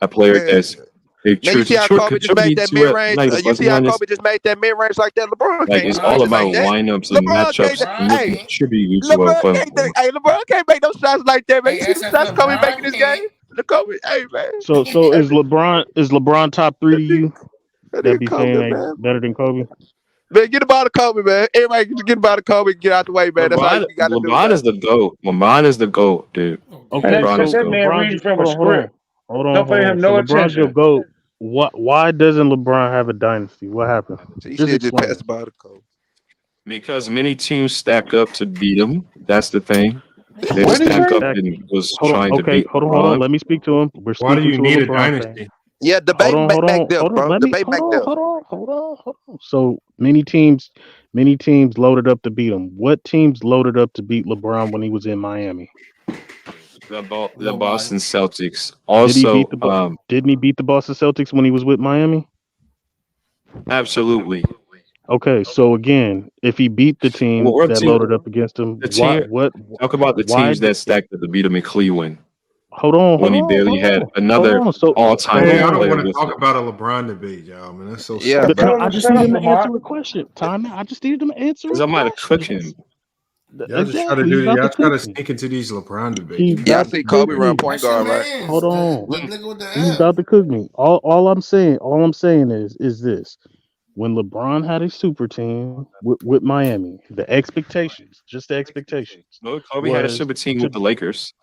a player that's Man, you see how Kobe just made that mid range? You see how Kobe just made that mid range like that? LeBron Like can't it's do all shit about like that. lineups and LeBron matchups can't. and Hey, contribute to LeBron can't make no shots like that, man. Hey, You see the shots Kobe LeBron making this can't. game? The Kobe, hey man. So is LeBron top 3 to you? That be Kobe, saying man. better than Kobe? Man, get about the Kobe, man. Everybody just get about the Kobe and get out the way, man. That's all you got to do. LeBron is the GOAT. LeBron is the GOAT, dude. Okay, LeBron is so the GOAT. LeBron, hold on. So LeBron's your GOAT. Why doesn't LeBron have a dynasty? What happened? You Just should just explain. pass about the Kobe. Because many teams stack up to beat him. That's the thing. They What did he stack say? up and was Hold on. trying to Okay, beat hold LeBron. on. Let me speak to him. We're Why do speaking you to need a LeBron dynasty? fan. Yeah, debate Hold back on. there, bro. Debate back there. Hold on. So many teams loaded up to beat him. What teams loaded up to beat LeBron when he was in Miami? The Boston Celtics. Also, didn't he beat the Boston Celtics when he was with Miami? Absolutely. Okay, so again, if he beat the team that loaded up against him, talk about the teams that stacked up to beat him in Cleveland. Hold on. When he barely had another all-time Hey, I don't player want to with talk him. about a LeBron debate, y'all. Man, that's so Yeah, stupid. I just need him to answer a question. I just needed him to answer. Because I might have cooked him. Y'all just try to do. Y'all try to sneak into these LeBron debates. Yeah, I see Kobe run point guard, right? Hold on. He's about to cook me. All I'm saying is this. When LeBron had a super team with Miami, the expectations. No, Kobe had a super team with the Lakers.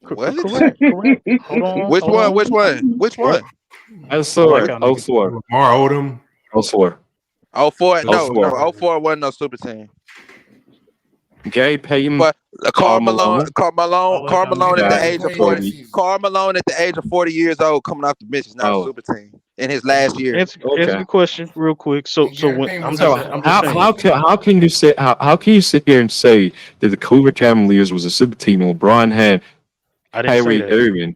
What? Correct. Hold on. Which one? I saw it. 04. Lamar Odom. 04. 04. No, 04. 04 wasn't no super team. Gary Payton, But Karl Malone at the age of 40. Karl Malone at the age of 40 years old, coming off the bench is not a super team in his last year. Answer the question real quick. So when how can you sit here and say that the Cleveland Cavaliers was a super team and LeBron had Kyrie Irving,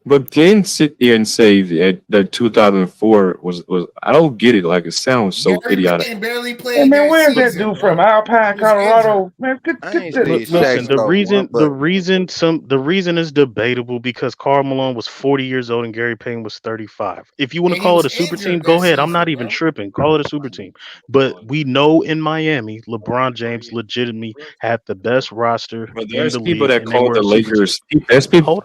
but then sit there and say that 2004 was I don't get it. Like it sounds so idiotic. He barely played. Hey man, where's that dude from? Alpine, Colorado. Man, Listen, the reason is debatable because Karl Malone was 40 years old and Gary Payton was 35. If you want to call it a super team, go ahead. I'm not even tripping. Call it a super team. But we know in Miami, LeBron James legitimately had the best roster in There's the people league. that call the Lakers. There's people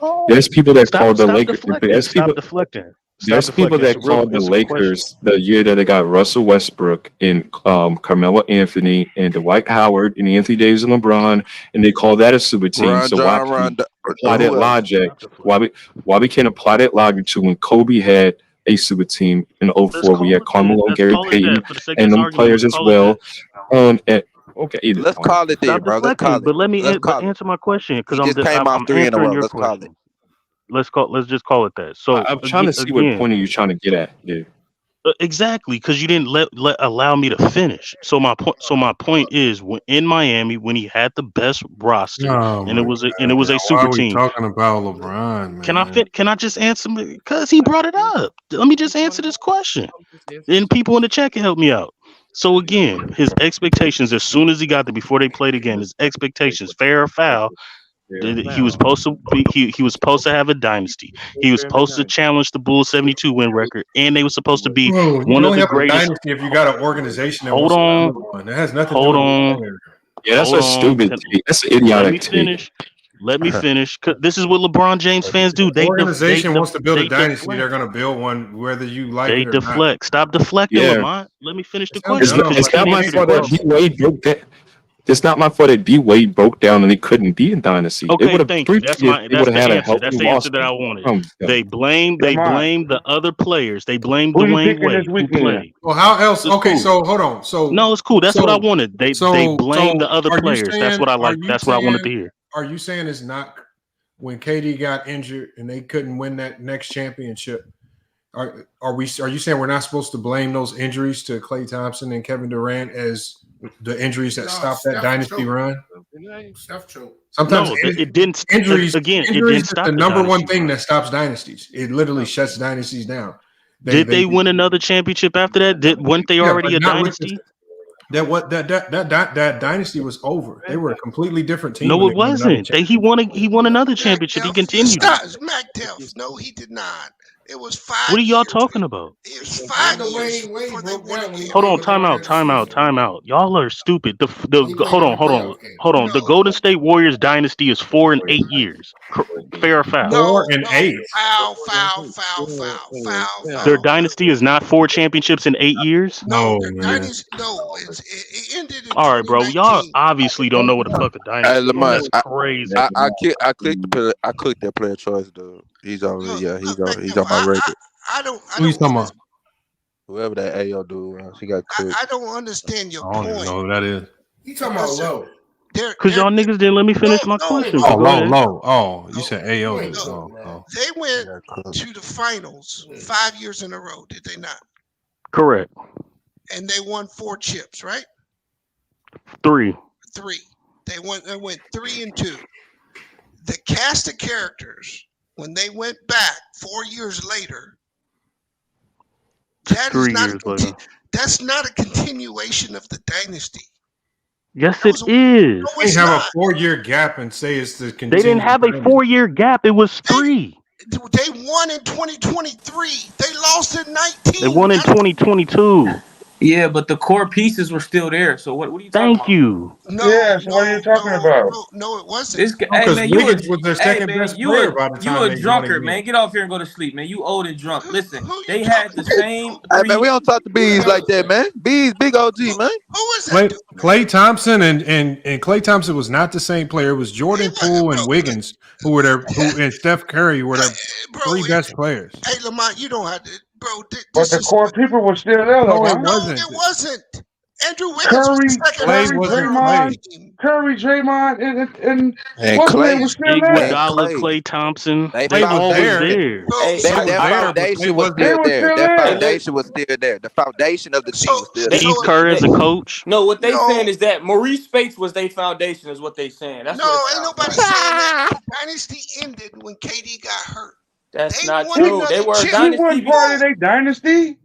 that call the Lakers. Stop deflecting. There's people that called the Lakers the year that they got Russell Westbrook and Carmelo Anthony and Dwight Howard and Anthony Davis and LeBron, and they call that a super team. Why apply that logic? Why we can't apply that logic to when Kobe had a super team in 04? We had Carmelo and Gary Payton and them players as well. Okay, let's call it there, bro. Let's call it. But let me answer my question because I'm came off 3 in a row. Let's call it. Let's just call it that. So I'm trying to see what point are you trying to get at, dude. Exactly, because you didn't allow me to finish. So my point is, in Miami when he had the best roster, and it was a super team. Talking about LeBron, man. Can I just answer? Because he brought it up. Let me just answer this question, and people in the chat can help me out. So again, his expectations as soon as he got there, before they played again, his expectations, fair or foul. He was supposed to be. He was supposed to have a dynasty. He was supposed to challenge the Bulls' 72 win record, and they were supposed to be one of the greatest. Dynasty if you got an organization that hold on, that has nothing. Hold on. Yeah, that's a stupid. That's an idiotic. Let me finish. This is what LeBron James fans do. The organization wants to build a dynasty. They're going to build one, whether you like it or deflect. Not. Stop deflecting, Lamont. Let me finish the question. It's not my fault that D-Wade broke that. It's not my fault that D-Wade broke down and he couldn't be in dynasty. Okay, thank you. That's the answer that I wanted. They blame the other players. They blame Dwayne Wade who played. Well, how else? Okay, so hold on. So no, it's cool. That's what I wanted. They blame the other players. That's what I like. That's what I wanted to hear. Are you saying it's not when KD got injured and they couldn't win that next championship? Are you saying we're not supposed to blame those injuries to Klay Thompson and Kevin Durant as the injuries that stopped that dynasty run? Sometimes it didn't. Injuries again. Injuries it didn't stop the number one dynasty. thing that stops dynasties. It literally shuts dynasties down. Did they win another championship after that? Weren't they already a dynasty? That dynasty was over. They were a completely different team. No, it wasn't. He won another championship. He continued. Mac Delph. No, he did not. It was 5 What are y'all years. talking about? It was 5 years Wade before they broke won down when he Hold played on, with time them out, that time out, season. time out. Y'all are stupid. He played Hold in on, the hold on, playoff game. hold on. The Golden State Warriors dynasty is 4 and 8 years. Fair or foul? 4 and 8. Foul. Their dynasty is not 4 championships in 8 years. No, man. No, it ended in All right, bro. Y'all 2019. obviously don't know what the fuck a Hey, dynasty is. Lamont, That's crazy. I clicked that player choice, dude. He's already, he's on my record. I don't Who you talking about? Whoever that AO dude was, he got cooked. I don't understand your I don't even point. know who that is. He talking about low. Cause y'all niggas didn't let me finish my question. Oh, But go ahead. low. Oh, you said AO. They went to the finals 5 years in a row, did they not? Correct. And they won 4 chips, right? 3. They went 3-2. The cast of characters, when they went back 4 years later, that's not a continuation of the dynasty. Yes, it is. No, They it's have not. a 4-year gap and say it's the They didn't have a 4-year gap. It was 3. They won in 2023. They lost in 19. They won in 2022. Yeah, but the core pieces were still there. So what are you talking about? Thank you. Yes, what are you talking about? No, it wasn't. This guy, Because man, Wiggins was their second best player by the you time a they won drunkard, again. man. Get off here and go to sleep, man. You old and drunk. Listen, they had the same. Hey, man, we don't talk to Bees like that, man. Bees, big OG, man. Who is that? Klay Thompson and Klay Thompson was not the same player. It was Jordan Poole and Wiggins and Steph Curry were their 3 best players. Hey, Lamont, you don't have to, bro. But the core people were still there, No, it Lamont. wasn't. It wasn't. Andrew Wiggins was the second best player on the team. Curry, Draymond, and And what's Clay, name was still there. Iguodala, Klay Thompson. They always there. That foundation was still there. That foundation was still there. The foundation of the team was still there. Steve Kerr as a coach. No, what they saying is that Maurice Spates was their foundation, is what they saying. That's what ain't nobody saying that. The dynasty ended when KD got hurt. That's not true. They were a He dynasty. wasn't part of their dynasty.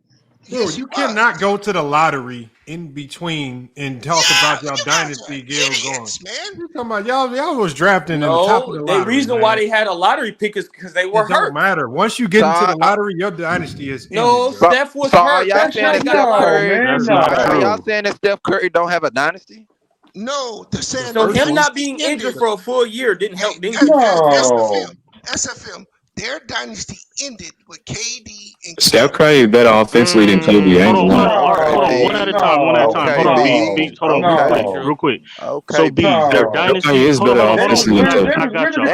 Dude, you cannot go to the lottery in between and talk about y'all dynasty deal going. Man. You talking about y'all was drafting in the top of the lottery. The reason why they had a lottery pick is because they were it hurt. don't matter. Once you get into the lottery, your dynasty is No, ended, bro. Steph was So hurt. are y'all saying that Steph Curry? Are y'all saying that Steph Curry don't have a dynasty? No, they're saying so him not being injured for a full year didn't help. SFM. Their dynasty ended with KD and Steph Curry better offensively than Kobe. Hold on. One at a time. Hold on, Beats. Hold on, real quick. So Beats, their dynasty is better offensively than Kobe. I got you.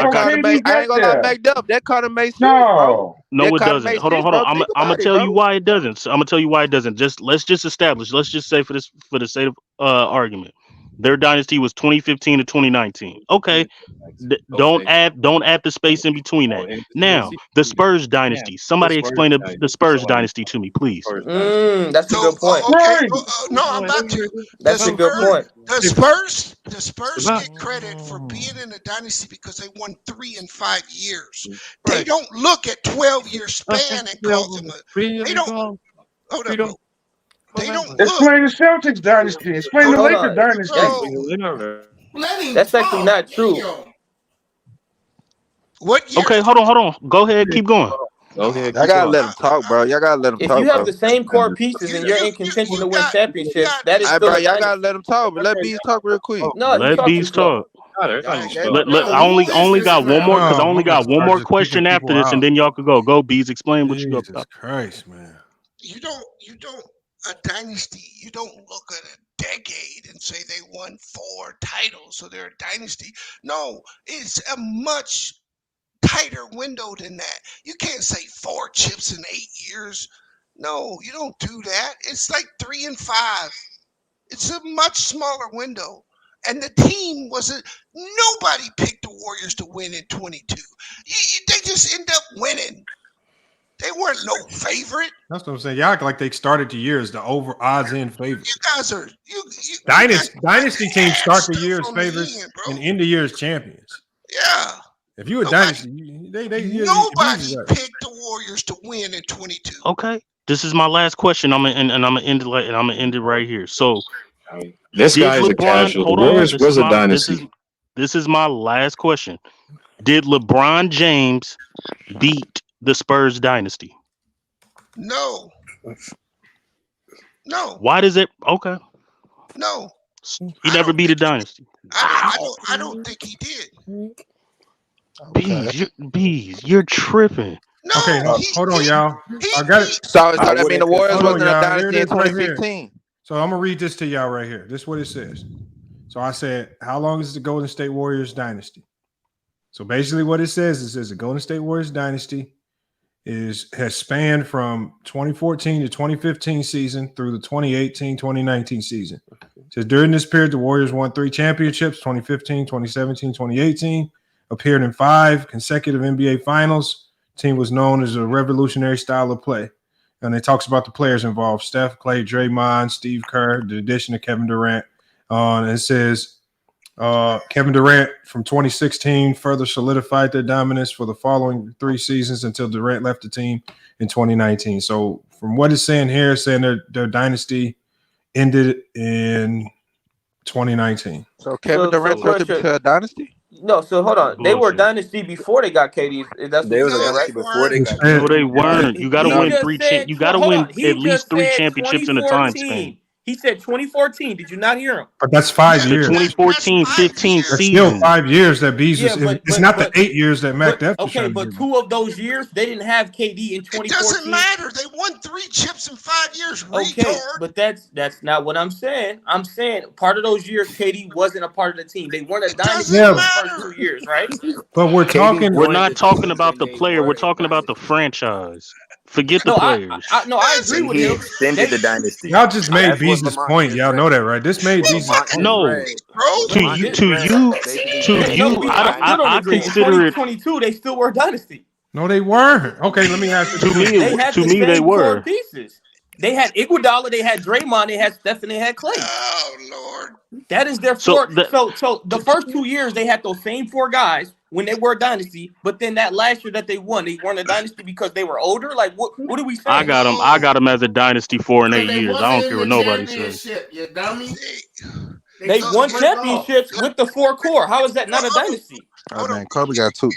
I ain't gonna lie, backed up. That kind of makes sense, bro. No, it doesn't. Hold on. I'm gonna tell you why it doesn't. I'm gonna tell you why it doesn't. Let's just establish. Let's just say for the sake of argument, their dynasty was 2015 to 2019. Okay. Don't add the space in between that. Now, the Spurs dynasty. Somebody explain the Spurs dynasty to me, please. That's a good point. No, I'm about to. That's a good point. The Spurs get credit for being in the dynasty because they won 3 and 5 years. They don't look at 12-year span and call them they don't. Hold up, bro. They don't look. Explain the Celtics dynasty. Explain the Lakers dynasty. That's actually not true. What year? Okay, hold on. Go ahead, keep going. Go ahead. Y'all gotta let him talk, bro. Y'all gotta let him talk. If you have the same core pieces and you're in contention to win championships, that is still. Bro, y'all gotta let him talk. But let Bees talk real quick. No, let Bees talk. I only got one more because I only got one more question after this, and then y'all could go. Go, Bees. Explain what you got. Jesus Christ, man. You don't a dynasty. You don't look at a decade and say they won 4 titles, so they're a dynasty. No, it's a much tighter window than that. You can't say 4 chips in 8 years. No, you don't do that. It's like 3 and 5. It's a much smaller window. And the team nobody picked the Warriors to win in 22. They just end up winning. They weren't no favorite. That's what I'm saying. Y'all act like they started the year as the over odds in favorite. You guys are dynasty teams start the year as favorites and end the year as champions. Yeah. If you a dynasty, nobody picked the Warriors to win in 22. Okay. This is my last question. I'm gonna end it right here. So this guy is a casual. Where's a dynasty? This is my last question. Did LeBron James beat the Spurs dynasty? No. No. Why does it? Okay. No. He never beat a dynasty. I don't think he did. Bees, you're tripping. No, Okay, hold on, y'all. I got it. So that mean the Warriors wasn't a Here dynasty it in is right here. 2015. So I'm gonna read this to y'all right here. This is what it says. So I said, how long is the Golden State Warriors dynasty? So basically what it says the Golden State Warriors dynasty has spanned from 2014 to 2015 season through the 2018-2019 season. It says during this period, the Warriors won 3 championships, 2015, 2017, 2018, appeared in 5 consecutive NBA finals. The team was known as a revolutionary style of play. And it talks about the players involved: Steph, Clay, Draymond, Steve Kerr, the addition of Kevin Durant. And it says Kevin Durant from 2016 further solidified their dominance for the following 3 seasons until Durant left the team in 2019. So from what it's saying here, it's saying their dynasty ended in 2019. So Kevin Durant turned into a dynasty? No, so hold on. They were dynasty before they got KD. That's They what were you're saying, dynasty right? before they got No, they weren't. You got to win just 3. said- You got to hold win on. He at least just 3 said championships in a time span. 2014. He said 2014. Did you not hear him? But that's 5 The years. 2014-15 That's season. still 5 years that Bees Yeah, was. It's not the 8 years that Mac Def was Okay, trying to but do. 2 of those years they didn't have KD in 2014. It doesn't matter. They won 3 chips in 5 years. Okay, Retard. but that's not what I'm saying. I'm saying part of those years KD wasn't a part of the team. They weren't a dynasty Yeah, in the first 2 years, right? But we're talking. We're not talking about the player. We're talking about the franchise. Forget the players. I agree with He him. extended the dynasty. Y'all just made That's what Bees' Lamont point. just Y'all read. know that, right? This made Bees' point. No, to you, I consider it. 2022, they still were a dynasty. No, they weren't. Okay, let me ask you. They had to the me, they same were. core pieces. They had Iguodala, they had Draymond, they had Steph, and they had Clay. Oh Lord. That is their So four. So the first 2 years they had those same 4 guys when they were a dynasty, but then that last year that they won, they weren't a dynasty because they were older. Like what are we saying? I got them as a dynasty 4 and 8 years. I don't care what nobody says. You dummy. They won championships with the 4 core. How is that not a dynasty? Oh man, Kobe got 2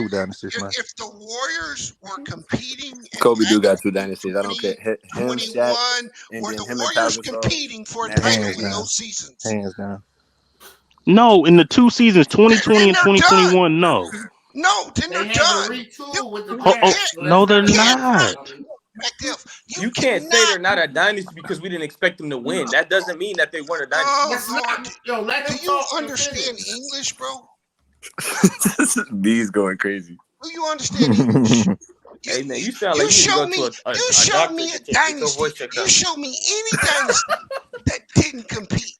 dynasties, man. If the Warriors were competing, Kobe do got 2 dynasties. I don't care. Him, Shaq, and were then the him and Warriors Pau Gasol. competing for a title in those seasons? Hands down. No, in the 2 seasons, 2020 and 2021, no. No, then they're done. No, they're not. You can't say they're not a dynasty because we didn't expect them to win. That doesn't mean that they weren't a dynasty. Oh, Lord. Do you understand English, bro? B's going crazy. Do you understand English? Hey man, you sound like you show need me. to go to a You show doctor me to a get your dynasty. voice checked You out. show me any dynasty that didn't compete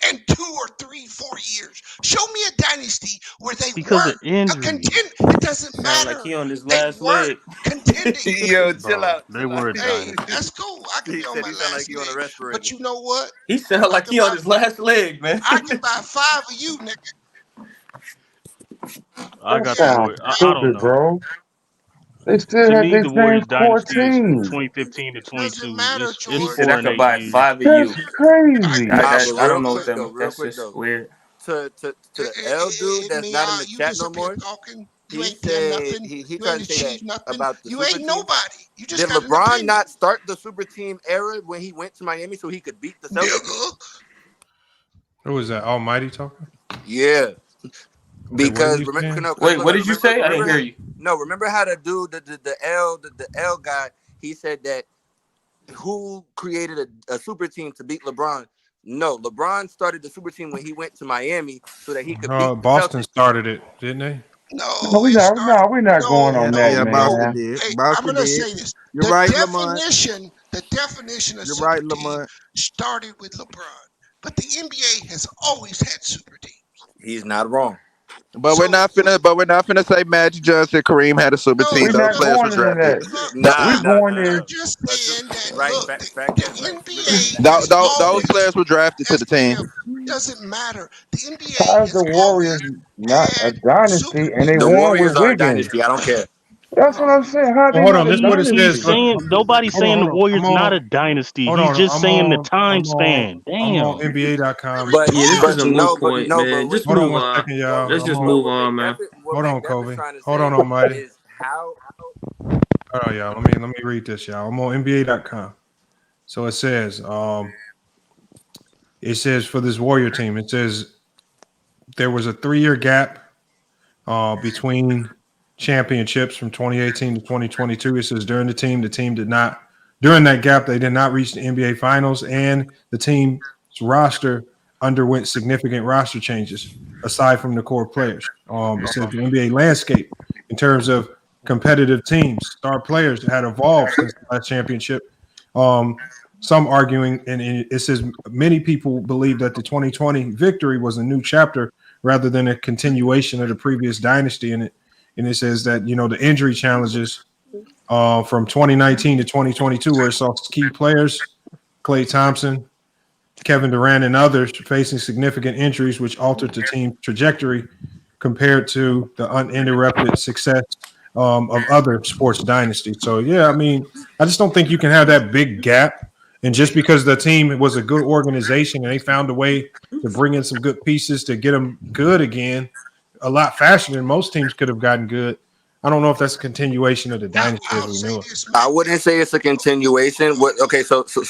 in 2 or 3, 4 years. Show me a dynasty where they Because of weren't a injury. contender. It doesn't Sound matter. like he on his They last weren't leg. contending. Yo, chill out. They were a Hey, dynasty. that's cool. I can He be on said my he sound last like he on a leg. respirator. But you know what? He sound like he on his last leg, man. I can buy 5 of you, nigga. I got That the Warriors. sounds I don't stupid, know. bro. They still To have me, their the same Warriors core dynasty is team. 2015 to 22. matter, It's He 4 said I and could 8 buy years. 5 of That's you. crazy. Nah, I but don't real know quick them. though, real That's quick just though. weird. To the L dude that's not in the You chat just no up here more. talking. You He ain't done said nothing. he You tried ain't to say that achieved nothing. about the You super ain't team. nobody. You just Did got an LeBron opinion. not start the super team era when he went to Miami so he could beat the Celtics? Nigga. Who was that? Almighty talking? Yeah. Because you saying? Wait, what did you say? I didn't hear you. No, remember how the dude, the L guy, he said that who created a super team to beat LeBron? No, LeBron started the super team when he went to Miami so that he could beat the Boston Celtics. started it, didn't they? No, we're not going on that, Yeah, man. Boston did. Hey, I'm Boston gonna did. say this. You're The right, Lamont. definition of You're super right, team Lamont. started with LeBron, but the NBA has always had super teams. He's not wrong. But we're not finna say Magic Johnson, Kareem had a super team. We're Those not players were going into drafted. that. We're going in. Just saying that. Right, Look, fact the NBA Those players were drafted to the team. doesn't matter. The NBA How's the Warriors not a dynasty and they The won Warriors with are a Wiggins? dynasty. I don't care. That's what I'm saying. How they Hold not on, a this is what it dynasty? says. Look, Nobody's saying the Warriors I'm not on- a dynasty. Hold He's on, just I'm saying the on- time I'm span. I'm on Damn. NBA.com. But Yeah, this is a moot but point, man. Just Hold on move one on. second, y'all. Let's I'm just on- move on, man. What Hold on, McDuff is Kobe. trying to Hold say on, Almighty. is how Oh yeah, let me read this, y'all. I'm on NBA.com. So it says for this Warrior team, it says there was a 3-year gap between championships from 2018 to 2022. It says during that gap, they did not reach the NBA Finals, and the team's roster underwent significant roster changes aside from the core players. It says the NBA landscape in terms of competitive teams, star players had evolved since the last championship. Some arguing, and it says many people believe that the 2020 victory was a new chapter rather than a continuation of the previous dynasty. And it says that, the injury challenges from 2019 to 2022, where it saw key players, Klay Thompson, Kevin Durant, and others facing significant injuries, which altered the team's trajectory compared to the uninterrupted success of other sports dynasties. So, yeah, I just don't think you can have that big gap. And just because the team was a good organization and they found a way to bring in some good pieces to get them good again a lot faster than most teams could have gotten good, I don't know if that's a continuation of the dynasty as we knew it. I wouldn't say it's a continuation. So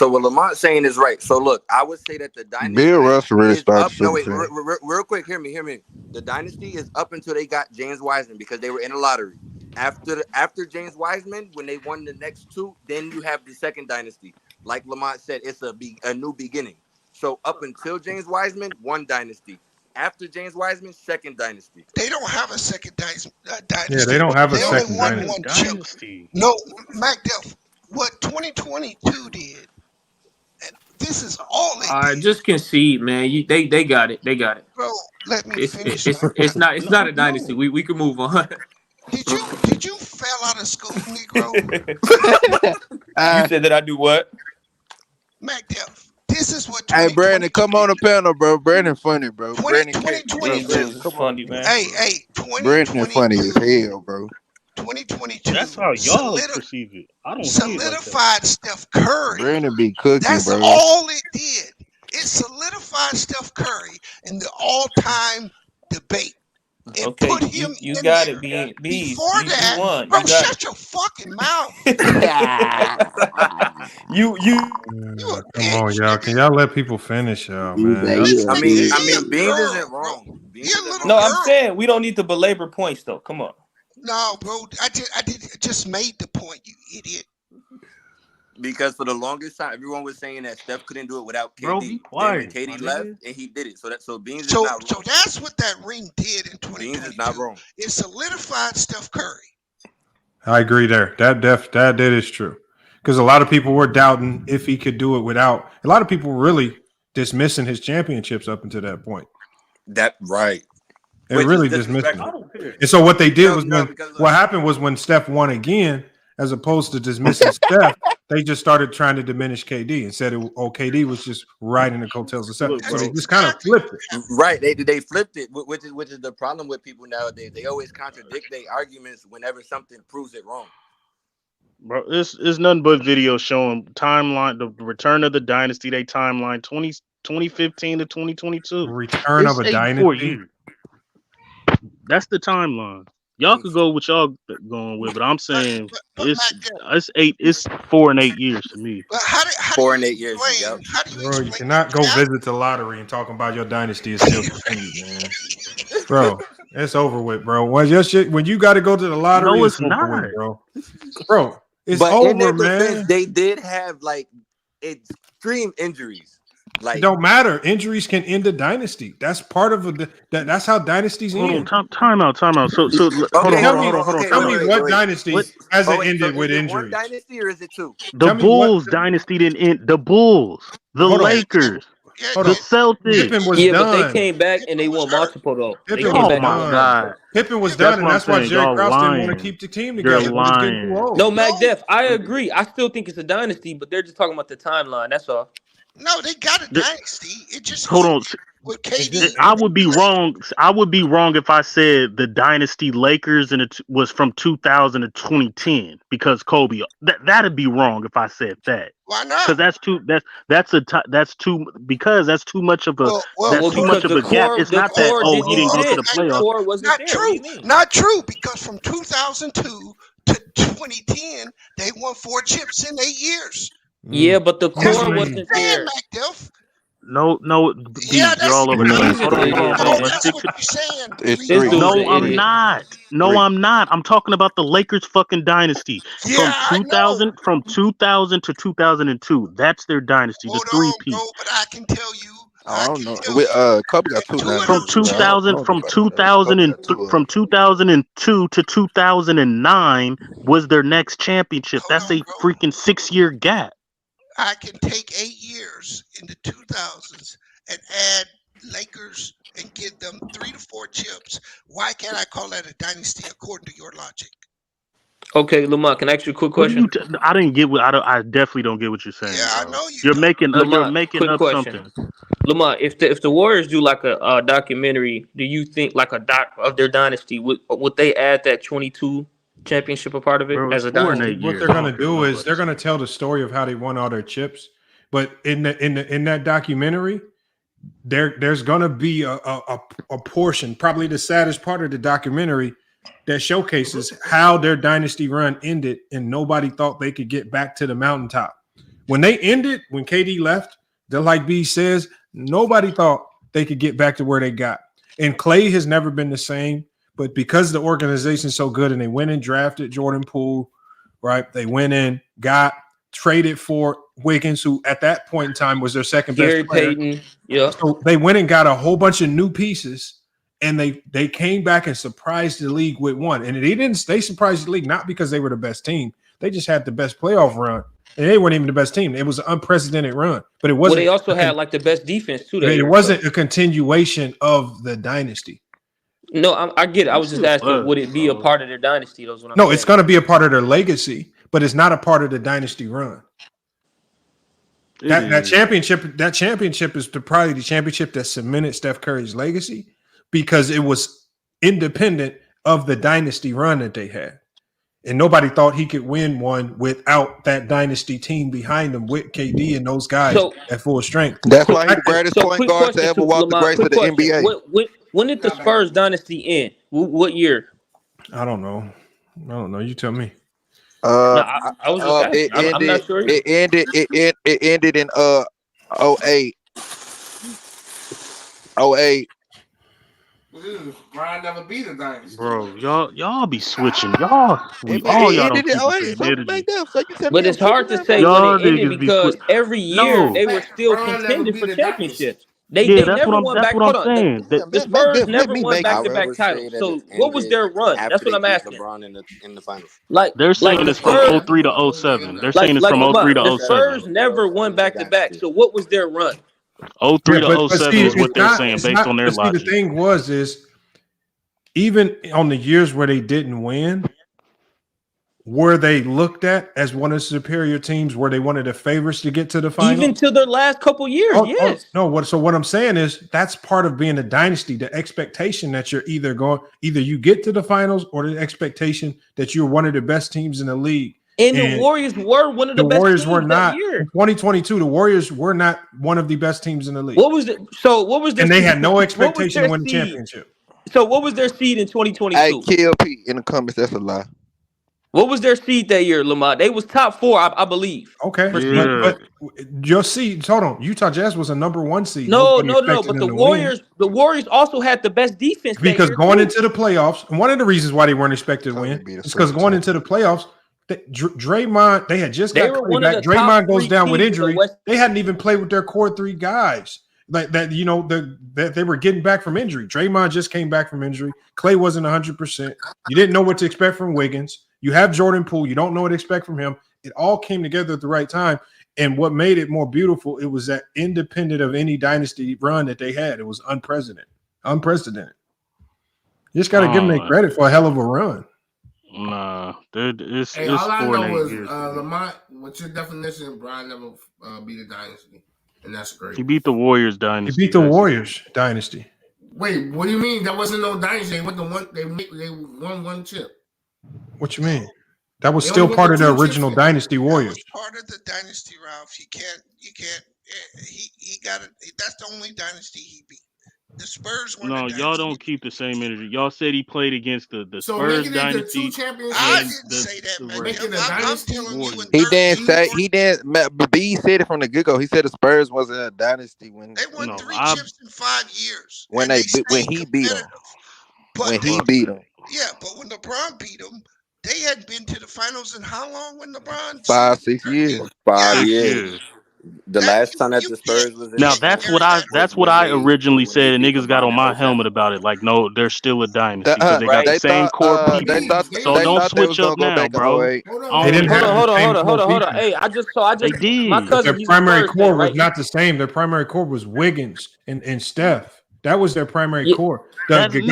what Lamont's saying is right. So look, I would say that the dynasty Bill Russell really is started up. No, wait, super team. real quick, hear me. The dynasty is up until they got James Wiseman because they were in a lottery. After James Wiseman, when they won the next two, then you have the second dynasty. Like Lamont said, it's a new beginning. So up until James Wiseman, one dynasty. After James Wiseman, second dynasty. They don't have a second dynasty. Yeah, they don't have a second dynasty. No, MacDuff, what 2022 did, and this is all it did. Just concede, man. They got it. They got it. Bro, let me finish. It's not a dynasty. We can move on. Did you fell out of school, Negro? You said that I do what? MacDuff. This is what. Hey, Brandon, come on the panel, bro. Brandon funny, bro. Brandon 2022. Funny, man. Hey, Brandon funny as hell, bro. 2022. That's how y'all perceive it. I don't solidified Steph Curry. Brandon be cooking, That's bro. all it did. It solidified Steph Curry in the all-time debate. It put him you in got there. it, Bees. Before you that, won. bro, You got shut your fucking mouth. Come on, y'all. Can y'all let people finish, y'all, man? Beans isn't wrong. No, I'm saying we don't need to belabor points, though. Come on. No, bro, I just made the point, you idiot. Because for the longest time, everyone was saying that Steph couldn't do it without KD. Bro, be quiet. Then KD left, and he did it. So Beans is So not wrong. so that's what that ring did in 2022. Beans is not wrong. It solidified Steph Curry. I agree there. That is true. Because a lot of people were doubting if he could do it without. A lot of people were really dismissing his championships up until that point. That right. They really dismissed him. And so what they did what happened was when Steph won again, as opposed to dismissing Steph, they just started trying to diminish KD and said, KD was just riding the coattails of Steph. So they just kind of flipped it. Right. They flipped it, which is the problem with people nowadays. They always contradict their arguments whenever something proves it wrong. Bro, it's nothing but video showing timeline, the return of the dynasty, they timeline 2015 to 2022. Return of a dynasty. That's the timeline. Y'all could go with y'all going with, but I'm saying it's 4 and 8 years to me. 4 and 8 years. Yep. Bro, you cannot go visit the lottery and talk about your dynasty is still continued, man. Bro, it's over with, bro. When you got to go to the lottery, it's not, with, bro. Bro, it's but over, in their man. Defense, they did have extreme injuries. It don't matter. Injuries can end a dynasty. That's part of that's how dynasties end. Time out. So hold on. Tell me what dynasty hasn't ended with injuries. One dynasty or is it two? The Bulls dynasty didn't end. The Bulls, the Lakers, the Celtics. Pippen was done. But they came back and they won multiple though. Pippen was done, and that's why Jerry Krause didn't want to keep the team together. You're lying. No, MacDef, I agree. I still think it's a dynasty, but they're just talking about the timeline. That's all. No, they got a dynasty. It just hold on. With KD. I would be wrong. I would be wrong if I said the dynasty Lakers and it was from 2000 to 2010 because Kobe. That'd be wrong if I said that. Why not? Because that's too much of a too much of a gap. It's not that he didn't go to the playoffs. Not true. Not true because from 2002 to 2010, they won 4 chips in 8 years. Yeah, but the That's core what wasn't I'm saying, there. MacDuff. No, Yeah, you're all over the place. Hold on. Let's That's stick what to. you're saying. It's This 3. dude's No, an I'm idiot. not. No, I'm not. I'm talking about the Lakers fucking dynasty Yeah, from I know. 2000 to 2002. That's their dynasty, the three-peat. Bro, but I can tell you. I don't know. Kobe got 2 now. From 2000 from 2002 to 2009 was their next championship. That's a freaking 6-year gap. I can take 8 years in the 2000s and add Lakers and give them 3 to 4 chips. Why can't I call that a dynasty according to your logic? Okay, Lamont, can I ask you a quick What do question? I didn't get what I definitely don't get what you're saying. Yeah, I know you. You're making Lamont, quick up question. something. Lamont, if the Warriors do like a documentary, do you think like a doc of their dynasty would they add that 22 championship a part of it Bro, as a it's 4 and dynasty? 8 What years. they're gonna do is they're gonna tell the story of how they won all their chips. But in that documentary, there's gonna be a portion, probably the saddest part of the documentary, that showcases how their dynasty run ended and nobody thought they could get back to the mountaintop. When they ended, when KD left, like B says, nobody thought they could get back to where they got. And Clay has never been the same, but because the organization's so good and they went and drafted Jordan Poole, right? They went in, traded for Wiggins, who at that point in time was their second Gary best player. Payton, yeah. So they went and got a whole bunch of new pieces, and they came back and surprised the league with one. And they surprised the league not because they were the best team. They just had the best playoff run. And they weren't even the best team. It was an unprecedented run. But it wasn't. Well, they also had like the best defense too. It wasn't a continuation of the dynasty. No, I get it. I was just asking, would it be a part of their dynasty? Those what I'm No, saying. it's going to be a part of their legacy, but it's not a part of the dynasty run. That championship is probably the championship that cemented Steph Curry's legacy because it was independent of the dynasty run that they had. And nobody thought he could win one without that dynasty team behind him with KD and those guys at full strength. That's why he's the greatest point guard to ever walk the grace of the NBA. When did the Spurs dynasty end? What year? I don't know. You tell me. I was just asking. I'm not sure. It ended in 08. 08. Brian never beat a dynasty. Bro, y'all be switching. Y'all don't keep But it's hard to say when it ended because every year they were still contending for championships. They never won back. Hold on. The Spurs never won back-to-back titles. So what was their run? That's what I'm asking. LeBron in the finals. They're saying it's from 03 to 07. They're saying it's from 03 to 07. The Spurs never won back-to-back. So what was their run? 03 to 07 is what they're saying based on their logic. The thing is even on the years where they didn't win, were they looked at as one of the superior teams? Were they one of the favorites to get to the final? Even to their last couple years, yes. So what I'm saying is that's part of being a dynasty. The expectation that you're either you get to the finals or the expectation that you're one of the best teams in the league. And the Warriors were one of the best Warriors teams were not. that year. In 2022, the Warriors were not one of the best teams in the league. What was their and they had no expectation to win the championship. So what was their seed in 2022? Hey, KLP in the comments, that's a lie. What was their seed that year, Lamont? They was top 4, I believe. Okay, but your seed. Hold on, Utah Jazz was a number 1 seed. No. But the Warriors also had the best defense because going into the playoffs, and one of the reasons why they weren't expected to win is because going into the playoffs, Draymond, they had just got Curry back. Draymond goes down with injury. They hadn't even played with their core 3 guys. Like that, that they were getting back from injury. Draymond just came back from injury. Clay wasn't 100%. You didn't know what to expect from Wiggins. You have Jordan Poole. You don't know what to expect from him. It all came together at the right time. And what made it more beautiful, it was that independent of any dynasty run that they had, it was unprecedented. You just got to give them their credit for a hell of a run. Nah, it's all I 4 and 8 know is years. Lamont, what's your definition? Brian never beat a dynasty, and that's great. He beat the Warriors dynasty. He beat the Warriors dynasty. Wait, what do you mean? That wasn't no dynasty. They won 1 chip. What you mean? That was still part of the original dynasty Warriors. Part of the dynasty, Ralph. You can't. He got it. That's the only dynasty he beat. The Spurs won. No, y'all don't keep the same energy. Y'all said he played against the Spurs dynasty. I didn't say that, man. I'm telling you, He didn't say he didn't. B said it from the get-go. He said the Spurs wasn't a dynasty when they won 3 chips in 5 years. When he beat them. When he beat them. Yeah, but when LeBron beat them, they hadn't been to the finals in how long? When LeBron 5, 6 years. 5 years. The last time that the Spurs was in. Now that's what I originally said. And niggas got on my helmet about it. Like, no, they're still a dynasty because they got the same core people. So don't switch up now, bro. They didn't have Hold on. Hey, I just did. My cousin, Their primary core was not the same. Their primary core was Wiggins and Steph. That was their primary core. What are you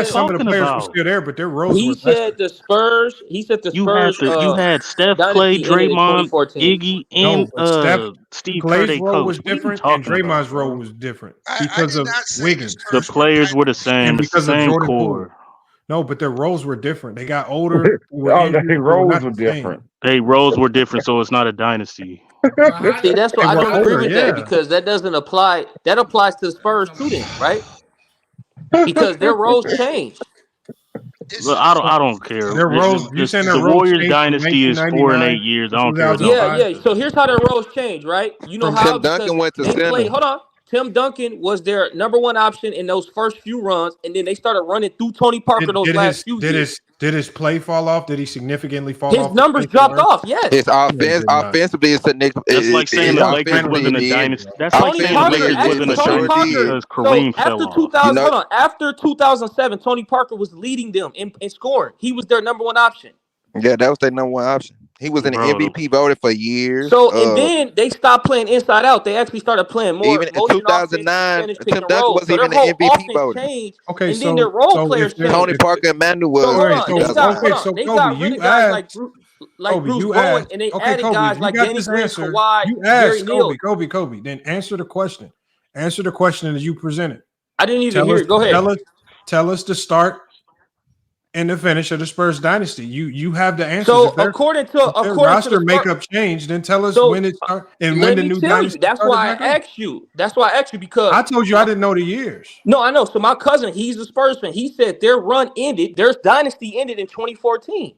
some of the talking players about? were still there, but their roles He were said the Spurs. He said the Spurs. You had Steph, Clay, Draymond, Iggy, and Steve Kerr. Clay's role was different, and Draymond's role was different because of Wiggins. The players were the same. And because of same Jordan core. Poole. No, but their roles were different. They got older. Their roles were different. They roles were different, so it's not a dynasty. See, that's why I don't agree with that because that doesn't apply. That applies to the Spurs too, then, right? Because their roles changed. Look, I don't care. Their roles. You saying their the roles Warriors changed dynasty is 4 and 8 years. I don't care. Yeah. So here's how their roles changed, right? You know how Tim Duncan went to center. Hold on. Tim Duncan was their #1 option in those first few runs, and then they started running through Tony Parker last few years. Did his play fall off? Did he significantly fall off? His numbers dropped off. Yes. His offensively, it's a Nick. That's like saying the Lakers wasn't a dynasty. That's like saying the Lakers wasn't a dynasty because Kareem fell off. Hold on. After 2007, Tony Parker was leading them in scoring. He was their #1 option. Yeah, that was their #1 option. He was in the MVP voted for years. So and then they stopped playing inside out. They actually started playing more. Even in 2009, Tim Duncan wasn't even the MVP voter. Okay, and then their role players changed. Tony Parker and Manu was. They got rid of guys like Bruce Bowen, and they added guys like Danny Green, Kawhi, Jerry Neal. Kobe. Then answer the question. Answer the question as you presented. I didn't even hear it. Go ahead. Tell us the start and the finish of the Spurs dynasty. You have the answer. So according to roster makeup changed, then tell us when it started and when the new dynasty. That's why I asked you. That's why I asked you because I told you I didn't know the years. No, I know. So my cousin, he's a Spurs fan. He said their run ended. Their dynasty ended in 2014.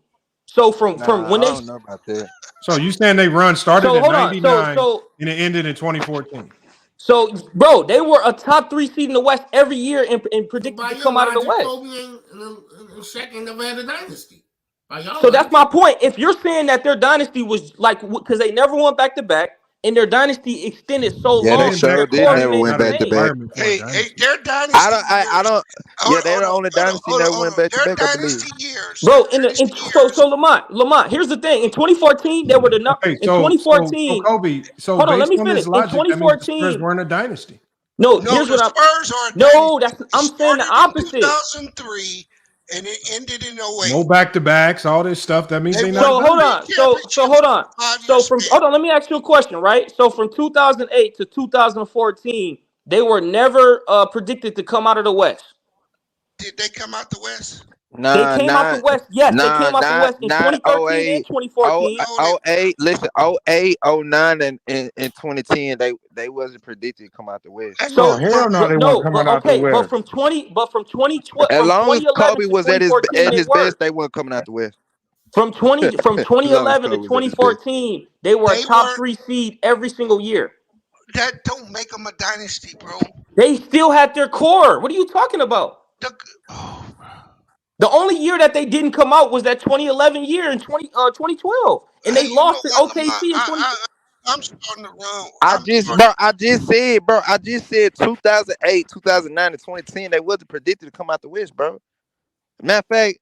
So from when they. I don't know about that. So you saying they run started in 99 and it ended in 2014. So, bro, they were a top 3 seed in the West every year and predicted to come out of the West. Second of the dynasty. So that's my point. If you're saying that their dynasty was like because they never won back-to-back and their dynasty extended so long, they sure did never win back-to-back. Hey, their dynasty. I don't. Yeah, they're the only dynasty that went back-to-back. I believe. Bro, so Lamont. Here's the thing. In 2014, they were the number. In 2014, Kobe. So hold on, let me finish. This logic, in 2014, Spurs weren't a dynasty. No, here's what Spurs are. No, I'm saying the opposite. 2003. And it ended in 08. No back-to-backs, all this stuff. That means they not. So hold on. So hold on. Hold on. Let me ask you a question, right? So from 2008 to 2014, they were never predicted to come out of the West. Did they come out the West? They came out the West. Yes, they came out the West in 2013 and 2014. 08, listen, 08, 09, and 2010, they wasn't predicted to come out the West. So hell no, they weren't coming out the West. But from 2012, as long as Kobe was at his best, they weren't coming out the West. From 2011 to 2014, they were a top 3 seed every single year. That don't make them a dynasty, bro. They still had their core. What are you talking about? The only year that they didn't come out was that 2011 year in 2012, and they lost to OKC in 20. I'm starting to run. I just said 2008, 2009, and 2010. They wasn't predicted to come out the West, bro. Matter of fact,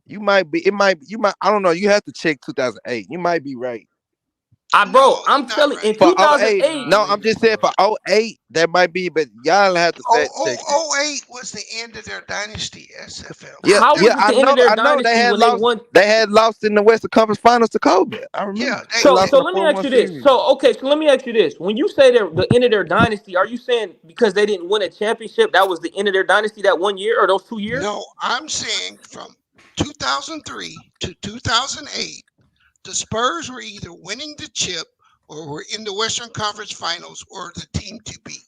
you might. I don't know. You have to check 2008. You might be right. Bro, I'm telling you, in 2008. No, I'm just saying for 08, that might be, but y'all have to check. 08 was the end of their dynasty, SFL. How was it the end of their dynasty they had lost in the Western Conference Finals to Kobe. I remember. Yeah, so let me ask you this. So let me ask you this. When you say they're the end of their dynasty, are you saying because they didn't win a championship, that was the end of their dynasty that 1 year or those 2 years? No, I'm saying from 2003 to 2008. The Spurs were either winning the chip or were in the Western Conference Finals or the team to beat.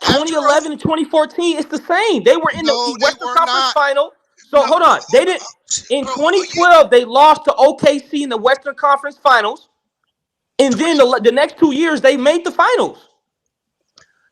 2011 and 2014, it's the same. They were in the Western Conference Final. So hold on, they didn't. In 2012, they lost to OKC in the Western Conference Finals, and then the next 2 years they made the finals.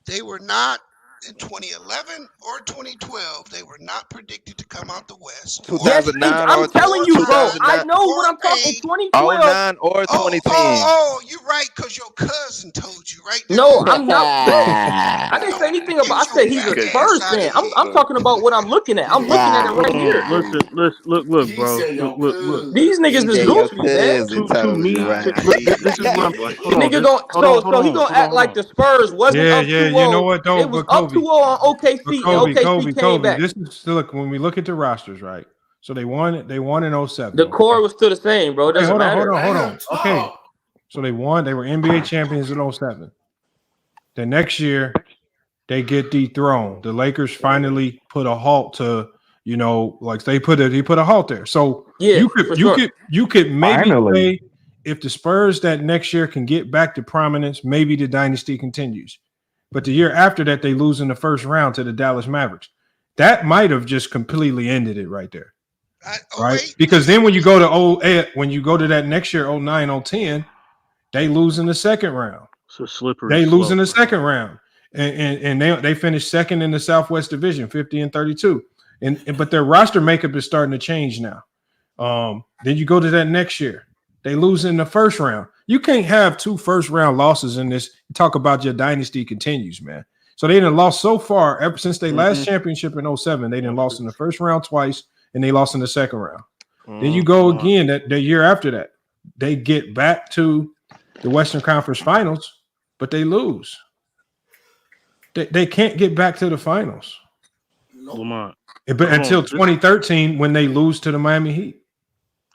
They were not in 2011 or 2012. They were not predicted to come out the West. 2009 I'm telling you, bro. I know what I'm talking. In 2012, 09 or 2010. Oh, you're right, because your cousin told you, right? No, I'm not, bro. I didn't say anything about. I said he's a Spurs fan. I'm talking about what I'm looking at. I'm looking at it right here. Listen, look, bro. Look. These niggas is goofy, man. To me, this is what I'm. Nigga so he gonna act like the Spurs wasn't up 2-0. You know what? Though, it was up 2-0 on OKC. OKC came back. This is look when we look at the rosters, right? So they won in 07. The core was still the same, bro. It doesn't matter. Hold on. Okay. So they won. They were NBA champions in 07. The next year, they get dethroned. The Lakers finally put a halt to, like they put a halt there. So you could maybe say if the Spurs that next year can get back to prominence, maybe the dynasty continues. But the year after that, they lose in the first round to the Dallas Mavericks. That might have just completely ended it right there. Right? Because then when you go to that next year, 09, 010, they lose in the second round. So slippery. They lose in the second round. And they finished second in the Southwest Division, 50-32. But their roster makeup is starting to change now. Then you go to that next year. They lose in the first round. You can't have 2 first-round losses in this. Talk about your dynasty continues, man. So they done lost so far ever since they last championship in 07. They done lost in the first round twice, and they lost in the second round. Then you go again the year after that. They get back to the Western Conference Finals, but they lose. They can't get back to the finals. Lamont. But until 2013, when they lose to the Miami Heat.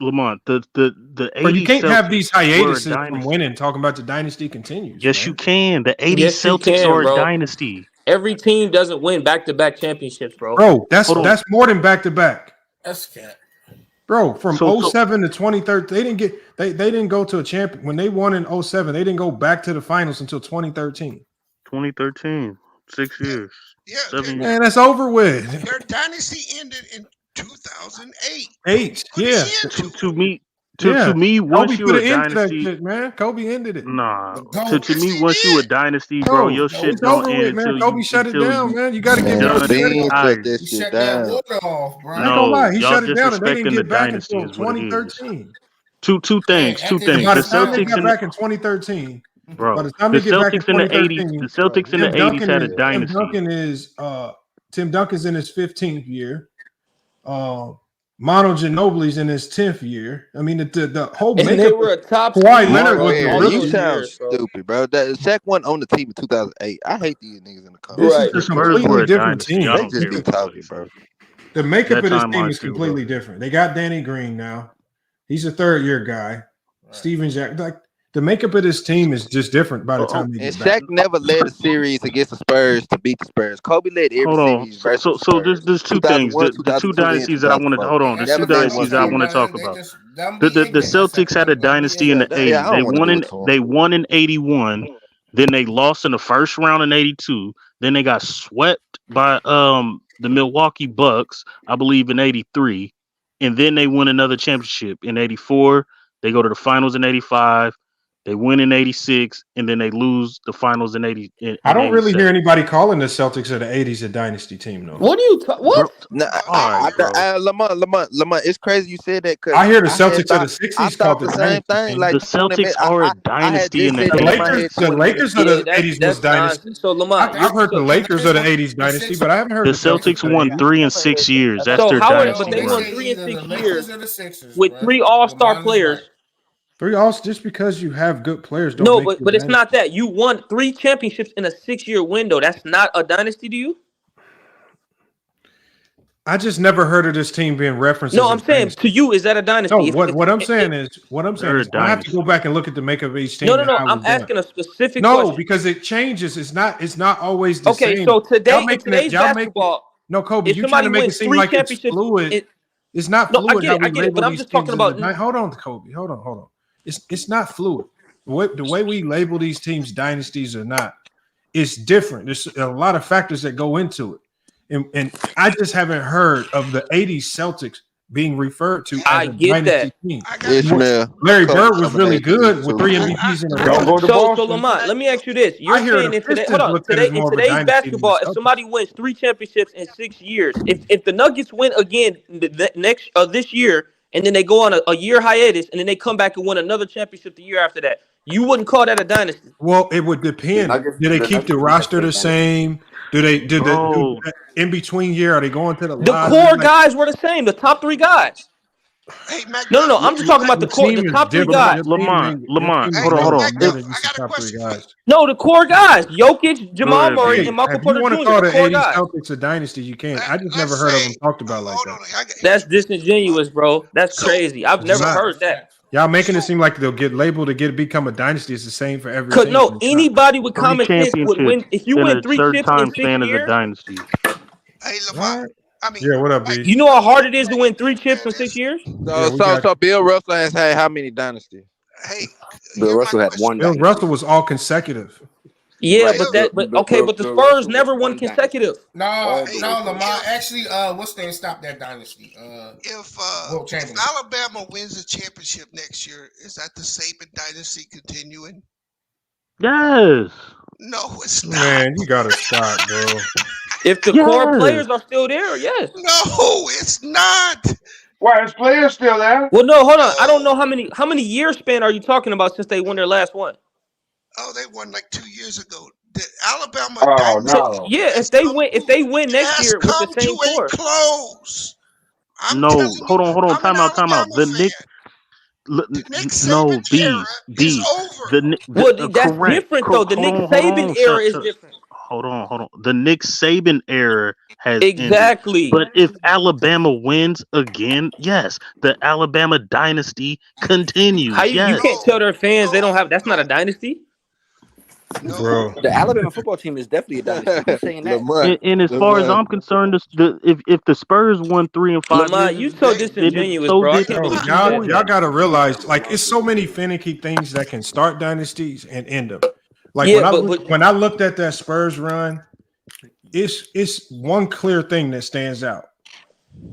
Lamont, the 80s. But you can't have these hiatuses from winning, talking about the dynasty continues. Yes, you can. The 80s Celtics are a dynasty. Every team doesn't win back-to-back championships, bro. Bro, that's more than back-to-back. That's cat. Bro, from 07 to 2013, they didn't go to a champion. When they won in 07, they didn't go back to the finals until 2013. 2013, 6 years. Yeah, 7 years. Man, that's over with. Their dynasty ended in 2008. To me, once you a dynasty, shit, man. Kobe ended it. Nah, to me, once you a dynasty, bro, your shit don't end until Kobe shut it down, man. You got to get shut this shit down. No, he y'all shut it down, and they didn't disrespecting the get back dynasty until is what it is. 2013. Two things. By the The time they Celtics got back in 2013, bro. by the time The they get back in Celtics in the 2013, 80s, the Celtics in the 80s had a dynasty. Tim Duncan's in his 15th year. Mono Ginobili's in his 10th year. I mean, the whole and they were a top. Kawhi Leonard was you sound stupid, bro. That Shaq won on the team in 2008. I hate these niggas in the comments. This is a completely different team. They just be talking, bro. The makeup of this team is completely different. They got Danny Green now. He's a third-year guy. Steven Jack, like the makeup of this team is just different by the time they get back. Shaq never led a series against the Spurs to beat the Spurs. Kobe led every series. So there's two things. The two dynasties that I want to hold on. The two dynasties that I want to talk about. The Celtics had a dynasty in the 80s. They won in 81. Then they lost in the first round in 82. Then they got swept by the Milwaukee Bucks, I believe, in 83. And then they won another championship in 84. They go to the finals in 85. They win in 86, and then they lose the finals in 80. I don't really hear anybody calling the Celtics of the 80s a dynasty team, though. What do you what? Lamont, it's crazy you said that. I hear the Celtics of the 60s called the same thing. Like the Celtics are a dynasty in the 80s. The Lakers of the 80s was dynasty. So Lamont, I've heard the Lakers of the 80s dynasty, but I haven't heard the Celtics won 3 in 6 years. That's their dynasty. But they won 3 in 6 years with 3 All-Star players. 3 All-Stars, just because you have good players don't No, but it's not that. You won 3 championships in a 6-year window. That's not a dynasty to you? I just never heard of this team being referenced. No, I'm saying to you, is that a dynasty? No, what I'm saying is I have to go back and look at the makeup of each team. No. I'm asking a specific question. No, because it changes. It's not always the same. Okay, so today in today's basketball, no, Kobe, you're trying to make it seem like it's fluid. It's not fluid. I get it, but I'm just talking about. Hold on, Kobe. Hold on. It's not fluid. The way we label these teams dynasties or not, it's different. There's a lot of factors that go into it. And I just haven't heard of the 80s Celtics being referred to as a dynasty team. Larry Bird was really good with 3 MVPs in a row. So Lamont, let me ask you this. You're saying in today's basketball, if somebody wins 3 championships in 6 years, if the Nuggets win again this year, and then they go on a year hiatus, and then they come back and win another championship the year after that, you wouldn't call that a dynasty? Well, it would depend. Do they keep the roster the same? Do the in between year? Are they going to the core guys were the same? The top 3 guys. Hey, No. I'm just talking about the core, the top 3 guys. Lamont, hold on. No, the core guys: Jokic, Jamal Murray, and Michael Porter Jr. If you want to call the 80s Celtics a dynasty, you can. I just never heard of them talked about like that. That's disingenuous, bro. That's crazy. I've never heard that. Y'all making it seem like they'll get labeled to become a dynasty. It's the same for every. Cause no, anybody with common sense would win if you win 3 chips in 6 years. A dynasty. Hey, Lamont. Yeah, what up, B? You know how hard it is to win 3 chips in 6 years? So Bill Russell has had how many dynasties? Hey, Bill Russell had 1. Bill Russell was all consecutive. Yeah, but the Spurs never won consecutive. No, Lamar. Actually, what's name stopped that dynasty? If Alabama wins a championship next year, is that the Saban dynasty continuing? Yes. No, it's not. Man, you gotta stop, bro. If the core players are still there, yes. No, it's not. Why is players still there? Well, no, hold on. I don't know how many year span are you talking about since they won their last one? Oh, they won like 2 years ago. The Alabama. So, yeah, if they win next year with the same core. Close. No, hold on. Time out. The Knicks. No, B. That's different though. The Nick Saban era is different. Hold on. The Nick Saban era has exactly ended. But if Alabama wins again, yes, the Alabama dynasty continues. You can't tell their fans they don't have. That's not a dynasty. Bro. The Alabama football team is definitely a dynasty. Who's saying that? And as far as I'm concerned, if the Spurs won 3 and 5 Lamont, you so disingenuous, bro. Y'all gotta realize, like, it's so many finicky things that can start dynasties and end them. Like when I looked at that Spurs run, it's one clear thing that stands out.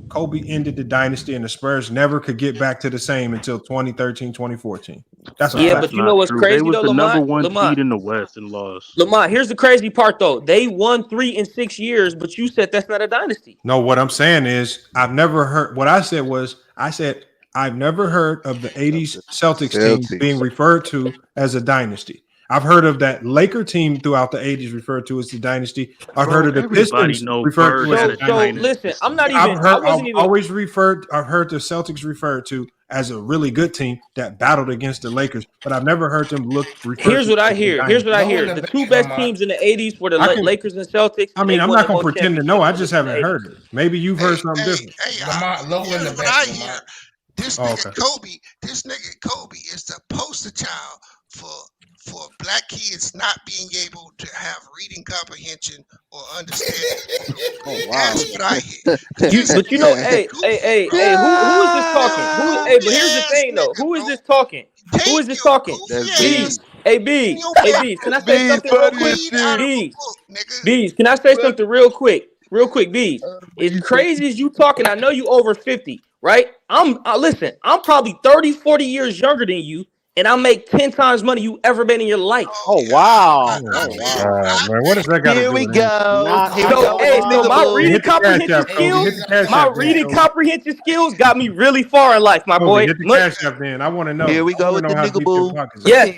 Kobe ended the dynasty, and the Spurs never could get back to the same until 2013, 2014. That's but you know what's crazy though, Lamont? Number 1 seed in the West and lost. Lamont, here's the crazy part though. They won 3 in 6 years, but you said that's not a dynasty. No, what I'm saying is I've never heard. What I said I've never heard of the 80s Celtics team being referred to as a dynasty. I've heard of that Laker team throughout the 80s referred to as the dynasty. I've heard of the Pistons referred to as a dynasty. Listen, I'm not even. I've heard the Celtics referred to as a really good team that battled against the Lakers, but I've never heard them Here's what I hear. The 2 best teams in the 80s were the Lakers and Celtics. I mean, I'm not going to pretend to know. I just haven't heard it. Maybe you've heard something different. This nigga Kobe is the poster child for black kids not being able to have reading comprehension or understanding. That's what I hear. But you know, hey, who is this talking? But here's the thing though. Who is this talking? Bees. Hey, Bees. Can I say something real quick? Bees. Can I say something real quick? Bees. As crazy as you talking, I know you over 50, right? I'm probably 30, 40 years younger than you. And I make 10 times money you ever been in your life. Oh wow! Man, what does that got to do? Here we go. So my reading comprehension skills got me really far in life, my boy. Get the cash up, then. I want to know. Here we go with the nigga boo. Yes.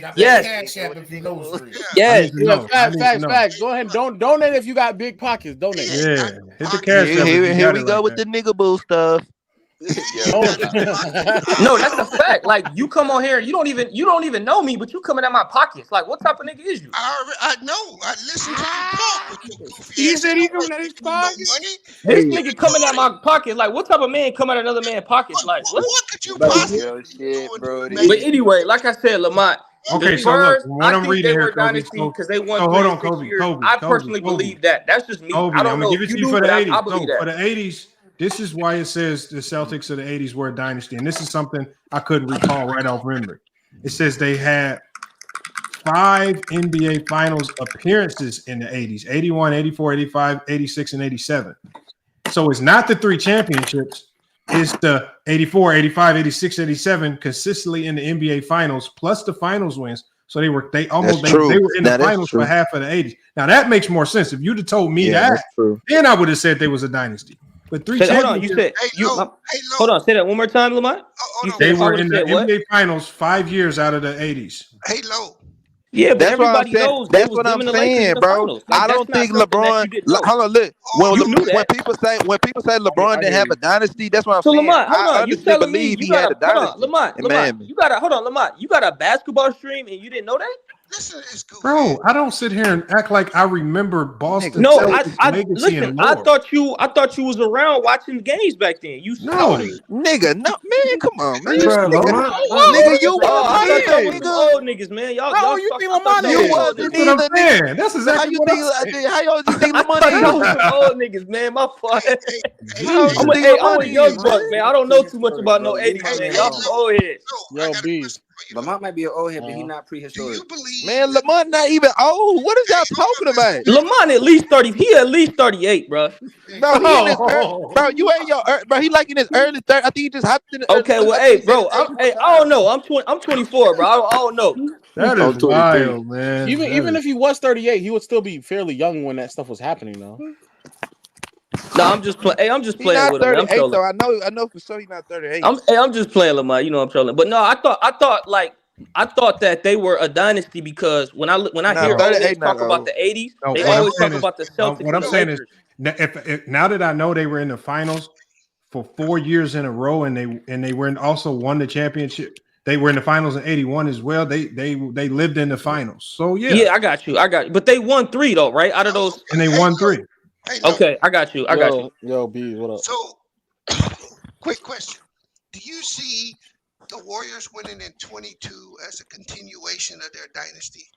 Facts. Go ahead. Don't donate if you got big pockets. Donate. Yeah, hit the cash up. Here we go with the nigga boo stuff. No, that's a fact. Like, you come on here, you don't even know me, but you coming at my pockets. Like, what type of nigga is you? I know. I listen to you talk. He said he coming at his pockets. This nigga coming at my pocket. Like, what type of man come at another man's pockets? Like, what could you possibly do? But anyway, like I said, Lamont. Okay, so look, what I'm reading here, Kobe. Because they won. Hold on, Kobe. I personally believe that. That's just me. Kobe, I don't know give if it you to you do, for the but 80s. I believe that. For the 80s. This is why it says the Celtics of the 80s were a dynasty. And this is something I couldn't recall right off memory. It says they had 5 NBA Finals appearances in the 80s: 81, 84, 85, 86, and 87. So it's not the 3 championships. It's the 84, 85, 86, 87 consistently in the NBA Finals plus the finals wins. So they were in the finals for half of the 80s. Now that makes more sense. If you'd have told me that, then I would have said they was a dynasty. But 3 hold on, you said hold on, say that one more time, Lamont. They were in the NBA Finals 5 years out of the 80s. Hey, Lo. Yeah, but that's everybody knows. That's what I'm saying, bro. I don't think LeBron. Hold on, look. When people say LeBron didn't have a dynasty, that's what I'm saying. Lamont, hold on. I honestly believe he had a dynasty. Lamont, you got a basketball stream and you didn't know that? Listen to this goofy. Bro, I don't sit here and act like I remember Boston. No, I thought you was around watching the games back then. You nigga, no man, come on, man. Nigga, you was old niggas, man. Y'all you think Lamont is? That's exactly what I'm saying. How y'all think Lamont is? Old niggas, man. My fault. I'm a young buck, man. I don't know too much about no 80s, man. Y'all some old heads. Yo, bees. Lamont might be an old head, but he's not prehistoric. Man, Lamont not even old. What is y'all talking about? Lamont at least 30. He at least 38, bro. Bro, you ain't your bro. He like in his early 30s. I think he just hopped in. Okay, well, hey, bro. I don't know. I'm 24, bro. I don't know. That is wild, man. Even if he was 38, he would still be fairly young when that stuff was happening, though. No, I'm just playing. Hey, I'm just playing not with him. I'm 38 trolling. though. I know for sure he's not 38. I'm just playing, Lamont. You know I'm trolling. But no, I thought that they were a dynasty because when I hear always talk about the 80s, they always talk about the Celtics. What I'm saying is, if now that I know they were in the finals for 4 years in a row, and they were also won the championship. They were in the finals in 81 as well. They lived in the finals. So yeah, I got you. But they won 3 though, right? Out of those, and they won 3. Okay, I got you. Yo, B, what up? So, quick question: do you see the Warriors winning in 22 as a continuation of their dynasty?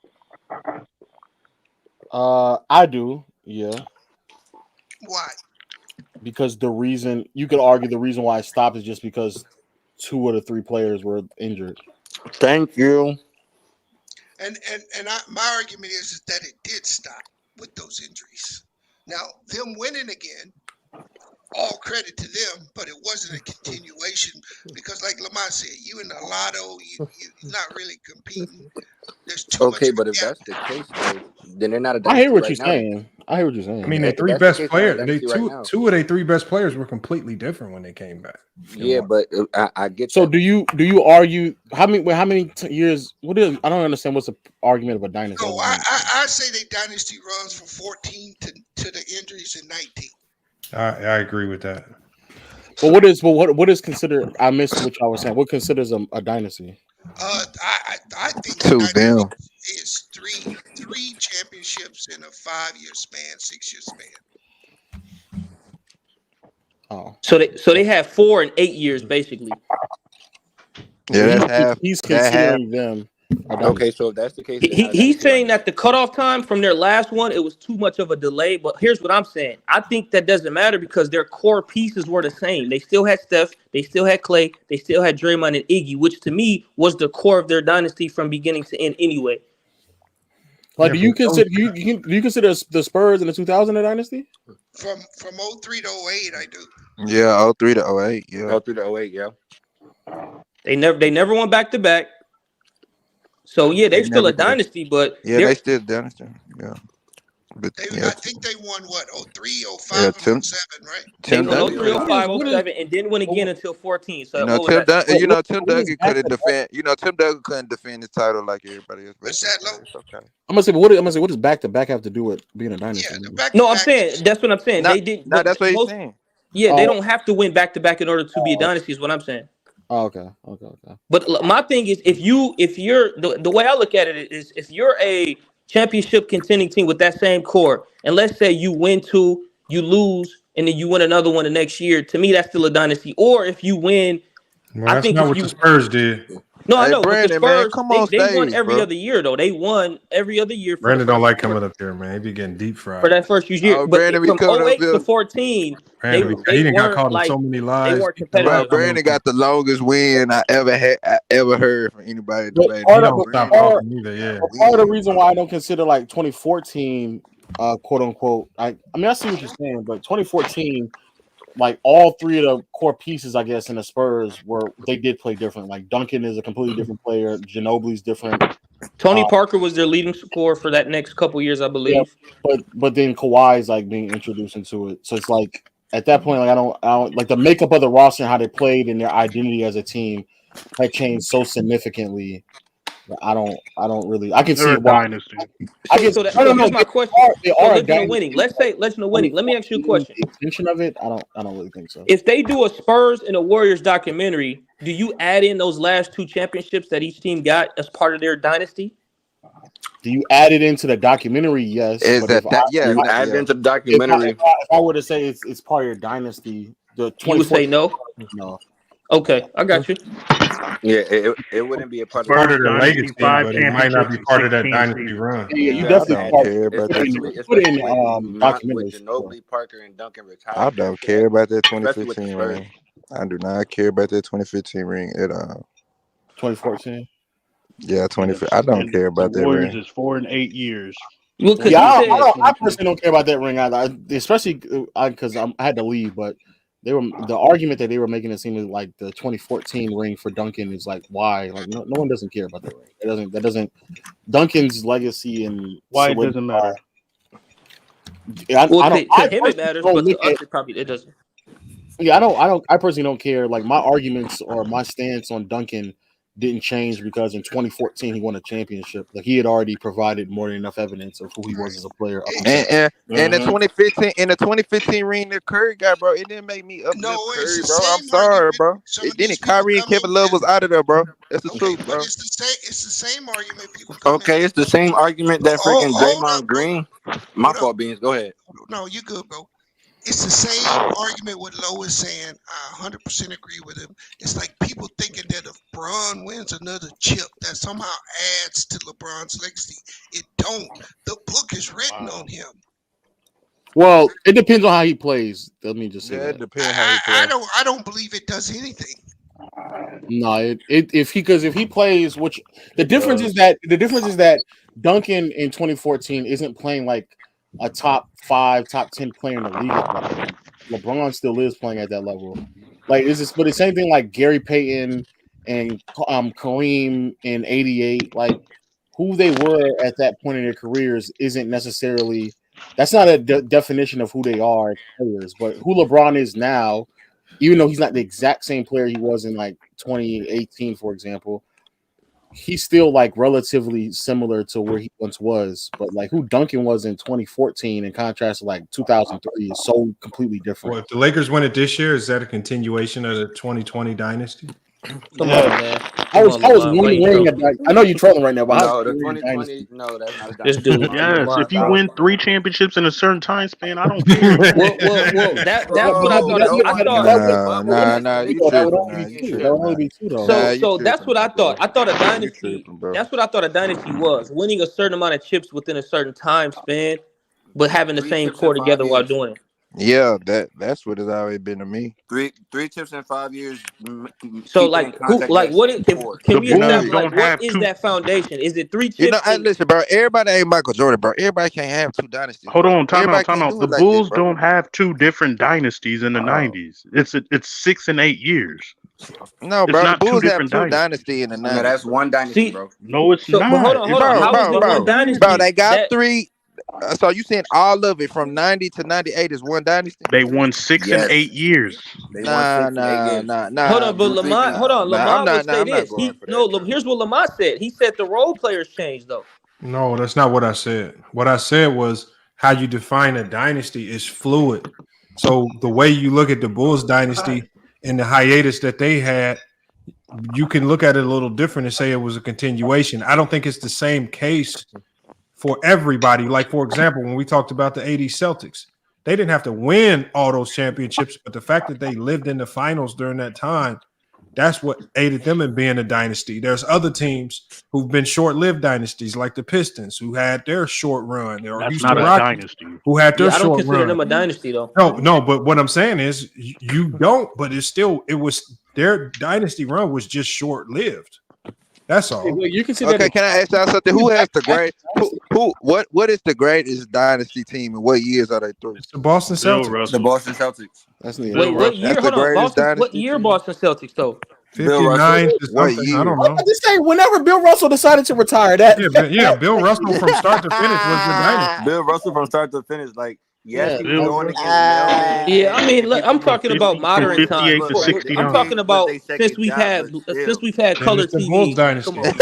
I do. Yeah. Why? Because you could argue the reason why it stopped is just because 2 of the 3 players were injured. Thank you. And my argument is that it did stop with those injuries. Now, them winning again, all credit to them, but it wasn't a continuation because, like Lamont said, you in the lotto, you're not really competing. There's too much. Okay, but if that's the case, then they're not a dynasty. I hear what you're saying. I mean, their 3 best players. Two of their 3 best players were completely different when they came back. Yeah, but I get. So do you argue how many years? What is? I don't understand what's the argument of a dynasty. No, I say they dynasty runs from 14 to the injuries in 19. I agree with that. But what is considered? I missed what y'all was saying. What considers a dynasty? I think too damn. Is three championships in a 5-year span, 6-year span. Oh, so they have 4 and 8 years basically. Yeah, that's half. He's considering them. Okay, so if that's the case, he's saying that the cutoff time from their last one, it was too much of a delay. But here's what I'm saying: I think that doesn't matter because their core pieces were the same. They still had Steph, they still had Clay, they still had Draymond and Iggy, which to me was the core of their dynasty from beginning to end. Anyway, like, do you consider the Spurs in the 2000 a dynasty? From 03 to 08, I do. Yeah, 03 to 08. Yeah, 03 to 08. Yeah, they never went back to back. So yeah, they're still a dynasty, but they still dynasty. Yeah, but I think they won what 03, 05, 07, right? They won 03, 05, 07, and didn't win again until 14. So Tim Duncan couldn't defend. Tim Duncan couldn't defend his title like everybody else. What's that, Low? Okay. I'm gonna say, what does back to back have to do with being a dynasty? No, I'm saying that's what I'm saying. They did. No, that's what he's saying. Yeah, they don't have to win back to back in order to be a dynasty. Is what I'm saying. Oh, okay. But my thing is, if you're the way I look at it is, if you're a championship contending team with that same core, and let's say you win 2, you lose, and then you win another one the next year, to me that's still a dynasty. Or if you win Well, I that's think not if what you the Spurs did. no, I Hey, know, but the Brandon, man, Spurs come on they won stage, every bro. other year though. They won every other year for the Brandon don't first like 4 coming up here, man. He be getting deep for fried. that first year. Oh, But Brandon be from coming up '08 to here. 14, Brandon, they he done got weren't caught in so like many they lies. weren't He don't Bro, like competitive. coming up Brandon here. got the longest win I ever heard from anybody But debating. He part of, don't but stop part, talking either. Yeah. but part of the reason why I don't consider like 2014, quote unquote, I mean I see what you're saying, but 2014, like all three of the core pieces, I guess, in the Spurs they did play different. Like Duncan is a completely different player. Ginobili's different. Tony Parker was their leading scorer for that next couple years, I Yeah, believe. but then Kawhi is like being introduced into it, so it's like at that point, like I don't like the makeup of the roster and how they played and their identity as a team had changed so significantly. I don't really. I can They're see a why. dynasty. I can. So No, here's my question. They So are a Legend of dynasty. Winning. Let's say Legend of Winning. Let me ask you a question. The extension of it, I don't really think so. If they do a Spurs and a Warriors documentary, do you add in those last 2 championships that each team got as part of their dynasty? Do you add it into the documentary? Yes. Is But that yeah? You add it Yeah. into the documentary. If I were to say it's part of your dynasty, the You would say no? no. Okay, I got you. Yeah, it wouldn't be a part of Part Spurs of the dynasty, legacy, 5 but it might not championships be in part of that 16 dynasty seasons. run. Yeah, you I definitely don't put care about that. put in with documentary. Ginobili, Parker, and Duncan retired. I don't care about that Especially with the 2015 Spurs. ring. I do not care about that 2015 ring at all. 2014. Yeah, 2015. I don't care about The that Warriors ring. is 4 and 8 years. Well, because I personally don't care about that ring either, especially because I had to leave. But the argument that they were making it seem like the 2014 ring for Duncan is like why like no one doesn't care about that ring. That doesn't Duncan's legacy and Why it doesn't matter. to him it personally matters, don't but to look us at- it doesn't. Yeah, I personally don't care. Like my arguments or my stance on Duncan didn't change because in 2014 he won a championship. Like he had already provided more than enough evidence of who he was as a player. And the 2015 ring that Curry got, bro, it didn't make me uplift Curry, bro. I'm sorry, bro. It didn't. Kyrie and Kevin Love was out of there, bro. That's the truth, bro. It's the same argument people Okay, it's the same argument that freaking Draymond Green. My fault, Beans. Go ahead. No, you good, bro. It's the same argument what Lowe is saying. I 100% agree with him. It's like people thinking that if LeBron wins another chip, that somehow adds to LeBron's legacy. It don't. The book is written on him. Well, it depends on how he plays. Let me just say that. It depends how he plays. I don't believe it does anything. No, if he plays, which the difference is that Duncan in 2014 isn't playing like a top 5, top 10 player in the league at that point. LeBron still is playing at that level. Like but the same thing like Gary Payton and Kareem in '88. Like who they were at that point in their careers isn't necessarily. That's not a definition of who they are as players. But who LeBron is now, even though he's not the exact same player he was in like 2018, for example, he's still like relatively similar to where he once was. But like who Duncan was in 2014 in contrast to like 2003 is so completely different. Well, if the Lakers win it this year, is that a continuation of the 2020 dynasty? Come on, man. I was wondering. I know you're trolling right now, but No, the 2020. No, that's not a This dude. Yes, if you win 3 championships in a certain time span, I don't care. well, that's what I thought. Nah, you tripping. That would only be 2 though. So that's what I thought. I thought a dynasty. That's what I thought a dynasty was: winning a certain amount of chips within a certain time span, but having the same core together while doing it. Yeah, that's what it's always been to me. Three chips in 5 years. So like what is can we establish like what is that foundation? Is it 3 chips? You know, listen, bro. Everybody ain't Michael Jordan, bro. Everybody can't have 2 dynasties. Hold on, time out. The Bulls don't have 2 different dynasties in the 90s. It's 6 and 8 years. No, bro. The Bulls have 2 dynasties in the 90s. No, that's one dynasty, bro. No, it's not. But hold on. How is it one dynasty? Bro, they got 3. So you saying all of it from 90 to 98 is one dynasty? They won 6 and 8 years. Nah. Hold on, but Lamont would say this. Here's what Lamont said. He said the role players changed though. No, that's not what I said. What I said was how you define a dynasty is fluid. So the way you look at the Bulls dynasty and the hiatus that they had, you can look at it a little different and say it was a continuation. I don't think it's the same case for everybody. Like, for example, when we talked about the 80s Celtics, they didn't have to win all those championships, but the fact that they lived in the finals during that time That's what aided them in being a dynasty. There's other teams who've been short-lived dynasties, like the Pistons, who had their short run, or That's Houston not a Rockets, dynasty. who had their I don't short consider run. them a dynasty though. No, but what I'm saying is you don't, but it was their dynasty run was just short-lived. That's all. Well, you can see Okay, that. can I ask y'all something? Who has the great? What is the greatest dynasty team, and what years are they through? It's the Boston Bill Celtics. Russell. The Boston Celtics. That's the Wait, what year? That's the Hold on, greatest Boston. What dynasty year team? Boston Celtics though? 59 to What something. year? I don't know. This say whenever Bill Russell decided to retire, that Bill Russell from start to finish was the dynasty. Bill Russell from start to finish, like yes, he was Bill going against Melvin. Yeah, I mean, look, I'm talking about modern 58 times. to 69. I'm talking about since we've had color the Bulls TV. dynasty. Come on.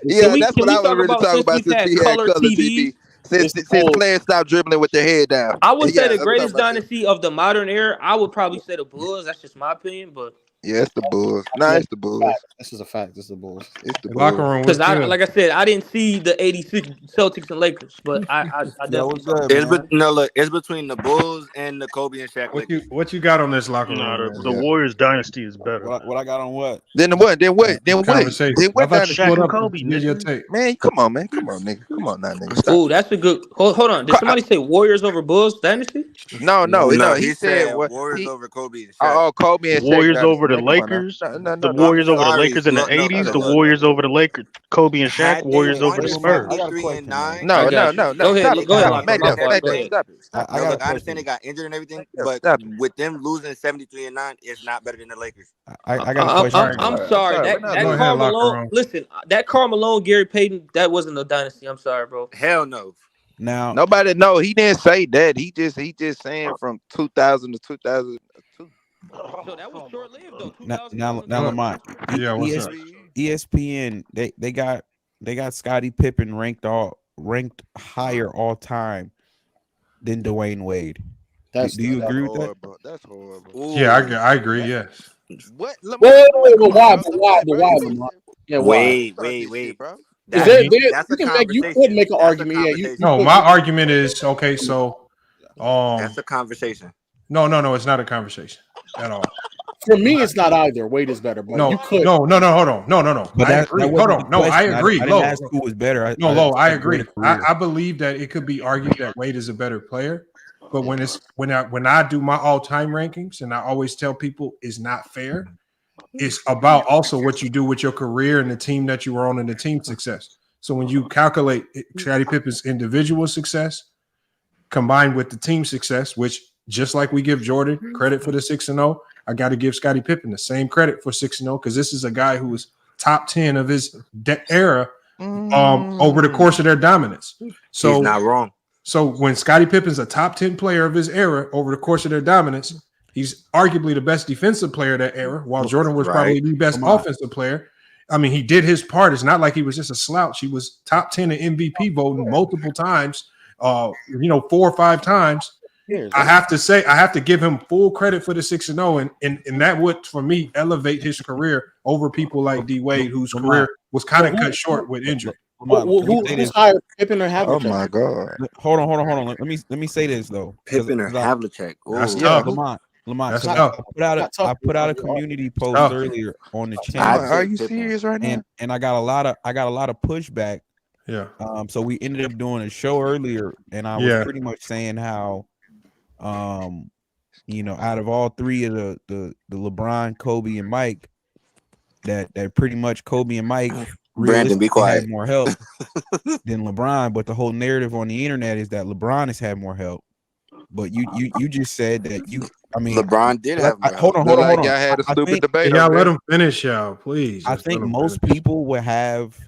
Yeah, Can we that's what I was talk really about talking since about we've since had we had color color TV? TV. Since players stopped dribbling with their head down. I would say Yeah, the I'm greatest talking about dynasty of the modern era. I would probably say the Bulls. That's just my opinion, but Yeah, it's the Bulls. Nah, it's the Bulls. This is a fact. This is the Bulls. It's the locker Bulls. room was because good. like I said, I didn't see the '86 Celtics and Lakers, but I definitely saw it. It's between the Bulls and the Kobe and Shaq. What you got on this locker room? No, man? the Warriors dynasty is better. What I got on what? Then what? Then what? Then what? Conversation. Then what? I thought you Shaq pulled and up Kobe, your nigga. tape. Man, come on, man. Come on, nigga. Come on now, nigga. Stop. Oh, that's a good. Hold on. Did somebody say Warriors over Bulls dynasty? No. He said what? Warriors over Kobe and Shaq. Oh, Kobe and Shaq Warriors dynasty. over the Man, come on now. Lakers. No. The Warriors over the sorry. Lakers in the Look, 80s. The look. Warriors over the Lakers. Kobe and Shaq. Had they Warriors over won the in Spurs. 73 and 9. No. Go ahead. Go ahead. Make My fault. that. Go ahead. Stop it. I understand they got injured and everything, but Stop with them losing 73 and 9, it's not better than the Lakers. I got a question. I'm sorry. That Karl Malone. Listen, that Karl Malone, Gary Payton, that wasn't a dynasty. I'm sorry, bro. Hell no. Now nobody know. He didn't say that. He just saying from 2000 to 2002. So that was short lived though. Now Lamont. Yeah, what's up? ESPN they got Scottie Pippen ranked higher all time than Dwayne Wade. Do you agree with that? That's horrible. Yeah, I agree. Yes. What? Wait, but why? Yeah, why? Wait. bro. You could make an argument. Yeah, No, my argument is okay. So, that's a conversation. No, it's not a conversation at all. For me, it's not either. Wade is better, but No, you could. no. Hold on. No. But I agree. Hold on. No, I agree. I didn't ask who was better. I agree. I believe that it could be argued that Wade is a better player. But when I do my all-time rankings, and I always tell people it's not fair, it's about also what you do with your career and the team that you were on and the team success. So when you calculate Scottie Pippen's individual success combined with the team success, which just like we give Jordan credit for the 6-0, I got to give Scottie Pippen the same credit for 6-0 because this is a guy who was top 10 of his era over the course of their dominance. So he's not wrong. So when Scottie Pippen's a top 10 player of his era over the course of their dominance, he's arguably the best defensive player of that era, while Jordan was probably the best offensive player. I mean, he did his part. It's not like he was just a slouch. He was top 10 in MVP voting multiple times, 4 or 5 times. I have to give him full credit for the 6-0, and that would, for me, elevate his career over people like D Wade, whose career was kind of cut short with injury. Who's higher, Pippen or Havlicek? Oh my God! Hold on. Let me say this though. Pippen or Havlicek? That's tough. Lamont. I put out a community post earlier on the channel. Are you serious right now? And I got a lot of pushback. Yeah. So we ended up doing a show earlier, and I was pretty much saying how, out of all three of the LeBron, Kobe, and Mike, that pretty much Kobe and Mike. Brandon, be quiet. Had more help than LeBron, but the whole narrative on the internet is that LeBron has had more help. But you just said that LeBron did have more help. Hold on. Y'all had a stupid debate. Y'all let him finish, y'all, please. I think most people would have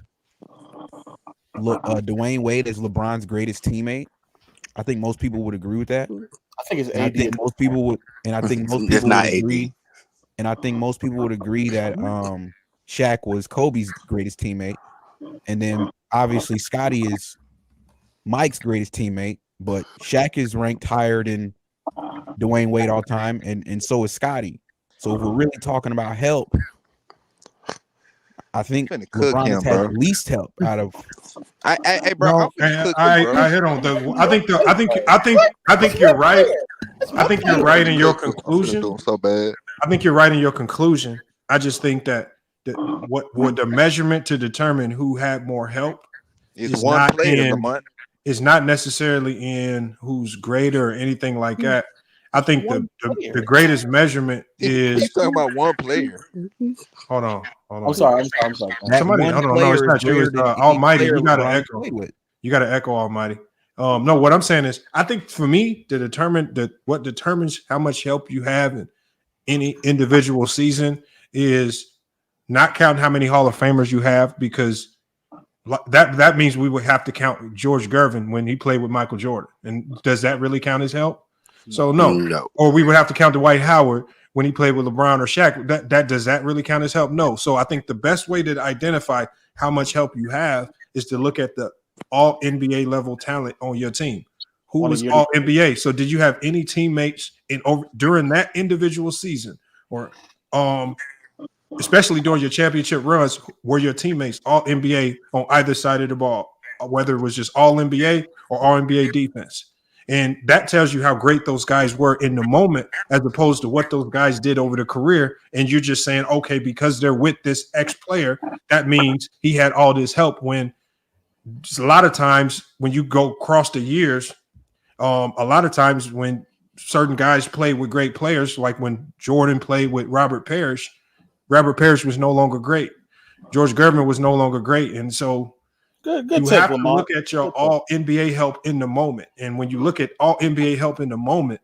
Dwayne Wade as LeBron's greatest teamate. I think most people would agree with that. I think it's AD. I think most people would agree. And I think most people would agree that Shaq was Kobe's greatest teammate, and then obviously Scottie is Mike's greatest teammate, but Shaq is ranked higher than Dwayne Wade all time, and so is Scottie. So if we're really talking about help, I think LeBron has had the least help out of. Hey, bro. I hit on the. I think you're right. I think you're right in your conclusion. So bad. I think you're right in your conclusion. I just think that what the measurement to determine who had more help is one player, Lamont. It's not necessarily in who's greater or anything like that. I think the greatest measurement is he's talking about one player. Hold on. I'm sorry. Somebody, hold on. No, it's not you. It's Almighty. You got to echo. You got to echo Almighty. No, what I'm saying is, I think for me, what determines how much help you have in any individual season is not counting how many Hall of Famers you have, because that means we would have to count George Gervin when he played with Michael Jordan. And does that really count as help? So no. Or we would have to count Dwight Howard when he played with LeBron or Shaq. That does that really count as help? No. So I think the best way to identify how much help you have is to look at the all NBA level talent on your team. Who was all NBA? So did you have any teammates during that individual season, or especially during your championship runs, were your teammates all NBA on either side of the ball, whether it was just all NBA or all NBA defense? And that tells you how great those guys were in the moment, as opposed to what those guys did over the career. And you're just saying, okay, because they're with this X player, that means he had all this help. When just a lot of times when you go across the years, a lot of times when certain guys play with great players, like when Jordan played with Robert Parrish was no longer great. George Gervin was no longer great. And so you have to look at your all NBA help in the moment. And when you look at all NBA help in the moment,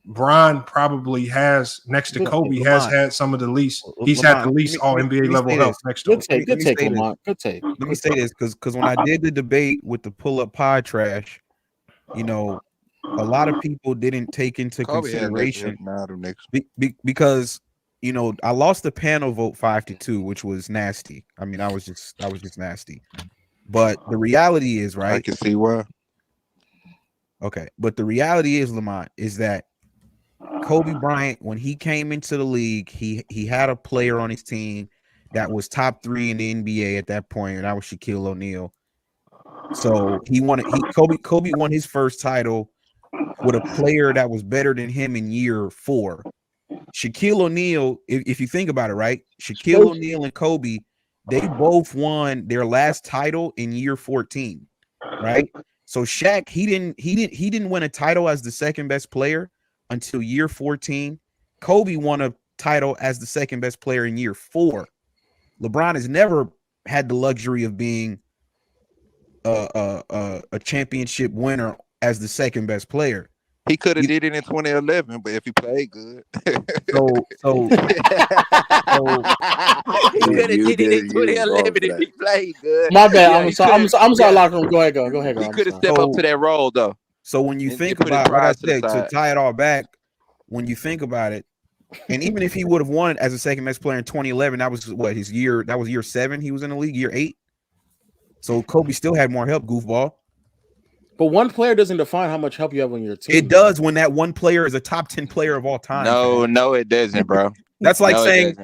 Bron probably has, next to Kobe, has had some of the least. He's had the least all NBA level help next to him. Good take, Lamont. Good take. Let me say this, because when I did the debate with the pull-up pod trash, a lot of people didn't take into consideration because I lost the panel vote 5-2, which was nasty. I mean, I was just nasty. But the reality is, right? I can see why. Okay, but the reality is, Lamont, is that Kobe Bryant, when he came into the league, he had a player on his team that was top 3 in the NBA at that point, and that was Shaquille O'Neal. So Kobe won his first title with a player that was better than him in year 4. Shaquille O'Neal, if you think about it, right? Shaquille O'Neal and Kobe, they both won their last title in year 14, right? So Shaq, he didn't win a title as the second best player until year 14. Kobe won a title as the second best player in year 4. LeBron has never had the luxury of being a championship winner as the second best player. He could have did it in 2011, but if he played good. So he could have did it in 2011 if he played good. My bad. I'm sorry, Locker Room. Go ahead. He could have stepped up to that role, though. So when you think about, like I said, to tie it all back, when you think about it, and even if he would have won as a second best player in 2011, that was what his year. That was year 7. He was in the league, year 8. So Kobe still had more help, goofball. But one player doesn't define how much help you have on your team. It does when that one player is a top 10 player of all time. No, it doesn't, bro. That's like saying,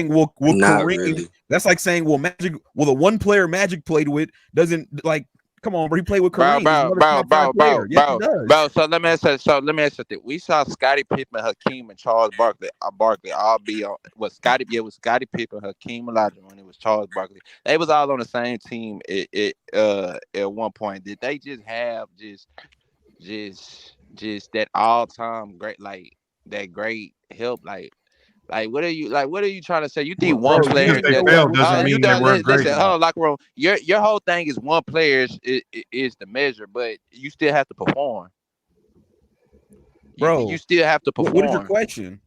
well, Kareem. Really. That's like saying, well, Magic. Well, the one player Magic played with doesn't like. Come on, bro. He played with Kareem. Bro. So let me ask you something. We saw Scottie Pippen, Hakeem, and Charles Barkley all be on. Was Scottie Pippen, Hakeem Olajuwon when it was Charles Barkley. They was all on the same team at one point. Did they just have just that all time great, like that great help, like what are you trying to say? You think one player doesn't mean they weren't great? Locker room. Your whole thing is one player is the measure, but you still have to perform. Bro, you still have to perform. What is your question?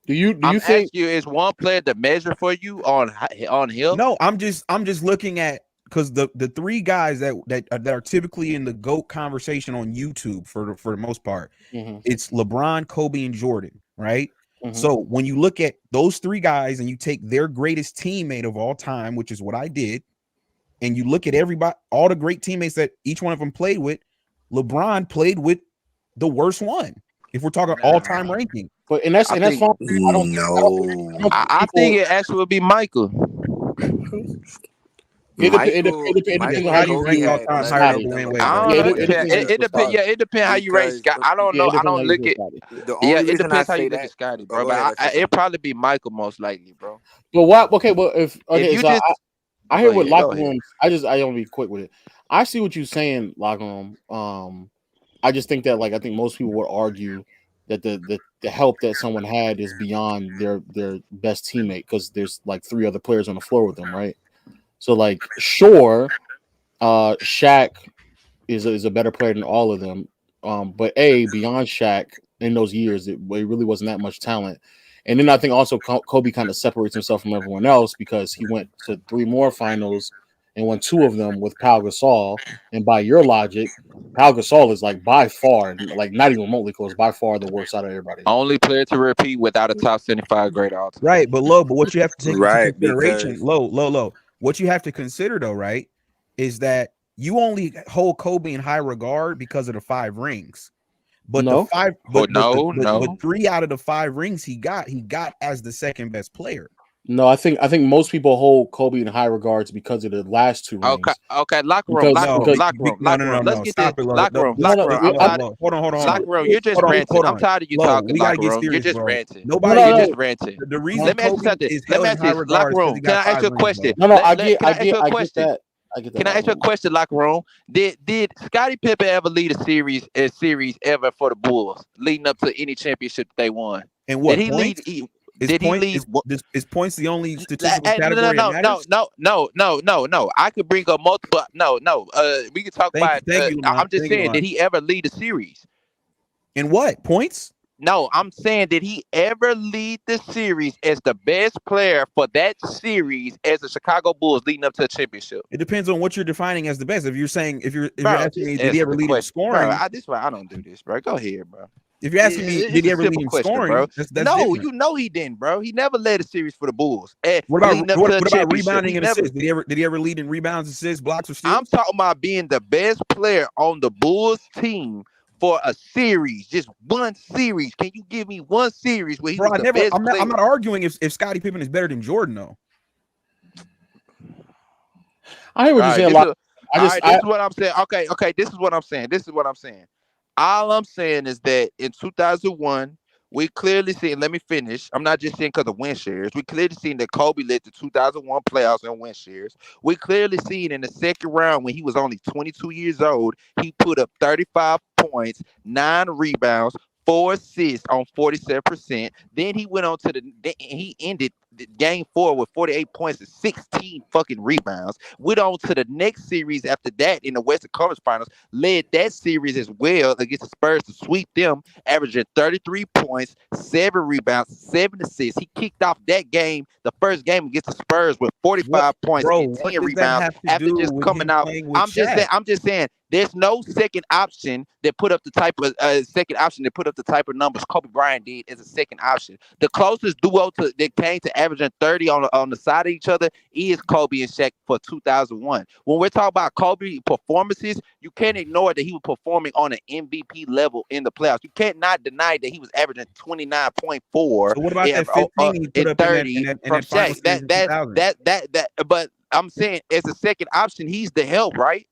Do you think is one player the measure for you on help? No, I'm just looking at, because the 3 guys that are typically in the GOAT conversation on YouTube for the most part, it's LeBron, Kobe, and Jordan, right? So when you look at those 3 guys and you take their greatest teammate of all time, which is what I did, and you look at all the great teammates that each one of them played with, LeBron played with the worst one. If we're talking all-time ranking, that's fine. I think it actually would be Michael. It depends on how you rank all-time higher than Dwayne Wade. I don't know. It depends. Yeah, it depends how you rate Scott. I don't know. I don't look at. Yeah, it depends how you look at Scotty, bro. But it'd probably be Michael most likely, bro. But what? Okay, well, if you so just I hear what go locker ahead. rooms. I don't be quick with it. I see what you're saying, locker room. I just think that I think most people would argue that the help that someone had is beyond their best teammate because there's 3 other players on the floor with them, right? So sure, Shaq is a better player than all of them, but beyond Shaq in those years, it really wasn't that much talent. And then I think also Kobe kind of separates himself from everyone else because he went to 3 more finals and won 2 of them with Pau Gasol. And by your logic, Pau Gasol is by far, not even remotely close, by far the worst out of everybody. Only player to repeat without a top 75 grade all time. Right, but what you have to take into consideration, low. What you have to consider though, right, is that you only hold Kobe in high regard because of the 5 rings. But no. but 3 out of the 5 rings he got as the second best player. No, I think most people hold Kobe in high regards because of the last 2 rings. Okay, locker room. No. Let's get Stop this. it, Locker room. Hold on. Locker room, you're just ranting. I'm tired of you talking. We gotta locker get room. serious, You're just bro. ranting. You're just ranting. The reason Let me ask you something. Let me ask you this. Locker room. Can I ask you a question? No, I get that. Can I ask you a question, locker room? Did Scottie Pippen ever lead a series ever for the Bulls, leading up to any championship they won? And what did he points? lead? Did he lead? Is points the only statistical category? No. I could bring up multiple. No. We could talk about. I'm just saying, did he ever lead a series? In what points? No, I'm saying, did he ever lead the series as the best player for that series as the Chicago Bulls leading up to a championship? It depends on what you're defining as the best. If you're asking me, did he ever lead in scoring? Bro, this is why I don't do this, bro. Go ahead, bro. If you're asking me, did he ever lead in scoring? Bro. That's no, different. you know he didn't, bro. He never led a series for the Bulls. What about rebounding and assists? Did he ever lead in rebounds, assists, blocks, or steals? I'm talking about being the best player on the Bulls team for a series, just one series. Can you give me one series where he was the best player? I'm not arguing if Scottie Pippen is better than Jordan, though. I hear what you're saying. This is what I'm saying. Okay. This is what I'm saying. All I'm saying is that in 2001, we clearly seen. Let me finish. I'm not just saying because of win shares. We clearly seen that Kobe led the 2001 playoffs in win shares. We clearly seen in the second round when he was only 22 years old, he put up 35 points, 9 rebounds, 4 assists on 47%. Then he went on to he ended game 4 with 48 points and 16 fucking rebounds. Went on to the next series after that in the Western Conference Finals, led that series as well against the Spurs to sweep them, averaging 33 points, 7 rebounds, 7 assists. He kicked off that game, the first game against the Spurs, with 45 points and 10 rebounds after just coming out. I'm just saying there's no second option that put up the type of numbers Kobe Bryant did as a second option. The closest duo that came to averaging 30 on the side of each other is Kobe and Shaq for 2001. When we're talking about Kobe performances, you can't ignore that he was performing on an MVP level in the playoffs. You can't not deny that he was averaging 29.4. So what about that 15 he put up 30 from Shaq? But I'm saying as a second option, he's the help, right?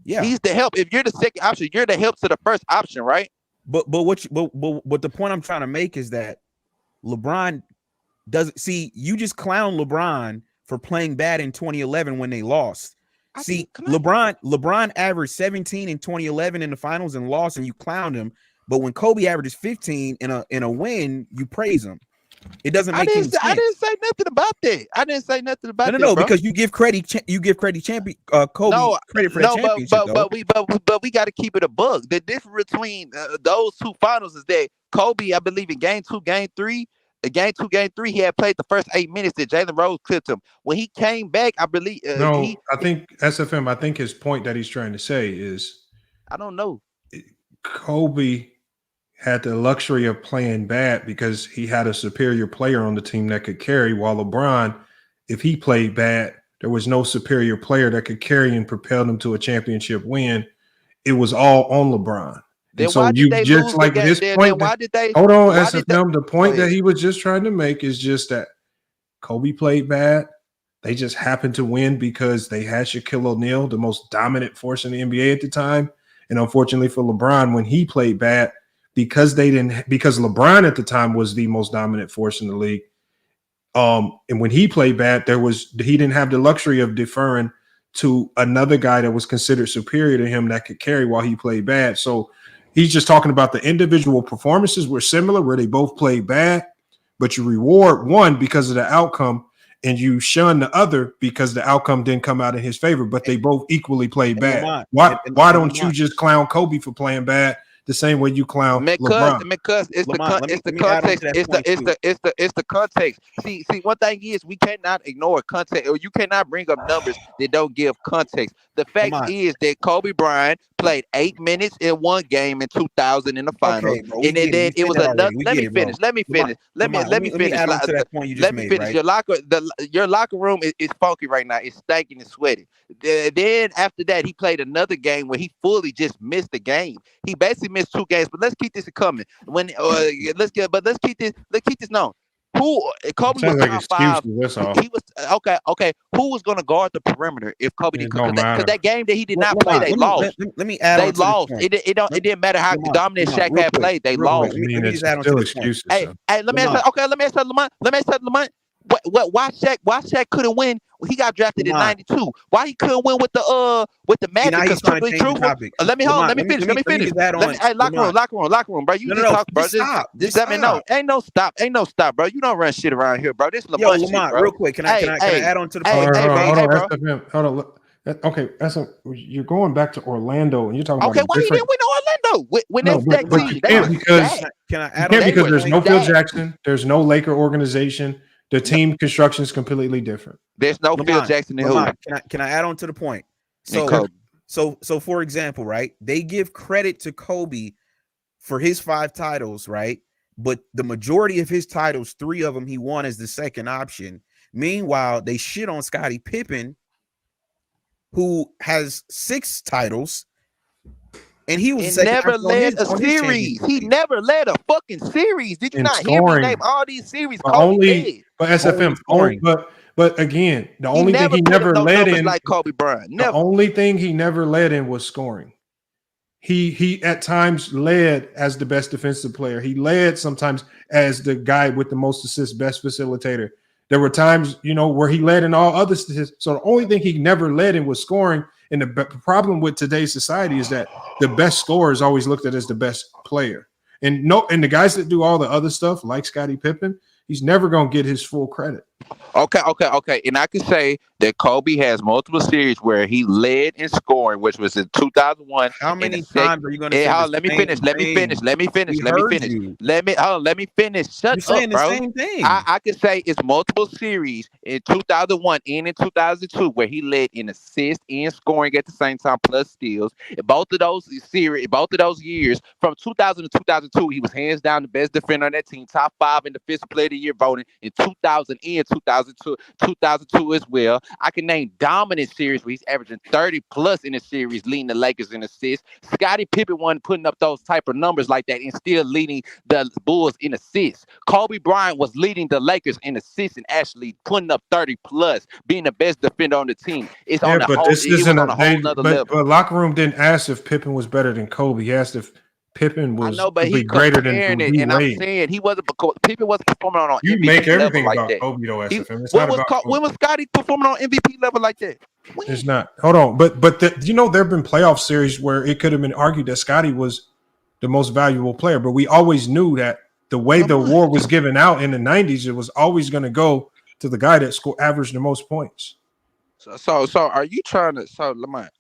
Yeah, he's the help. If you're the second option, you're the help to the first option, right? But the point I'm trying to make is that LeBron doesn't see. You just clown LeBron for playing bad in 2011 when they lost. LeBron averaged 17 in 2011 in the finals and lost, and you clowned him. But when Kobe averages 15 in a win, you praise him. It doesn't make any sense. I didn't say nothing about that. I didn't say nothing about that. No, because you give credit. Kobe credit for the championship. But we got to keep it a buck. The difference between those 2 finals is that Kobe, I believe, in game 2, game 3, he had played the first 8 minutes that Jalen Rose clipped him. When he came back, I believe. I think SFM. I think his point that he's trying to say is, I don't know. Kobe had the luxury of playing bad because he had a superior player on the team that could carry, while LeBron, if he played bad, there was no superior player that could carry and propel them to a championship win. It was all on LeBron. Then and so you just like this point. Hold on, SFM. The point that he was just trying to make is just that Kobe played bad, They just happened to win because they had Shaquille O'Neal, the most dominant force in the NBA at the time. And unfortunately for LeBron, when he played bad, because LeBron at the time was the most dominant force in the league. And when he played bad, he didn't have the luxury of deferring to another guy that was considered superior to him that could carry while he played bad. So he's just talking about the individual performances were similar, where they both played bad, but you reward one because of the outcome and you shun the other because the outcome didn't come out in his favor, but they both equally played bad. Why don't you just clown Kobe for playing bad the same way you clown LeBron? Because it's the context. It's the context. See, one thing is we cannot ignore context, or you cannot bring up numbers that don't give context. The fact is that Kobe Bryant played 8 minutes in one game in 2000 in the finals, and then it was another. Let me finish. Let me finish. Your locker room is funky right now. It's stinking and sweaty. Then after that, he played another game where he fully just missed the game. He basically missed 2 games. But let's keep this coming. Let's keep this known. Kobe was top 5. He was okay. Who was going to guard the perimeter if Kobe didn't come? Because that game that he did not play, they lost. Let me add. They lost. It didn't matter how dominant Shaq had played. They lost. It's still excuses. Hey, let me ask Lamont. Why Shaq couldn't win? He got drafted in '92. Why he couldn't win with the Magic? Let me finish. Hey, locker room, bro. You just talk, bro. Just let me know. Ain't no stop, bro. You don't run shit around here, bro. This Lamont shit, bro. Real quick, can I add on to the point? Hold on. Okay, you're going back to Orlando, and you're talking about why he didn't win Orlando? When that's that team, because there's no Phil Jackson, there's no Laker organization. The team construction is completely different. There's no Phil Jackson in who. Can I add on to the point? So for example, right? They give credit to Kobe for his 5 titles, right? But the majority of his titles, 3 of them, he won as the second option. Meanwhile, they shit on Scottie Pippen, who has 6 titles. And he never led a series. He never led a fucking series. Did you not hear me name all these series? But SFM, but again, the only thing he never led in, like Kobe Bryant. The only thing he never led in was scoring. He at times led as the best defensive player. He led sometimes as the guy with the most assists, best facilitator. There were times, where he led in all other statistics. So the only thing he never led in was scoring. And the problem with today's society is that the best scorer is always looked at as the best player. And the guys that do all the other stuff, like Scottie Pippen, he's never going to get his full credit. Okay. And I can say that Kobe has multiple series where he led in scoring, which was in 2001. How many times are you going to say Let me finish. Let me finish. Shut up, bro. Same thing. I can say it's multiple series in 2001 and in 2002 where he led in assists and scoring at the same time, plus steals. Both of those years, from 2000 to 2002, he was hands down the best defender on that team, top 5 in defensive player of the year voting in 2000 and 2002 as well. I can name dominant series where he's averaging 30 plus in a series, leading the Lakers in assists. Scottie Pippen wasn't putting up those type of numbers like that and still leading the Bulls in assists. Kobe Bryant was leading the Lakers in assists and actually putting up 30 plus, being the best defender on the team. It's on a whole nother level. But locker room didn't ask if Pippen was better than Kobe. He asked if Pippen was greater than it, and I'm saying Pippen wasn't performing on you MVP make everything level about like Kobe though, SFM. When was Scottie performing on MVP level like that? It's not. Hold on, but there have been playoff series where it could have been argued that Scottie was the most valuable player, but we always knew that the way the award was given out in the 90s, it was always going to go to the guy that averaged the most points. So are you trying to? So Lamont,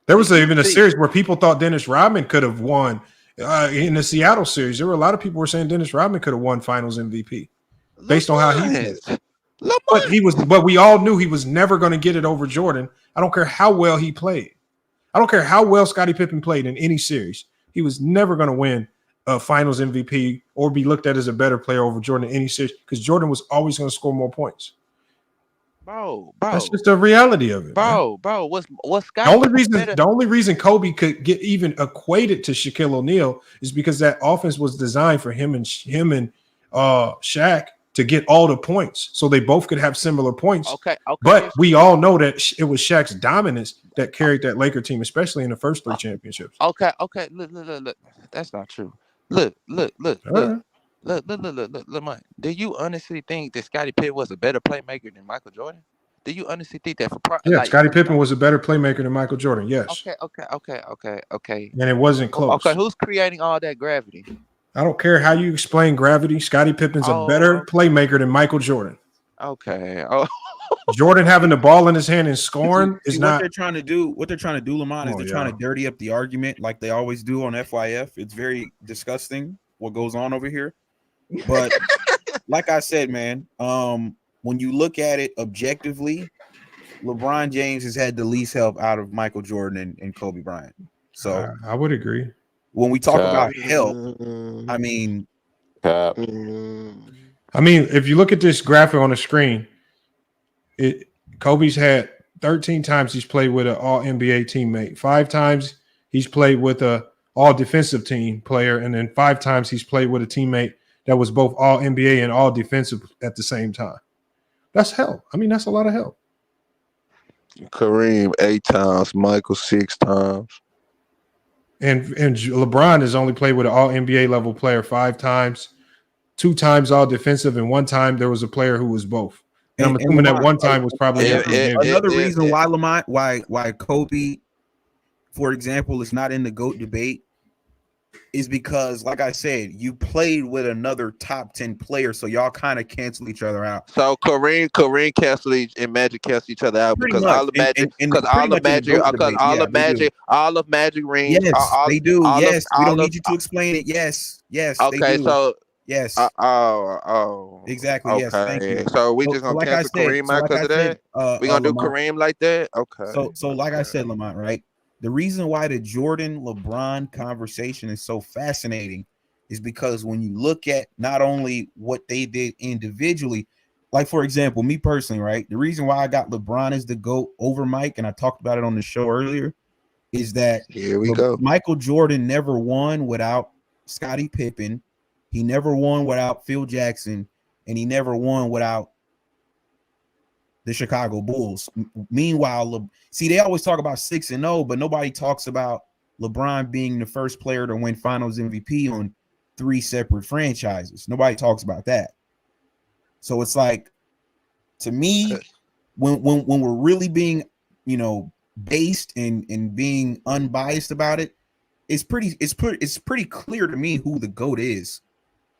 there was even a series where people thought Dennis Rodman could have won. In the Seattle series, there were a lot of people were saying Dennis Rodman could have won Finals MVP based on how he played. But we all knew he was never going to get it over Jordan. I don't care how well he played. I don't care how well Scottie Pippen played in any series. He was never going to win a Finals MVP or be looked at as a better player over Jordan in any series because Jordan was always going to score more points. Bro, that's just the reality of it, bro. What's Scottie? The only reason Kobe could get even equated to Shaquille O'Neal is because that offense was designed for him and Shaq to get all the points, so they both could have similar points. Okay. But we all know that it was Shaq's dominance that carried that Laker team, especially in the first 3 championships. Okay. Look. That's not true. Look, Mike. Do you honestly think that Scottie Pippen was a better playmaker than Michael Jordan? Do you honestly think that? Scottie Pippen was a better playmaker than Michael Jordan. Yes. Okay. And it wasn't close. Okay, who's creating all that gravity? I don't care how you explain gravity. Scottie Pippen's a better playmaker than Michael Jordan. Okay. Oh. Jordan having the ball in his hand and scoring is not. What they're trying to do, Lamont, is they're trying to dirty up the argument like they always do on FYF. It's very disgusting what goes on over here. But like I said, man, when you look at it objectively, LeBron James has had the least help out of Michael Jordan and Kobe Bryant. So I would agree. When we talk about help, I mean, if you look at this graphic on the screen, Kobe's had 13 times he's played with an all-NBA teammate, 5 times he's played with a all-defensive team player, and then 5 times he's played with a teammate that was both all-NBA and all-defensive at the same time. That's help. That's a lot of help. Kareem 8 times, Michael 6 times. And LeBron has only played with an all-NBA level player 5 times, 2 times all-defensive, and 1 time there was a player who was both. And I'm assuming that 1 time was probably another reason why Lamont, why Kobe, for example, is not in the GOAT debate is because, like I said, you played with another top 10 player, so y'all kind of cancel each other out. So Kareem and Magic cancel each other out because all the Magic rings. Yes, they do. Yes, we don't need you to explain it. Yes. Okay, so. Yes. Exactly. Okay. Yes. Thank you. So we just gonna cancel Kareem out because of that. We gonna do Kareem like that. Okay. So like I said, Lamont, right? The reason why the Jordan LeBron conversation is so fascinating is because when you look at not only what they did individually, like for example, me personally, right? The reason why I got LeBron as the GOAT over Mike, and I talked about it on the show earlier, is that Michael Jordan never won without Scottie Pippen. He never won without Phil Jackson, and he never won without the Chicago Bulls. Meanwhile, they always talk about 6-0, but nobody talks about LeBron being the first player to win Finals MVP on 3 separate franchises. Nobody talks about that. So it's like, to me, when we're really being, based and being unbiased about it, it's pretty clear to me who the GOAT is.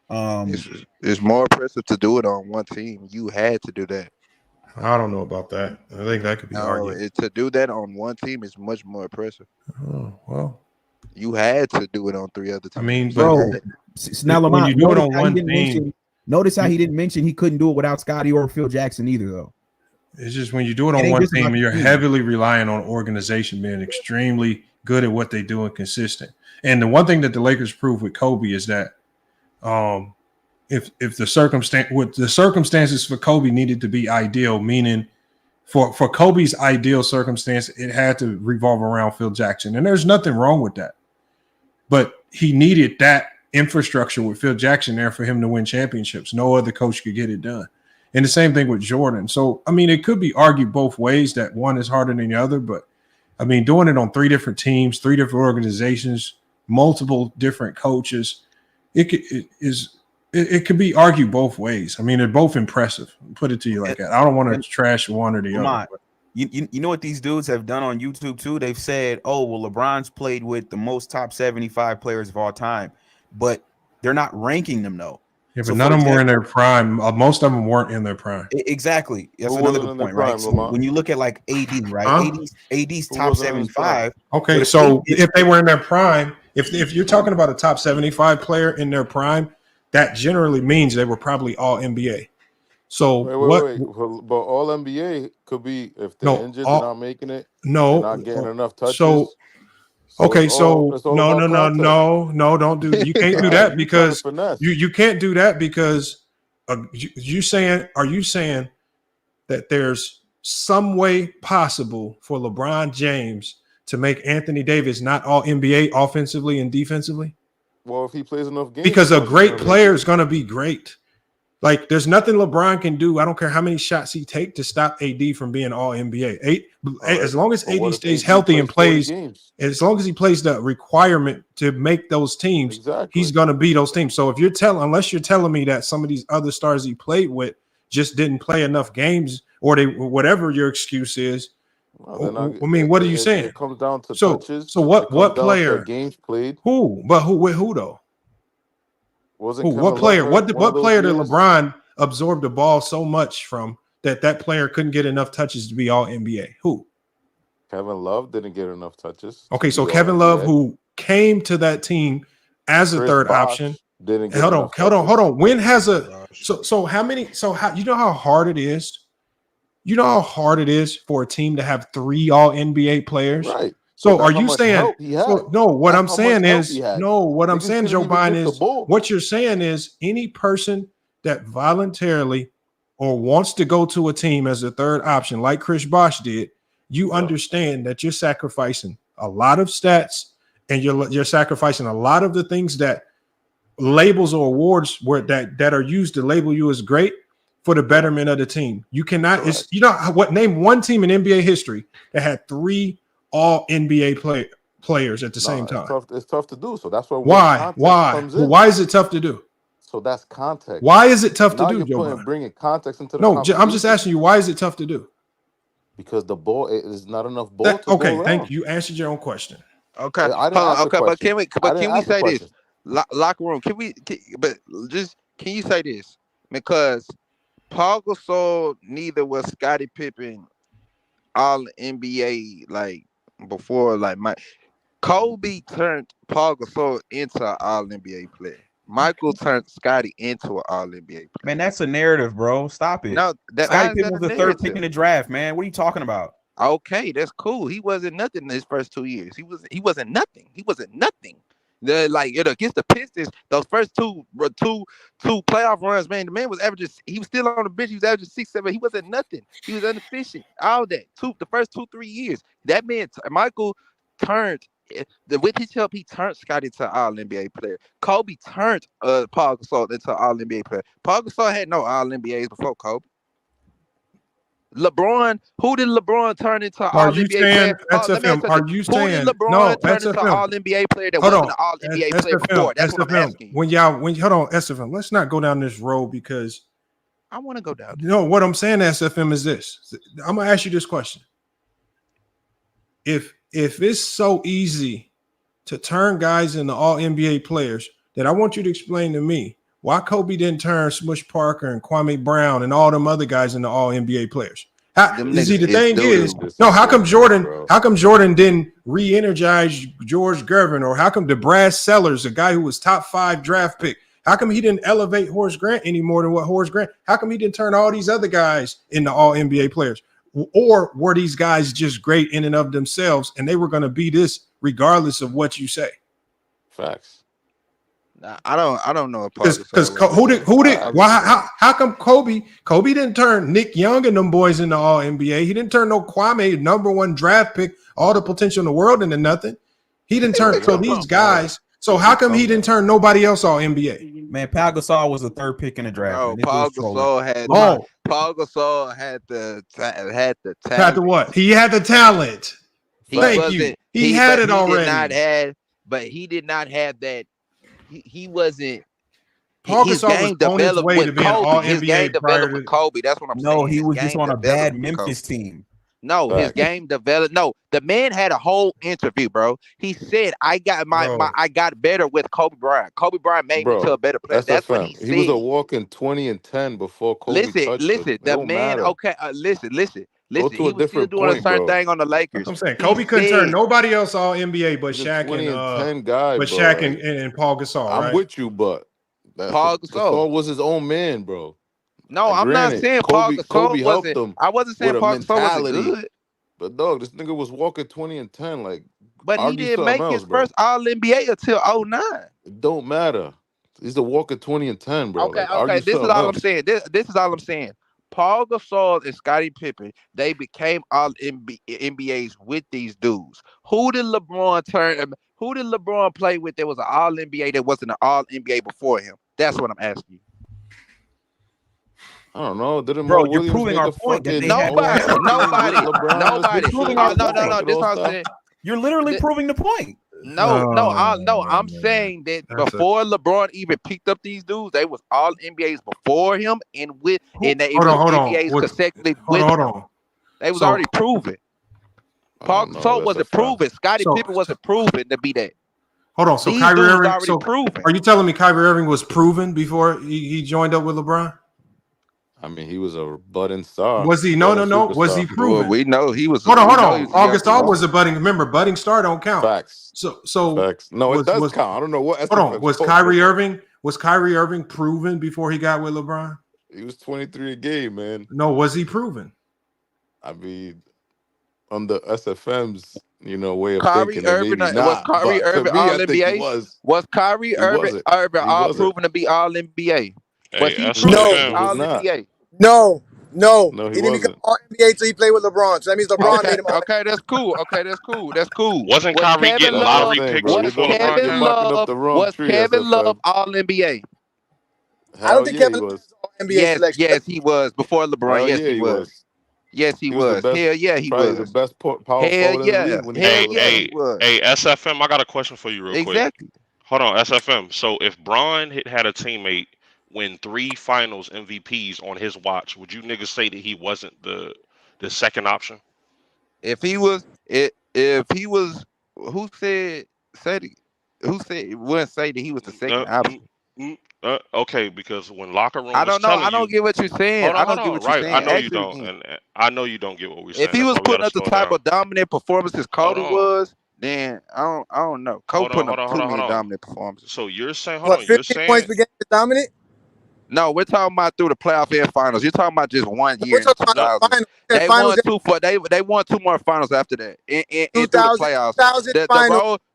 It's more impressive to do it on one team. You had to do that. I don't know about that. I think that could be argued. To do that on one team is much more impressive. Oh, well. You had to do it on 3 other teams. Bro, now Lamont, when you do it on one team, notice how he didn't mention he couldn't do it without Scottie or Phil Jackson either, though. It's just when you do it on one team, you're heavily relying on organization being extremely good at what they do and consistent. And the one thing that the Lakers proved with Kobe is that if the circumstances for Kobe needed to be ideal, meaning for Kobe's ideal circumstance, it had to revolve around Phil Jackson. And there's nothing wrong with that. But he needed that infrastructure with Phil Jackson there for him to win championships. No other coach could get it done. And the same thing with Jordan. So, it could be argued both ways that one is harder than the other. But, doing it on 3 different teams, 3 different organizations, multiple different coaches, it could be argued both ways. They're both impressive. Put it to you like that. I don't want to trash one or the other. You know what these dudes have done on YouTube too? They've said, oh, well, LeBron's played with the most top 75 players of all time, but they're not ranking them though. Yeah, but none of them were in their prime. Most of them weren't in their prime. Exactly. That's another good point, right? So when you look at like AD, right? AD's top 75. Okay, so if they were in their prime, if you're talking about a top 75 player in their prime, that generally means they were probably all NBA. So wait. But all NBA could be if they're injured, they're not making it. No, not getting enough touches. No, don't do that. You can't do that because you can't do that because are you saying that there's some way possible for LeBron James to make Anthony Davis not all NBA offensively and defensively? Well, if he plays enough games, because a great player is going to be great. Like, there's nothing LeBron can do. I don't care how many shots he take to stop AD from being all NBA. As long as AD stays healthy and plays, as long as he plays the requirement to make those teams, he's going to be those teams. So if unless you're telling me that some of these other stars he played with just didn't play enough games, or whatever your excuse is, I mean, what are you saying? It comes down to touches. So what player? Games played. Who? But who though? What player? What player did LeBron absorb the ball so much from that player couldn't get enough touches to be all NBA? Who? Kevin Love didn't get enough touches. Okay, so Kevin Love, who came to that team as a third option, didn't get hold on. When has so how many? So how you know how hard it is? You know how hard it is for a team to have 3 all NBA players? Right. So are you saying what I'm saying is Joe Biden is what you're saying is any person that voluntarily or wants to go to a team as a third option, like Chris Bosh did, you understand that you're sacrificing a lot of stats and you're sacrificing a lot of the things that labels or awards that are used to label you as great for the betterment of the team. You cannot, name one team in NBA history that had 3 all NBA players at the same time. It's tough to do. So that's why why is it tough to do? So that's context. Why is it tough to do, Joe? Bringing context into the conversation. I'm just asking you, why is it tough to do? Because the ball is not enough ball to okay, go around. Thank you. You answered your own question. Okay, but can we say this? Locker room, can you say this? Because Paul Gasol neither was Scottie Pippen all NBA like before, like Kobe turned Paul Gasol into an all NBA player. Michael turned Scottie into an all NBA player. Man, that's a narrative, bro. Stop it. No, Scottie Pippen was the third pick in the draft, man. What are you talking about? Okay, that's cool. He wasn't nothing in his first 2 years. He wasn't nothing. He wasn't nothing. Against the Pistons, those first two playoff runs, man, the man was averaging. He was still on the bench. He was averaging 6, 7. He wasn't nothing. He was inefficient. All that. The first 2-3 years, that man, Michael, turned with his help. He turned Scottie into an All NBA player. Kobe turned Paul Gasol into an All NBA player. Paul Gasol had no All NBAs before Kobe. LeBron, who did LeBron turn into an All NBA player? Are you saying who did LeBron turn into an All NBA player that wasn't an All NBA player before? That's what I'm asking. When hold on, SFM, let's not go down this road because I want to go down. You know what I'm saying, SFM, is this. I'm gonna ask you this question. If it's so easy to turn guys into All NBA players, then I want you to explain to me why Kobe didn't turn Smush Parker and Kwame Brown and all them other guys into all NBA players. How come Jordan didn't re-energize George Gervin, or how come DeBrad Sellers, a guy who was top 5 draft pick, how come he didn't elevate Horace Grant any more than what Horace Grant? How come he didn't turn all these other guys into all NBA players? Or were these guys just great in and of themselves and they were going to be this regardless of what you say? Facts. I don't know because how come Kobe didn't turn Nick Young and them boys into all NBA? He didn't turn no Kwame, number 1 draft pick, all the potential in the world into nothing. He didn't turn these guys. So how come he didn't turn nobody else all NBA? Man, Paul Gasol was the 3rd pick in the draft. Oh, Paul Gasol had the talent. Had the what? He had the talent. Thank you. He had it already. He did not have that. He wasn't. Paul Gasol was on his way to being all His game developed with Kobe. That's what I'm saying. No, he was just on a bad Memphis team. No, his game developed. No, the man had a whole interview, bro. He said, "I got I got better with Kobe Bryant. Kobe Bryant made me to a better player." That's what he said. He was a walking 20-10 before Kobe. Listen. The man. Okay, listen. He was still doing a certain thing on the Lakers. I'm saying Kobe couldn't turn nobody else all NBA but Shaq and Paul Gasol. I'm with you, but Paul Gasol was his own man, bro. No, I'm not saying Paul Gasol wasn't. I wasn't saying Paul Gasol wasn't good. But dog, this nigga was walking 20-10, But he didn't make his first All NBA until 2009. It don't matter. He's a walking 20-10, bro. Okay. This is all I'm saying. This is all I'm saying. Paul Gasol and Scottie Pippen, they became all NBAs with these dudes. Who did LeBron play with that was an All NBA that wasn't an All NBA before him? That's what I'm asking you. I don't know. Didn't Bro, Mo you're Williams proving make our a point that fucking they had All-Star team with Nobody. LeBron as his shooting No, guard? this is what I'm All-Star? saying. You're literally proving the point. No, I'm saying that before LeBron even picked up these dudes, they was all NBAs before him, and they was NBAs consecutively with him. They was already proven. Paul Gasol wasn't proven. Scottie Pippen wasn't proven to be that. Hold on. So These Kyrie dudes Irving. already So proven. are you telling me Kyrie Irving was proven before he joined up with LeBron? I mean, he was a budding star. Was he? No. Was he proven? Well, we know he was. Hold on. August All was a budding. Remember, budding star don't count. Facts. So Facts. No, it does count. I don't know what. Hold on. Was Kyrie Irving proven before he got with LeBron? He was 23 a game, man. No, was he proven? I mean, on the SFM's, way of Kyrie thinking, Irving maybe was not. Kyrie But Irving to me, all I think NBA? he was. Was Kyrie Irving all proven to be all NBA? Was he proven to be all NBA? No, he he didn't become wasn't. all NBA until he played with LeBron. So that means LeBron made him all Okay, that's cool. Wasn't Kyrie getting lottery picks before LeBron came? Was Kevin Love all NBA? I don't think Kevin Love was all NBA selection. Yes, he was before LeBron. Hell Yes, yeah, he was. Yes, he was. The best, Hell yeah, he probably was. the best power forward in the league when he was. Hey, SFM, I got a question for you real quick. Exactly. Hold on, SFM. So if Bron had a teammate win 3 finals MVPs on his watch, would you niggas say that he wasn't the second option? If he was, who said wouldn't say that he was the second option? Okay, because when locker room, I don't know. I don't get what you're saying. I don't get what you're saying. I know you don't, and I know you don't get what we're saying. If he was putting up the type of dominant performances Cody was, then I don't know. Cody putting up too many dominant performances. So you're saying, hold on, 15 points per game is dominant? No, we're talking about through the playoff and finals. You're talking about just 1 year. We're talking about the finals. They won they won 2 more finals after that. In through the playoffs.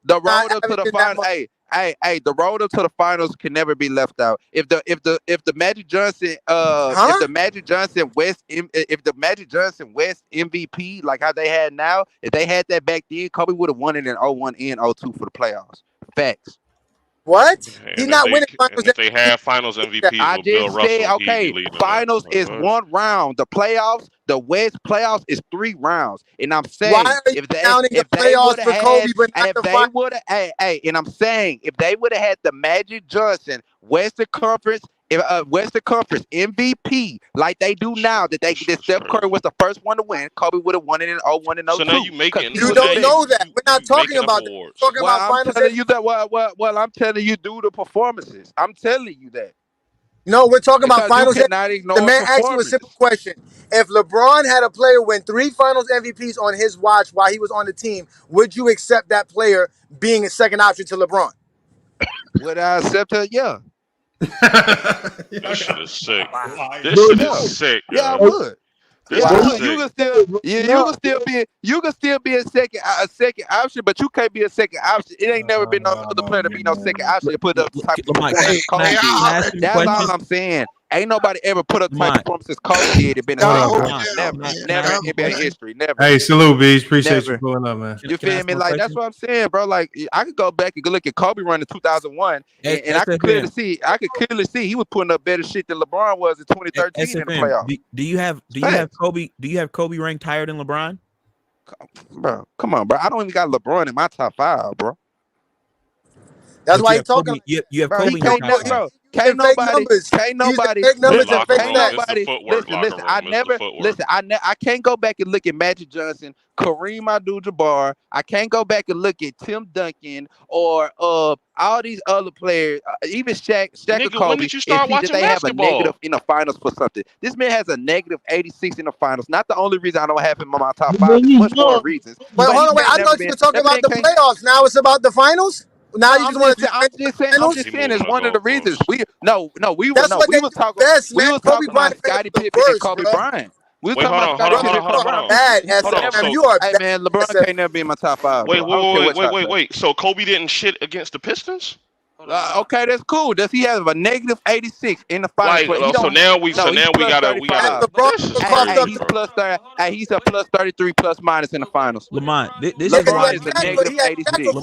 The road up to the finals. Hey, the road up to the finals can never be left out. If the Magic Johnson if the Magic Johnson West MVP like how they had now, if they had that back then, Kobe would have won it in 01 and 02 for the playoffs. Facts. What? He's not winning finals. If they had finals MVP, I just said, okay, finals is 1 round. The playoffs, the West playoffs is 3 rounds. And I'm saying, if they would have had the Magic Johnson Western Conference MVP like they do now, that Steph Curry was the first one to win, Kobe would have won it in 01 and 02. So now you making you don't know that. We're not talking about that. We're talking about finals. I'm telling you that. Well, I'm telling you, do the performances. I'm telling you that. No, we're talking about finals. The man asked you a simple question. If LeBron had a player win 3 finals MVPs on his watch while he was on the team, would you accept that player being a second option to LeBron? Would I accept it? Yeah. This shit is sick. This shit is sick. Yeah, I would. You can still be a second option, but you can't be a second option. It ain't never been no other player to be no second option to put up the type of performance. That's all I'm saying. Ain't nobody ever put up the type of performances Kobe did. It been never in NBA history. Never. Hey, salute, Bees. Appreciate you pulling up, man. You feel me? Like that's what I'm saying, bro. Like I could go back and look at Kobe running 2001, and I could clearly see he was putting up better shit than LeBron was in 2013 in the playoffs. Do you have Kobe ranked higher than LeBron? Bro, come on, bro. I don't even got LeBron in my top 5, bro. That's why he's talking. You have Kobe in your top 5. Can't nobody. Listen. I can't go back and look at Magic Johnson, Kareem Abdul-Jabbar. I can't go back and look at Tim Duncan or all these other players, even Shaq or Kobe. When did you start watching they basketball? have a negative in the finals for something. This man has a negative 86 in the finals. Not the only reason I don't have him on my top 5. There's much more reasons. But hold on, wait. I thought you were talking about the playoffs. Now it's about the finals. Now you just want to. I'm just saying it's one of the reasons. We was talking about Scottie Pippen and Kobe Bryant. We were talking about Scottie Pippen and Kobe Bryant. You are bad. Hey man, LeBron can't never be in my top 5. Wait. So Kobe didn't shit against the Pistons? Okay, that's cool. Does he have a negative 86 in the finals? So now we gotta. He's plus 30. He's a plus 33 plus minus in the finals. Lamont, LeBron is a negative 86.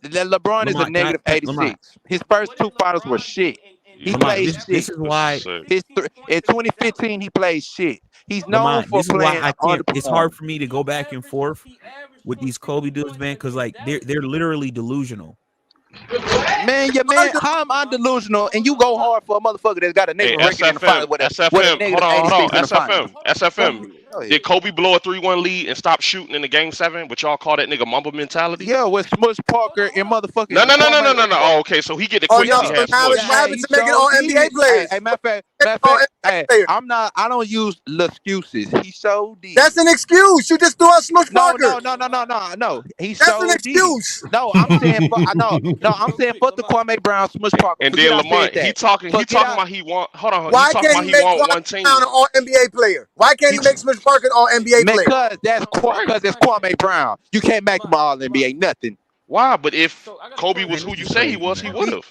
LeBron is a negative 86. His first 2 finals were shit. He played shit. This is why in 2015 he played shit. He's known Lamont, for this is why playing I can't. It's hard underperforming. for me to go back and forth with these Kobe dudes, man, because like they're literally delusional. Man, how am I delusional? And you go hard for a motherfucker that's got a Hey, nigga record in the finals with a SFM, negative hold on. 86 in the finals. SFM. Did Kobe blow a 3-1 lead and stop shooting in the game 7? But y'all call that nigga mumble mentality? Yeah, with Smush Parker and motherfucking. No. Oh, okay, so he get the quit because he has now Smush. it's what happened to making all NBA players. Hey, matter of fact, I don't use excuses. He showed did. That's an excuse. You just threw out Smush Parker. No. That's an excuse. No, I'm saying I'm saying fuck the Kwame Brown, Smush Parker. And then Lamont, he talking about he want. Hold on. Why he talking can't about he he make want Kwame one team? Brown an all NBA player? Why can't he make Smush Parker an all NBA player? Because it's Kwame Brown. You can't make him all NBA nothing. Why? But if Kobe was who you say he was, he would have.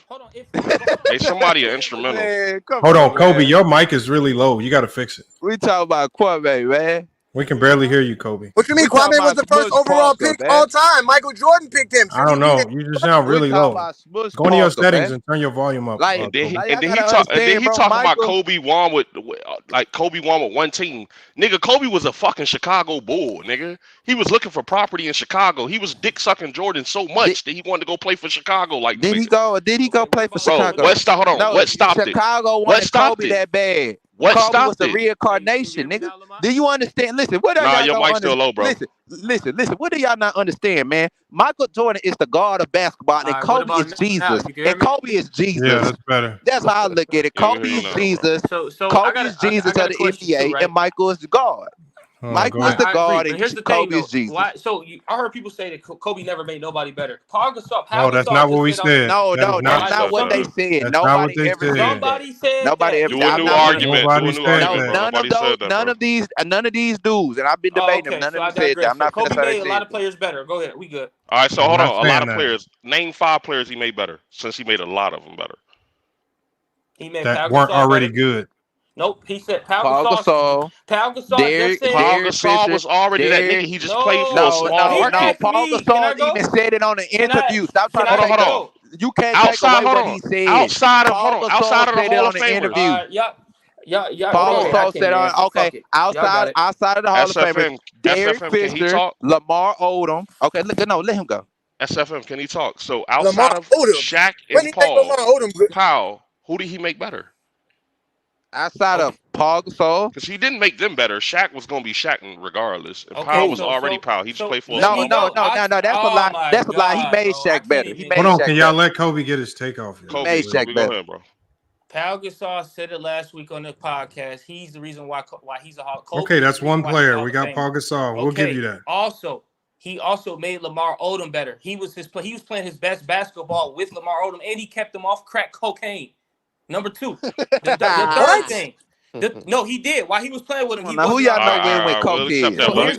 Hey, somebody an instrumental. Man, Hold on, Kobe. Your mic is really low. You got to fix it. We talking about Kwame, man. We can barely hear you, Kobe. What you mean? Kwame was the first overall pick all time. Michael Jordan picked him. I don't know. You just sound really low. Go into your settings and turn your volume up. Like, And then he talking about Kobe won with one team. Nigga, Kobe was a fucking Chicago Bull, nigga. He was looking for property in Chicago. He was dick sucking Jordan so much that he wanted to go play for Chicago. Like, did he go play for Chicago? What stopped it? Chicago wanted Kobe that bad. What Kobe stopped was the it? reincarnation, nigga. Do you understand? Listen, what are y'all your mic's still low, bro. Listen. What do y'all not understand, man? Michael Jordan is the god of basketball, and Kobe is Jesus. And Kobe is Jesus. Yeah, that's better. That's how I look at it. Kobe is Jesus. Kobe is Jesus of the NBA, and Michael is the God. Michael is the God, and Kobe is Jesus. I heard people say that Kobe never made nobody better. Paul Gasol. No, that's not what we said. No, that's not what they said. Nobody ever said. Somebody said. Nobody ever. Do a new argument. None of these dudes, and I've been debating them. None of them said that. I'm not Kobe made a lot of players better. Go ahead, we good. All right, so hold on. A lot of players. Name 5 players he made better, since he made a lot of them better. He made that weren't already good. Nope, he said Paul Gasol. Paul Gasol was already that nigga. He just played for a small market. Paul Gasol even said it on the interview. Stop trying to hold on. You can't take away what he said. Outside of the Hall of Famers. Paul Gasol said outside of the Hall of Famers. Derek Fisher, Lamar Odom. Okay, let him go. SFM, can he talk? So outside of Shaq and Paul, who did he make better? Outside of Paul Gasol, because he didn't make them better. Shaq was gonna be Shaqing regardless, and Powell was already Powell. He just played for. No. That's a lie. That's a lie. He made Shaq better. Hold on, can y'all let Kobe get his take off? He made Shaq better, bro. Paul Gasol said it last week on the podcast. He's the reason why he's a Hall. Okay, that's one player. We got Paul Gasol. We'll give you that. Also, he also made Lamar Odom better. He was playing his best basketball with Lamar Odom, and he kept him off crack cocaine. Number 2, the third thing. No, he did. While he was playing with him, who y'all know when Kobe is? Was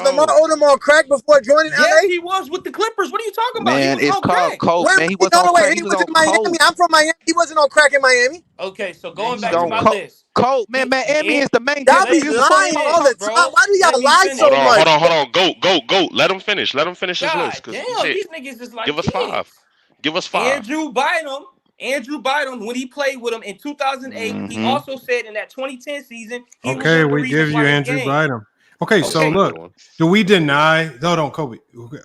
Lamar Odom on crack before joining LA? Yes, he was with the Clippers. What are you talking about? Man, it's called coke. Man, he was on crack. He was in Miami. I'm from Miami. He wasn't on crack in Miami. Okay, so going back to my list. Coke, man, Miami is the main. Y'all be lying all the time. Why do y'all lie so much? Hold on. Go. Let him finish his list. Damn, these niggas is like Give us 5. Andrew Bynum, when he played with him in 2008, he also said in that 2010 season. Okay, we give you Andrew Bynum. Okay, so look, do we deny? Hold on, Kobe.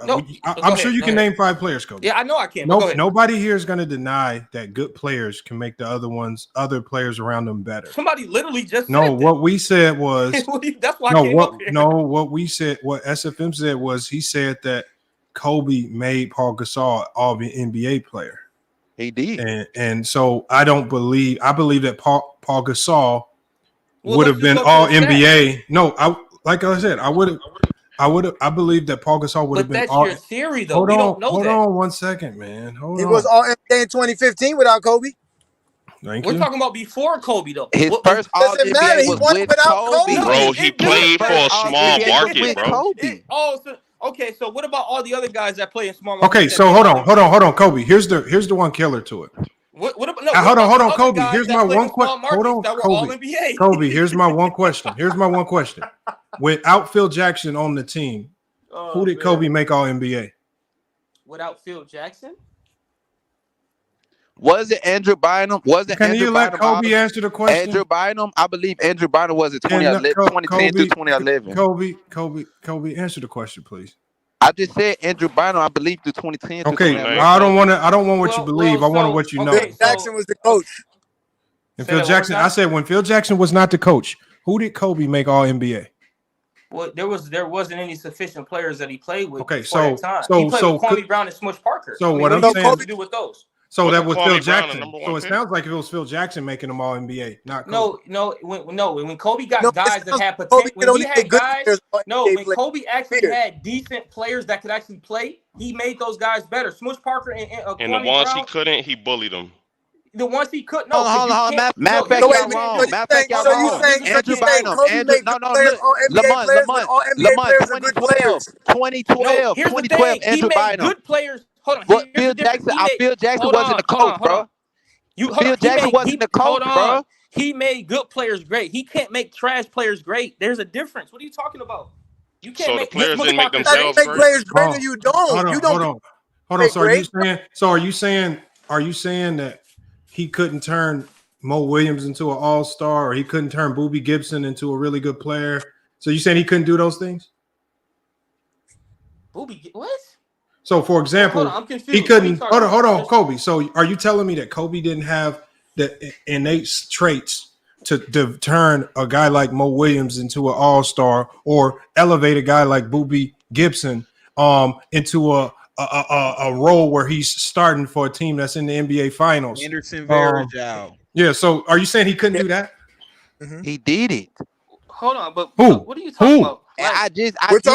No, I'm sure you can name 5 players, Kobe. Yeah, I know I can. Nobody here is going to deny that good players can make the other players around them better. Somebody literally just said what we said was that's why I came up here. What SFM said was he said that Kobe made Paul Gasol all NBA player. He did, and so I believe that Paul Gasol would have been all NBA. No, I believe that Paul Gasol would have been all. But that's your theory, though. Hold on 1 second, man. He was all NBA in 2015 without Kobe. We're talking about before Kobe, though. His first all NBA was with Kobe. Bro, he played for a small market, bro. Okay, so what about all the other guys that play in small markets? Okay, so hold on, Kobe. Here's the one killer to it. Hold on, Kobe. Here's my one question. Hold on, Kobe. Kobe, here's my one question. Without Phil Jackson on the team, who did Kobe make all NBA? Without Phil Jackson? Was it Andrew Bynum? Can you let Kobe answer the question? Andrew Bynum, I believe Andrew Bynum was in 2010 through 2011. Kobe, answer the question, please. I just said Andrew Bynum, I believe, through 2010. Okay, I don't want what you believe. I want what you know. Phil Jackson was the coach. And Phil Jackson, I said when Phil Jackson was not the coach, who did Kobe make All NBA? Well, there wasn't any sufficient players that he played with. Okay, he played with Kwame Brown and Smush Parker. So what I'm saying, to do with those. So that was Phil Jackson. So it sounds like it was Phil Jackson making them All NBA, not Kobe. When Kobe got guys that had potential, when Kobe actually had decent players that could actually play, he made those guys better. Smush Parker and the ones he couldn't, he bullied them. The ones he couldn't. Hold on. Matter of fact, y'all wrong. So you saying Andrew Bynum, Lamont, 2012, Andrew Bynum. Good players. Hold on. Phil Jackson wasn't the coach, bro. Phil Jackson wasn't the coach, bro. He made good players great. He can't make trash players great. There's a difference. What are you talking about? You can't make the players didn't make themselves great. Players great, or you don't. Hold on. So are you saying that he couldn't turn Mo Williams into an all-star, or he couldn't turn Boobie Gibson into a really good player? So you saying he couldn't do those things? Boobie, what? So, for example, I'm confused. He couldn't. Hold on, Kobe. So, are you telling me that Kobe didn't have the innate traits to turn a guy like Mo Williams into an all-star, or elevate a guy like Boobie Gibson into a role where he's starting for a team that's in the NBA Finals? Anderson Varejao. Yeah. So, are you saying he couldn't do that? Mm-hmm. He did it. Hold on, but what are you talking about? Like, listen, hold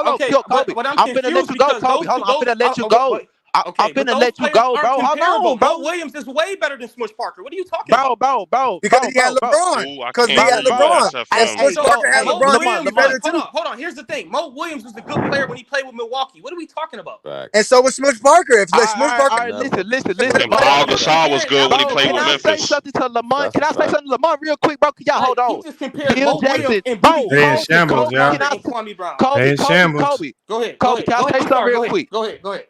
on, Kobe. I'm finna let you go, Kobe. Hold on, I'm finna let you go. I'm finna let you go, bro. Hold on, bro. Mo Williams is way better than Smush Parker. What are you talking about? Bro. Because he had LeBron. Because he had LeBron. And Smush Parker had LeBron. Hold on. Here's the thing. Mo Williams was a good player when he played with Milwaukee. What are we talking about? And so was Smush Parker. If Smush Parker, listen. And Paul Gasol was good when he played with Memphis. Can I say something to Lamont? Can I say something to Lamont real quick, bro? Can y'all hold on? He just compared Mo Williams and Kwame Brown. Kobe. Go ahead. Kobe, can I say something real quick? Go ahead.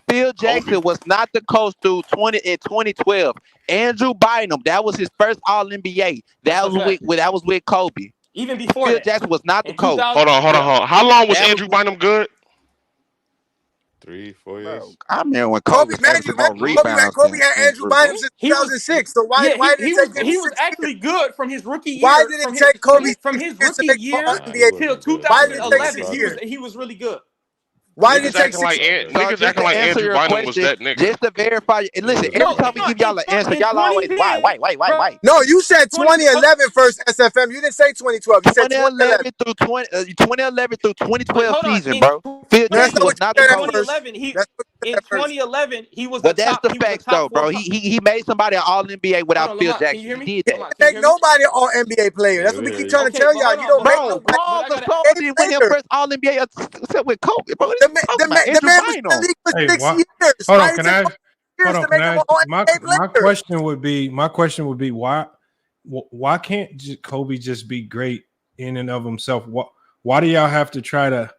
Phil Jackson was not the coach through 2012. Andrew Bynum, that was his first All NBA. That was with Kobe. Even before Phil Jackson was not the coach. Hold on. How long was Andrew Bynum good? 3-4 years. I remember when Kobe had Andrew Bynum since 2006. So why did it take him? He was actually good from his rookie year. Why did it take Kobe from his rookie year till 2011? He was really good. Why did it take 6 years? Niggas acting like Andrew Bynum was that nigga. Just to verify, listen, every time we give y'all an answer, y'all always, why? No, you said 2011 first SFM. You didn't say 2012. You said 2011 through 2012 season, bro. Phil Jackson was not the coach. In 2011, he was But that's the facts, though, bro. He made somebody an All-NBA without Phil Jackson. He did that. Make nobody an All-NBA player. That's what we keep trying to tell y'all. You don't make no Paul Gasol did win his first All-NBA except with Kobe, bro. The man was in the league for 6 years. Hold on, my question would be why can't Kobe just be great in and of himself? Why do y'all have to try to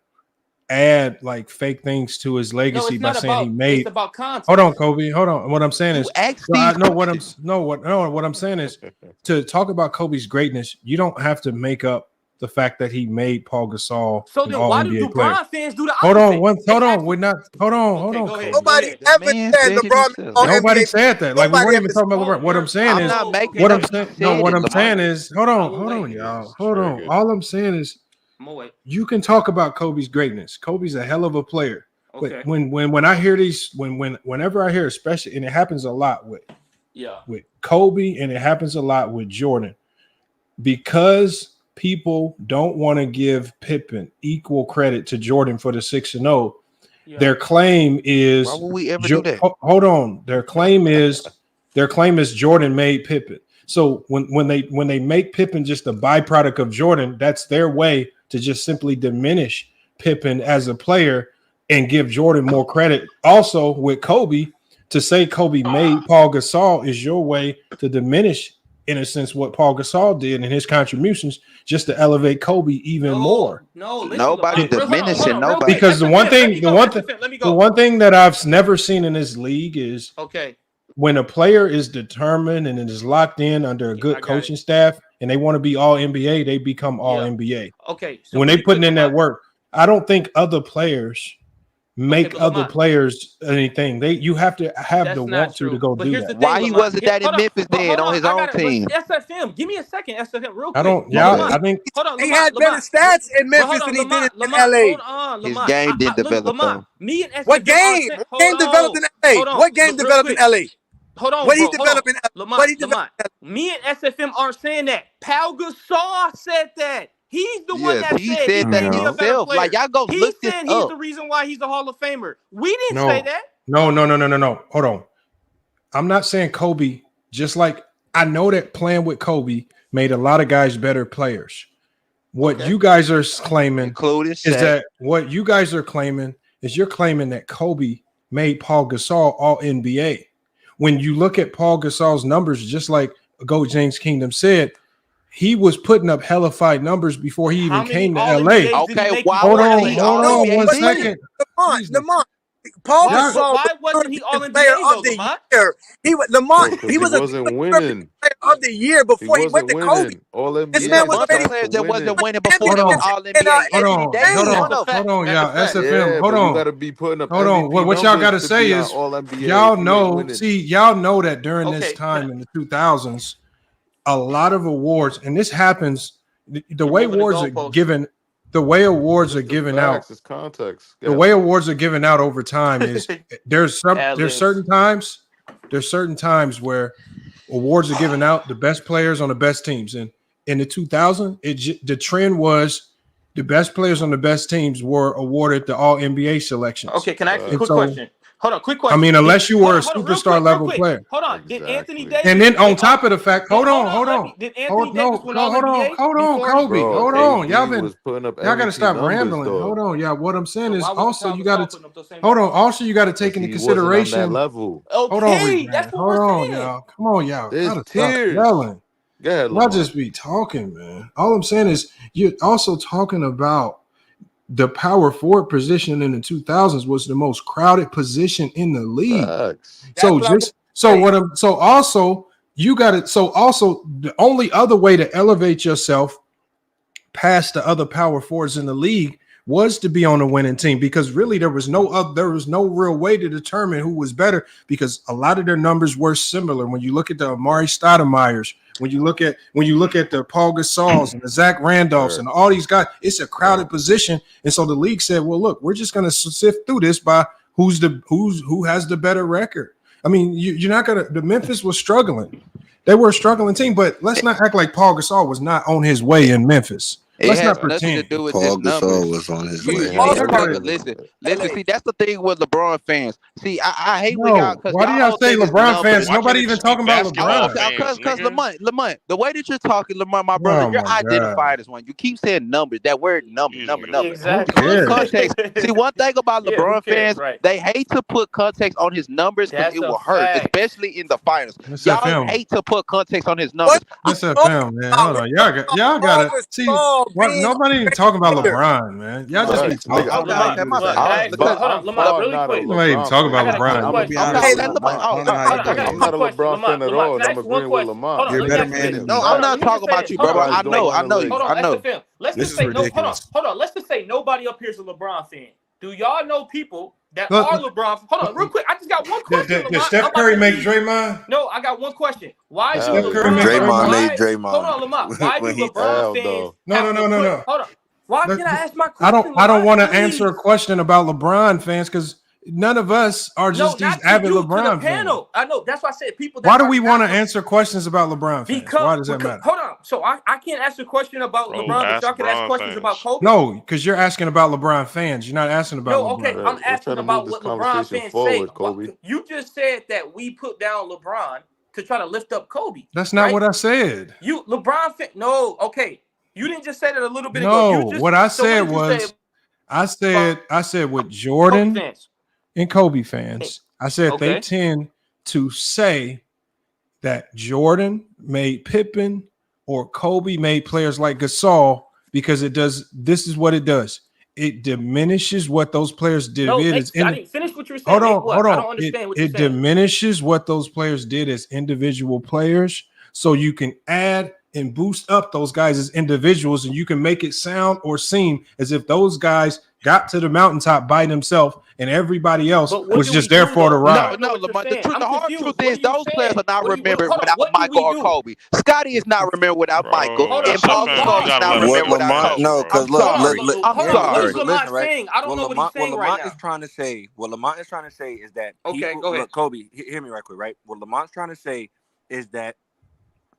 add like fake things to his legacy by saying he made? It's about context. Hold on, Kobe. Hold on. What I'm saying is, what I'm saying is, to talk about Kobe's greatness, you don't have to make up the fact that he made Paul Gasol. So then why do LeBron fans do the opposite? Hold on. We're not. Hold on. Nobody ever said LeBron. Nobody said that. Like, we weren't even talking about LeBron. What I'm saying is, what I'm saying is, hold on, y'all. Hold on. All I'm saying is, you can talk about Kobe's greatness. Kobe's a hell of a player. But when I hear these, whenever I hear, especially, and it happens a lot with Kobe, and it happens a lot with Jordan, because people don't want to give Pippen equal credit to Jordan for the 6-0. Their claim is, why would we ever do that? Hold on. Their claim is Jordan made Pippen. So when they make Pippen just a byproduct of Jordan, that's their way to just simply diminish Pippen as a player and give Jordan more credit. Also with Kobe, to say Kobe made Paul Gasol is your way to diminish in a sense, what Paul Gasol did and his contributions just to elevate Kobe even more. Nobody diminishing nobody. Because the one thing that I've never seen in this league is when a player is determined and is locked in under a good coaching staff and they want to be all NBA, they become all NBA. Okay. So when they putting in that work, I don't think other players make other players anything. You have to have the want to go do that. Why he wasn't that in Memphis then on his own team? SFM, give me a second. SFM, real quick. I don't. Yeah, I think he had better stats in Memphis than he did in LA. His game didn't develop though. Me and SFM What game? What game developed in LA? What game developed in LA? Hold on. What he developed in Lamont. Me and SFM aren't saying that. Paul Gasol said that. He's the one that he said that he himself. Like y'all go he look this said up. he's the reason why he's a Hall of Famer. We didn't say that. No. Hold on. I'm not saying Kobe. Just like I know that playing with Kobe made a lot of guys better players. What you guys are claiming is that what you guys are claiming is you're claiming that Kobe made Paul Gasol all NBA. When you look at Paul Gasol's numbers, just like Go James Kingdom said, he was putting up hellified numbers before he even came to LA. Okay, hold on 1 second. Lamont. Paul Gasol. Why wasn't he all NBA though, Lamont? He wasn't winning. Player of the year before he went to Kobe. This man was already players that wasn't winning before he went all NBA. Hold on, y'all. SFM. Hold on. You gotta be putting up. Hold on. What y'all got to say is y'all know. See, y'all know that during this time in the 2000s. A lot of awards, and this happens. The way awards are given, the way awards are given out. Context. The way awards are given out over time is there's certain times where awards are given out the best players on the best teams, and in the 2000s, the trend was the best players on the best teams were awarded the All NBA selections. Okay, can I ask you a quick question? Hold on, quick question. I mean, unless you were a superstar level player. Hold on. Did Anthony Davis? And then on top of the fact, hold on. Did Anthony Davis win all NBA? Hold on, Kobe. Hold on. Y'all gotta stop numbers, rambling. though. Hold on. Yeah, what I'm saying is also you gotta hold on. Also, you gotta take into consideration. On that level. Hold on, that's what hold we're on, saying. y'all. Come on, y'all. There's Gotta stop tears. yelling. Go ahead, I'll just be talking, man. All I'm saying is you're also talking about the power forward position in the 2000s was the most crowded position in the league. So also the only other way to elevate yourself past the other power forwards in the league was to be on a winning team, because really there was no real way to determine who was better, because a lot of their numbers were similar. When you look at the Amari Stoudemires, when you look at the Paul Gasols and the Zach Randolphs and all these guys, it's a crowded position. And so the league said, well, look, we're just going to sift through this by who has the better record. I mean, you're not going to. The Memphis was struggling. They were a struggling team, but let's not act like Paul Gasol was not on his way in Memphis. Let's not pretend. To do with Paul this Gasol was on his way. Listen. See, that's the thing with LeBron fans. See, I hate when y'all. Why do y'all say LeBron fans? Nobody even talking about LeBron. Because Lamont, the way that you're talking, Lamont, my brother, you're identified as one. You keep saying numbers. That word number. Exactly. Context. See, one thing about LeBron fans, they hate to put context on his numbers because it will hurt, especially in the finals. Y'all hate to put context on his numbers. That's FM, man. Hold on, y'all got to see. Nobody even talking about LeBron, man. Y'all just be talking. Hold on, Lamont, really quick. Nobody even talking about LeBron. I'm not a LeBron fan at all. I'm agreeing with Lamont. You're a better man. No, I'm not talking about you, brother. I know. Let's just say hold on. Let's just say nobody up here is a LeBron fan. Do y'all know people that are LeBron? Hold on, real quick. I just got one question. Did Steph Curry make Draymond? No, I got one question. Why do Draymond made Draymond? Hold on, Lamont. Why do LeBron fans? No. Hold on. Why can I ask my question? I don't want to answer a question about LeBron fans because none of us are just these avid LeBron fans. I know. That's why I said people. Why do we want to answer questions about LeBron fans? Why does that matter? Hold on. So I can't ask a question about LeBron, but y'all can ask questions about Kobe. No, because you're asking about LeBron fans. You're not asking about LeBron. Okay. I'm asking about what LeBron fans say. You just said that we put down LeBron to try to lift up Kobe. That's not what I said. You LeBron fan? No. Okay. You didn't just say that a little bit ago. No, what I said was, I said with Jordan and Kobe fans, I said they tend to say that Jordan made Pippen or Kobe made players like Gasol because this is what it does. It diminishes what those players did. No, I didn't finish what you were saying. Hold on. I don't understand what you're saying. It diminishes what those players did as individual players, so you can add and boost up those guys as individuals, and you can make it sound or seem as if those guys got to the mountaintop by themselves and everybody else was just there for the ride. No, Lamar. The hard truth is those players are not remembered without Michael or Kobe. Scotty is not remembered without Michael, and Paul Gasol is not remembered without Kobe. No, because I'm sorry. Lamont saying? I don't know what he's saying right now. Is trying to say, what Lamont is trying to say is that go ahead. Look, Kobe, hear me right quick, right? What Lamont's trying to say is that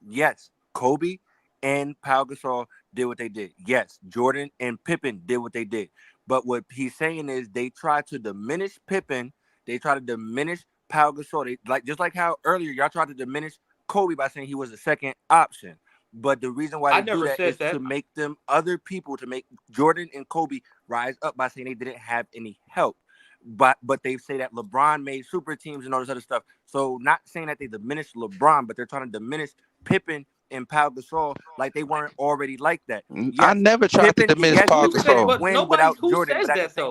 yes, Kobe and Pau Gasol did what they did. Yes, Jordan and Pippen did what they did. But what he's saying is they try to diminish Pippen. They try to diminish Pau Gasol. Just like how earlier y'all tried to diminish Kobe by saying he was the second option. But the reason why they do that is to make them other people, to make Jordan and Kobe rise up by saying they didn't have any help. But they say that LeBron made super teams and all this other stuff. So not saying that they diminished LeBron, but they're trying to diminish Pippen and Pau Gasol like they weren't already like that. Yes, I never tried to diminish Pau Gasol. Win without Jordan.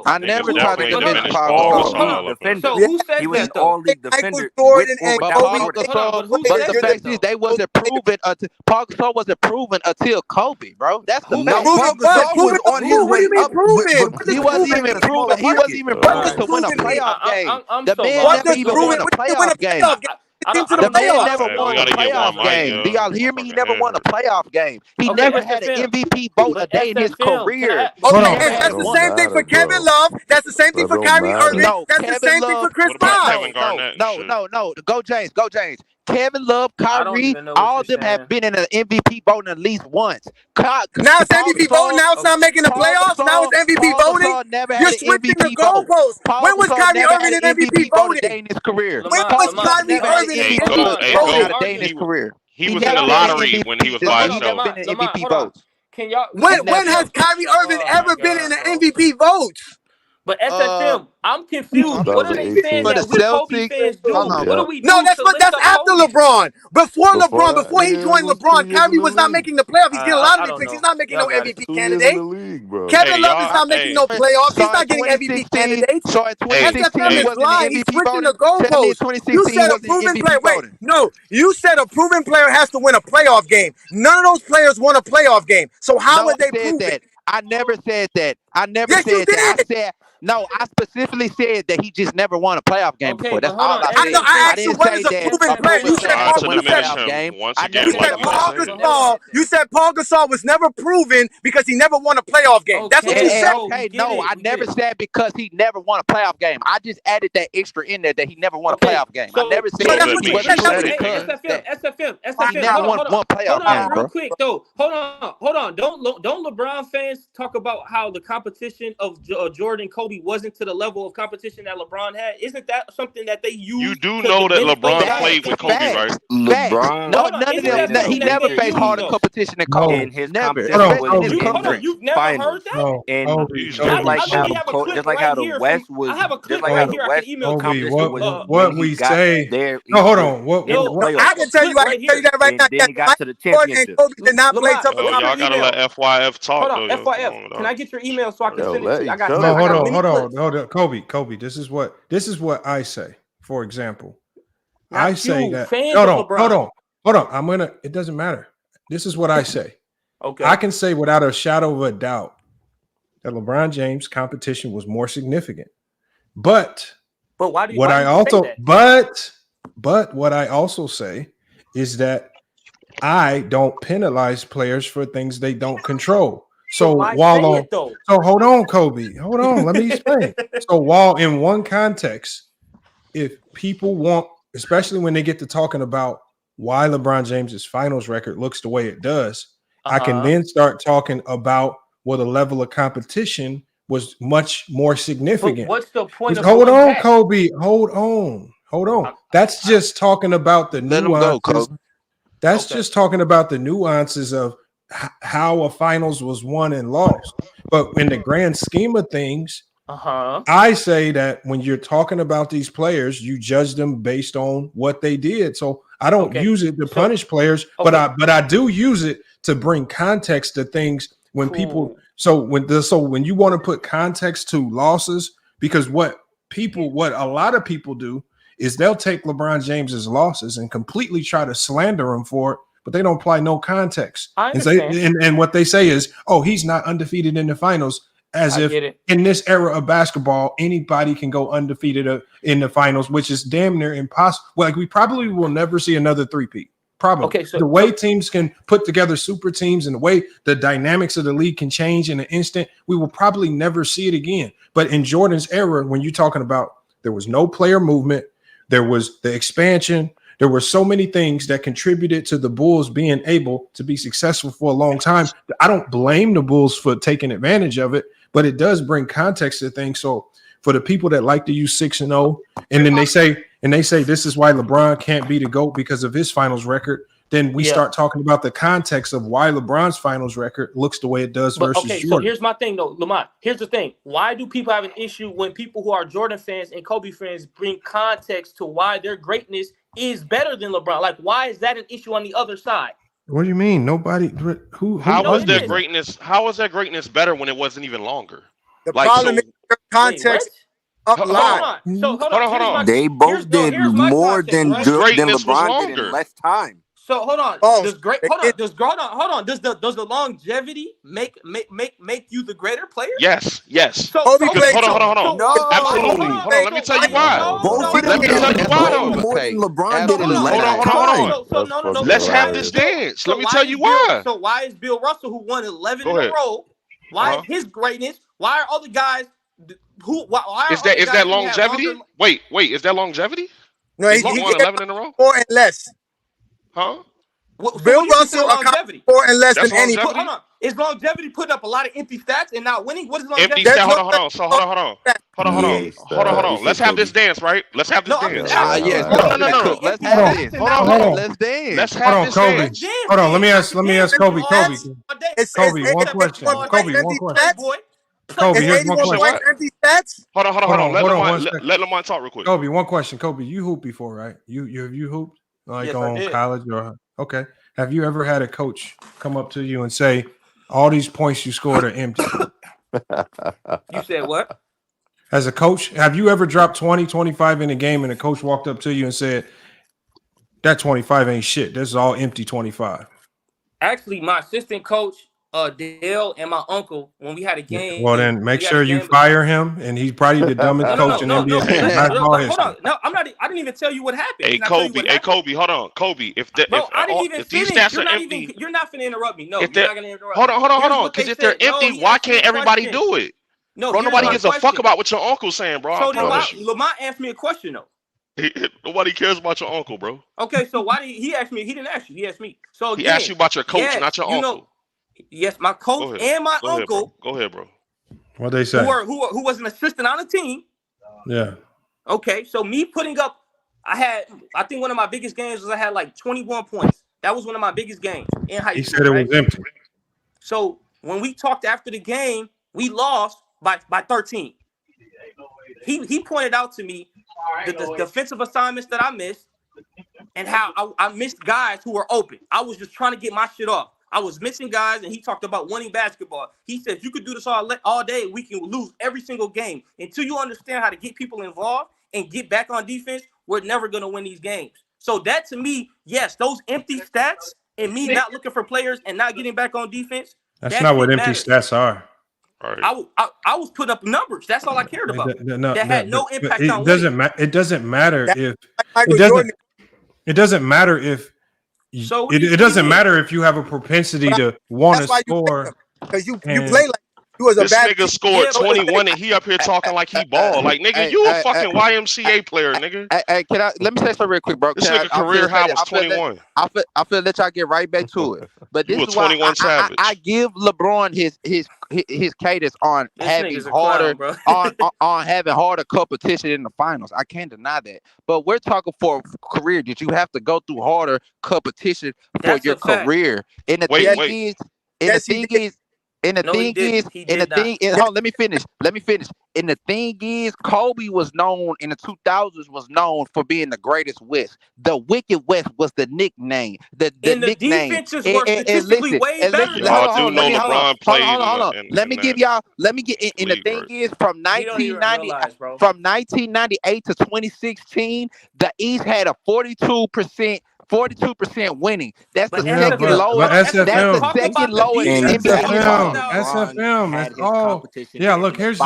I never tried to diminish Pau Gasol. So who said he was that an all-league defender. Jordan and Kobe. But the fact is, they wasn't proven. Pau Gasol wasn't proven until Kobe, bro. That's the fact. Pau Gasol was on his way up. He wasn't even proven. He wasn't even proven to win a playoff game. The man never even won a playoff game. The man never won a playoff game. Do y'all hear me? He never won a playoff game. He never had an MVP vote a day in his career. Okay, that's the same thing for Kevin Love. That's the same thing for Kyrie Irving. That's the same thing for Chris Paul. No. Go James. Kevin Love, Kyrie, all of them have been in an MVP voting at least once. Now it's MVP voting. Now it's not making the playoffs. Now it's MVP voting. You're switching the goalposts. When was Kyrie Irving in MVP voting? In his career. When was Kyrie Irving in MVP voting? In his career. He was in the lottery when he was by himself. MVP votes. Can y'all? When has Kyrie Irving ever been in an MVP votes? But SFM, I'm confused. What are they saying that we Kobe fans do? What do we do? No, that's after LeBron. Before he joined LeBron, Kyrie was not making the playoffs. He's getting a lot of picks. He's not making no MVP candidate. Kevin Love is not making no playoffs. He's not getting MVP candidates. So in 2016, he was lying. He's switching the goalposts. You said a proven player. Wait, no. You said a proven player has to win a playoff game. None of those players won a playoff game. So how would they prove it? I never said that. I said no, I specifically said that he just never won a playoff game before. That's all I said. I asked you what is a proven player. You said Paul Gasol. You said Paul Gasol was never proven because he never won a playoff game. That's what you said. Okay, no, I never said because he never won a playoff game. I just added that extra in there that he never won a playoff game. I never said SFM. He never won one playoff game, bro. Real quick though. Hold on. Don't LeBron fans talk about how the competition of Jordan, Kobe wasn't to the level of competition that LeBron had? Isn't that something that they use? You do know that LeBron played with Kobe, right? LeBron. No, none of them. He never faced harder competition than Kobe. And his never. You've never heard that? And just like how the West was. I have a clip right here. I can email what we say. No, hold on. I can tell you that right now. Then he got to the championship. Kobe did not play tougher. Y'all gotta let FYF talk. Hold on, FYF. Can I get your email so I can send it to you? I got. Hold on, Kobe. This is what I say. For example, I say that. Hold on. It doesn't matter. This is what I say. Okay. I can say without a shadow of a doubt that LeBron James' competition was more significant. But why do you? What I also say that? But what I also say is that I don't penalize players for things they don't control. So hold on, Kobe. Hold on. Let me explain. So while in one context, if people want, especially when they get to talking about why LeBron James's finals record looks the way it does, I can then start talking about the level of competition was much more significant. But what's the point of hold on, Kobe? Hold on. That's just talking about the nuances. That's just talking about the nuances of how a finals was won and lost. But in the grand scheme of things, I say that when you're talking about these players, you judge them based on what they did. So I don't use it to punish players, but I do use it to bring context to things when people. So when you want to put context to losses, because what a lot of people do is they'll take LeBron James's losses and completely try to slander him for it, but they don't apply no context. And what they say is, oh, he's not undefeated in the finals. As if in this era of basketball, anybody can go undefeated in the finals, which is damn near impossible. Like, we probably will never see another three-peat. Probably. Okay, so the way teams can put together super teams and the way the dynamics of the league can change in an instant, we will probably never see it again. But in Jordan's era, when you're talking about there was no player movement, there was the expansion, there were so many things that contributed to the Bulls being able to be successful for a long time. I don't blame the Bulls for taking advantage of it, but it does bring context to things. So for the people that like to use 6-0, and then they say this is why LeBron can't be the GOAT because of his finals record, then we start talking about the context of why LeBron's finals record looks the way it does versus Jordan. So here's my thing, though, Lamont. Here's the thing. Why do people have an issue when people who are Jordan fans and Kobe fans bring context to why their greatness is better than LeBron? Like, why is that an issue on the other side? What do you mean? Nobody who How was their greatness? How was their greatness better when it wasn't even longer? The problem is context Hold on. They both did more than LeBron did in less time. So hold on. Does the longevity make you the greater player? Yes. So hold on. No, absolutely. Hold on. Let me tell you why. Let me tell you why. More than LeBron did in less time. No. Let's have this dance. Let me tell you why. So why is Bill Russell, who won 11 in a row, why is his greatness? Why are other guys is that longevity? Wait, is that longevity? No, he won 11 in a row. 4 and less. Huh? Bill Russell longevity 4 and less than any. Hold on. Is longevity putting up a lot of empty stats and not winning? What is longevity? Empty stats. Hold on. Let's have this dance, right? Let's have this dance. Yes. No. Let's have this. Hold on. Let's dance. Let's have this dance. Hold on. Let me ask Kobe. Kobe, one question. Kobe, here's one question. Empty stats? Hold on. Let Lamont talk real quick. Kobe, one question. Kobe, you hooped before, right? You hooped like on college or okay? Have you ever had a coach come up to you and say, "All these points you scored are empty"? You said what? As a coach, have you ever dropped 20, 25 in a game and a coach walked up to you and said, "That 25 ain't shit. This is all empty 25"? Actually, my assistant coach, Dale, and my uncle, when we had a game. Well, then make sure you fire him, and he's probably the dumbest coach in NBA. Hold on. No, I'm not. I didn't even tell you what happened. Hey, Kobe, hold on. Kobe, if I didn't even finish. You're not finna interrupt me. No, you're not gonna interrupt. Hold on. Because if they're empty, why can't everybody do it? No, bro, nobody gives a fuck about what your uncle's saying, bro. So then Lamont asked me a question, though. Nobody cares about your uncle, bro. Okay, so why did he ask me? He didn't ask you. He asked me. So he asked you about your coach, not your uncle. Yes, my coach and my uncle. Go ahead, bro. What they say? Who was an assistant on the team? Yeah. Okay, so me putting up, I think one of my biggest games was I had like 21 points. That was one of my biggest games in high school. He said it was empty. So when we talked after the game, we lost by 13. He pointed out to me the defensive assignments that I missed and how I missed guys who were open. I was just trying to get my shit off. I was missing guys, and he talked about winning basketball. He said, you could do this all day. We can lose every single game. Until you understand how to get people involved and get back on defense, we're never going to win these games. So that, to me, yes, those empty stats and me not looking for players and not getting back on defense. That's not what empty stats are. Right. I was putting up numbers. That's all I cared about. That had no impact on it. It doesn't matter if it doesn't matter if. So it doesn't matter if you have a propensity to want to score because you play like you was a this nigga scored 21 and he up here talking like he ball. Like nigga, you a fucking YMCA player, nigga. Hey, let me say something real quick, bro. This nigga career high was 21. I feel let y'all get right back to it. But this is why I give LeBron his cadence on having harder on having harder competition in the finals. I can't deny that. But we're talking for career. Did you have to go through harder competition for your career? And the thing is, And the thing is, hold on, let me finish. And the thing is, Kobe was known in the 2000s for being the greatest West. The Wicked West was the nickname. The nickname. Defenses were statistically way better. Y'all do know LeBron played. Hold on. Let me get. And the thing is, from 1998 to 2016, the East had a 42% winning. That's the second lowest. That's the second lowest SFM. That's all. Yeah, look, here's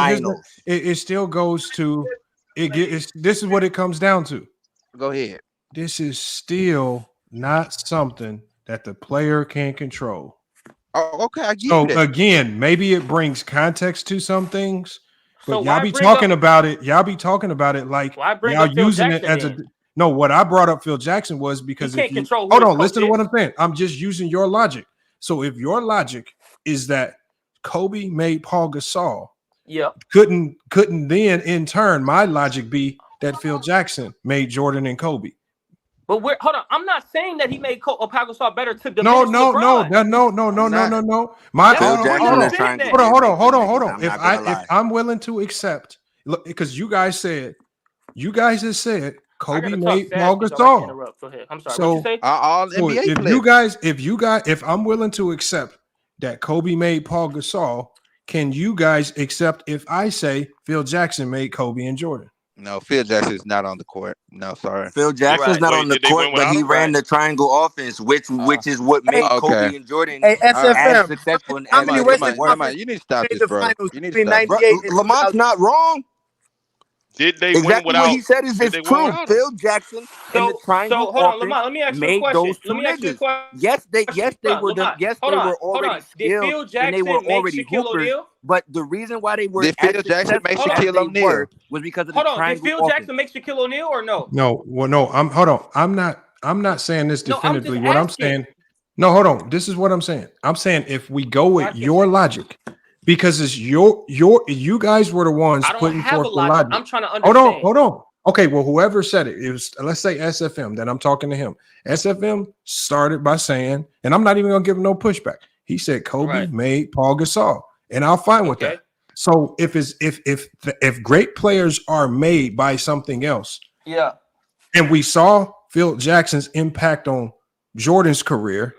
it still goes to this is what it comes down to. Go ahead. This is still not something that the player can control. Oh, okay. I get so again, maybe it brings context to some things, but y'all be talking about it. Y'all be talking about it like y'all using it as a. No, what I brought up Phil Jackson was because if you hold on, listen to what I'm saying. I'm just using your logic. So if your logic is that Kobe made Paul Gasol, couldn't then in turn my logic be that Phil Jackson made Jordan and Kobe. But hold on, I'm not saying that he made Paul Gasol better to diminish No. My hold on. If I'm willing to accept, look, because you guys have said Kobe made Paul Gasol. Go ahead. I'm sorry. So, what you say? If I'm willing to accept that Kobe made Paul Gasol, can you guys accept if I say Phil Jackson made Kobe and Jordan? No, Phil Jackson is not on the court. No, sorry. Phil Jackson's not on the court, but he ran the triangle offense, which is what made Kobe and Jordan as successful. How many you need to stop this, bro. You need to stop. Lamont's not wrong. Did they win exactly without? What he said is true. Phil Jackson and the triangle hold on, Lamont, let me ask you a question. Those two niggas. Yes, they were already skilled and they were already hoopers. But the reason why they were did Phil Jackson make Shaquille O'Neal was because of the triangle. Did Phil Jackson make Shaquille O'Neal or no? No, I'm not saying this definitively. What I'm saying. No, hold on. This is what I'm saying. I'm saying if we go with your logic. Because it's you guys were the ones putting forth the logic. I'm trying to understand. Hold on. Okay, well, whoever said it was, let's say SFM, then I'm talking to him. SFM started by saying, and I'm not even gonna give him no pushback. He said Kobe made Paul Gasol, and I'll fine with that. So if great players are made by something else, and we saw Phil Jackson's impact on Jordan's career,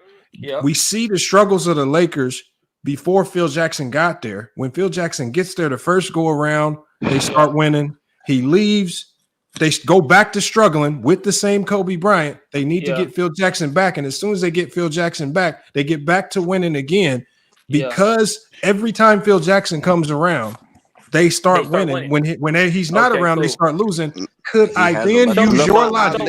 we see the struggles of the Lakers. Before Phil Jackson got there, when Phil Jackson gets there the first go around, they start winning. He leaves. They go back to struggling with the same Kobe Bryant. They need to get Phil Jackson back. And as soon as they get Phil Jackson back, they get back to winning again because every time Phil Jackson comes around, they start winning. When he's not around, they start losing. Could I then use your logic?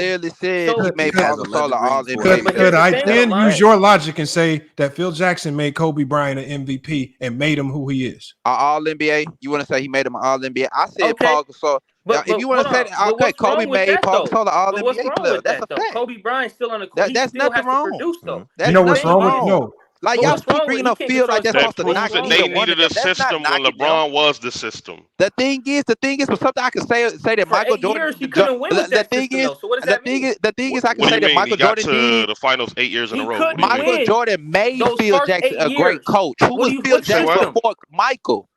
Could I then use your logic and say that Phil Jackson made Kobe Bryant an MVP and made him who he is? All NBA? You want to say he made him an All NBA? I said Paul Gasol. But if you want to say that, okay, Kobe made Paul Gasol an All NBA player. That's a fact. Kobe Bryant still on the court. That's nothing wrong. You know what's wrong with no? Like y'all keep bringing up Phil like that's supposed to knock they needed a system when LeBron was the system. The thing is, but something I can say that Michael Jordan. The thing is, I can say that Michael Jordan did the finals 8 years in a row. Michael Jordan made Phil Jackson a great coach. Who was Phil Jackson before Michael?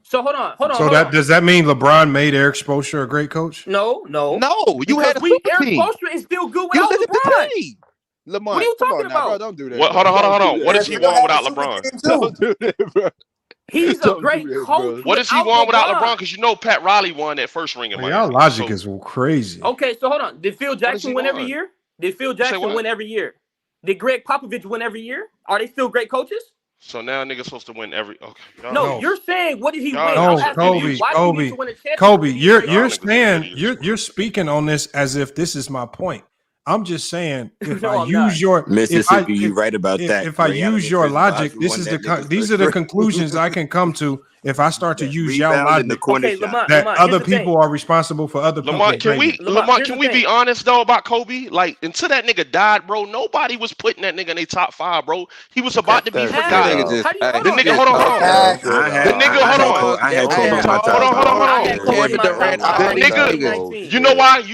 So hold on. So does that mean LeBron made Eric Spoelstra a great coach? No. You had a super team. Eric Spoelstra is still good without LeBron. Lamont, what are you talking about? Bro, don't do that. Hold on. What does he want without LeBron? Don't do that, bro. He's a great coach. What does he want without LeBron? Because you know Pat Riley won that first ring in Miami. Y'all logic is crazy. Okay, so hold on. Did Phil Jackson win every year? Did Phil Jackson win every year? Did Greg Popovich win every year? Are they still great coaches? So now niggas supposed to win every. Okay. No, you're saying what did he win? No, Kobe, you're saying you're speaking on this as if this is my point. I'm just saying if I use your Mississippi, you right about that. If I use your logic, these are the conclusions I can come to if I start to use y'all logic, Lamont, that other here's the thing. people are responsible for other people's Lamont, greatness. can we be honest though about Kobe? Like until that nigga died, bro, nobody was putting that nigga in their top 5, bro. He was about to be forgotten. The nigga, hold on. The nigga, hold on. I had Kobe in my top The nigga, you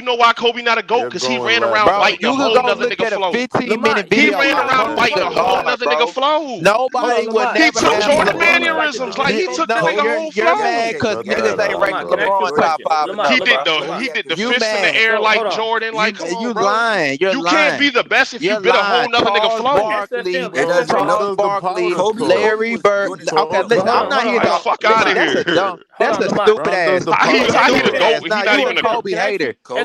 know why Kobe not a GOAT? Because he ran around biting a whole nother nigga flow. He ran around biting a whole nother nigga flow. Nobody would He never took have Jordan mannerisms. Like he took the nigga whole You're mad because niggas ain't ranked LeBron top 5. He did the fist in the air like Jordan. Like you lying. You can't be the best if you bit a whole nother nigga flow. Charles Barkley, Larry Bird. Okay, listen, I'm not here to fuck out of here. That's a stupid ass. How he the GOAT? He not even a Kobe hater. How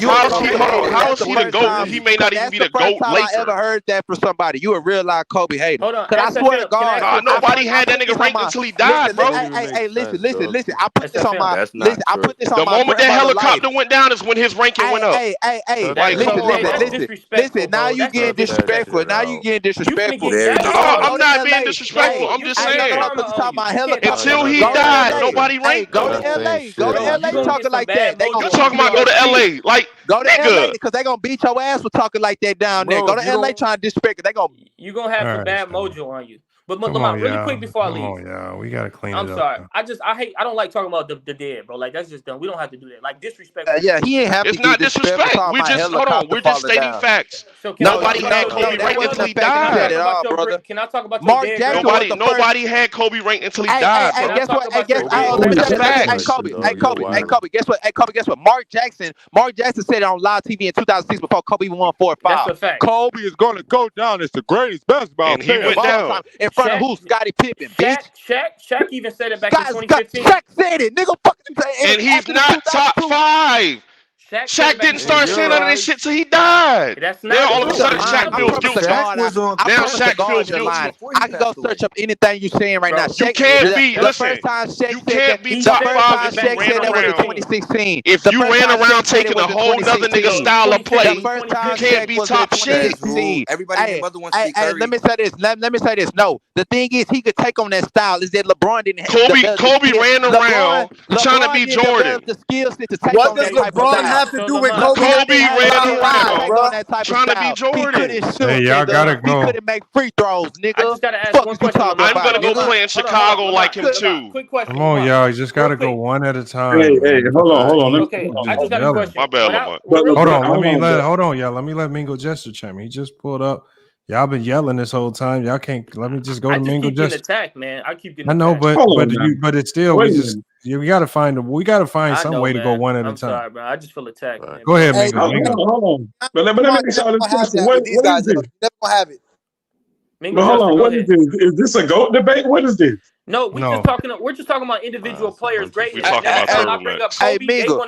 is he the GOAT? He may not even be the GOAT later. I ever heard that from somebody. You a real live Kobe hater. Because I swear to God, nobody had that nigga ranked until he died, bro. Hey, listen. I put this on my list. I put this on the my moment that helicopter went down is when his ranking went up. Hey, listen. Now you getting disrespectful. I'm not being disrespectful. I'm just saying. Until he died, nobody ranked. Go to LA. Go to LA talking like that. You talking about go to LA? Like go to LA because they gonna beat your ass for talking like that down there. Go to LA trying to disrespect it. They gonna you gonna have some bad mojo on you. But Lamont, really quick before I leave. Oh yeah, we gotta clean it up. I'm sorry. I don't like talking about the dead, bro. Like that's just dumb. We don't have to do that. Like disrespect. Yeah, he ain't happy. It's not disrespect. We just hold on. We're just stating facts. Nobody had Kobe ranked until he died. Can I talk about Mark your Jackson? Nobody had Kobe ranked until he died. Hey, guess what? Kobe. Guess what? Mark Jackson said it on live TV in 2006 before Kobe even won 4 or 5. That's a fact. Kobe is gonna go down as the greatest basketball player of all time. In front of who? Scottie Pippen, bitch. Shaq even said it back in 2015. Shaq said it, nigga. And he's not top 5. Shaq didn't start saying none of this shit till he died. Now all of a sudden Shaq feels guilty. Now Shaq feels guilty. I can go search up anything you're saying right now. You can't be. Listen, you can't be top 5 if you ran around. 2016. If you ran around taking a whole nother nigga style of play, you can't be top shit. Everybody let me say this. Let me say this. No, the thing is, he could take on that style. Is that LeBron didn't have Kobe ran around trying to be Jordan. What does LeBron have to do with Kobe? Kobe ran around trying to be Jordan. Hey, y'all gotta go. He couldn't make free throws, nigga. I just gotta ask one question. I'm gonna go play in Chicago like him too. Quick question. Come on, y'all. You just gotta go one at a time. Hey, hold on. Okay, I just got a question. My bad, Lamont. Hold on, y'all. Let me let Mingo Jester chime. He just pulled up. Y'all been yelling this whole time. Y'all can't. Let me just go to Mingo Jester. Attacked, man. I keep getting. I know, attacked. but it's still. We gotta find some way to go one at a time. Sorry, bro. I just feel attacked. Man. Go ahead, Mingo. Hold on. But let me make sure this question. What is this? Never gonna have it. But hold on. What is this? Is this a GOAT debate? What is this? No, we're just talking about individual players. Great. Hey, Mingo,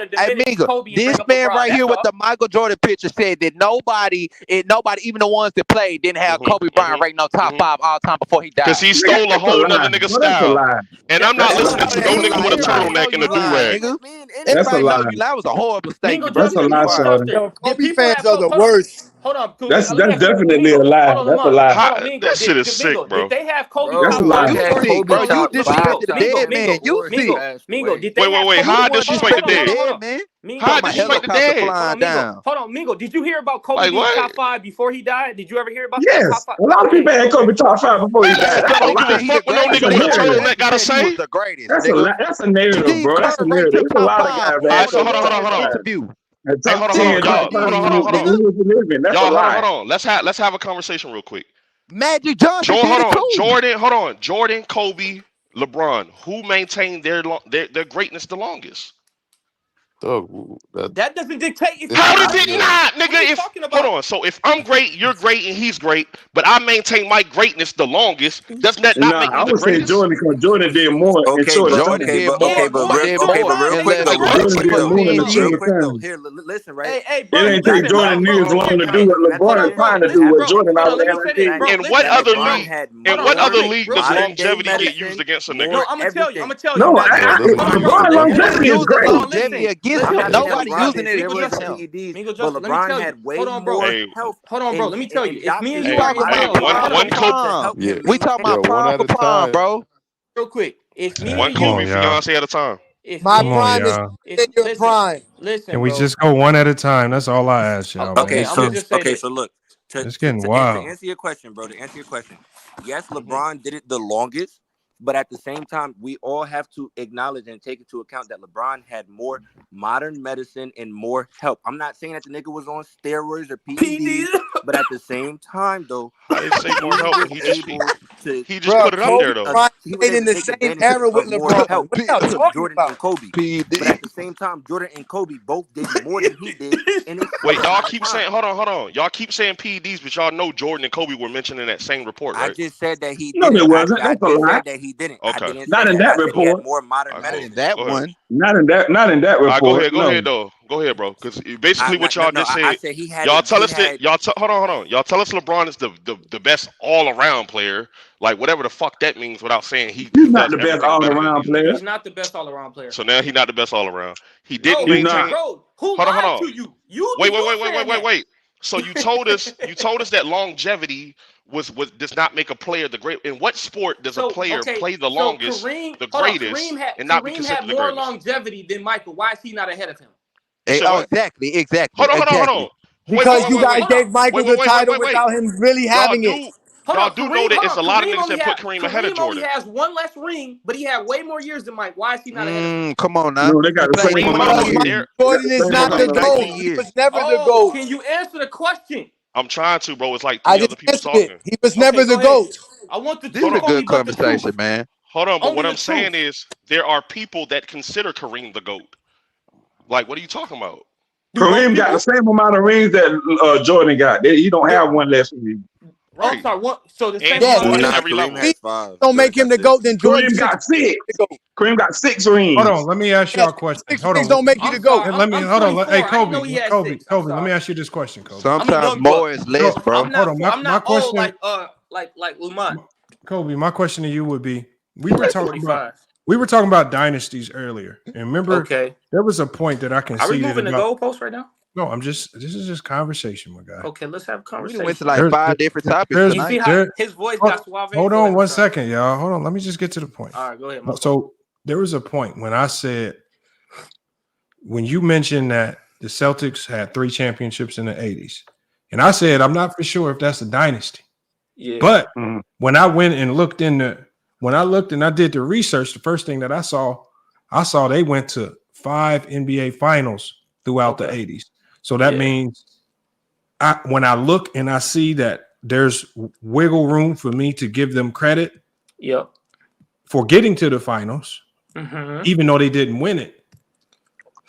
this man right here with the Michael Jordan picture said that nobody, even the ones that played, didn't have Kobe Bryant ranked on top 5 all time before he died. Because he stole a whole nother nigga style. And I'm not listening to no nigga with a turtleneck and a do-rag. That's a lie. That was a horrible statement. That's a lie, Sheldon. Kobe fans are the worst. Hold on. That's definitely a lie. That's a lie. That shit is sick, bro. Did they have Kobe? That's a lie. You disrespected the dead man. You see. Mingo, did they wait. How disrespect the dead? Man. How disrespect the dead? Hold on, Mingo. Did you hear about Kobe being top 5 before he died? Did you ever hear about that? Yes. A lot of people had Kobe top 5 before he died. I don't give a fuck what no nigga with a turtleneck gotta say. That's a narrative, bro. That's a narrative. There's a lot of guys that hold on. Hold on. Let's have a conversation real quick. Magic Johnson. Jordan, Kobe, LeBron. Who maintained their greatness the longest? That doesn't dictate. How does it not, nigga? Hold on. So if I'm great, you're great, and he's great, but I maintain my greatness the longest. Doesn't that not make me the greatest? I would say Jordan because Jordan did more. Okay, but real quick though. Here, listen, right? It ain't take Jordan years long to do what LeBron is trying to do. What Jordan already did. In what other league does longevity get used against a nigga? No, I'm gonna tell you. No, LeBron longevity is great. Nobody using it against him. But LeBron had way more health. Hold on, bro. Let me tell you. If me and you we talking about prime, bro. real quick. It's me One and Kobe you. fiance at a time. It's My me prime is y'all. in your prime. Listen, Can we bro. just go one at a time? That's all I ask y'all, man. Okay, I'm gonna just say this. so look, It's getting to wild. answer your question, bro. To answer your question, yes, LeBron did it the longest, but at the same time, we all have to acknowledge and take into account that LeBron had more modern medicine and more help. I'm not saying that the nigga was on steroids or PEDs, but at the same time, though, I didn't say more help. he just put it out there though. He was able in to the take same advantage era with of more LeBron. help What y'all than talking Jordan about? and Kobe. But at the same time, Jordan and Kobe both did more than he did. In his Wait, y'all amount of keep time. saying, hold on. Y'all keep saying PEDs, but y'all know Jordan and Kobe were mentioned in that same report, right? I just said that he No, didn't. it wasn't. I That's a just lie. said that he didn't. Okay. I didn't Not say in that. that I said he had report. more modern Not in medicine. that Go ahead. one. Not in that All right, report. go No. ahead though. Go ahead, bro. Because basically what y'all just said. I said he had. Y'all tell us that hold on. Y'all tell us LeBron is the best all around player, like whatever the fuck that means, without saying he He's not does the best everything all better than around these player. He's niggas. not the best all around player. So now he's not the best all around. He No, didn't He's maintain. not. bro. Who Hold lied on. to you? You saying that. Wait. So you told us that longevity does not make a player the great. In what sport does a player play the longest, the greatest, and not be Kareem had considered the more greatest? longevity than Michael. Why is he not ahead of him? You said what? Exactly. Hold on. Because you guys gave Michael the title Wait. without him really having it. Y'all do know that it's a lot of niggas that put Kareem ahead of Kareem only Jordan. has one less ring, but he had way more years than Mike. Why is he not ahead of him? Come on now. No, they got the same amount of years. Jordan is not the GOAT. He was never the GOAT. Can you answer the question? I'm trying to, bro. It's like I three just other people answered talking. it. He was never the GOAT. I want the This is a good conversation, man. Hold on, but Only what the I'm saying truth. is there are people that consider Kareem the GOAT. Like, what are you talking about? Kareem got the same amount of rings that Jordan got. He don't have one less ring. Right. I'm sorry. So the same. Yeah, won if every level. don't make him the GOAT, then Jordan Kareem got 6. Kareem got 6 rings. Hold on, let me ask y'all a question. 6 Hold rings on. don't make you the GOAT. Let me hold on. Hey, I didn't know he had Kobe, 6. I'm let me ask you this question, Kobe. Sometimes more is less, bro. I'm not. I'm my not old question, like Lamont. Kobe. My question to you would be: we were talking 45. about dynasties earlier, and remember, there was a point that I Are we conceded moving the about. goalpost right now? No, this is just conversation, my guy. Okay, let's have a We conversation. went to like 5 different topics You tonight. see how his voice got suave? Hold on 1 second, y'all. Hold on. Let me just get to the point. All right, go ahead. So there was a point when I said, when you mentioned that the Celtics had 3 championships in the 80s, and I said, I'm not for sure if that's a dynasty. Yeah. But when I went and looked when I looked and I did the research, the first thing that I saw they went to 5 NBA finals throughout the 80s. So that means when I look and I see that there's wiggle room for me to give them credit for getting to the finals, even though they didn't win it.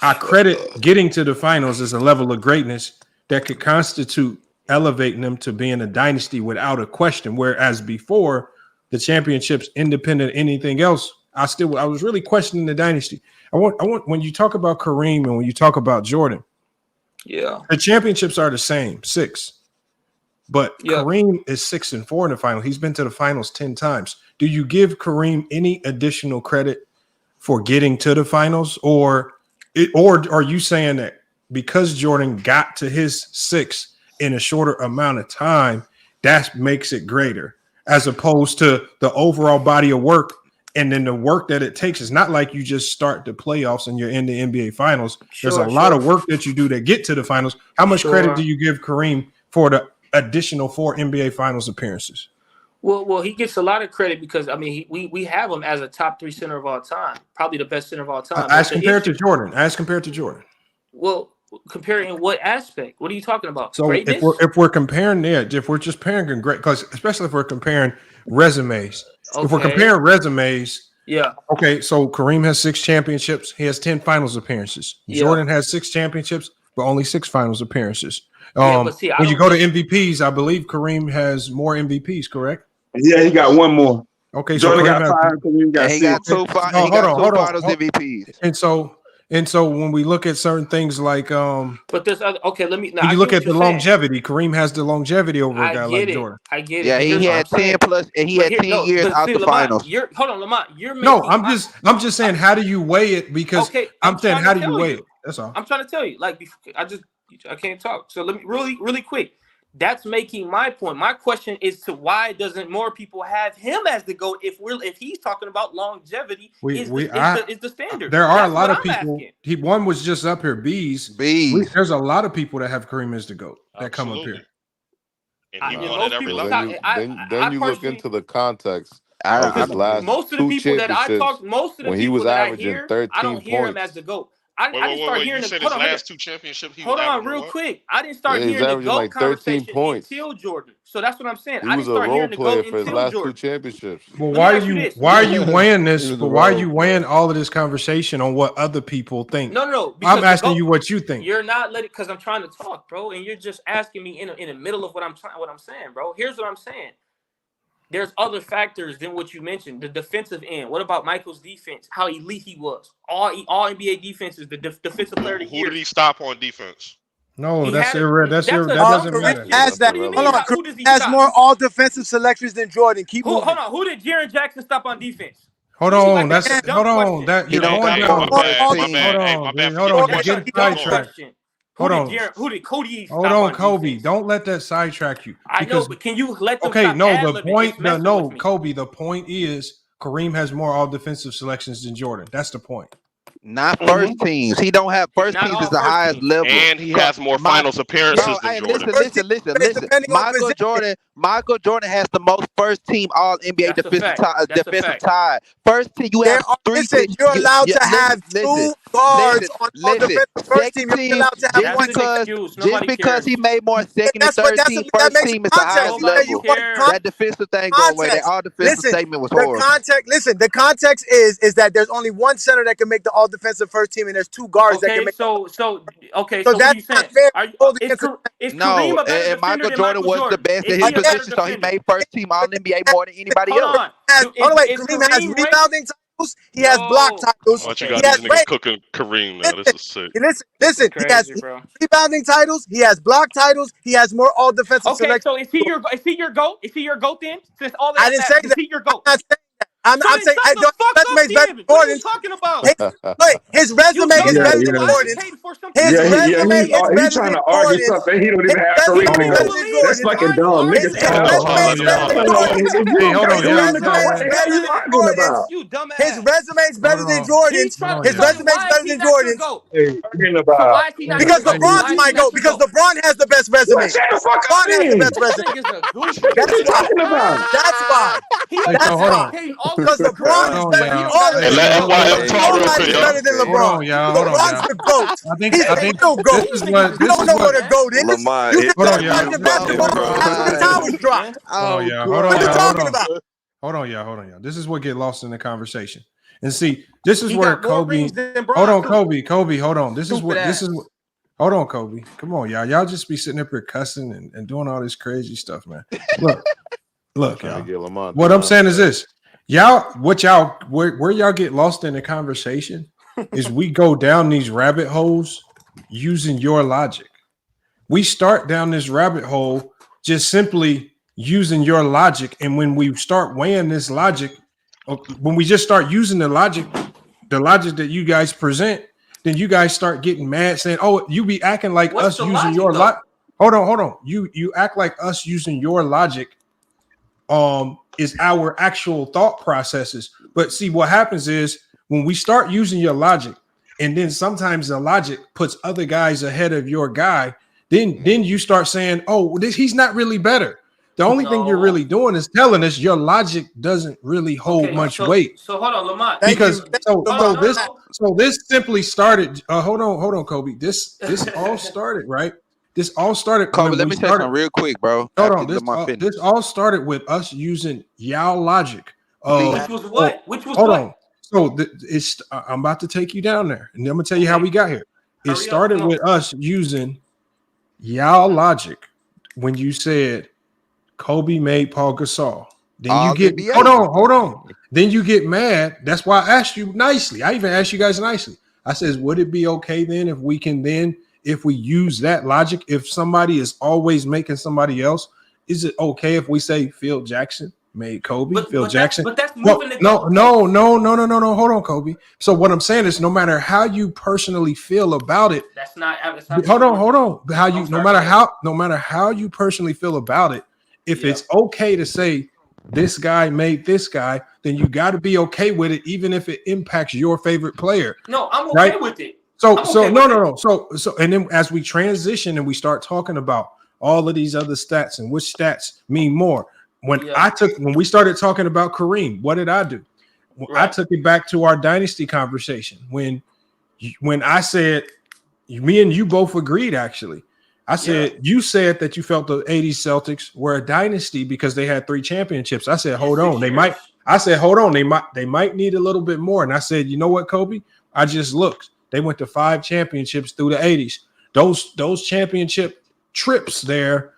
I credit getting to the finals as a level of greatness that could constitute elevating them to being a dynasty without a question. Whereas before, the championships, independent of anything else, I was really questioning the dynasty. I want when you talk about Kareem and when you talk about Jordan, the championships are the same, 6. But Kareem is 6-4 in the final. He's been to the finals 10 times. Do you give Kareem any additional credit for getting to the finals, or are you saying that because Jordan got to his 6 in a shorter amount of time, that makes it greater, as opposed to the overall body of work? And then the work that it takes is not like you just start the playoffs and you're in the NBA finals. There's a lot of work that you do to get to the finals. How much credit do you give Kareem for the additional 4 NBA finals appearances? Well, he gets a lot of credit because, I mean, we have him as a top 3 center of all time, probably the best center of all time. As compared to Jordan. Well, comparing in what aspect? What are you talking about? So greatness? if we're comparing if we're just comparing great, because especially if we're comparing resumes, if we're comparing resumes, okay. So Kareem has 6 championships. He has 10 finals appearances. Jordan has 6 championships, but only 6 finals appearances. But see, when you go to MVPs, I believe Kareem has more MVPs, correct? Yeah, he got one more. Okay, Jordan so got 5. Kareem got 6. He got 2 finals MVPs. And so when we look at certain things like but there's other, when you look at the longevity, Kareem has the longevity over a guy like Jordan. I get it. Yeah, he had 10 plus, and he had 10 years out the finals. Hold on, Lamont. You're making, no, I'm just saying, how do you weigh it? Because I'm saying, how do you weigh it? That's all. I'm trying to tell you. Like, I can't talk. So let me really quick. That's making my point. My question is to why doesn't more people have him as the GOAT if he's talking about longevity is the standard. There are That's a lot of I'm people. asking. One was just up here. There's a lot of people that have Kareem as the GOAT that come up here. And he won at every level. Then you look into the context. Most of the people that I talk, most of the people that I hear, I don't hear him as the GOAT. I didn't start hearing you said his last 2 championships. Hold on, real quick. I didn't start hearing the GOAT conversation until Jordan. So that's what I'm saying. He was a role player for his last 2 championships. Well, why are you weighing this? But why are you weighing all of this conversation on what other people think? No. I'm asking you what you think. You're not letting because I'm trying to talk, bro, and you're just asking me in the middle of what I'm saying, bro. Here's what I'm saying. There's other factors than what you mentioned. The defensive end. What about Michael's defense? How elite he was. All NBA defenses. The defensive player of the year. Who did he stop on defense? No, that doesn't matter. Kareem has more all defensive selections than Jordan. Hold on. Who did Jaren Jackson stop on defense? Hold on. You're going down. Hold on. You get sidetracked. Hold on. Who did Cody? Hold on, Kobe. Defense? Don't let that sidetrack you. I know, but can you let them? Okay, no. The point, Kobe. The point is Kareem has more all defensive selections than Jordan. That's the point. Not first teams. He don't have first teams is the highest level. And he has more finals appearances than Jordan. Listen. Michael Jordan has the most first team all NBA defensive tie. First team, you have 3. You're allowed to have 2 guards on all defensive first team. You're allowed to have one just because he made more second and third team, first team is the highest level. That defensive thing go away. That all defensive statement was horrible. The context is that there's only one center that can make the all defensive first team, and there's 2 guards that can make. So that's not fair. No, and Michael Jordan was the best in his position, so he made first team all NBA more than anybody else. Kareem has rebounding titles. He has block titles. You got these niggas cooking Kareem now. This is sick. Listen. He has rebounding titles. He has block titles. He has more all defensive selections. So is he your GOAT? Is he your GOAT then? Since all that I didn't say that. Is he your GOAT? I'm saying resume's better than Jordan. Talking about? His resume is better than Jordan. His resume is better He's trying to argue something he don't even have Kareem. That's fucking dumb. Niggas His resume's better than Jordan's. His resume's better than Jordan's. Because LeBron's my GOAT. Because LeBron has the best resume. LeBron has the best resume. That's why. Hold on. Because LeBron is better than all of them. Nobody's better than LeBron. LeBron's the GOAT. He's the real GOAT. You don't know what a GOAT is. You just watch basketball after the towers drop. What are you talking about? Hold on, y'all. This is what get lost in the conversation. And see, this is where Kobe. Hold on, Kobe. Hold on. This is what. Hold on, Kobe. Come on, y'all. Y'all just be sitting up here cussing and doing all this crazy stuff, man. Look, y'all. What I'm saying is this. Where y'all get lost in the conversation is we go down these rabbit holes using your logic. We start down this rabbit hole just simply using your logic. And when we start weighing this logic, when we just start using the logic that you guys present, then you guys start getting mad saying, oh, you be acting like us using your logic. Hold on. You act like us using your logic is our actual thought processes. But see, what happens is when we start using your logic, and then sometimes the logic puts other guys ahead of your guy, then you start saying, oh, he's not really better. The only thing you're really doing is telling us your logic doesn't really hold much weight. So hold on, Lamont. Because this simply started. Hold on, Kobe. This all started, right? This all started. Kobe, let me say something real quick, bro. Hold on. This all started with us using y'all logic. Which was what? Hold on. So I'm about to take you down there, and I'm gonna tell you how we got here. It started with us using y'all logic when you said Kobe made Paul Gasol. Then you get hold on. Then you get mad. That's why I asked you nicely. I even asked you guys nicely. I says, would it be okay then if we use that logic, if somebody is always making somebody else, is it okay if we say Phil Jackson? made Kobe. Phil Jackson. But that's Well, moving the no. goalposts. Hold on, Kobe. So what I'm saying is, no matter how you personally feel about it, That's not. hold on. No matter how you personally feel about it, if it's okay to say this guy made this guy, then you got to be okay with it, even if it impacts your favorite player. No, I'm okay with it. So and then as we transition and we start talking about all of these other stats and which stats mean more, when we started talking about Kareem, what did I do? I took it back to our dynasty conversation when I said, me and you both agreed. Actually, I said you said that you felt the '80s Celtics were a dynasty because they had 3 championships. I said, hold on, they might need a little bit more. And I said, you know what, Kobe? I just looked. They went to 5 championships through the '80s. Those championship trips there,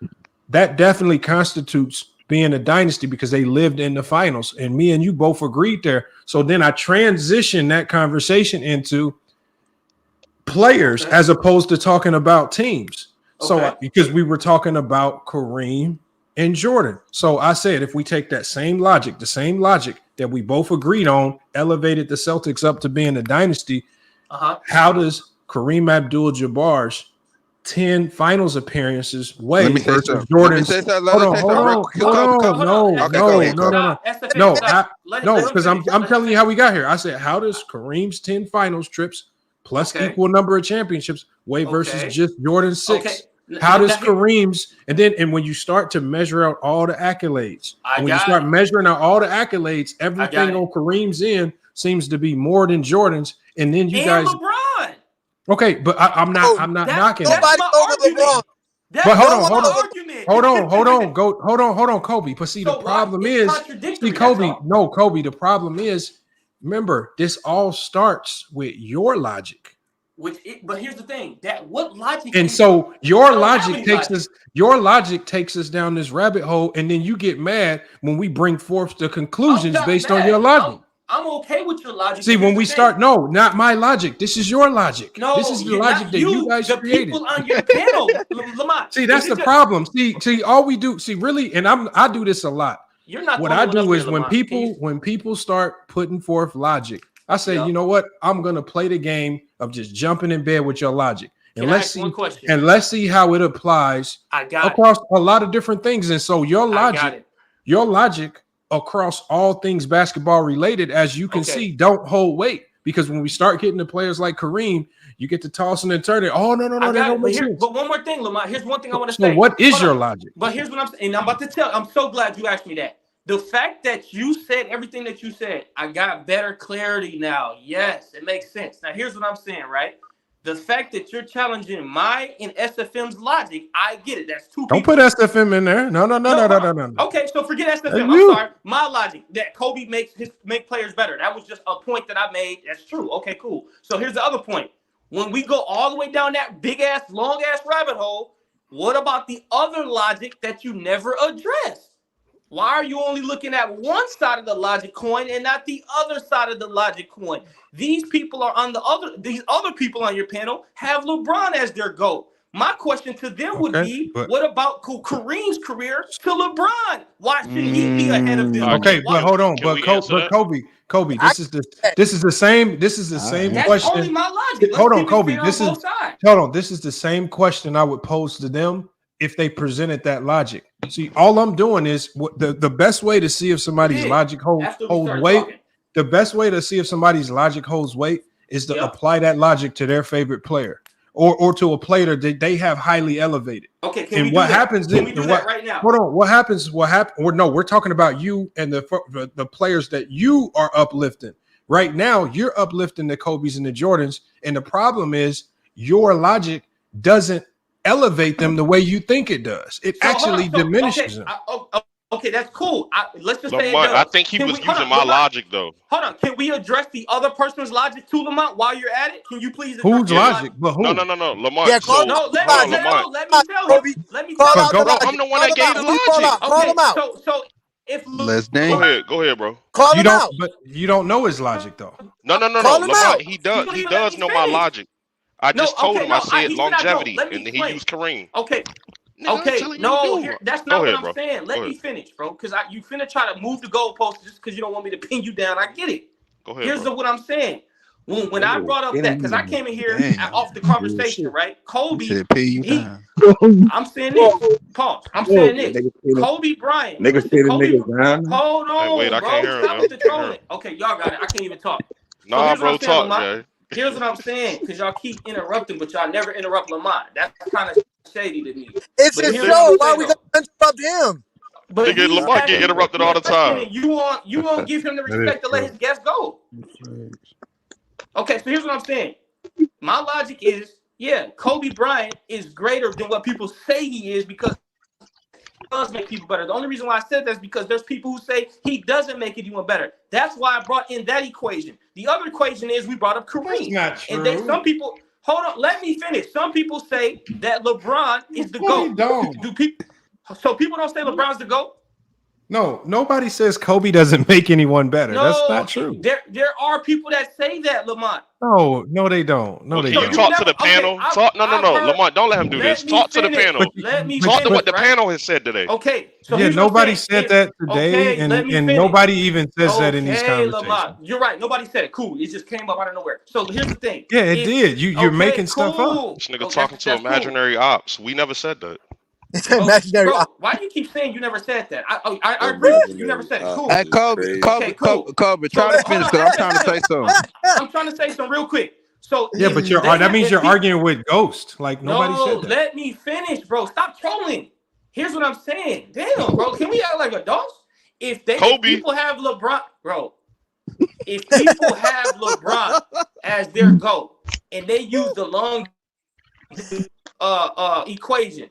that definitely constitutes being a dynasty because they lived in the finals. And me and you both agreed there. So then I transitioned that conversation into players as opposed to talking about teams. So because we were talking about Kareem and Jordan. So I said, if we take that same logic, the same logic that we both agreed on, elevated the Celtics up to being a dynasty, how does Kareem Abdul-Jabbar's 10 finals appearances weigh versus Jordan's? No, because I'm telling you how we got here. I said, how does Kareem's 10 finals trips plus equal number of championships weigh versus just Jordan's 6? How does Kareem's and when you start to measure out all the accolades, measuring out all the accolades, everything on Kareem's end seems to be more than Jordan's, and then you guys. LeBron. Okay, but I'm not knocking that. Nobody over LeBron. But hold on, Kobe. But see, the problem is, Kobe. The problem is, remember, this all starts with your logic. But here's the thing: what logic? And so your logic takes us down this rabbit hole, and then you get mad when we bring forth the conclusions based on your logic. I'm okay with your logic. See, when we start, no, not my logic. This is your logic. No, this is the logic that you guys created. People on your panel, Lamont. See, that's the problem. See, all we do, really, and I do this a lot. You're not. What I do is when people start putting forth logic, I say, you know what? I'm gonna play the game of just jumping in bed with your logic, and let's see how it applies across a lot of different things. And so your logic across all things basketball related, as you can see, don't hold weight, because when we start getting to players like Kareem, you get to tossing and turning. Oh no, that don't make sense. But one more thing, Lamont. Here's one thing I want to say. So what is your logic? But here's what I'm saying. I'm about to tell. I'm so glad you asked me that. The fact that you said everything that you said, I got better clarity now. Yes, it makes sense. Now here's what I'm saying, right? The fact that you're challenging my and SFM's logic, I get it. That's two people. Don't put SFM in there. No. Okay, so forget SFM. I'm sorry. My logic that Kobe make players better. That was just a point that I made. That's true. Okay, cool. So here's the other point. When we go all the way down that big ass, long ass rabbit hole, what about the other logic that you never addressed? Why are you only looking at one side of the logic coin and not the other side of the logic coin? These people are on these other people on your panel have LeBron as their GOAT. My question to them would be, what about Kareem's career to LeBron? Why should he be ahead of them? Okay, but hold on. But Kobe, this is the same That's question. Only my logic. Hold on, Kobe. This is the same question I would pose to them if they presented that logic. See, all I'm doing is the best way to see if somebody's logic holds weight. The best way to see if somebody's logic holds weight is to apply that logic to their favorite player, or to a player that they have highly elevated. Okay, can we do that right now? Hold on. What happens? We're talking about you and the players that you are uplifting right now. You're uplifting the Kobe's and the Jordans, and the problem is your logic doesn't elevate them the way you think it does. It actually diminishes them. Okay, that's cool. Let's just say I think he was using my logic though. Hold on. Can we address the other person's logic too, Lamont, while you're at it? Can you please? Whose logic? But who? No, Lamont. Yeah, let me tell him. Let me tell him. I'm the one that gave the logic. Call him out. So if Go ahead, bro. Call him out. But you don't know his logic though. No. Lamont, he does know my logic. I just told him. I said longevity, and he used Kareem. Okay. Okay, no, that's not what I'm saying. Let me finish, bro, because you finna try to move the goalpost just because you don't want me to pin you down. I get it. Go ahead, Here's what I'm saying. When I brought up that, because I came in here off the conversation, right? Kobe, I'm saying this. Pause. I'm saying this. Kobe Bryant. Listen, Kobe. Hold on, bro. Stop with the trolling. Okay, y'all got it. I can't even talk. So here's what I'm saying, Lamont. Here's what I'm saying, because y'all keep interrupting, but y'all never interrupt Lamont. That's kind of shady to me. It's his show. Why are we gonna interrupt him? But Lamont get interrupted all the time. You won't give him the respect to let his guests go. Okay, so here's what I'm saying. My logic is, yeah, Kobe Bryant is greater than what people say he is because he does make people better. The only reason why I said that is because there's people who say he doesn't make anyone better. That's why I brought in that equation. The other equation is we brought up Kareem. That's not true. And some people, hold on, let me finish. Some people say that LeBron is the GOAT. So people don't say LeBron's the GOAT? No, nobody says Kobe doesn't make anyone better. No, that's not true. There are people that say that, Lamont. No, they don't. No, they Can don't. you talk to the panel? No, Lamont, don't let him do this. Talk to the panel. Talk to what the panel has said today. Okay. So yeah, nobody said that today, and nobody even says that in these conversations. Lamont, you're right. Nobody said it. Cool. It just came up out of nowhere. So here's the thing. Yeah, it did. You're making stuff up. This nigga talking to imaginary ops. We never said that. It's imaginary. Bro, why do you keep saying you never said that? I agree with you. You never said it. Cool. Hey, Kobe, try to finish because I'm trying to say something. I'm trying to say something real quick. So yeah, but that means you're arguing with Ghost. Like nobody said that. Let me finish, bro. Stop trolling. Here's what I'm saying. Damn, bro. Can we act like adults? If people have LeBron, bro. If people have LeBron as their GOAT and they use the long equation.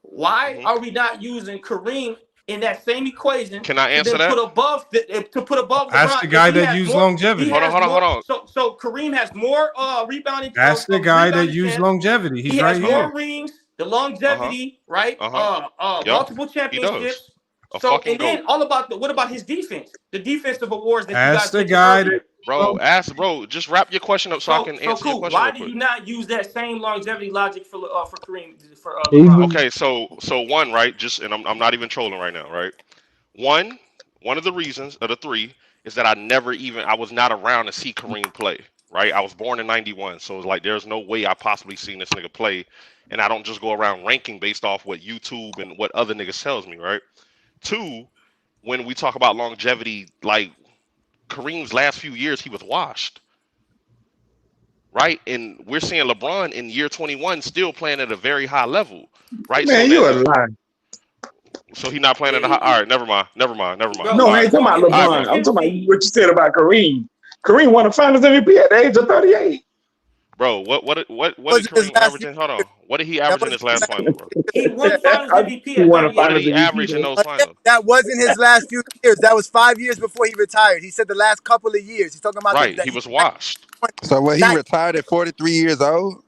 Why are we not using Kareem in that same equation? Can I answer that? To put above That's LeBron, the guy that used longevity. Hold on. So Kareem has more rebounding. That's the guy that used longevity. He's right here. He has more rings, the longevity, right? Multiple championships. So and then what about his defense? The defensive awards that you guys. That's the guy that. Bro, just wrap your question up so I can answer your question. Why do you not use that same longevity logic for Kareem? Okay, so one, right? And I'm not even trolling right now, right? One of the reasons of the three is that I was not around to see Kareem play, right? I was born in '91, so it's like there's no way I possibly seen this nigga play, and I don't just go around ranking based off what YouTube and what other niggas tells me, right? Two, when we talk about longevity, like Kareem's last few years, he was washed, right? And we're seeing LeBron in year 21 still playing at a very high level, right? Man, you a lie. So he's not playing at a high. All right, never mind. No, I ain't talking about LeBron. I'm talking about what you said about Kareem. Kareem won the Finals MVP at the age of 38. Bro, what did Kareem averaging? Hold on. What did he average in his last final, bro? He won Finals MVP. What did he average in those finals? That wasn't his last few years. That was 5 years before he retired. He said the last couple of years. He's talking about he was washed. So he retired at 43 years old?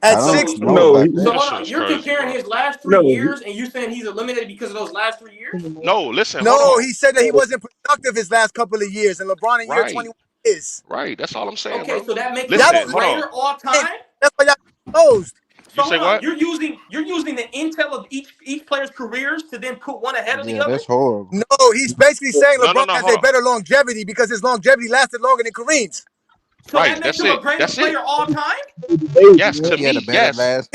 At 60. No. So hold on. You're comparing his last 3 years and you saying he's eliminated because of those last 3 years? No, listen. No, he said that he wasn't productive his last couple of years, and LeBron in year 21 is. Right, that's all I'm saying. Okay, bro. So that makes him greater all time? That's why y'all closed. You say what? You're using the intel of each player's careers to then put one ahead of the other? That's horrible. No, he's basically saying LeBron has a better longevity because his longevity lasted longer than Kareem's. So that makes him a greater player all time? Yes, to me, yes.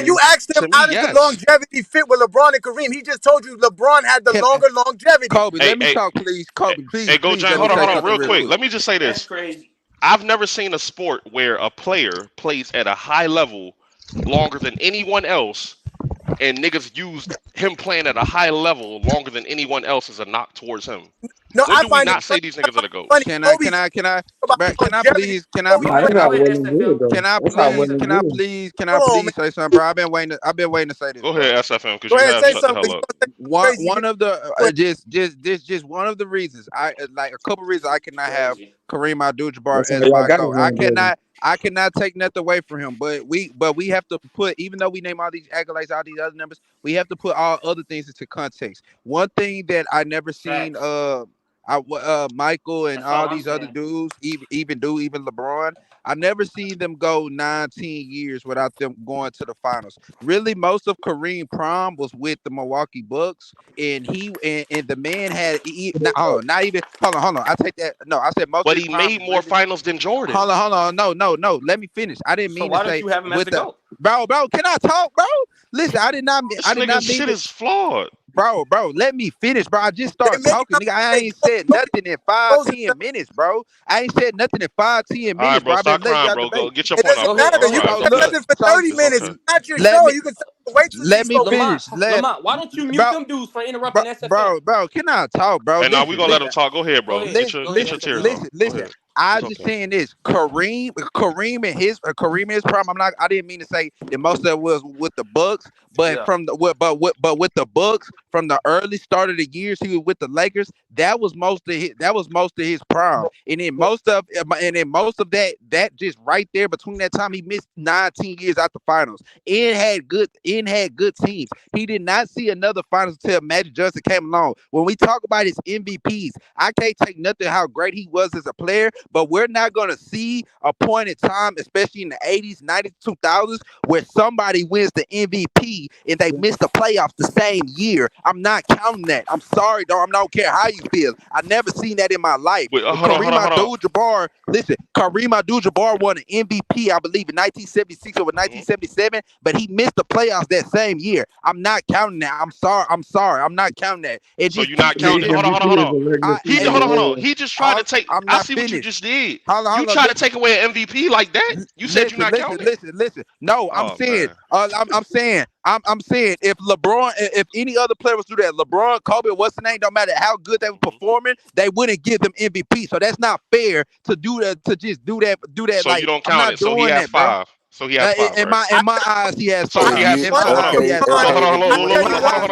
You asked him how does the longevity fit with LeBron and Kareem. He just told you LeBron had the longer longevity. Kobe, let me talk, please. Kobe, please. Hey, go, John. Hold on, real quick. Let me just say this. That's crazy. I've never seen a sport where a player plays at a high level longer than anyone else, and niggas used him playing at a high level longer than anyone else as a knock towards him. No, when I do find we not say these niggas are the GOAT? Can I please say something, bro? I've been waiting to say this. Go ahead, SFM, because you have shut the hell up. One of the just one of the reasons a couple reasons I cannot have Kareem Abdul-Jabbar as my GOAT. I cannot take nothing away from him, but we have to put, even though we name all these accolades, all these other numbers, we have to put all other things into context. One thing that I never seen Michael and That's all all I'm these other saying. dudes, even LeBron. I never seen them go 19 years without them going to the finals. Really, most of Kareem prime was with the Milwaukee Bucks, and the man had not even hold on. I take that. No, I said most But of his he prime made is more really. finals than Jordan. Hold on. No. Let me finish. I didn't So mean to why don't say you have him as with the the GOAT? bro. Can I talk, bro? Listen, I did not This nigga mean shit to. is flawed. Bro, let me finish, bro. I just started talking, nigga. I ain't said nothing in 5-10 minutes, bro. I ain't said nothing in 5-10 All right, minutes, bro. bro. I've been Stop letting crying, y'all bro. Go debate. get your It point doesn't out, bro. matter. All You right, can okay. look. for 30 So minutes. Okay. It's not your let show. me You can wait till she let me spoke. finish. Lamont, why don't you mute them dudes for interrupting SFN? Bro. Can I talk, bro? Hey, now we gonna let him talk. Go ahead, Go bro. ahead. Get Listen, your Go ahead, tears SFN. off. Go listen. ahead. I It's just okay. saying this. Kareem in his prime. I didn't mean to say that most of it was with the Bucks, but Yeah. with the Bucks from the early start of the years he was with the Lakers. That was most of his prime, and then most of that just right there between that time he missed 19 years out the finals. It had good teams. He did not see another finals until Magic Johnson came along. When we talk about his MVPs, I can't take nothing how great he was as a player, but we're not gonna see a point in time, especially in the 80s, 90s, 2000s, where somebody wins the MVP and they miss the playoffs the same year. I'm not counting that. I'm sorry, dog. I don't care how you feel. I never seen that in my life. Wait, But hold on. Kareem Abdul-Jabbar won an MVP, I believe, in 1976 or 1977, but he missed the playoffs that same year. I'm not counting that. I'm sorry. I'm not counting that. So you're not counting. Hold on. Hold on. He just tried to take. I see what you just did. You tried to take away an MVP like that. You said you're not counting. Listen. No, I'm saying, I'm saying, if any other player was do that, LeBron, Kobe, what's the name? Don't matter how good they were performing, they wouldn't give them MVP. So that's not fair to do that. To just do that. So like, you don't I'm count not it. So he doing has that, bro. 5. So he has 5, right? In my eyes, he has So 5. he has. In my Hold eyes, on. he has So 5. hold on.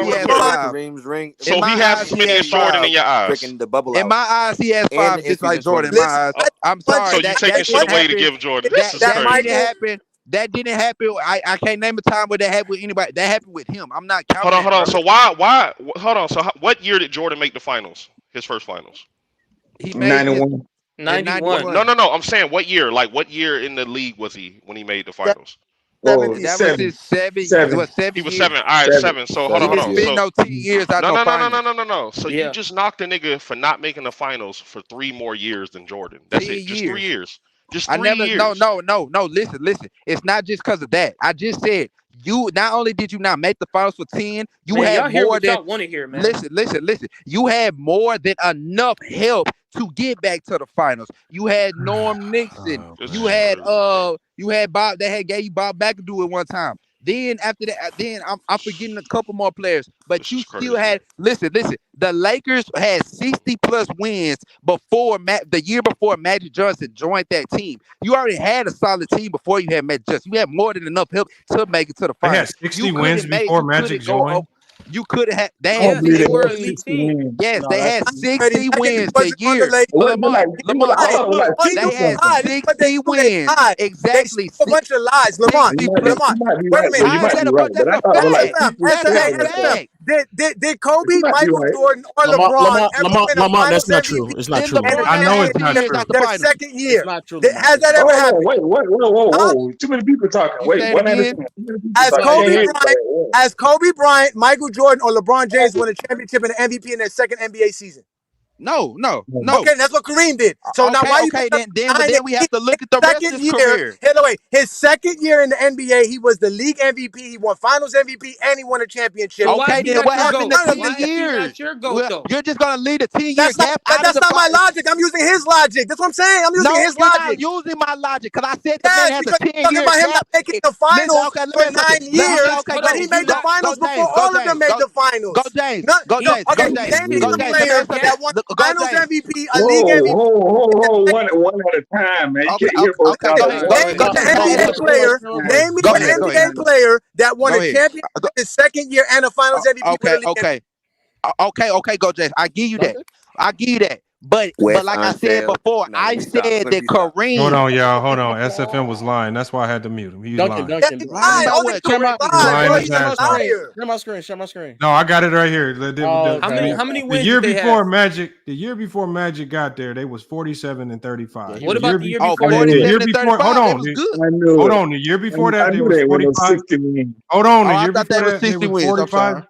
He has Hold on. 5. Kareem's ring. In So my he has eyes, as he many has as Jordan 5. in your eyes. Breaking the bubble In out. my eyes, he has 5, just like Jordan. In my eyes, I'm sorry. So you taking shit away to give Jordan? This is That crazy. didn't happen. That didn't happen. I can't name a time where that happened with anybody. That happened with him. I'm not counting Hold on. that, So bro. why? Hold on. So what year did Jordan make the finals? His first finals? He made his 91. in 91. 91. No. I'm saying what year? Like what year in the league was he when he made the finals? Oh, That was his 7 He was years. 7. All right, 7. So hold He on. didn't spend So no 10 years out no finals. no. So you Yeah. just knocked a nigga for not making the finals for 3 more years than Jordan. That's 10 it. Just 3 years. years. Just I 3 never years. no. Listen. It's not just because of that. I just said you not only did you not make the finals for 10, you Man, had y'all hear more what than y'all want to hear, man. listen. You had more than enough help to get back to the finals. You had Norm Nixon. You had Bob. They had gave you Bob McAdoo at one time. Then after that, I'm forgetting a couple more players, but you still had listen. The Lakers had 60 plus wins before the year before Magic Johnson joined that team. You already had a solid team before you had Magic Johnson. You had more than enough help to make it to the They finals. had 60 wins before Magic joined. You could have had. They I don't had believe they 60 had wins. 60 wins. Yes, No, they that's had 60 wins the year. It wasn't like, Lamont, I thought it was like 50 they had something. 60 wins. Exactly. A bunch of lies, Lamont. 60 plus. You might be Wait a right, bro. minute. You How is might that be a right, bunch? but That's I a thought it was like fact. SFM, 50 or That's a 60 or something. fact. Did Kobe, You might be Michael right. Jordan, or LeBron ever win a Lamont, Finals that's not MVP true. It's not Then true. and LeBron a had I know it's last 10 not years championship out true. the their finals. second year? It's not true, Lamont. Has that Hold ever on, happened? wait. Too many people talking. You Wait, say it one at a again. time. Too many people As talking. I can't Kobe hear Bryant, you. Michael Jordan, or LeBron James won a championship and an MVP in their second NBA season? No. Okay, that's what Kareem did. So now why you Okay. bring Then up we have to look at the rest of his career. His second year in the NBA, he was the league MVP. He won Finals MVP and he won a championship. So why is Okay, he then not what your happened GOAT? to 10 Why is he years? not your GOAT Well, though? you're just gonna leave a 10-year That's gap out of the not my logic. I'm using his logic. That's what I'm saying. I'm using No, his you're not logic. using my logic because I said the man Yes, has a because you're talking 10-year about him gap. not making the Listen, finals okay, let for me ask you 9 something. years, Okay, but he made the finals before all of them made the Go finals. James. No, Go no, James. okay, Go James. name me Go the James. Let me player ask you something. that won Look, a go Finals James. MVP, a league MVP. One at a time, man. You Okay, can't hear both okay, sides go at ahead. once. Go Name me James. the Go NBA ahead. player. Name me Go the ahead. Go NBA ahead. player that won Go a ahead. championship his second year and a Finals MVP with a league MVP. Okay. Go James. I give you that. I give you that. But like I said before, I said that Kareem. Hold on, y'all. Hold on. SFM was lying. That's why I had to mute him. He's lying. Lying about what? Share my screen. No, I got it right here. How many wins the year did they before have? Magic got there, they was 47 and 35. What about the year before? 47 and 35? Hold on. Was good. Hold on. The year before that, they was 45. Hold on. The year before that, they was 45.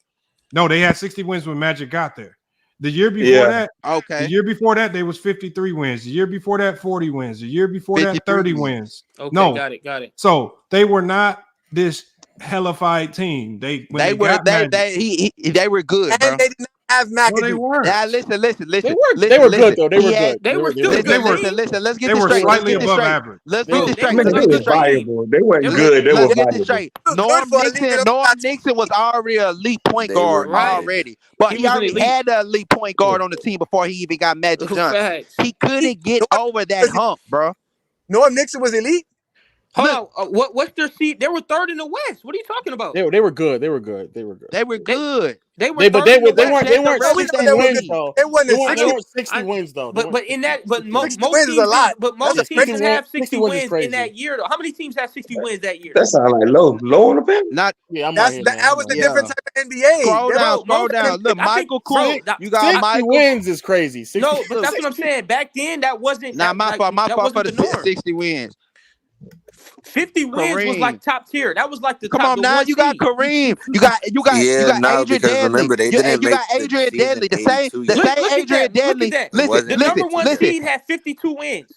No, they had 60 wins when Magic got there. The year before that, the year before that, they was 53 wins. The year before that, 40 wins. The year before that, 30 wins. Okay, no, got it. So they were not this hellified team. They were good, and bro. they did not have McAdoo. No, they weren't. Now listen. They were good though. They were good. They were still good. Listen. Let's get They this were straight. slightly above average. Let's get this straight. They were valuable. They weren't good. They were Let's get this valuable. straight. Norm Nixon was already an elite point guard already. But he already had an elite point guard on the team before he even got Magic Johnson. He couldn't get over that hump, bro. Norm Nixon was elite? Hold on. What's their seed? They were third in the West. What are you talking about? They were good. They were good. They weren't. They weren't 60 wins though. But in that, most wins is a lot. But most teams have 60 wins in that year though. How many teams have 60 wins that year? That sounds like low on the pen. Not. That was a different type of NBA. Scroll down. Look, Michael Cruz. You got 60 wins is crazy. 60 no, but that's what I'm saying. Back then, that wasn't. Nah, my fault for the 60 wins. 50 wins was like top tier. That was like the Come top. on now, you got Kareem. You got Adrian Danley. Remember, they didn't you got make Adrian the Danley. The season same Adrian Danley. Listen, the number one seed had 52 wins.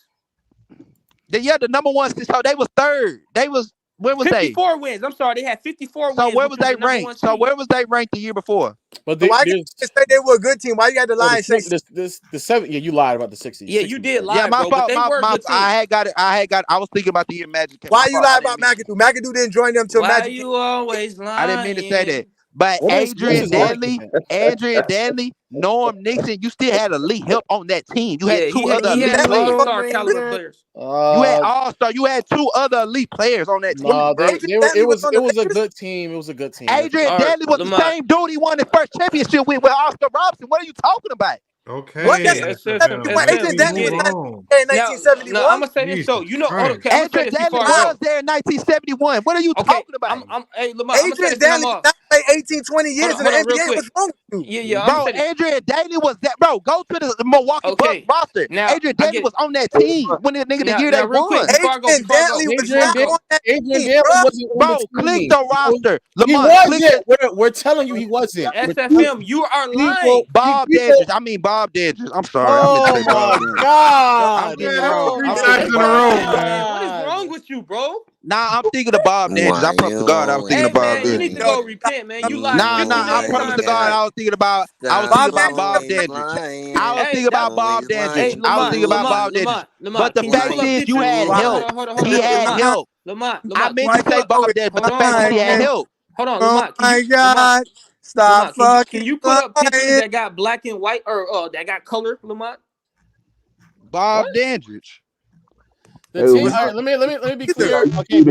The number one. So they was third. They was where was 54 wins. I'm sorry, they had 54 wins. So where was they ranked? So where was they ranked the year before? But why you say they were a good team? Why you had to lie and say the 7? Yeah, you lied about the 60s. Yeah, you did lie. Yeah, my fault. I was thinking about the year Magic. Why you lie about McAdoo? McAdoo didn't join them till Magic. Why you always lying? I didn't mean to say that. But Adrian Danley, Norm Nixon, you still had elite help on that team. You had two other elite players. You had all-star. You had two other elite players on that team. It was a good team. It was a good team. Adrian Danley was the same dude he won his first championship with Oscar Robertson. What are you talking about? Okay. What? Adrian Danley was in 1971. No, I'm gonna say this though. You know, Adrian Danley was there in 1971. What are you talking about? Hey, Lamar, Adrian Danley did not play 18, 20 years in the NBA. What's wrong with you? Yeah. Bro, Adrian Danley was that. Bro, go to the Milwaukee Bucks roster. Now, Adrian Danley was on that team when the year they won. Adrian Danley was not on that team, bro. Click the roster. He wasn't. We're telling you he wasn't. SFM, you are lying. Bob Dandridge. I'm sorry. Oh my God! What is wrong with you, bro? Nah, I'm thinking of Bob Dandridge. I promise to God, I was thinking of Bob Dandridge. You need to go repent, man. You lied. Nah, I promise to God, I was thinking about Bob Dandridge. I was thinking about Bob Dandridge. But the fact is, you had help. He had help. I meant to say Bob Dandridge, but the fact is, he had help. Hold on, oh my God. Stop fucking. Can you put up pictures that got black and white or that got color, Lamont? Bob Dandridge. The team, let me be clear. Okay,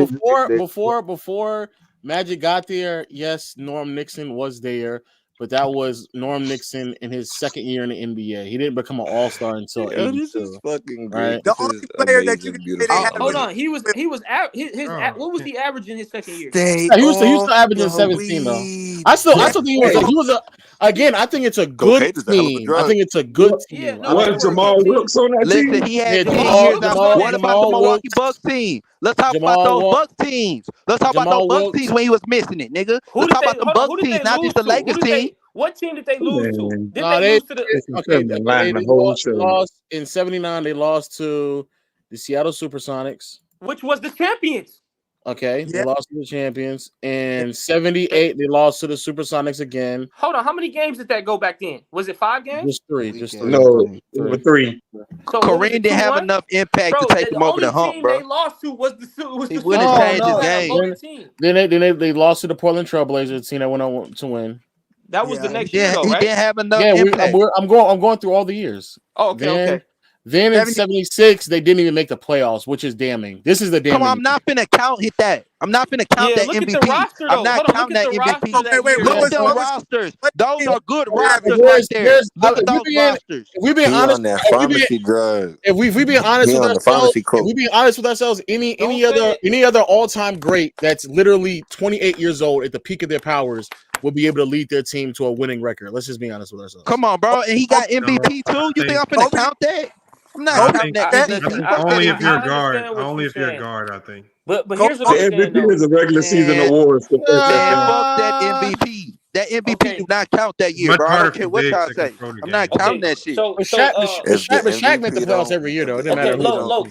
before Magic got there, yes, Norm Nixon was there, but that was Norm Nixon in his second year in the NBA. He didn't become an all-star until 82. This is fucking great. Right? The only player that you can say they had hold on, he was what was he averaging his second year? He was still averaging 17 though. I still think he was a again. I think it's a good team. I think it's a good team. Yeah, What Jamal Wilkes on that team? Listen, he had 10 years. What about the Milwaukee Bucks team? Let's talk about those Bucks teams. Let's talk about those Bucks teams when he was missing it, nigga. Let's talk about the Bucks teams, not just the Lakers team. What team did they lose to? Did they lose to the? They lost in '79. They lost to the Seattle Supersonics, which was the champions. Okay, they lost to the champions. In '78, they lost to the Supersonics again. Hold on, how many games did that go back then? Was it 5 games? Just three. No, it was 3. So Kareem didn't have enough impact to take him over the hump, bro. They lost to was the he wouldn't change his game. Then they lost to the Portland Trailblazers, team that went on to win. That was the next year, though, he right? didn't have enough impact. I'm going through all the years. Oh, okay. Then in 76, they didn't even make the playoffs, which is damning. This is the damning. Come on, I'm not finna count that. I'm not finna count that look MVP. At the roster, though. I'm not counting that MVP. Look at them rosters. Those are good rosters right there. Look at those rosters. If we being honest, if we being honest with ourselves, if we being honest with ourselves, any other all-time great that's literally 28 years old at the peak of their powers will be able to lead their team to a winning record. Let's just be honest with ourselves. Come on, bro. And he got MVP too. You think I'm finna count that? I'm not counting that. Only if you're a guard. Only if you're a guard, I think. But here's what I'm saying, MVP is a regular season award. Fuck that MVP. That MVP do not count that year, bro. I don't care what y'all say. I'm not counting that shit. Shaq made the playoffs every year, though. It didn't matter who.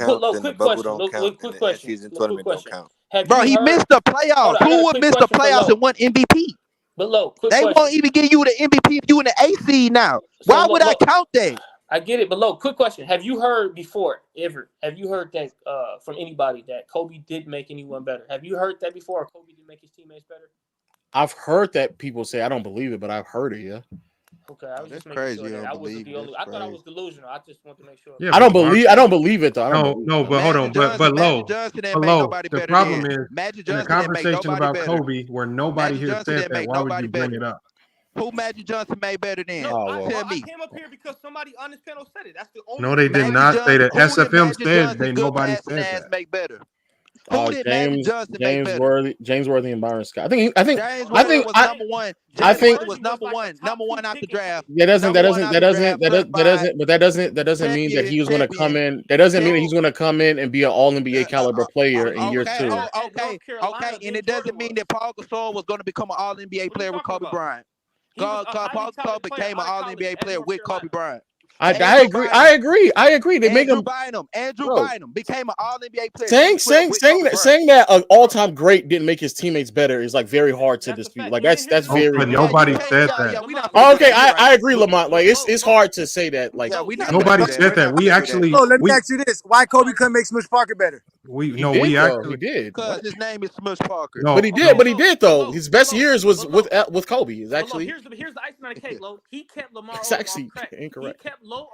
Quick question. Bro, he missed the playoffs. Who would miss the playoffs and won MVP? But they won't even give you the MVP if you in the AC now. Why would I count that? I get it, but quick question. Have you heard before, have you heard that from anybody that Kobe did make anyone better? Have you heard that before, or Kobe did make his teammates better? I've heard that people say, I don't believe it, but I've heard it, yeah. Okay, I was just making sure that I wasn't the only. I thought I was delusional. I just want to make sure. Yeah, I don't believe it though. No, but hold on, but low. The problem is in the conversation about Kobe, where nobody here said that. Why would you bring it up? Who Magic Johnson made better than? Tell me. I came up here because somebody on this panel said it. That's the only. No, they did not say that. SFM said they nobody said that. Make better. James Worthy and Byron Scott. I think was number one. Was number one out the draft. That doesn't mean that he was going to come in. That doesn't mean that he's going to come in and be an All NBA caliber player in year 2. Okay, and it doesn't mean that Paul Gasol was going to become an All NBA player with Kobe Bryant. Paul Gasol became an All NBA player with Kobe Bryant. I agree. They make him. Andrew Bynum became an All NBA player. Saying that an all-time great didn't make his teammates better is like very hard to dispute. Like that's very. But nobody said that. Okay, I agree, Lamont. Like it's hard to say that. Like nobody said that. We actually. Oh, let me ask you this: why Kobe couldn't make Smush Parker better? We actually did. Because his name is Smush Parker. No, but he did though. His best years was with Kobe. Is actually. Here's the icing on the cake, Lo. He kept Lamar. It's actually incorrect. He kept Lamar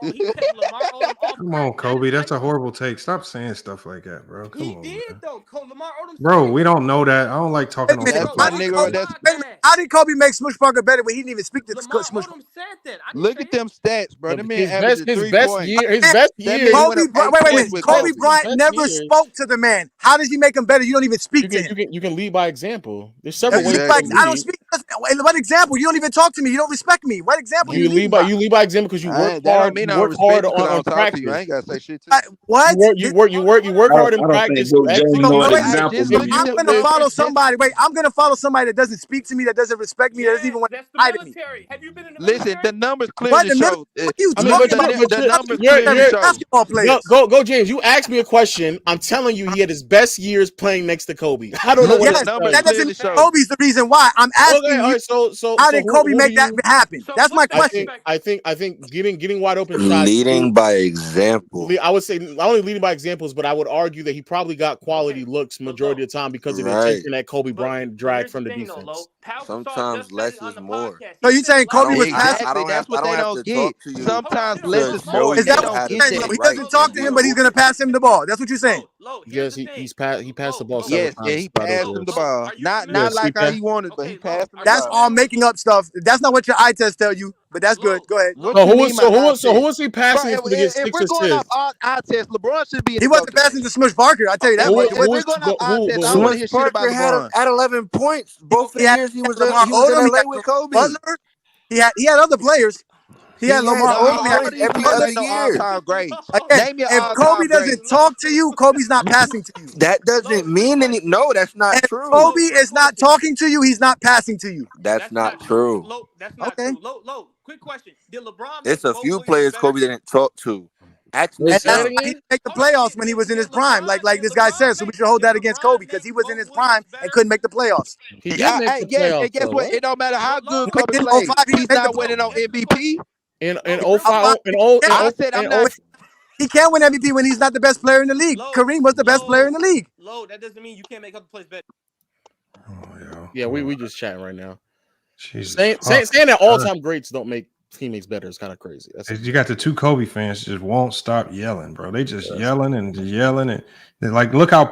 Odom. Come on, Kobe. That's a horrible take. Stop saying stuff like that, bro. Come on, did though. Lamar Odom. Bro, we don't know that. I don't like talking on that. How did Kobe make Smush Parker better when he didn't even speak to Smush? Look at them stats, bro. His best year. Kobe Bryant never spoke to the man. How does he make him better? You don't even speak to him. You can lead by example. There's several ways. I don't speak. What example? You don't even talk to me. You don't respect me. What example? You lead by example because you work hard. You work hard on practice. I ain't gotta say shit. What? You work hard in practice. I'm gonna follow somebody. Wait, I'm gonna follow somebody that doesn't speak to me, that doesn't respect me, that doesn't even want to fight me. Have you been in the Listen, the numbers clearly show. Basketball players. Go, James. You asked me a question. I'm telling you, he had his best years playing next to Kobe. I don't know what that doesn't mean Kobe's the reason why. I'm asking you. So how did Kobe make that happen? That's my question. I think getting wide open shots. Leading by example. I would say not only leading by examples, but I would argue that he probably got quality looks majority of the time because of the attention that Kobe Bryant dragged from the defense. Sometimes less is more. So you saying Kobe was passing? That's what they don't get. Sometimes less is more. Is that what you're saying? He doesn't talk to him, but he's gonna pass him the ball. That's what you're saying. Yes, he passed the ball. Yes, he passed him the ball. Not like how he wanted, but he passed him the ball. That's all making up stuff. That's not what your eye test tell you, but that's good. Go ahead. So who was he passing to get 6 assists? If we're going off eye test, LeBron should be. He wasn't passing to Smush Parker. I tell you that. If we're going off eye test, I want to hear shit about LeBron. Had 11 points both the years he was in LA with Kobe. Butler. He had other players. He had Lamar Odom every other year. If Kobe doesn't talk to you, Kobe's not passing to you. That doesn't mean any. No, that's not true. If Kobe is not talking to you, he's not passing to you. That's not true. That's not true. Low. Quick question: did LeBron? It's a few players Kobe didn't talk to. Actually, he didn't make the playoffs when he was in his prime, like this guy says. So we should hold that against Kobe because he was in his prime and couldn't make the playoffs. And guess what? It don't matter how good Kobe played. He's not winning on MVP. In 05, he can't win MVP when he's not the best player in the league. Kareem was the best player in the league. That doesn't mean you can't make other plays better. Yeah, we just chatting right now. Saying that all-time greats don't make teammates better is kind of crazy. You got the two Kobe fans just won't stop yelling, bro. They just yelling and yelling and like look how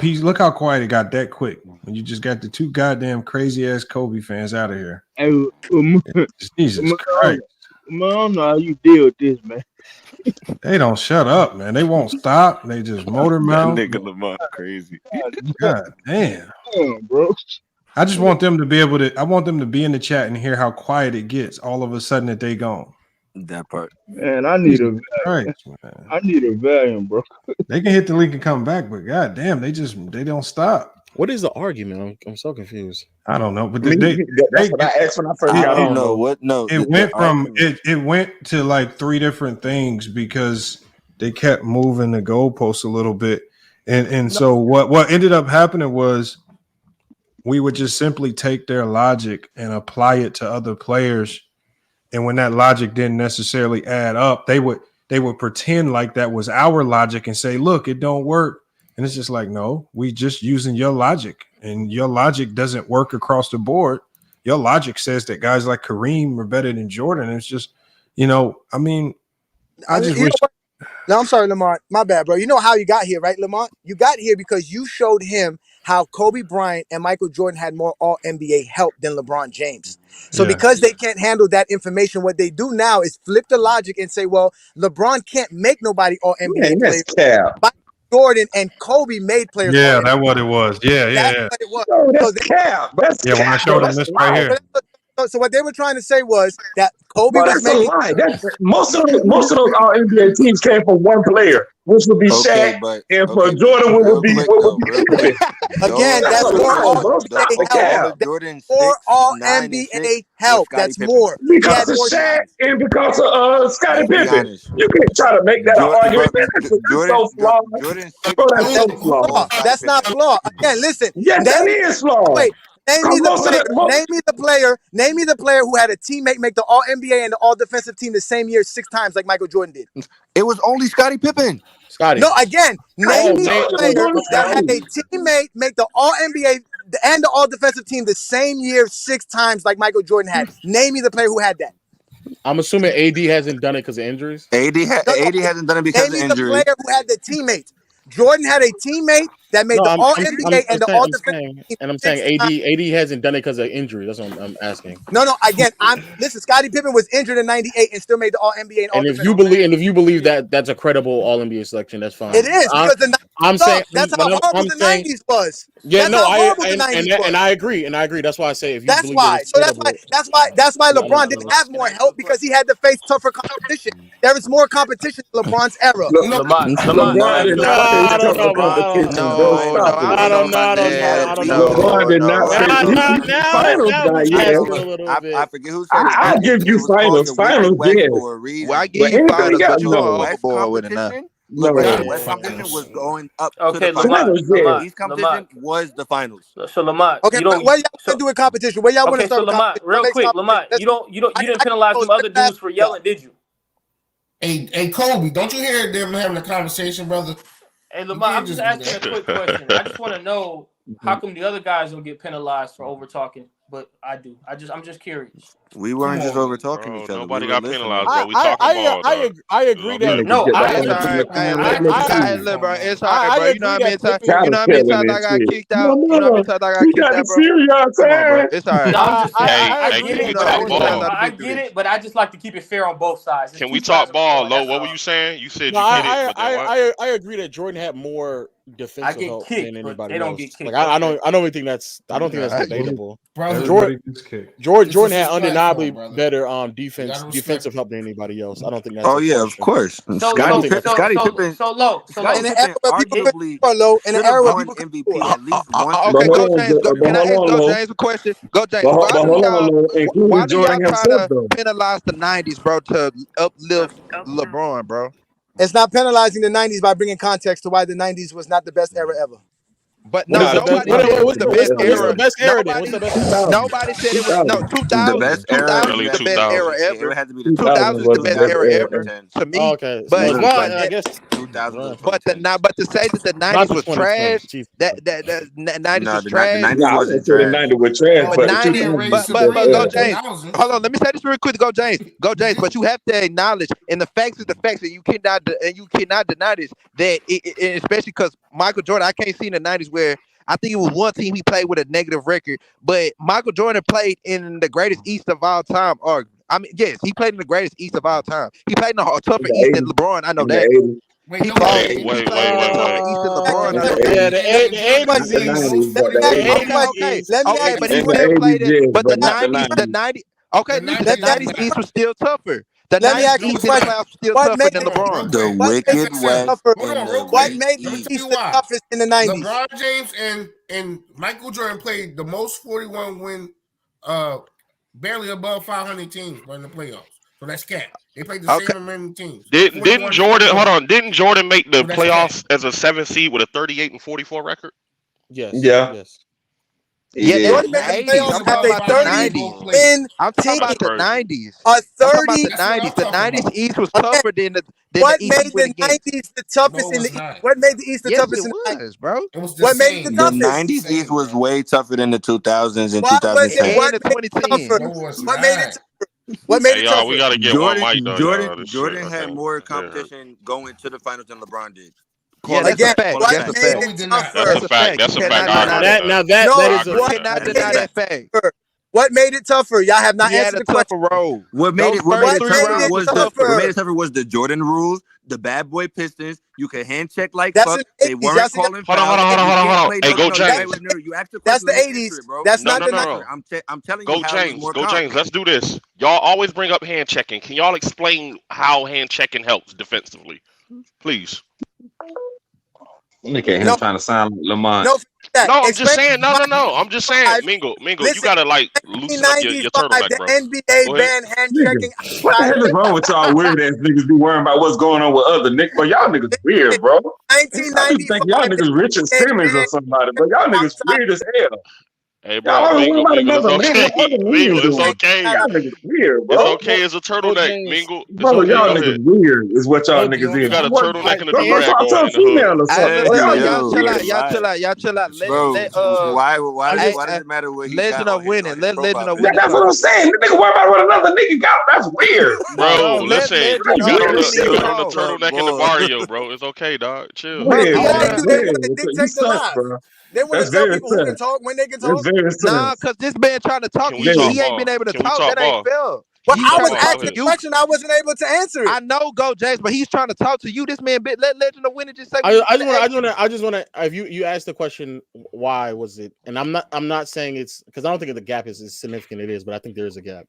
quiet it got that quick when you just got the two goddamn crazy ass Kobe fans out of here. Hey, Jesus Christ. Man, I don't know how you deal with this, man. They don't shut up, man. They won't stop. They just motor mouth. That nigga Lamont crazy. God damn, bro. I just want them to be able to. I want them to be in the chat and hear how quiet it gets all of a sudden that they gone. That part. Man, I need a Christ, man. I need a valium, bro. They can hit the link and come back, but god damn, they don't stop. What is the argument? I'm so confused. I don't know, but that's what I asked when I first got on. I don't know what. No, it went from it went to like three different things because they kept moving the goalposts a little bit, and so what ended up happening was we would just simply take their logic and apply it to other players, and when that logic didn't necessarily add up, they would pretend like that was our logic and say, "Look, it don't work." And it's just like, no, we just using your logic, and your logic doesn't work across the board. Your logic says that guys like Kareem are better than Jordan. And it's just, I mean, I just wish. No, I'm sorry, Lamont. My bad, bro. You know how you got here, right, Lamont? You got here because you showed him how Kobe Bryant and Michael Jordan had more All-NBA help than LeBron James. So because they can't handle that information, what they do now is flip the logic and say, well, LeBron can't make nobody All-NBA players. Jordan and Kobe made players. Yeah, that's what it was. That's what it was. Oh, that's cap. That's when I showed them this right here. So what they were trying to say was that Kobe was making. Most of those All-NBA teams came from one player, which would be Shaq, and for Jordan, what would be Pippen. Again, that's more All-NBA help. That's more. Because of Shaq and because of Scottie Pippen. You can't try to make that an argument. That's not flawed. Again, listen. Yes, that is flawed. Wait. Name me the player who had a teammate make the All-NBA and the All-Defensive team the same year 6 times like Michael Jordan did. It was only Scottie Pippen. No, again, name me the player that had a teammate make the All-NBA and the All-Defensive team the same year 6 times like Michael Jordan had. Name me the player who had that. I'm assuming AD hasn't done it because of injuries. AD hasn't done it because of injuries. Name me the player who had the teammate. Jordan had a teammate that made the All-NBA and the All-Defensive. And I'm saying AD hasn't done it because of injury. That's what I'm asking. No. Again, listen. Scottie Pippen was injured in '98 and still made the All-NBA. And if you believe that that's a credible All-NBA selection, that's fine. It is because I'm saying that's how horrible the '90s was. Yeah, no, and I agree. That's why I say if you that's why. So that's why LeBron didn't have more help because he had to face tougher competition. There was more competition in LeBron's era. I don't know. I forget who said it. I give you finals. Finals, yeah. Well, I give you finals, but you are overboard with it now. Look, West competition was going up to the finals. East competition was the finals. So Lamont, okay, what y'all want to do with competition? Where y'all want to start? So Lamont, real quick, Lamont, you didn't penalize them other dudes for yelling, did you? Hey, Kobe, don't you hear them having a conversation, brother? Hey, Lamont, I'm just asking a quick question. I just want to know how come the other guys don't get penalized for over talking, but I do. I'm just curious. We weren't just over talking each other. Nobody got penalized, bro. We talking ball. I agree that. No, look, bro. It's all right, bro. You know how many times I got kicked out? You know how many times I got kicked out, bro? It's all right. I get it, but I just like to keep it fair on both sides. Can we talk ball, Lo? What were you saying? You said you hit it. I agree that Jordan had more defensive help than anybody they don't else. Get kicked. Like I don't think that's debatable. Jordan had undeniably better defensive help than anybody else. I don't think that's. Oh yeah, of course. Scottie Pippen. So low. In the era where people MVP at least once. Okay, go James. Can I ask Go James a question? Go James. Why do y'all try to penalize the '90s, bro, to uplift LeBron, bro? It's not penalizing the '90s by bringing context to why the '90s was not the best era ever. But no, nobody said it was the best era. What's the best era then? What's the best? Nobody said it was no 2000s. 2000s is the best era ever. It had to be 2000s is the best era ever to me. Okay, But I guess 2000s. But to say that the 90s was trash, that 90s was trash. The 90s wasn't trash. The 90s was trash, but 90s, but go James. Hold on, let me say this real quick. Go James. But you have to acknowledge, and the facts is the facts, and you cannot deny this. That especially because Michael Jordan, I can't see in the 90s where I think it was one team he played with a negative record, but Michael Jordan played in the greatest East of all time. Yes, he played in the greatest East of all time. He played in a tougher East than LeBron. I know that. Wait. Yeah, the 80s. Okay, but he still played it. But the 90s. Okay, the 90s East was still tougher. The 90s East in the playoffs was still tougher than LeBron. The Wicked West. What made the East the toughest in the 90s? LeBron James and Michael Jordan played the most 41 win, barely above 500 teams in the playoffs. So that's cap. They played the same amount of teams. Didn't Jordan? Hold on. Didn't Jordan make the playoffs as a 7th seed with a 38-44 record? Yes. Yeah. Yes. Yeah, they made the playoffs at a 30 win. I'm talking about the 90s. A 30. The 90s. The 90s East was tougher than the. What made the 90s the toughest in the East? What made the East the toughest in the 90s, bro? What made it the toughest? The 90s East was way tougher than the 2000s and What 2010. made it tougher? What made it tougher? What made it tougher? We gotta get one mic though. Jordan had more competition going to the finals than LeBron did. Yeah, that's a fact. That's a fact. That's a fact. That's a fact. That is a fact. What made it tougher? Y'all have not answered the question. Road. What made it tougher was the Jordan rules, the bad boy Pistons. You could hand check like fuck. They weren't calling fouls. Hold on. Hey, go James. That's the 80s. That's not the 90s. I'm telling you. Go James. Let's do this. Y'all always bring up hand checking. Can y'all explain how hand checking helps defensively, please? Look at him trying to sound like Lamont. No, I'm just saying. No. I'm just saying, Mingle. Listen, you gotta loosen up your turtleneck, bro. The NBA banned hand checking. What the hell is wrong with y'all weird ass niggas be worrying about what's going on with other niggas? But y'all niggas weird, bro. 1995. Think y'all niggas Richard Simmons or somebody, but y'all niggas weird as hell. Hey, bro, Mingle, it's okay. Mingle, it's okay. Y'all niggas weird, bro. It's okay. It's a turtleneck, Mingle. Bro, y'all niggas weird is what y'all niggas is. You got a turtleneck and a do-rag going in the hood. Y'all chill out. Why does it matter what he Legend got of winning. Legend of winning. That's what I'm saying. The nigga worry about what another nigga got. That's weird. Bro, listen. You got on the turtleneck and the Mario, bro. It's okay, dog. Chill. They dictate the live. They want to tell people who can talk when they can talk. Nah, because this man trying to talk, he ain't been able to talk. That ain't fair. Well, I was asking a question, I wasn't able to answer it. I know, go James, but he's trying to talk to you. This man, let Legend of Winning just say. I just want to. If you asked the question, why was it? And I'm not saying it's because I don't think the gap is as significant. It is, but I think there is a gap.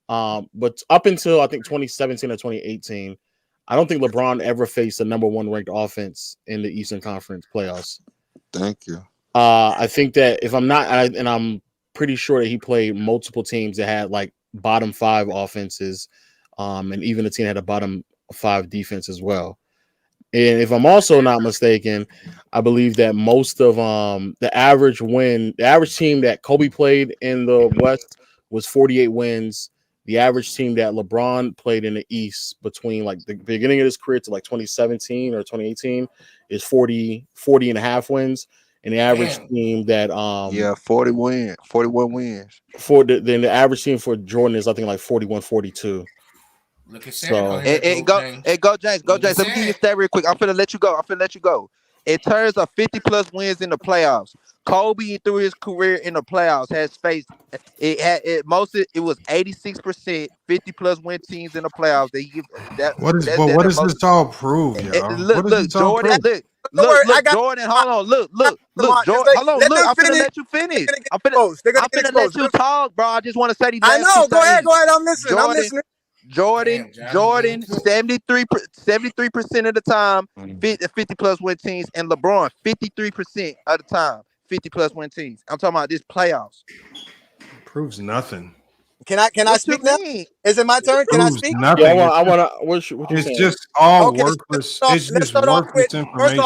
But up until I think 2017 or 2018, I don't think LeBron ever faced a number 1 ranked offense in the Eastern Conference playoffs. Thank you. I think that if I'm not, and I'm pretty sure that he played multiple teams that had like bottom 5 offenses, and even the team had a bottom 5 defense as well. And if I'm also not mistaken, I believe that most of the average team that Kobe played in the West was 48 wins. The average team that LeBron played in the East between like the beginning of his career to like 2017 or 2018 is 40 and a half wins. And the average team that 41 wins. Then the average team for Jordan is I think like 41, 42. Look at Sam. Go James. Let me give you a stat real quick. I'm finna let you go. In terms of 50 plus wins in the playoffs, Kobe through his career in the playoffs has faced it was 86% 50 plus win teams in the playoffs. What does this all prove, y'all? Look, Jordan. Look, Jordan. Hold on. Look, Jordan. Hold on. Look, I'm finna let you finish. I'm finna let you talk, bro. I just want to say these. I know. Go ahead. I'm listening. Jordan, 73% of the time, 50 plus win teams, and LeBron 53% of the time, 50 plus win teams. I'm talking about this playoffs. Proves nothing. Can I speak now? Is it my turn? Can I speak? Nothing. Yeah, I want to. What you It's saying? just all Okay, worthless. let's It's just start off worthless with information.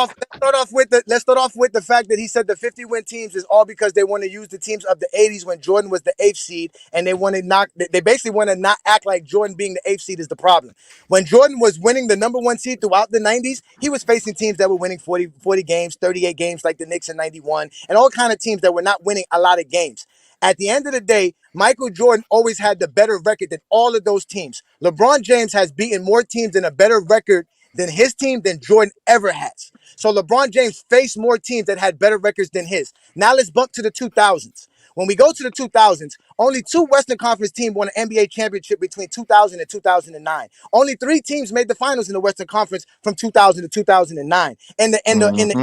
let's start off with the fact that he said the 50-win teams is all because they want to use the teams of the 80s when Jordan was the 8th seed, and they want to not. They basically want to not act like Jordan being the 8th seed is the problem. When Jordan was winning the number 1 seed throughout the 90s, he was facing teams that were winning 40 games, 38 games, like the Knicks in 91, and all kind of teams that were not winning a lot of games. At the end of the day, Michael Jordan always had the better record than all of those teams. LeBron James has beaten more teams in a better record than his team than Jordan ever has. So LeBron James faced more teams that had better records than his. Now let's bump to the 2000s. When we go to the 2000s, only 2 Western Conference teams won an NBA championship between 2000 and 2009. Only 3 teams made the finals in the Western Conference from 2000 to 2009. In the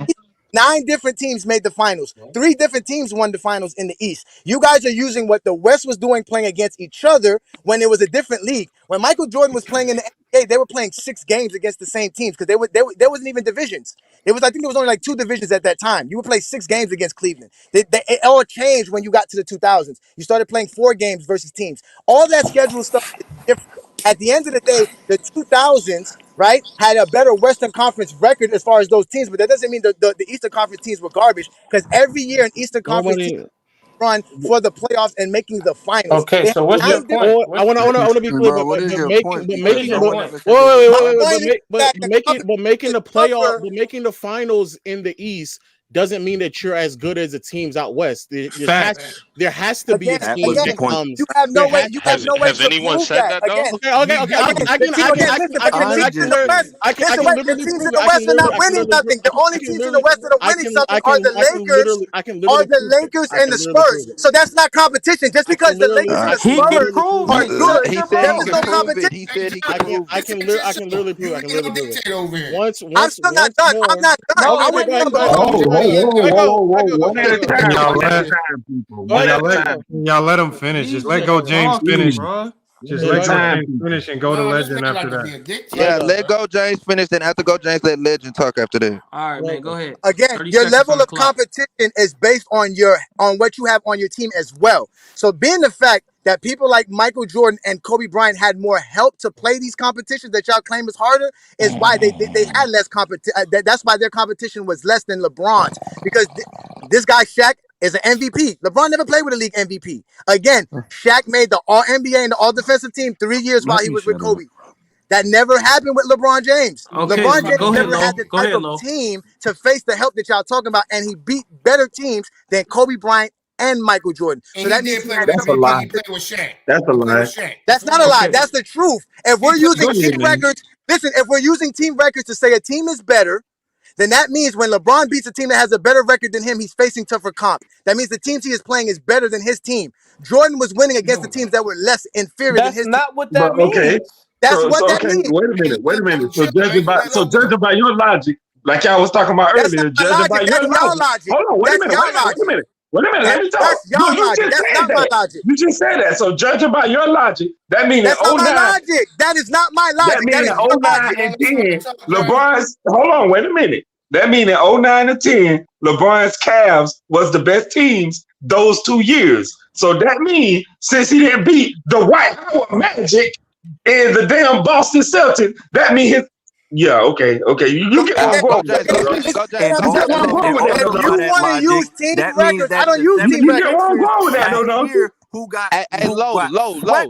East, 9 different teams made the finals. 3 different teams won the finals in the East. You guys are using what the West was doing, playing against each other when it was a different league. When Michael Jordan was playing in the NBA, they were playing 6 games against the same teams because there wasn't even divisions. I think there was only like 2 divisions at that time. You would play 6 games against Cleveland. It all changed when you got to the 2000s. You started playing 4 games versus teams. All that schedule stuff is different. At the end of the day, the 2000s, right, had a better Western Conference record as far as those teams, but that doesn't mean the Eastern Conference teams were garbage, because every year an Eastern Conference team run for the playoffs and making the finals. Okay, so what's your point? I want to be clear, but making the playoff, but making the finals in the East doesn't mean that you're as good as the teams out west. There has to be a team that comes. You have no way. Has anyone said that though? Okay. I can literally prove it. The West are not winning nothing. The only teams in the West that are winning something are the Lakers and the Spurs. So that's not competition. Just because the Lakers and the Spurs are good, there is no competition. He said he can prove it. I can literally prove it. Once I'm still not done. I'm not done. Y'all let him finish. Just let go James finish. Just let James finish and go to Legend after that. Yeah, let go James finish. Then after go James, let Legend talk after that. All right, man, go ahead. Again, your level of competition is based on what you have on your team as well. So being the fact that people like Michael Jordan and Kobe Bryant had more help to play these competitions that y'all claim is harder is why they had less competition. That's why their competition was less than LeBron's, because this guy Shaq is an MVP. LeBron never played with a league MVP. Again, Shaq made the All-NBA and the All-Defensive team 3 years while he was with Kobe. That never happened with LeBron James. Okay, LeBron James go ahead, never had the type of team to face the help that y'all talking about, and he beat better teams than Kobe Bryant and Michael Jordan. And so that means that's a lie. That's a lie. That's not a lie. That's the truth. If we're using team records, listen, if we're using team records to say a team is better, then that means when LeBron beats a team that has a better record than him, he's facing tougher comp. That means the teams he is playing is better than his team. Jordan was winning against the teams that were less inferior than his team. That's not what that means. Okay. That's what that means. Wait a minute. So judging by your logic, like y'all was talking about earlier, judging by your logic. Hold on, wait a minute. Let me talk. That's your logic. That's not my logic. You just said that. So judging by your logic, that means that's not my logic. That is not my logic. That means in 09 and 10, LeBron's. Hold on, wait a minute. That means in 09 and 10, LeBron's Cavs was the best teams those 2 years. So that means since he didn't beat the White House Magic and the damn Boston Celtics, that means his. Yeah, okay. You get where I'm going with that. If you want to use team records, I don't use team records. You get where I'm going with that, no. Who got low. Like,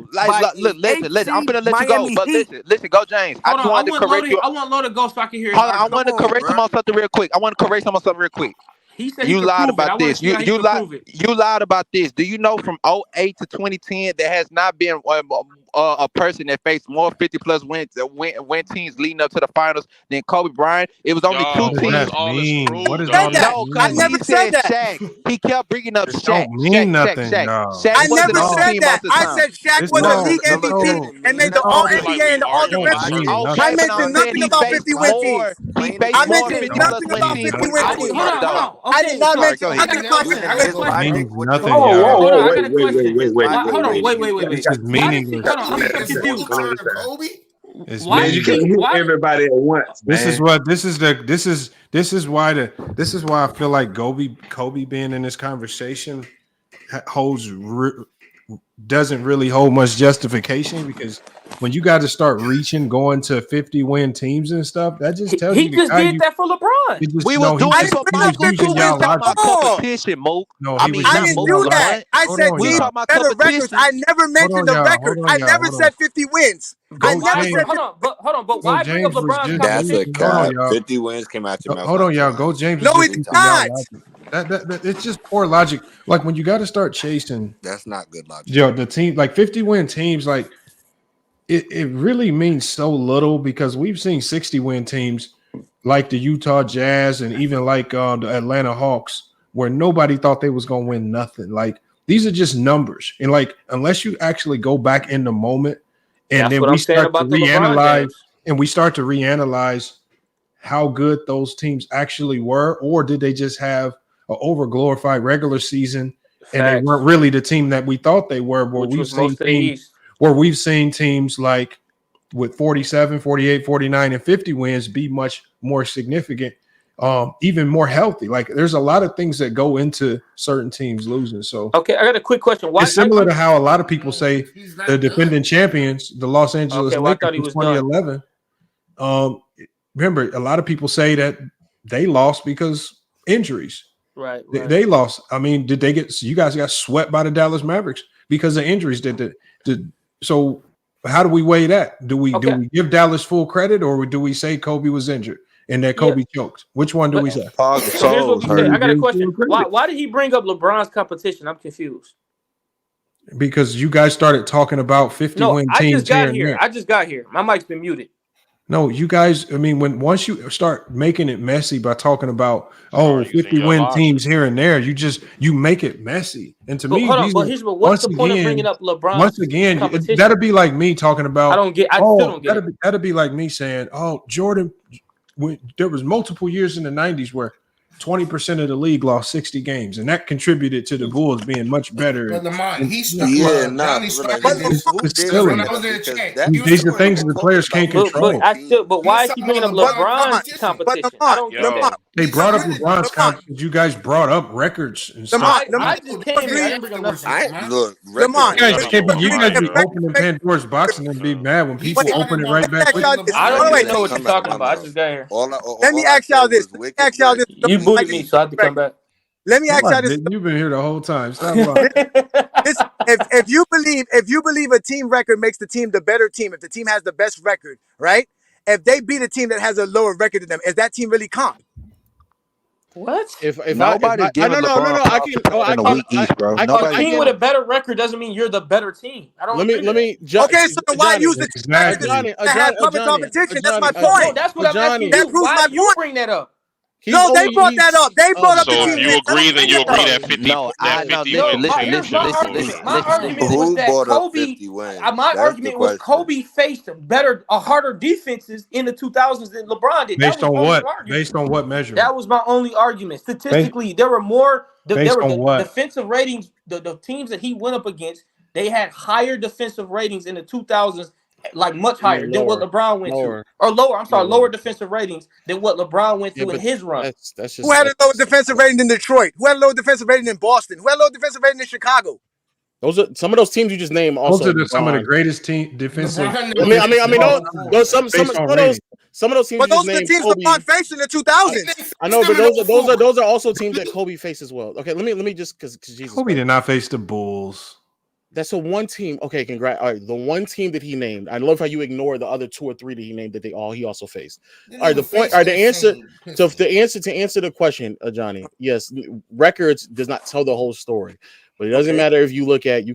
look, listen. I'm gonna let you go, but listen, go James. I want Lo to go so I can hear. Hold on, I want to correct him on something real quick. He said you lied about this. You lied about this. Do you know from 08 to 2010 there has not been a person that faced more 50+ win teams leading up to the finals than Kobe Bryant? It was only 2 teams. What does that mean? I never said that. Shaq. He kept bringing up Shaq. Don't mean nothing. Shaq I never said that. I said Shaq was a league MVP and made the All-NBA and the All-Defensive. I mentioned nothing about 50-win teams. I mentioned nothing about 50-win teams. I did not mention nothing about 50-win teams. Wait. It's just meaningless. I'm so confused. Why you can't hit everybody at once? This is why I feel like Kobe being in this conversation holds doesn't really hold much justification because when you got to start going to 50-win teams and stuff, that just tells you he just did that for LeBron. We was doing it for Michael, but we was talking about competition, Moke. No, I didn't do that. I said teams with better records. I never mentioned the record. I never said 50 wins. I never said. Hold on. But why bring up LeBron's competition? That's a cap. 50 wins came out your mouth. Hold on, y'all. Go James. No, it's not. That it's just poor logic. Like when you got to start chasing. That's not good logic. Yo, the team like 50-win teams, like it really means so little because we've seen 60-win teams like the Utah Jazz and even like the Atlanta Hawks, where nobody thought they was gonna win nothing. Like these are just numbers, and like unless you actually go back in the moment, and then we start to reanalyze, how good those teams actually were, or did they just have an overglorified regular season and they weren't really the team that we thought they were? Where we've seen teams like with 47, 48, 49, and 50 wins be much more significant, even more healthy. Like there's a lot of things that go into certain teams losing. So okay, I got a quick question. Why it's similar to how a lot of people say the defending champions, the Los Angeles Lakers in 2011. Remember, a lot of people say that they lost because injuries. Right. They lost. I mean, did they get? You guys got swept by the Dallas Mavericks because of injuries. So how do we weigh that? Do we give Dallas full credit, or do we say Kobe was injured and that Kobe choked? Which one do we say? So here's what we say. I got a question. Why did he bring up LeBron's competition? I'm confused. Because you guys started talking about 50-win teams. I just got here. My mic's been muted. No, you guys, I mean, once you start making it messy by talking about 50-win teams here and there, you make it messy. And to me, what's the point of bringing up LeBron? Once again, that'll be like me talking about. I still don't get it. That'll be like me saying, Jordan. There was multiple years in the 90s where 20% of the league lost 60 games, and that contributed to the Bulls being much better. But Lamont, These are things that the players can't control. But why is he bringing up LeBron's competition? I don't get that. They brought up LeBron's competition. You guys brought up records and stuff. I just came here. I didn't bring up nothing. Look, you guys be opening Pandora's box and then be mad when people open it right back. I don't even know what you're talking about. I just got here. Let me ask y'all this. You booted me, so I have to come back. Let me ask y'all this. You've been here the whole time. Stop lying. If you believe a team record makes the team the better team, if the team has the best record, right? If they beat a team that has a lower record than them, is that team really comp? What? If nobody's giving LeBron in the weak East, bro. A team with a better record doesn't mean you're the better team. I don't. Let me. Okay, so why use the Johnny, have public competition? That's my point. No, that's what I'm asking you. Why do you bring that up? No, they brought that up. They brought up the team. So if you agree, then you agree that 50. No, My argument was that Kobe. My argument was Kobe faced harder defenses in the 2000s than LeBron did. Based on what? Based on what measure? That was my only argument. Statistically, there were more. Defensive ratings. The teams that he went up against, they had higher defensive ratings in the 2000s. Like much higher than what LeBron went through, or lower. I'm sorry, lower defensive ratings than what LeBron went through in his run. That's just, who had a lower defensive rating than Detroit? Who had a lower defensive rating than Boston? Who had a lower defensive rating than Chicago? Those are some of those teams you just named. Also, those are some of the greatest team defensive. I mean, some of those teams. But those are the teams LeBron faced in the 2000s. I know, but those are also teams that Kobe faced as well. Okay, let me just because Jesus. Kobe did not face the Bulls. That's the one team. Okay, congrats. All right, the one team that he named. I love how you ignore the other 2 or 3 that he named that he also faced. All right, the answer. So if to answer the question, Johnny, yes, records does not tell the whole story, but it doesn't matter if you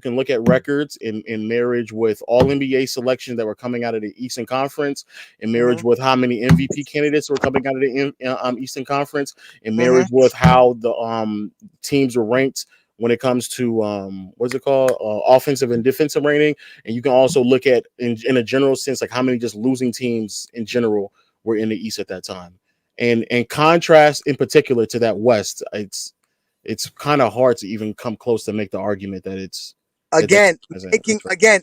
can look at records in marriage with all NBA selections that were coming out of the Eastern Conference, in marriage with how many MVP candidates were coming out of the Eastern Conference, in marriage with how the teams were ranked when it comes to what's it called, offensive and defensive rating. And you can also look at in a general sense, like how many just losing teams in general were in the East at that time. And contrast in particular to that West, it's kind of hard to even come close to make the argument that it's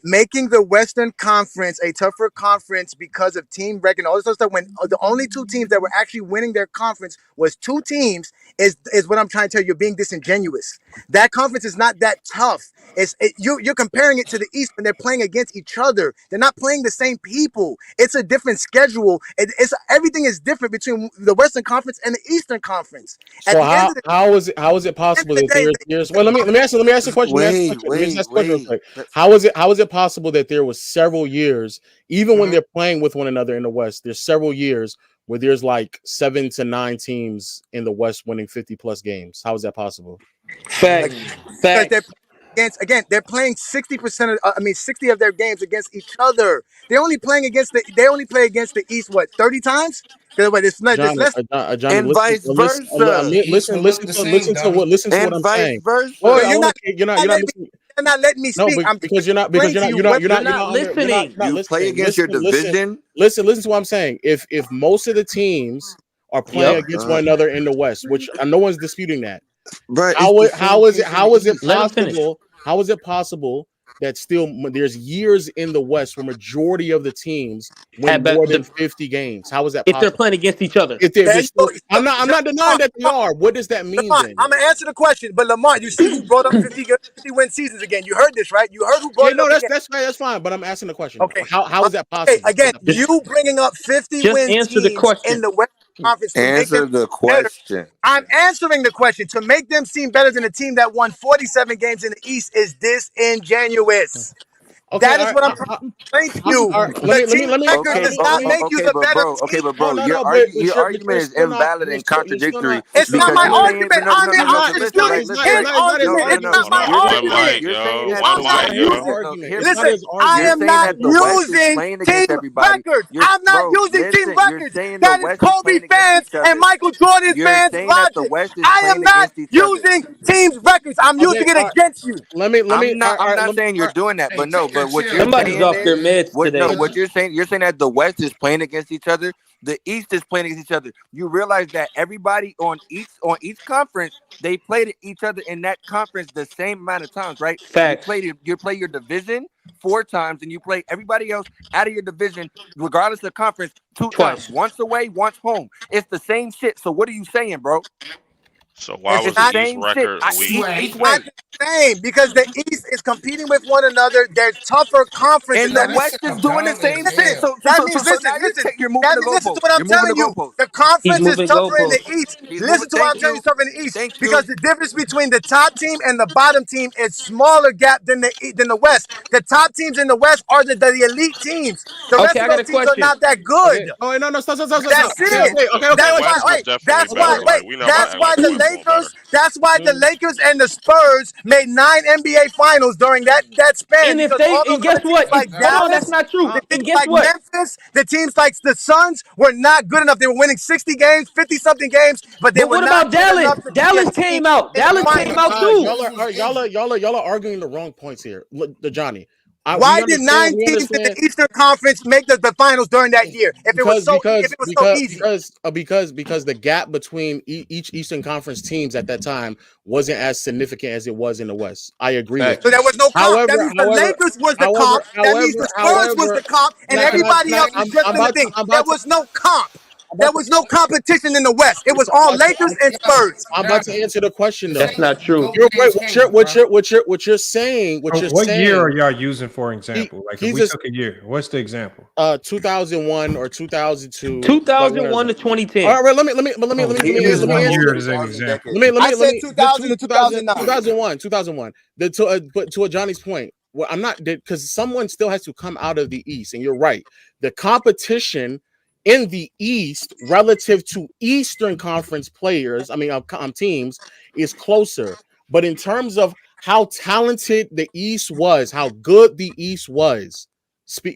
making the Western Conference a tougher conference because of team record and all this other stuff. When the only 2 teams that were actually winning their conference was 2 teams, is what I'm trying to tell you. You're being disingenuous. That conference is not that tough. You're comparing it to the East when they're playing against each other. They're not playing the same people. It's a different schedule. Everything is different between the Western Conference and the Eastern Conference. So how is it possible that there's well let me ask you a question. Wait. How is it possible that there was several years, even when they're playing with one another in the West, there's several years where there's like 7 to 9 teams in the West winning 50+ games? How is that possible? Facts. They're playing 60% of 60 of their games against each other. They only play against the East 30 times? Johnny, and vice versa. Listen to what I'm saying. Well, you're not letting me speak. You're not listening. You play against your division. Listen to what I'm saying. If most of the teams are playing against one another in the West, which no one's disputing that. Right. How is it possible that still there's years in the West where majority of the teams win more than 50 games? How is that possible? If they're playing against each other. I'm not denying that they are. What does that mean? Lamar, I'm gonna answer the question, but Lamar, you see who brought up 50 win seasons again? You heard this, right? You heard who brought it up again. That's fine. But I'm asking the question. Okay. How is that possible? Again, you bringing up 50 win teams in the West Conference to make them the question. I'm answering the question. To make them seem better than a team that won 47 games in the East is disingenuous. Okay, that is what I'm trying to explain to you. The team record does not make you the better team. Okay, but bro, your argument is invalid and contradictory. It's not my argument. I'm disputing his argument. It's not my argument. Listen, I am not using team records. I'm not using team records. That is Kobe fans and Michael Jordan fans' logic. I am not using team's records. I'm using it against you. I'm not saying you're doing that, but no. But what you're saying off their meds today. No, what you're saying that the West is playing against each other, the East is playing against each other. You realize that everybody on each conference, they played each other in that conference the same amount of times, right? Facts. You play your division 4 times, and you play everybody else out of your division, regardless of conference, 2 times. Once away, once home. It's the same shit. So what are you saying, bro? So why was the East record weak? Not the same, because the East is competing with one another. They're tougher conferences. And the West is doing the same thing. So that means, listen, you're moving the goalpost. Listen to what I'm telling you. The conference is tougher in the East. Listen to what I'm telling you, tougher in the East. Because the difference between the top team and the bottom team is smaller gap than the West. The top teams in the West are the elite teams. The rest of those teams are not that good. Oh, no, stop. That's it. That's why the Lakers and the Spurs made 9 NBA finals during that span. And guess what? That's not true. And guess what? Memphis, the teams like the Suns were not good enough. They were winning 60 games, 50-something games, but they were not good enough. What about Dallas? Dallas came out. Dallas came out too. Y'all are arguing the wrong points here. Look, Johnny. Why did 9 teams in the Eastern Conference make the finals during that year? If it was so easy. Because the gap between each Eastern Conference teams at that time wasn't as significant as it was in the West. I agree with that. So there was no comp. That means the Lakers was the comp. That means the Spurs was the comp, and everybody else was just the thing. There was no comp. There was no competition in the West. It was all Lakers and Spurs. I'm about to answer the question, though. That's not true. What you're saying? What year are y'all using for example? Like if we took a year, what's the example? 2001 or 2002. 2001 to 2010. All right, let me use 1 year as an example. I said 2000 to 2009. 2001. But to Johnny's point, well, I'm not because someone still has to come out of the East, and you're right. The competition in the East relative to Eastern Conference players, teams, is closer. But in terms of how talented the East was, how good the East was,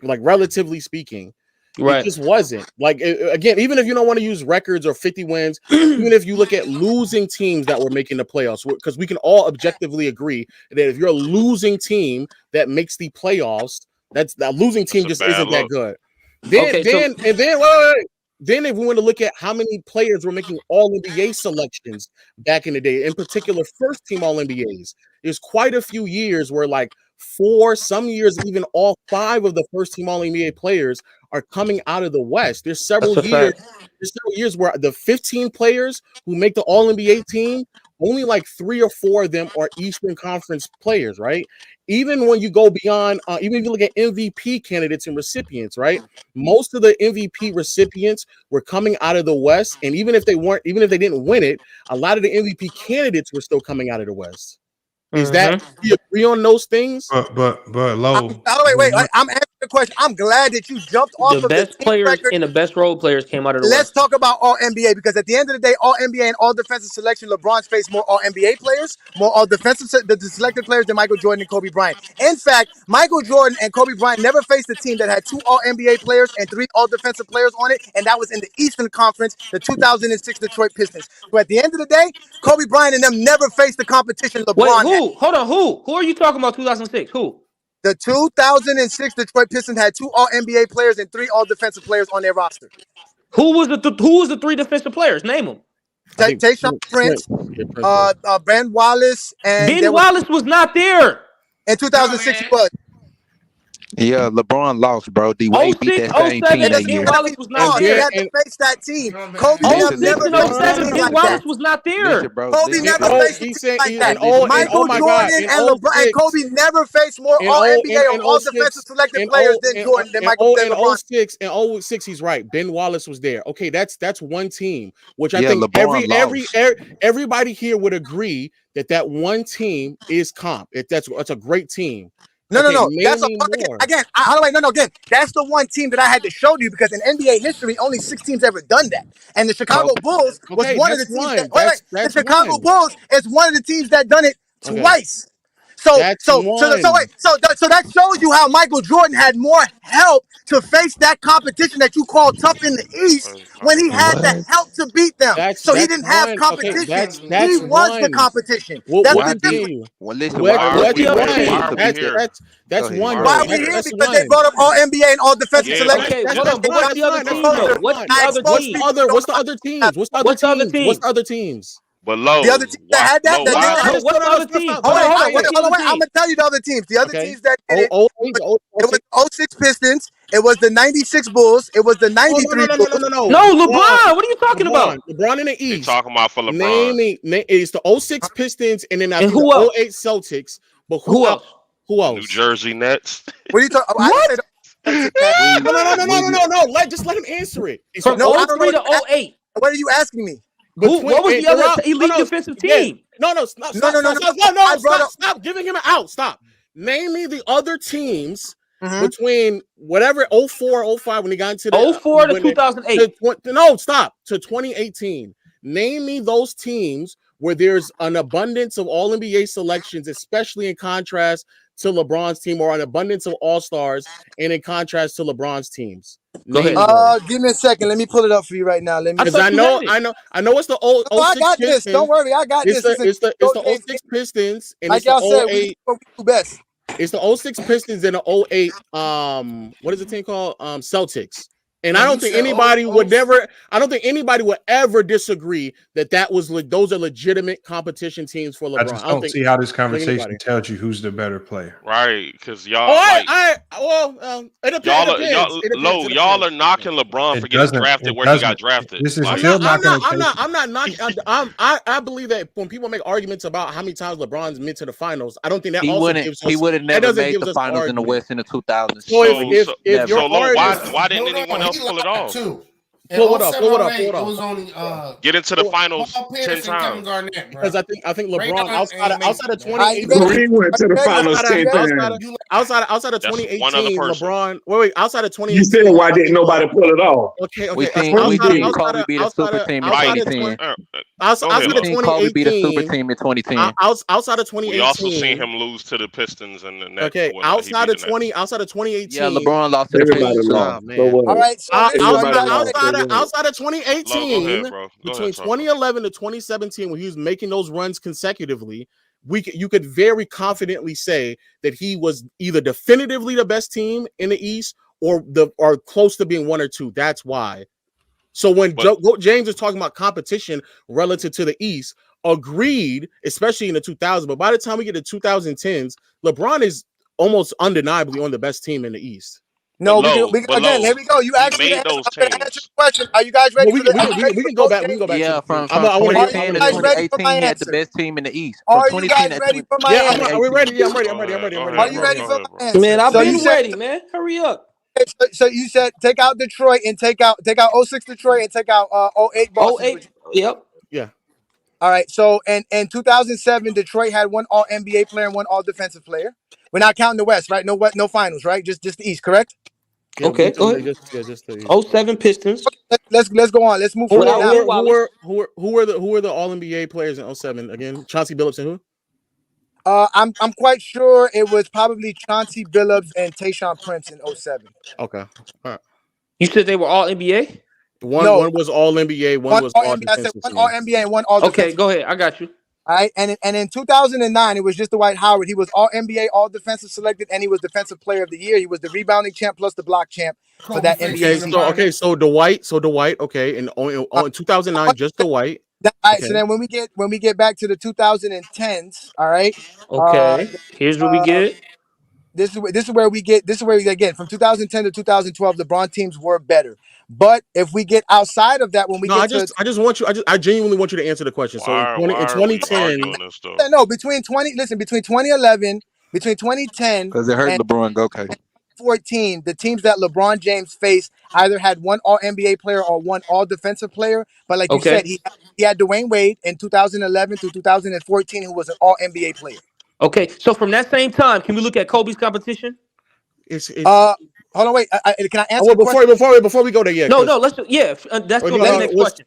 relatively speaking, it just wasn't. Again, even if you don't want to use records or 50 wins, even if you look at losing teams that were making the playoffs, because we can all objectively agree that if you're a losing team that makes the playoffs, that losing team just isn't that good. Then if we want to look at how many players were making all NBA selections back in the day, in particular first team all NBAs, there's quite a few years where 4, some years even all 5 of the first team all NBA players are coming out of the West. There's several years where the 15 players who make the all NBA team only like 3 or 4 of them are Eastern Conference players, right? Even when you go beyond, even if you look at MVP candidates and recipients, right? Most of the MVP recipients were coming out of the West, and even if they didn't win it, a lot of the MVP candidates were still coming out of the West. Is that we agree on those things? But low. Wait. I'm answering the question. I'm glad that you jumped off The of the best team players record. and the best role players came out of the Let's West. talk about all NBA, because at the end of the day, all NBA and all defensive selection, LeBron's faced more all NBA players, more all defensive the selected players than Michael Jordan and Kobe Bryant. In fact, Michael Jordan and Kobe Bryant never faced a team that had 2 all NBA players and 3 all defensive players on it, and that was in the Eastern Conference, the 2006 Detroit Pistons. So at the end of the day, Kobe Bryant and them never faced the competition LeBron Wait, had. hold on, who are you talking about? 2006? Who? The 2006 Detroit Pistons had 2 all NBA players and 3 all defensive players on their roster. Who was the 3 defensive players? Name them. Tayshaun Prince, Ben Wallace, and Ben Wallace was not there. In 2006, he was. Yeah, LeBron lost, bro. D-Wade beat that same team that year. Ben Wallace was not He there. had to face that team. Kobe Listen, never faced a team Ben like Wallace that. was not there. Kobe never faced a team like that. Michael Jordan and LeBron and Kobe never faced more all NBA or all defensive selected players than Jordan than Michael than LeBron. In 06, he's right. Ben Wallace was there. Okay, that's one team, which I Yeah, think LeBron everybody here would agree that one team is comp. That's a great team. No. That's again. That's the one team that I had to show you, because in NBA history, only 6 teams ever done that, and the Chicago Bulls was one of the teams. The Chicago Bulls is one of the teams that done it twice. So that shows you how Michael Jordan had more help to face that competition that you call tough in the East when he had the help to beat them. He didn't have competition. He was the competition. That's the difference. That's one. Why are we here? Because they brought up all NBA and all defensive selection. Okay, hold on. But what's the other team though? What's the other team? What's the other teams? But low. The other teams that had that. What's the other team? Hold on. I'm gonna tell you the other teams. The other teams that did it. It was the 06 Pistons. It was the 96 Bulls. It was the 93 Bulls. No, LeBron. What are you talking about? LeBron in the East. You're talking about for LeBron. It's the 06 Pistons and then I think who the else? 08 Celtics. But who else? Who else? New Jersey Nets. What are you talking? What? No. Just let him answer it. From 03 to 08. What are you asking me? What was the other elite defensive team? Stop giving him an out. Stop. Name me the other teams between whatever 04, 05 when he got into the 04 to 2008. To 2018. Name me those teams where there's an abundance of all NBA selections, especially in contrast to LeBron's team, or an abundance of all-stars, and in contrast to LeBron's teams. Go ahead. Give me a second. Let me pull it up for you right now. Because I know it's the old. I got this. Don't worry, I got this. It's the 06 Pistons, and like it's the y'all 08. said, we do best. It's the 06 Pistons and the 08. What is the team called? Celtics. And I don't think anybody would ever disagree that those are legitimate competition teams for LeBron. I just don't see how this conversation tells you who's the better player. Right, because y'all. It depends. Y'all are knocking LeBron for getting drafted where he got drafted. This is still not going to. I'm not knocking. I believe that when people make arguments about how many times LeBron's been to the finals, I don't think that he would have never made the finals in the West in the 2000s. So why didn't anyone else pull it off? Pull it up. It was only get into the finals 10 times. Because I think LeBron outside of 2018, he went to the finals 10 times. Outside of 2018, LeBron. Wait. Outside of 2018, you said why didn't nobody pull it off? Okay. We seen Kobe beat a super team in 2010. Outside of 2018, Kobe beat a super team in 2010. Outside of 2018, we also seen him lose to the Pistons and the Nets. Okay. Outside of 2018, yeah, LeBron lost to the Pistons. All right. Outside of 2018, between 2011 to 2017, when he was making those runs consecutively, you could very confidently say that he was either definitively the best team in the East or close to being one or two. That's why. So when James is talking about competition relative to the East, agreed, especially in the 2000s. But by the time we get to 2010s, LeBron is almost undeniably on the best team in the East. No, But again. Here we go. You asked me to made answer. those I'm going to answer teams. the question. Are you guys ready for the? We can go back. We can go back. Yeah, to from I want to 2010 to Are you guys ready for 2018, my he had the answer? best team in the East. From Are you 2010 guys to ready for my 2018. answer? Are we ready? Yeah, I'm ready. Go ahead, Are you bro. ready Go for ahead, my bro. answer? Man, I've So you been said. ready, man. Hurry up. So you said take out Detroit and take out 06 Detroit and take out 08 Boston. 08. Yep. Yeah. All right. So in 2007, Detroit had one All NBA player and one All Defensive player. We're not counting the West, right? No finals, right? Just the East, correct? Yeah, Okay, go ahead. Just the East. 07 Pistons. Let's go on. Let's move forward now. Who were the All NBA players in 07 again? Chauncey Billups and who? I'm quite sure it was probably Chauncey Billups and Tayshaun Prince in 07. Okay. All right. You said they were all NBA? One was All NBA, one was All NBA. I said Defensive one team. All NBA and one All Defensive. Okay, go ahead. I got you. All right, and in 2009, it was just Dwight Howard. He was All NBA, All Defensive selected, and he was Defensive Player of the Year. He was the rebounding champ plus the block champ for that NBA season. So Dwight, okay, and in 2009, just Dwight. All right, so then when we get back to the 2010s, all right. Okay, here's what we get. This is where we get again from 2010 to 2012. LeBron teams were better, but if we get outside of that, when we I genuinely want you to answer the question. So in 2010, between 2011, between 2010, because it hurt LeBron. Go okay. 14, the teams that LeBron James faced either had one All NBA player or one All Defensive player. But like you said, he had Dwayne Wade in 2011 to 2014, who was an All NBA player. Okay, so from that same time, can we look at Kobe's competition? Hold on, wait. Can I answer? Before we go there, yeah. No, let's that's the next question.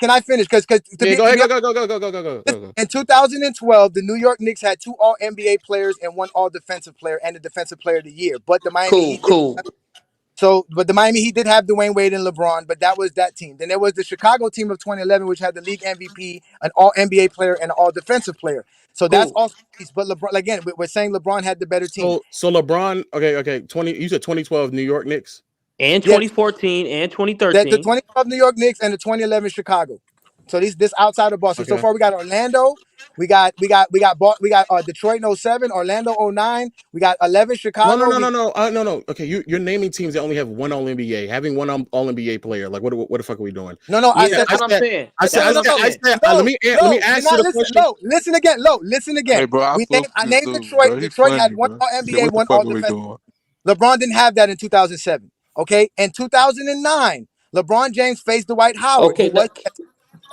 Can I finish? Because go ahead. In 2012, the New York Knicks had two All NBA players and one All Defensive player and the Defensive Player of the Year. But the Miami the Miami Heat did have Dwayne Wade and LeBron, but that was that team. Then there was the Chicago team of 2011, which had the league MVP, an All NBA player, and an All Defensive player. So that's also, but LeBron again, we're saying LeBron had the better team. So LeBron, okay. You said 2012 New York Knicks and 2014 and 2013. The 2012 New York Knicks and the 2011 Chicago. So this outside of Boston. Okay. So far we got Orlando, we got Detroit in 07, Orlando 09, we got 11 Chicago. No. Okay, you're naming teams that only have one All NBA, having one All NBA player. Like what the fuck are we doing? No, that's what I'm saying. I said. Let me ask you the question. Listen again. Hey, bro, I named Detroit. Bro. Detroit had one All NBA, one All Defensive. LeBron didn't have that in 2007. Okay, in 2009, LeBron James faced Dwight Howard.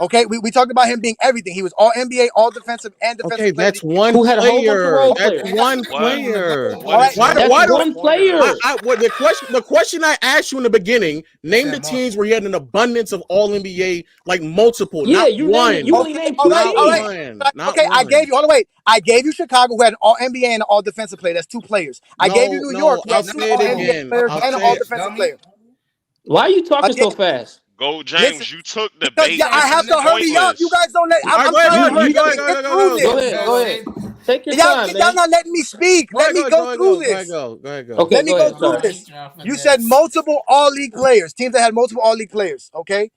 Okay, we talked about him being everything. He was All NBA, All Defensive, and Defensive. Okay, that's one player. That's one player. Why? One player. The question I asked you in the beginning: name the teams where you had an abundance of All NBA, like multiple. Yeah, not you one. You only named two teams. Okay, I gave you. Hold on, wait. I gave you Chicago, who had an All NBA and an All Defensive player. That's two players. I gave you New York, who had two All NBA players and an All Defensive player. Why are you talking so fast? Go, James. You took the bait. I have to hurry up. You guys don't let. I'm trying to get through this. Go ahead. Take your time, man. Y'all not letting me speak. Let me go through this. Go ahead. Okay, let me go through this. You said multiple All League players. Teams that had multiple All League players. Okay.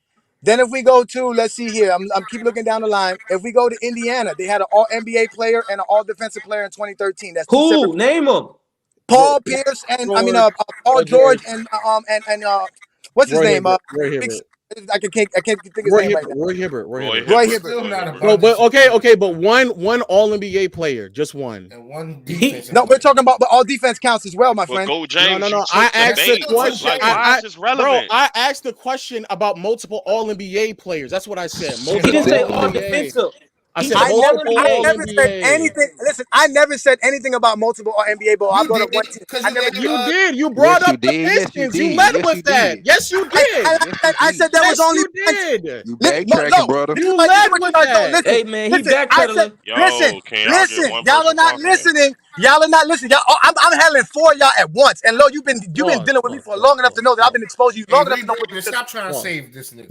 Then if we go to, let's see here. I'm keep looking down the line. If we go to Indiana, they had an All NBA player and an All Defensive player in 2013. That's who? Name them. Paul Pierce and Paul George and what's his name? I can't think of his name right now. Roy Hibbert. But one All NBA player, just one. And one defense. No, we're talking about, but all defense counts as well, my friend. Go, James. No. I asked the question. Why is this relevant? I asked the question about multiple All NBA players. That's what I said. He didn't say all defensive. I said I never said anything. Listen, I never said anything about multiple or NBA, but I brought up one team. You did. You brought up the Pistons. You led with that. Yes, you did. I said there was only. You backtracking, brother. You led with that. Hey man, he backpedaling. Listen. Y'all are not listening. I'm handling four of y'all at once. And Lo, you've been dealing with me for long enough to know that I've been exposed to you long enough to know what you're. Stop trying to save this nigga.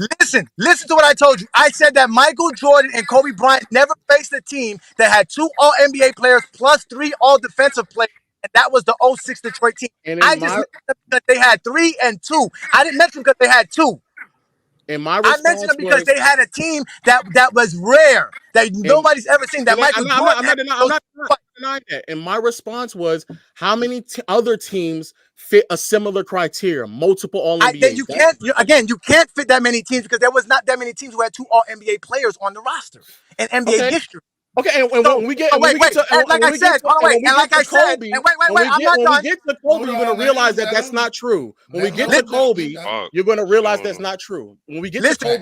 Listen to what I told you. I said that Michael Jordan and Kobe Bryant never faced a team that had two All NBA players plus three All Defensive players, and that was the 06 Detroit team. I just mentioned that they had 3 and 2. I didn't mention because they had 2. I mentioned them because they had a team that was rare, that nobody's ever seen. That Michael Jordan. denied that. And my response was, how many other teams fit a similar criteria? Multiple All-NBA. You can't fit that many teams because there was not that many teams who had 2 All-NBA players on the roster in NBA history. Okay, and when we get to Kobe, I'm not done. Realize that that's not true. When we get to Kobe, you're going to realize that's not true. When we get to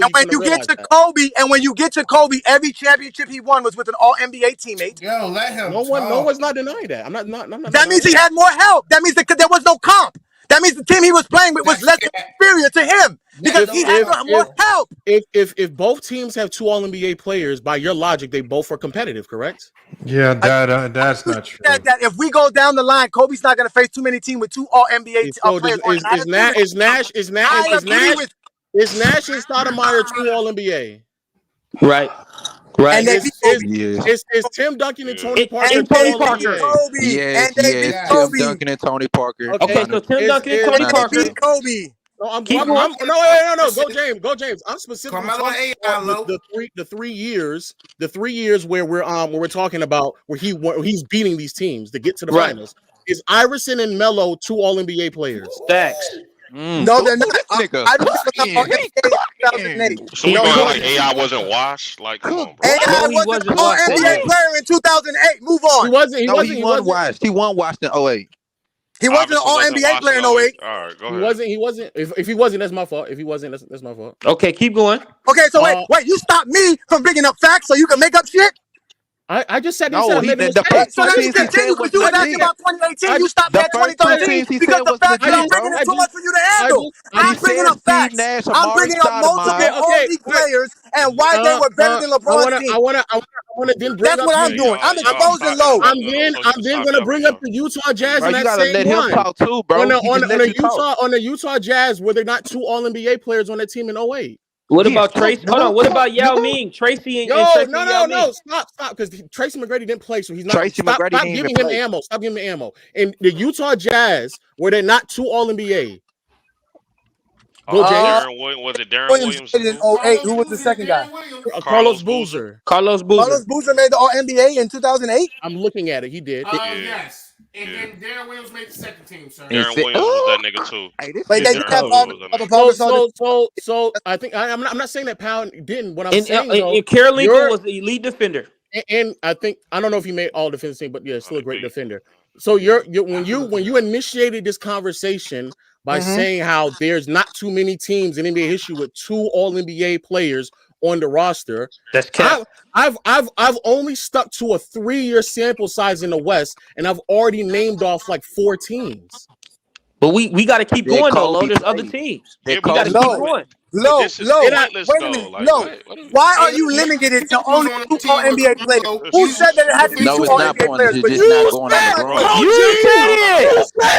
Kobe, when you get to Kobe, every championship he won was with an All-NBA teammate. Yo, let him. No one's not denying that. I'm not. That means he had more help. That means that there was no comp. That means the team he was playing with was less inferior to him because he had more help. If both teams have 2 All-NBA players, by your logic, they both are competitive, correct? Yeah, that's not true. That if we go down the line, Kobe's not going to face too many teams with 2 All-NBA players. Is Nash and Stoudemire 2 All-NBA? Right. And is Tim Duncan and Tony Parker and Tony Parker? Yes, Tim Duncan and Tony Parker. Okay, so Tim Duncan and Tony Parker. Kobe. No, Go James. I'm specifically talking about the 3 years where we're talking about where he's beating these teams to get to the finals. Is Iverson and Melo 2 All-NBA players? Facts. No, they're not. So we going like AI wasn't washed? Like, come on, bro. AI was an All-NBA player in 2008. Move on. He wasn't washed. He won washed in 08. He wasn't an All-NBA player in 08. All right, go ahead. He wasn't. If he wasn't, that's my fault. If he wasn't, that's my fault. Okay, keep going. Okay, so wait. You stopped me from bringing up facts so you can make up shit? I just said so let me continue because you were asking about 2018. You stopped at 2013 because the facts that I'm bringing is too much for you to handle. I'm bringing up facts. I'm bringing up multiple All-League players and why they were better than LeBron's team. I want to then bring That's up what I'm doing. I'm exposing low. I'm then going to bring up the Utah Jazz in that same let him talk too, bro. On the Utah Jazz, were there not 2 All-NBA players on that team in 08? What about Tracy? Hold on. What about Yao Ming? Tracy and Tracy no. Stop. Because Tracy McGrady didn't play, so he's not. Stop giving him ammo. Stop giving him ammo. And the Utah Jazz, were they not 2 All-NBA? Was it Darren Williams? In 08. Who was the second guy? Carlos Boozer. Carlos Boozer made the All-NBA in 2008? I'm looking at it. He did. Yes. And then Darren Williams made the second team, sir. Darren Williams was that nigga too. So I think I'm not saying that Powell didn't. What I'm saying and Karolinko was the elite defender. And I don't know if he made all defense team, but yeah, still a great defender. So when you initiated this conversation by saying how there's not too many teams in NBA history with 2 All-NBA players on the roster. That's cap. I've only stuck to a 3-year sample size in the West, and I've already named off like 4 teams. But we got to keep going though. Lo, there's other teams. We got to keep going. Wait a minute. Why are you limiting it to only 2 All-NBA players? Who said that it had to be 2 All-NBA players? You said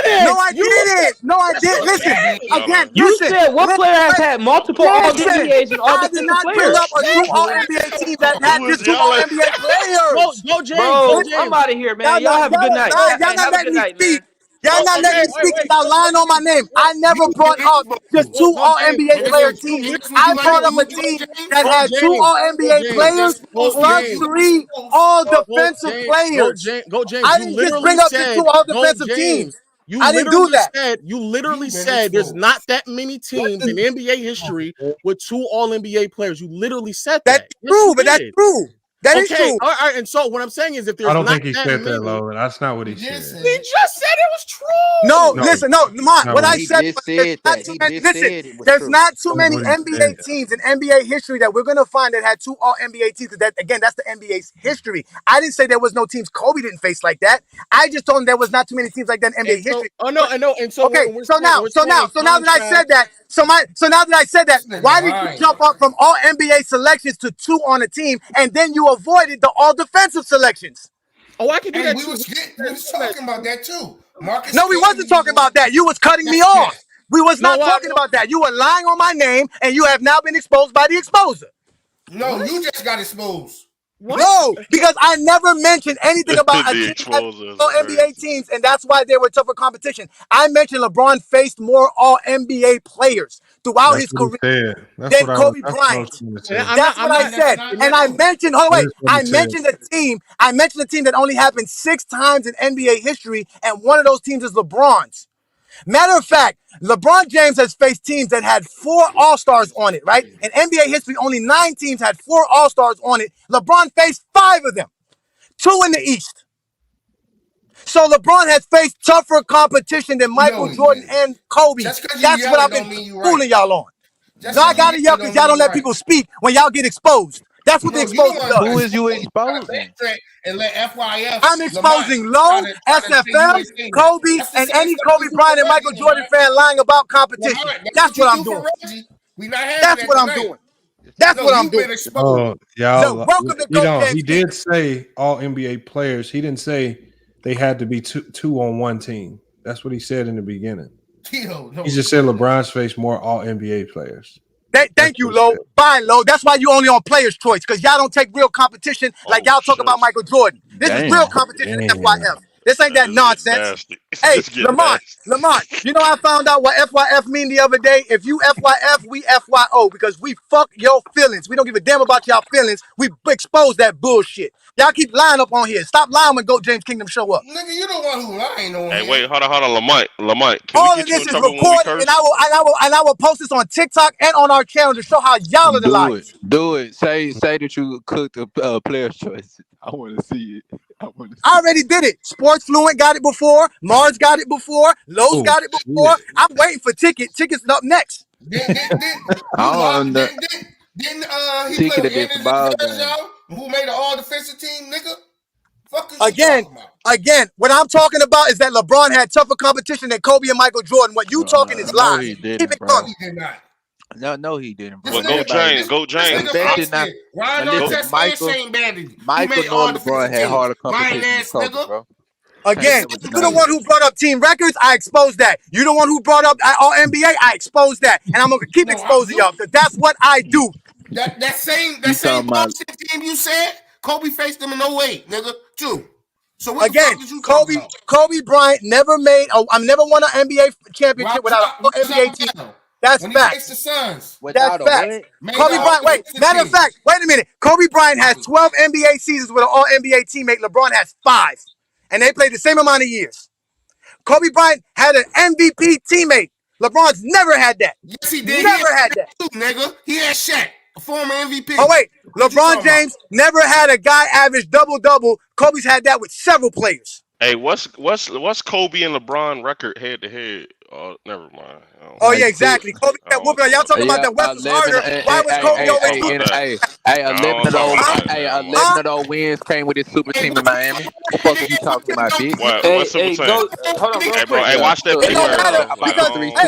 it. No, I didn't. No, I didn't. Listen, again. You said what player has had multiple All-NBAs and all I did not bring up a 2 All-NBA team that had just 2 All-NBA players. Go, James. Bro, I'm out of here, man. Y'all have a good night. Y'all not letting me speak. Y'all not letting me speak without lying on my name. I never brought up just 2 All-NBA player teams. I brought up a team that had 2 All-NBA players plus 3 all-defensive players. I didn't just bring up just 2 all-defensive teams. I didn't do that. You literally said there's not that many teams in NBA history with 2 All-NBA players. You literally said that. That's true, but that's true. That is true. All right, and so what I'm saying is if there's I don't not think he said that, Logan. That's not what he said. He just said it was true. No, listen, Lamont, what I said was there's not too many NBA teams in NBA history that we're going to find that had 2 All-NBA teams. That, again, that's the NBA's history. I didn't say there was no teams Kobe didn't face like that. I just told him there was not too many teams like that in NBA history. I know. And so okay, so now that I said that, why did you jump up from all NBA selections to 2 on a team, and then you avoided the all defensive selections? Oh, I can do that too. We was talking about that too. Marcus. No, we wasn't talking about that. You was cutting me off. We was not talking about that. You were lying on my name, and you have now been exposed by the exposer. No, you just got exposed. What? No, because I never mentioned anything about NBA teams, and that's why they were tougher competition. I mentioned LeBron faced more All-NBA players. throughout his career than Kobe Bryant. That's what I said. And I mentioned, I mentioned a team. I mentioned a team that only happened 6 times in NBA history, and one of those teams is LeBron's. Matter of fact, LeBron James has faced teams that had 4 All-Stars on it, right? In NBA history, only 9 teams had 4 All-Stars on it. LeBron faced 5 of them, 2 in the East. So LeBron has faced tougher competition than Michael Jordan and Kobe. That's what I've been fooling y'all on. So I gotta yell because y'all don't let people speak when y'all get exposed. That's what the exposure does. Who is you exposing? And let FYF. I'm exposing Low, SFM, Kobe, and any Kobe Bryant and Michael Jordan fan lying about competition. That's what I'm doing. That's what I'm doing. That's what I'm doing. Oh, y'all. So welcome to Coach James. He did say all NBA players. He didn't say they had to be two on one team. That's what he said in the beginning. He just said LeBron's faced more all NBA players. Thank you, Lo. Fine, Lo. That's why you only on Players' Choice, because y'all don't take real competition like y'all talk about Michael Jordan. This is real competition at FYF. This ain't that nonsense. Hey, Lamont, you know I found out what FYF mean the other day? If you FYF, we FYO, because we fuck your feelings. We don't give a damn about y'all feelings. We expose that bullshit. Y'all keep lying up on here. Stop lying when Go James Kingdom show up. Nigga, you the one who lying on Hey, here. wait, hold on, Lamont. All of this is recorded, and I will post this on TikTok and on our channel to show how y'all are the liars. Do it. Say that you cooked a Player's Choice. I want to see it. I already did it. Sports Fluent got it before. Mars got it before. Lowe's got it before. Shit. I'm waiting for Tickets. Tickets up next. Didn't he play with who made an all-defensive team, nigga? Fuck is Again, what I'm talking about is that LeBron had tougher competition than Kobe and Michael Jordan. What you talking is lies. Keep it coming. He did not. No, he didn't. Well, go James. Michael nor LeBron had harder competition than Kobe, bro. Again, you're the one who brought up team records. I exposed that. You're the one who brought up all NBA. I exposed that, and I'm gonna keep exposing y'all because that's what I do. That same bullshit team you said, Kobe faced them in 08, nigga, too. So what again, the fuck you Kobe Bryant never made. I never won an NBA championship without an NBA team. That's fact. The Suns. That's fact. Kobe Bryant. Matter of fact, wait a minute. Kobe Bryant has 12 NBA seasons with an All NBA teammate. LeBron has 5, and they played the same amount of years. Kobe Bryant had an MVP teammate. LeBron's never had that. Yes, he did. Never had that. Too, nigga. He had Shaq, a former MVP. Oh wait, LeBron James never had a guy average double-double. Kobe's had that with several players. Hey, what's Kobe and LeBron record head to head? Oh, never mind. Oh yeah, exactly. Kobe got whooping. Y'all talking about that West was harder. Why was Kobe always losing? 11 of those wins came with his super team in Miami. What the fuck are you talking about, bitch? What super team? Hey, bro. Hey, watch that video.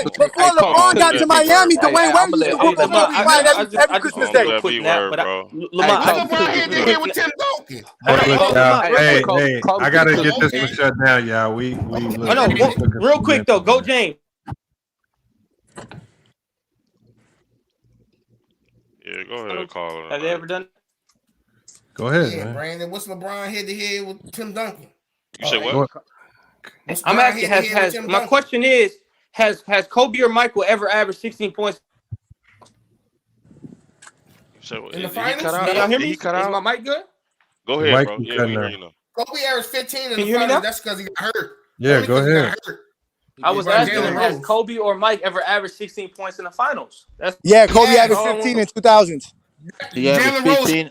Before LeBron got to Miami, Dwayne Wade used to whoop on Kobe Bryant every Christmas Day. Hey, I gotta get this one shut down, y'all. Real quick though, go James. Yeah, go ahead, Carl. Have they ever done? Go ahead, man. Brandon. What's LeBron head to head with Tim Duncan? You say what? I'm asking. My question is: Has Kobe or Michael ever averaged 16 points? So, in the finals? Y'all hear me? Is my mic good? Go ahead, bro. Yeah, we hear you now. Kobe averaged 15 in the finals. That's because he got hurt. Yeah, go ahead. I was asking him, has Kobe or Mike ever averaged 16 points in the finals? Kobe averaged 15 in 2000s. He averaged 15.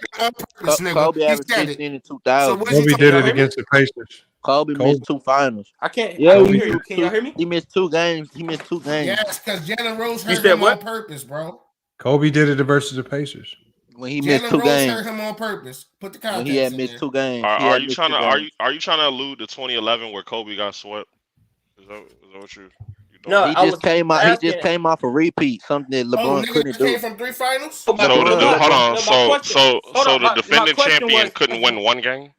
Kobe averaged 15 in 2000. Kobe did it against the Pacers. Kobe missed 2 finals. I can't. Yeah, hear you. Can y'all hear me? He missed 2 games. Yes, because Jalen Rose hurt him on purpose, bro. Kobe did it versus the Pacers. When he missed 2 games. Hurt him on purpose. Put the context when he had missed 2 games. Are you trying to allude to 2011 where Kobe got swept? Is that what you? No, he just came off a repeat, something that LeBron couldn't do. Came from 3 finals. So the defending champion couldn't win 1 game.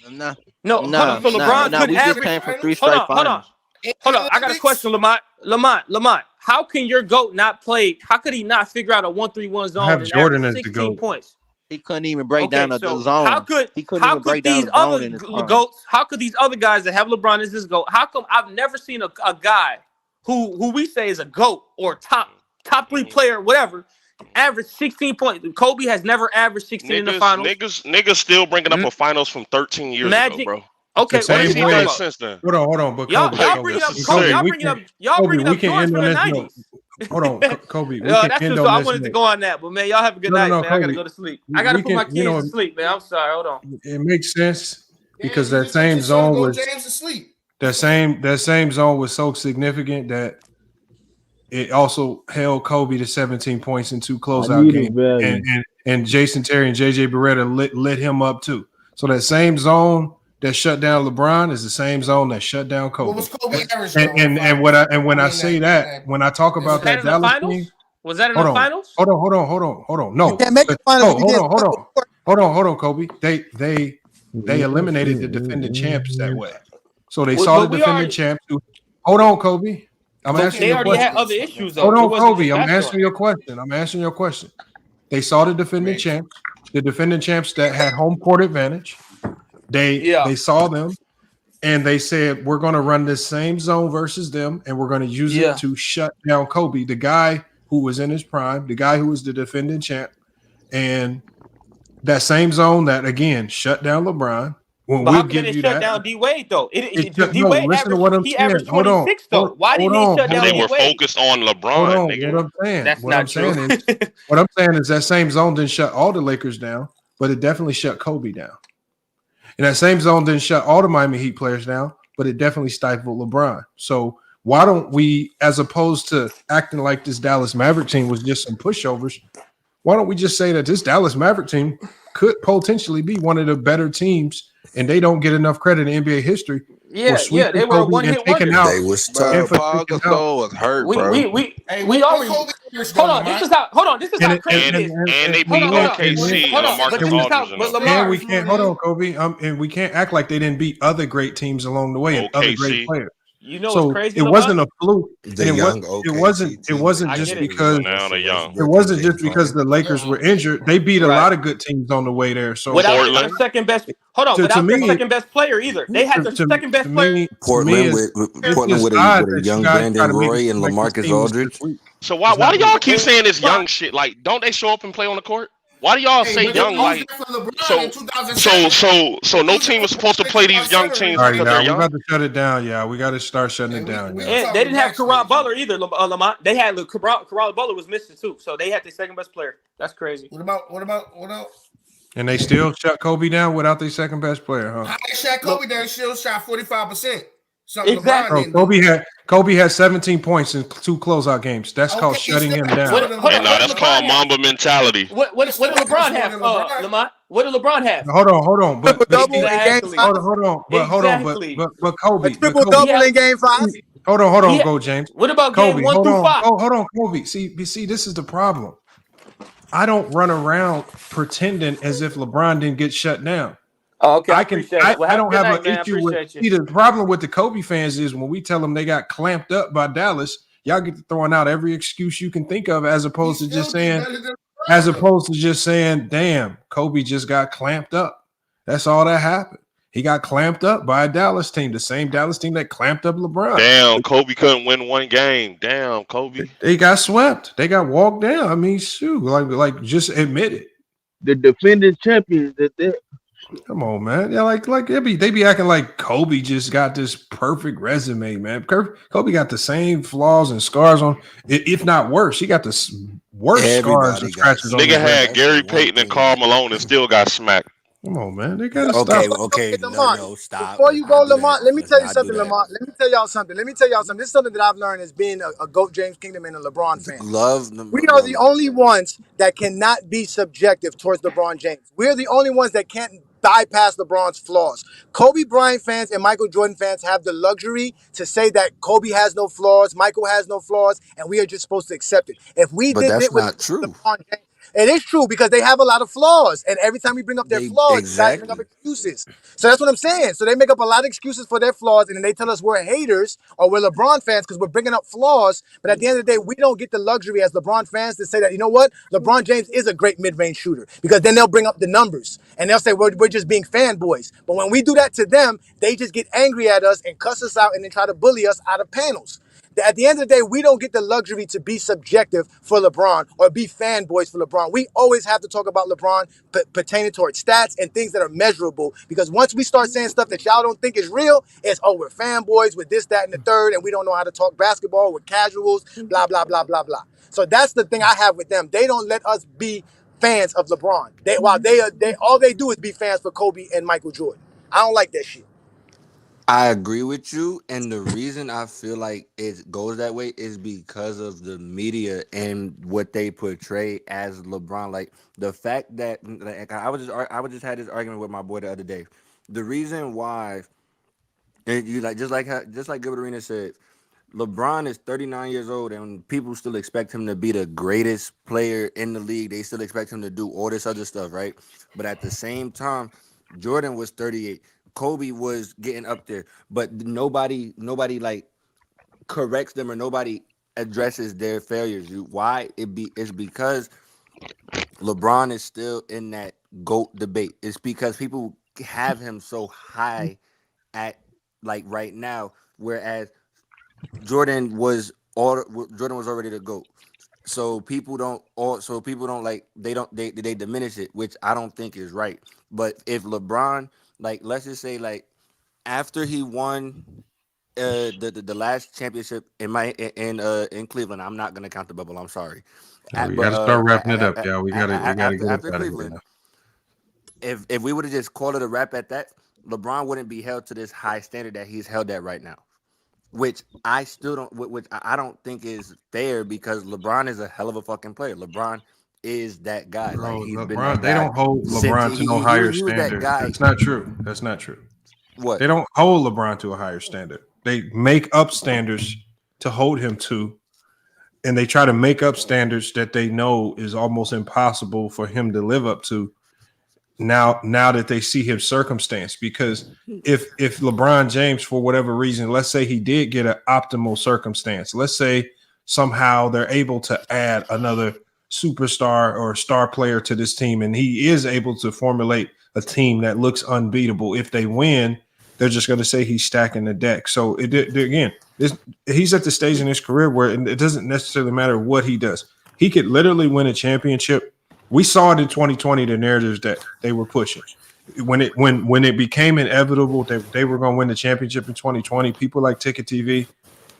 No. So LeBron couldn't just came from 3 straight finals. Hold on. I got a question, Lamont. How can your GOAT not play? How could he not figure out a 1-3-1 zone and Jordan average 16 points? He couldn't even break down the zone. How could these other GOATs? How could these other guys that have LeBron as his GOAT? How come I've never seen a guy who we say is a GOAT or top top 3 player, whatever, averaged 16 points. Kobe has never averaged 16 in the finals. Niggas still bringing up a finals from 13 years ago, bro. Okay, what has he done since then? Hold on, but y'all Kobe, bringing up Kobe, y'all bringing up Jordan from the 90s. Hold on, Kobe. That's just I wanted to go on that, but man, y'all have a good night, man. Kobe, I gotta go to sleep. I gotta put my kids to sleep, man. I'm sorry. Hold on. It makes sense because that same zone was that same zone was so significant that it also held Kobe to 17 points in 2 closeout games, and Jason Terry and JJ Beretta lit him up too. So that same zone that shut down LeBron is the same zone that shut down Kobe. What was Kobe average? When I say that, when I talk about that Dallas team, was that in the finals? Hold on. No, you can't make the finals. Hold on, Kobe. They eliminated the defending champs that way. So they saw the defending champs. Hold on, Kobe. I'm asking you a question. They already had other issues, though. Hold on, Kobe. I'm answering your question. They saw the defending champs. The defending champs that had home court advantage. They saw them, and they said, we're going to run this same zone versus them, and we're going to use it to shut down Kobe, the guy who was in his prime, the guy who was the defending champ. And that same zone that, again, shut down LeBron. Well, but how can it shut down D-Wade, though? D-Wade averaged 26, though. Why didn't he shut down D-Wade? They were focused on LeBron, nigga. What I'm saying, That's not true. What I'm saying is that same zone didn't shut all the Lakers down, but it definitely shut Kobe down. And that same zone didn't shut all the Miami Heat players down, but it definitely stifled LeBron. So why don't we, as opposed to acting like this Dallas Maverick team was just some pushovers, why don't we just say that this Dallas Maverick team could potentially be one of the better teams, and they don't get enough credit in NBA history? They were a one-hit wonder. They was tough. Paul Gasol was hurt, bro. We already hold on. This is how crazy it is. And they beat OKC and LaMarcus Aldridge. And we can't hold on, Kobe. And we can't act like they didn't beat other great teams along the way and other great players. You know what's crazy? It wasn't a fluke. It wasn't just because the Lakers were injured. They beat a lot of good teams on the way there. So without their second best, without their second best player either. They had their second best player. Portland with a young Brandon Roy and LaMarcus Aldridge. So why do y'all keep saying this young shit? Like, don't they show up and play on the court? Why do y'all say young? Like, so no team was supposed to play these young teams because they're young. We got to shut it down. Yeah, we got to start shutting it down. And they didn't have Caron Butler either. Lamont. They had Caron Butler was missing too, so they had their second best player. That's crazy. What else? And they still shut Kobe down without their second best player, huh? How they shut Kobe down? Still shot 45%. Exactly. Kobe had 17 points in 2 closeout games. That's called shutting him down. That's called Mamba mentality. What did LeBron have, Lamont? What did LeBron have? Hold on. But exactly. Hold on. But Kobe. Triple double in game 5. Hold on, go James. What about Kobe? game 1 through 5? Hold on, Kobe. See, this is the problem. I don't run around pretending as if LeBron didn't get shut down. Oh, okay. I don't have an issue with. See, the problem with the Kobe fans is when we tell them they got clamped up by Dallas, y'all get to throwing out every excuse you can think of, as opposed to just saying, "Damn, Kobe just got clamped up." That's all that happened. He got clamped up by a Dallas team, the same Dallas team that clamped up LeBron. Damn, Kobe couldn't win one game. Damn, Kobe. They got swept. They got walked down. I mean, shoot, like just admit it. The defending champions that. Come on, man. Yeah, like they be acting like Kobe just got this perfect resume, man. Kobe got the same flaws and scars on, if not worse. He got the worst scars and scratches on. Nigga had Gary Payton and Karl Malone and still got smacked. Come on, man. They gotta stop. Okay, no, stop. Before you go, Lamont, let me tell you something, Lamont. Let me tell y'all something. This is something that I've learned as being a GOAT James Kingdom and a LeBron fan. We are the only ones that cannot be subjective towards LeBron James. We're the only ones that can't bypass LeBron's flaws. Kobe Bryant fans and Michael Jordan fans have the luxury to say that Kobe has no flaws, Michael has no flaws, and we are just supposed to accept it. If we did it with LeBron James, it is true because they have a lot of flaws, and every time we bring up their flaws, they bring up excuses. So that's what I'm saying. So they make up a lot of excuses for their flaws, and then they tell us we're haters or we're LeBron fans because we're bringing up flaws. But at the end of the day, we don't get the luxury as LeBron fans to say that, you know what, LeBron James is a great mid-range shooter, because then they'll bring up the numbers and they'll say we're just being fanboys. But when we do that to them, they just get angry at us and cuss us out and then try to bully us out of panels. At the end of the day, we don't get the luxury to be subjective for LeBron or be fanboys for LeBron. We always have to talk about LeBron pertaining towards stats and things that are measurable. Because once we start saying stuff that y'all don't think is real, it's, oh, we're fanboys with this, that, and the third, and we don't know how to talk basketball with casuals, blah, blah, blah, blah, blah. So that's the thing I have with them. They don't let us be fans of LeBron. All they do is be fans for Kobe and Michael Jordan. I don't like that shit. I agree with you, and the reason I feel like it goes that way is because of the media and what they portray as LeBron. Like the fact that, like, I was just had this argument with my boy the other day. The reason why, and you just like Gilbert Arenas said, LeBron is 39 years old, and people still expect him to be the greatest player in the league. They still expect him to do all this other stuff, right? But at the same time, Jordan was 38. Kobe was getting up there, but nobody like corrects them or nobody addresses their failures. Why? It's because LeBron is still in that GOAT debate. It's because people have him so high at like right now, whereas Jordan was already the GOAT. So people don't they diminish it, which I don't think is right. But if LeBron, like, let's just say, like, after he won the last championship in Cleveland, I'm not gonna count the bubble. I'm sorry. We got to start wrapping it up, y'all. We got to get after up out of Cleveland. If we would have just called it a wrap at that, LeBron wouldn't be held to this high standard that he's held at right now, which I still don't. Which I don't think is fair because LeBron is a hell of a fucking player. LeBron is that guy. Bro, like he's LeBron, been that guy. they don't hold LeBron to no higher standard. That's not true. That's not true. What? They don't hold LeBron to a higher standard. They make up standards to hold him to, and they try to make up standards that they know is almost impossible for him to live up to. Now that they see his circumstance, because if LeBron James, for whatever reason, let's say he did get an optimal circumstance, let's say somehow they're able to add another superstar or star player to this team, and he is able to formulate a team that looks unbeatable. If they win, they're just going to say he's stacking the deck. So he's at the stage in his career where it doesn't necessarily matter what he does. He could literally win a championship. We saw it in 2020, the narratives that they were pushing. When it became inevitable that they were going to win the championship in 2020, people like Ticket TV,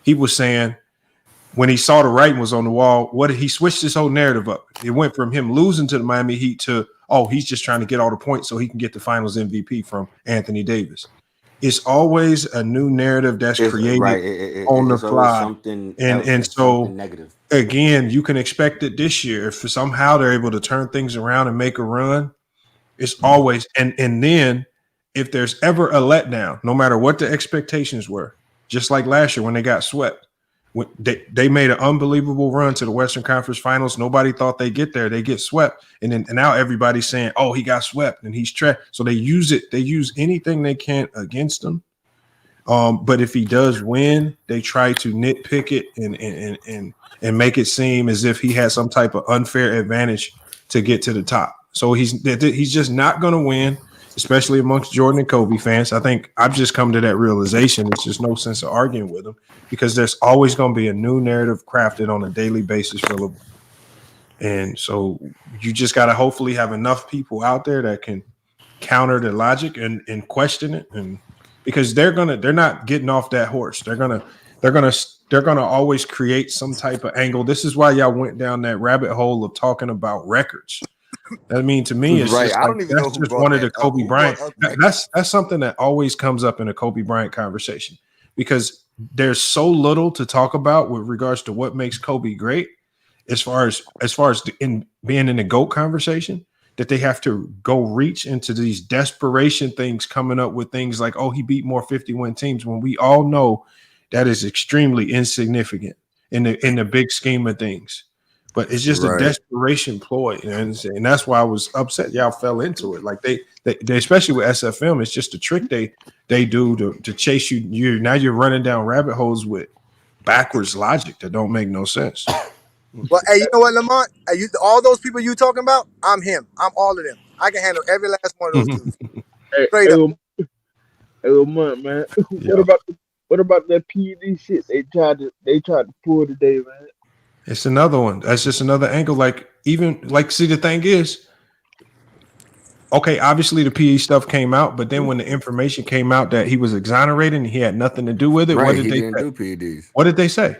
he was saying when he saw the writing was on the wall, he switched his whole narrative up. It went from him losing to the Miami Heat to, he's just trying to get all the points so he can get the finals MVP from Anthony Davis. It's always a new narrative that's created on the fly. So negative. Again, you can expect it this year. If somehow they're able to turn things around and make a run, it's always and then if there's ever a letdown, no matter what the expectations were, just like last year when they got swept, when they made an unbelievable run to the Western Conference Finals. Nobody thought they'd get there. They get swept, and now everybody's saying, "Oh, he got swept and he's trapped." So they use it. They use anything they can against him. But if he does win, they try to nitpick it and make it seem as if he has some type of unfair advantage to get to the top. So he's just not going to win, especially amongst Jordan and Kobe fans. I think I've just come to that realization. It's just no sense of arguing with him because there's always going to be a new narrative crafted on a daily basis for LeBron. And so you just got to hopefully have enough people out there that can counter the logic and question it, and because they're not getting off that horse. They're gonna always create some type of angle. This is why y'all went down that rabbit hole of talking about records. I mean, to me, it's right. just, I don't even know who just brought one of that the Kobe up. Bryant. That's something that always comes up in a Kobe Bryant conversation because there's so little to talk about with regards to what makes Kobe great, as far as in being in the GOAT conversation, that they have to go reach into these desperation things, coming up with things like, he beat more 50-win teams, when we all know that is extremely insignificant in the big scheme of things. But it's just a desperation ploy, and that's why I was upset y'all fell into it. Like they especially with SFM, it's just a trick they do to chase you. Now you're running down rabbit holes with backwards logic that don't make no sense. Well, hey, you know what, Lamont? All those people you talking about, I'm him. I'm all of them. I can handle every last one of those dudes. Hey, Lamont, man. What about What about that PED shit they tried to pull today, man? It's another one. That's just another angle. Like, even like, see, the thing is, okay, obviously the PE stuff came out, but then when the information came out that he was exonerated and he had nothing to do with it, Right, what did he they didn't say? do PEDs. What did they say?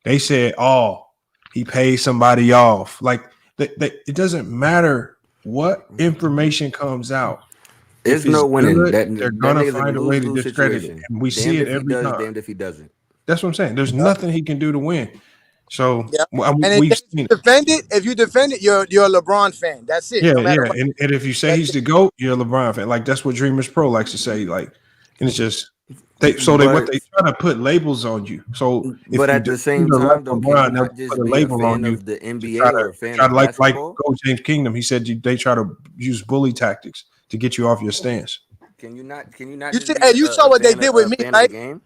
They said, "Oh, he paid somebody off." Like, it doesn't matter what information comes out. It's If it's no winning. good, That they're that gonna nigga's in a find a way to lose-lose discredit it, situation. and we see Damned it if he every does, time. damned if he doesn't. That's what I'm saying. There's nothing he can do to win. So Yeah. And we've if seen you it. defend it, you're a LeBron fan. That's it. Yeah, No matter yeah. what. And if you say That's he's it. the GOAT, you're a LeBron fan. Like, that's what Dreamers Pro likes to say. Like, and it's just they But try to put labels on you. So if you at the defend same or like time, though, can you LeBron, they'll not put just a be a label fan on you of the to NBA or a fan try of to like basketball? Coach James Kingdom. He said they try to use bully tactics to get you off your stance. Can you not You just see, be hey, you saw a what they fan of did with me, the right? game?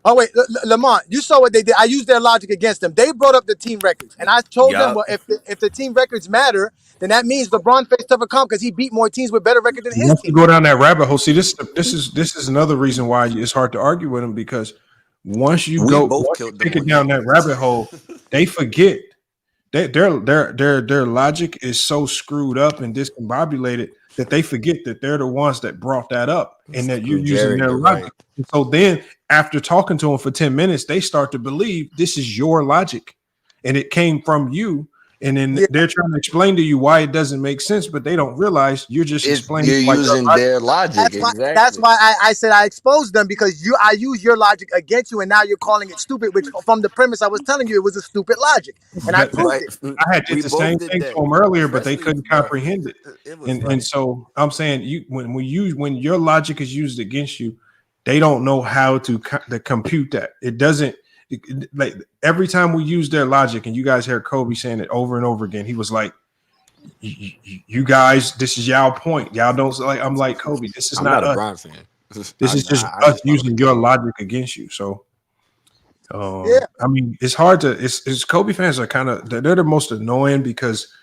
Oh wait, Lamont, you saw what they did. I used their logic against them. They brought up the team records, and I told them, Yup. well, if the team records matter, then that means LeBron faced tougher comp because he beat more teams with better record than his Once you team. go down that rabbit hole, see, this is another reason why it's hard to argue with them, because once you We both killed them take it on down that. that rabbit hole, they forget their logic is so screwed up and discombobulated that they forget that they're the ones that brought that up and that you're using Jared, their you're logic. right. And so then, after talking to them for 10 minutes, they start to believe this is your logic and it came from you. And then they're trying to explain to you why it doesn't make sense, but they don't realize you're just explaining You're why your using logic. their logic, That's exactly. why I said I exposed them because I use your logic against you, and now you're calling it stupid. Which from the premise I was telling you, it was a stupid logic, and I proved it. I had did We the both same did thing that, to them earlier, but they especially, couldn't bro. comprehend it. It was And funny. so I'm saying, when your logic is used against you, they don't know how to compute that. It doesn't, like, every time we use their logic, and you guys heard Kobe saying it over and over again, he was like, you guys, this is y'all point. Y'all don't like. I'm like, Kobe, this is I'm not not a us. Bron fan. This is just I us just follow using the your game. logic against you. So Yeah. I mean, it's hard to. It's Kobe fans are kind of, they're the most annoying because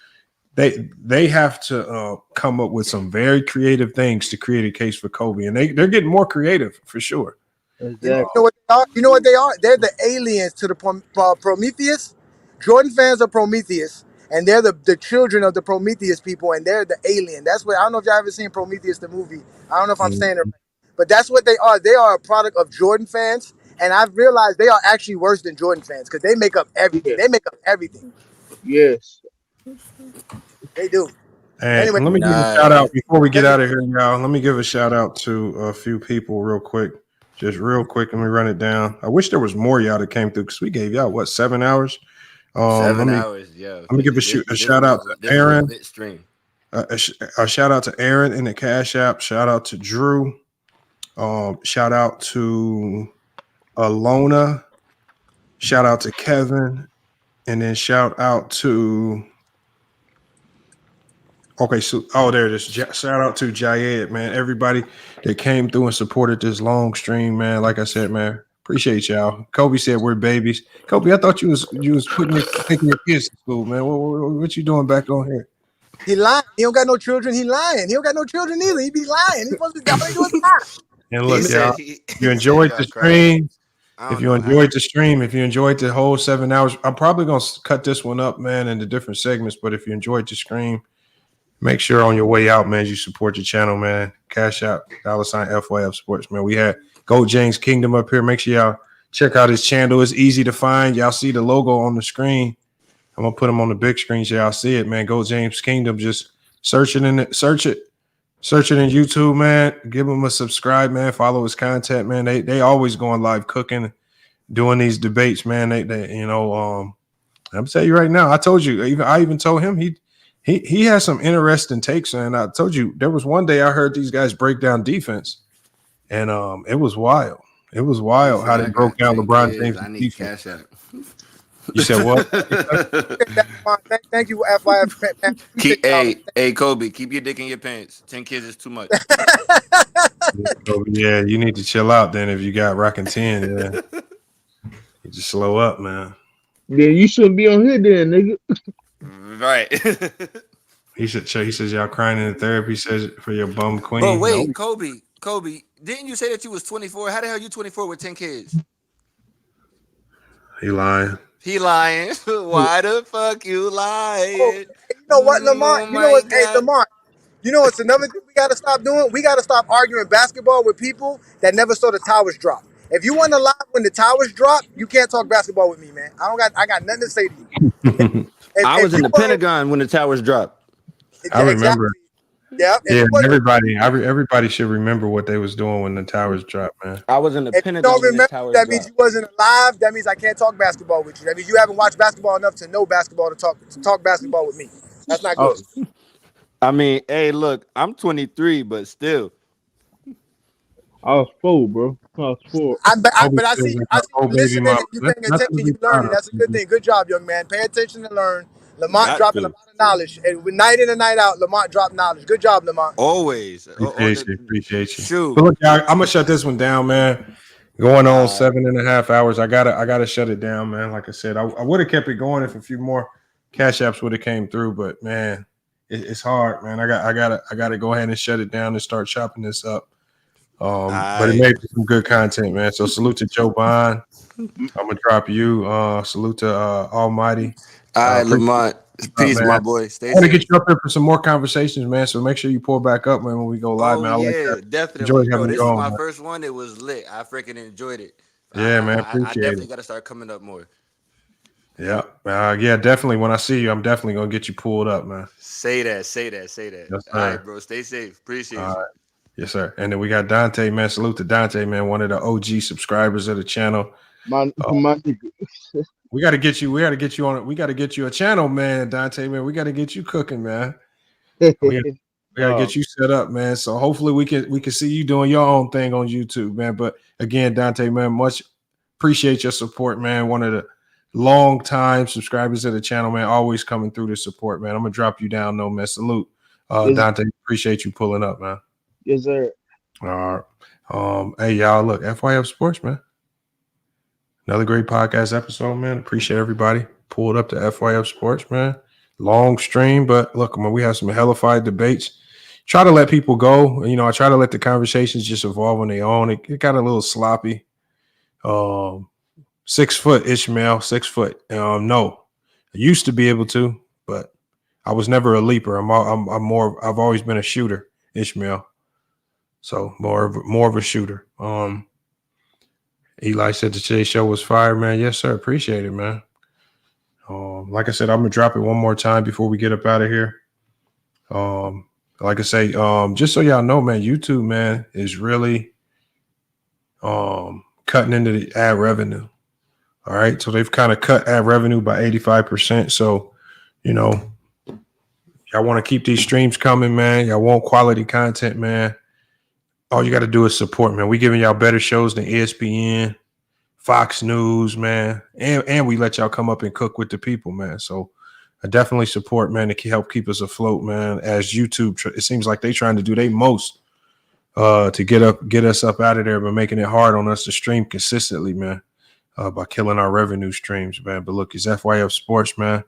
they have to come up with some very creative things to create a case for Kobe, and they're getting more creative for sure. You know what they are? You know what they are? They're the aliens to the Prometheus. Jordan fans are Prometheus, and they're the children of the Prometheus people, and they're the alien. That's what I don't know if y'all ever seen Prometheus the movie. I don't know if I'm saying it right, but that's what they are. They are a product of Jordan fans, and I've realized they are actually worse than Jordan fans because they make up everything. They make up everything. Yes. They do. And Anyway, let me give a shout out before we get out of here, y'all. Let me give a shout out to a few people real quick. Just real quick, let me run it down. I wish there was more y'all that came through because we gave y'all 7 hours. 7 hours, yeah. Let me give a shout out to Aaron. Lit stream. A shout out to Aaron in the Cash App. Shout out to Drew. Shout out to Alona. Shout out to Kevin. And then shout out to. Okay, so there it is. Shout out to Jayed, man. Everybody that came through and supported this long stream, man. Like I said, man, appreciate y'all. Kobe said we're babies. Kobe, I thought you was taking your kids to school, man. What you doing back on here? he lying. He don't got no children. He lying. He don't got no children either. He be lying. He supposed to all he do is lie. And look, y'all, you enjoyed the stream. If you enjoyed the stream, if you enjoyed the whole 7 hours, I'm probably gonna cut this one up, man, into different segments. But if you enjoyed the stream, make sure on your way out, man, you support your channel, man. Cash out, $ FYF Sports, man. We had Gold James Kingdom up here. Make sure y'all check out his channel. It's easy to find. Y'all see the logo on the screen. I'm gonna put him on the big screen so y'all see it, man. Gold James Kingdom. Just search it in YouTube, man. Give him a subscribe, man. Follow his content, man. They always going live cooking, doing these debates, man. They you know, I'm telling you right now. I told you. I even told him he has some interesting takes, and I told you there was one day I heard these guys break down defense, and it was wild. It was wild how they broke down LeBron James' I need defense. Cash App. You said what? Thank you, FYF. Hey, Kobe, keep your dick in your pants. 10 kids is too much. Yeah, you need to chill out then if you got rocking 10. Yeah. You just slow up, man. Then you shouldn't be on here then, nigga. Right. He says y'all crying in the therapy says for your bum queen. But wait, Kobe, Kobe, didn't you say that you was 24? How the hell you 24 with 10 kids? He lying. He lying. Why the fuck you lying? Oh, you know what, Lamar? Oh You know what? Hey, God. Lamar. You know what's another thing we got to stop doing? We got to stop arguing basketball with people that never saw the towers drop. If you want to lie when the towers drop, you can't talk basketball with me, man. I got nothing to say to you. I was in the Pentagon when the towers dropped. I remember. Exactly. Yeah. Everybody should remember what they was doing when the towers dropped, man. I was in the If Pentagon you don't when the remember, towers that means dropped. you wasn't alive. That means I can't talk basketball with you. That means you haven't watched basketball enough to know basketball to talk basketball with me. That's not good. I mean, hey, look, I'm 23, but still. I was 4, bro. I was 4. But I see you listening and you paying attention, you learning. That's a good thing. Good job, young man. Pay attention and learn. Lamont dropping a lot of knowledge. And night in and night out, Lamont dropped knowledge. Good job, Lamont. Always. Appreciate you. Shoot. But look, I'm gonna shut this one down, man. Going on 7.5 hours. I gotta shut it down, man. Like I said, I would have kept it going if a few more cash apps would have came through, but man, it's hard, man. I gotta go ahead and shut it down and start chopping this up. But it made some good content, man. So salute to Joe Bond. I'm gonna drop you. Salute to Almighty. All right, Lamont. Peace, my boy. Stay safe. I want to get you up there for some more conversations, man. So make sure you pull back up, man, when we go live, man. Definitely. Bro, this is my first one. It was lit. I freaking enjoyed it. Yeah, man. I definitely got to start coming up more. Yeah. Yeah, definitely. When I see you, I'm definitely going to get you pulled up, man. Say that. Yes, all right, bro. Stay safe. Appreciate you. Right. Yes, sir. And then we got Dante, man. Salute to Dante, man. One of the OG subscribers of the channel. We got to get you. We got to get you on it. We got to get you a channel, man, Dante, man. We got to get you cooking, man. We got to get you set up, man. So hopefully we can see you doing your own thing on YouTube, man. But again, Dante, man, much appreciate your support, man. One of the long time subscribers of the channel, man. Always coming through to support, man. I'm gonna drop you down, no man. Salute, Dante. Appreciate you pulling up, man. Yes, sir. All right. Hey, y'all. Look, FYF Sports, man. Another great podcast episode, man. Appreciate everybody. Pulled up to FYF Sports, man. Long stream, but look, man, we have some hellified debates. Try to let people go. You know, I try to let the conversations just evolve on their own. It got a little sloppy. 6 foot Ishmael, 6 foot. No, I used to be able to, but I was never a leaper. I've always been a shooter, Ishmael. So more of a shooter. Eli said today's show was fire, man. Yes, sir. Appreciate it, man. Like I said, I'm gonna drop it one more time before we get up out of here. Like I say, just so y'all know, man, YouTube, man, is really cutting into the ad revenue. All right. So they've kind of cut ad revenue by 85%. So, you know, y'all want to keep these streams coming, man. Y'all want quality content, man. All you got to do is support, man. We giving y'all better shows than ESPN, Fox News, man. And we let y'all come up and cook with the people, man. So I definitely support, man, to help keep us afloat, man. As YouTube, it seems like they trying to do their most to get us up out of there, but making it hard on us to stream consistently, man, by killing our revenue streams, man. But look, it's FYF Sports, man.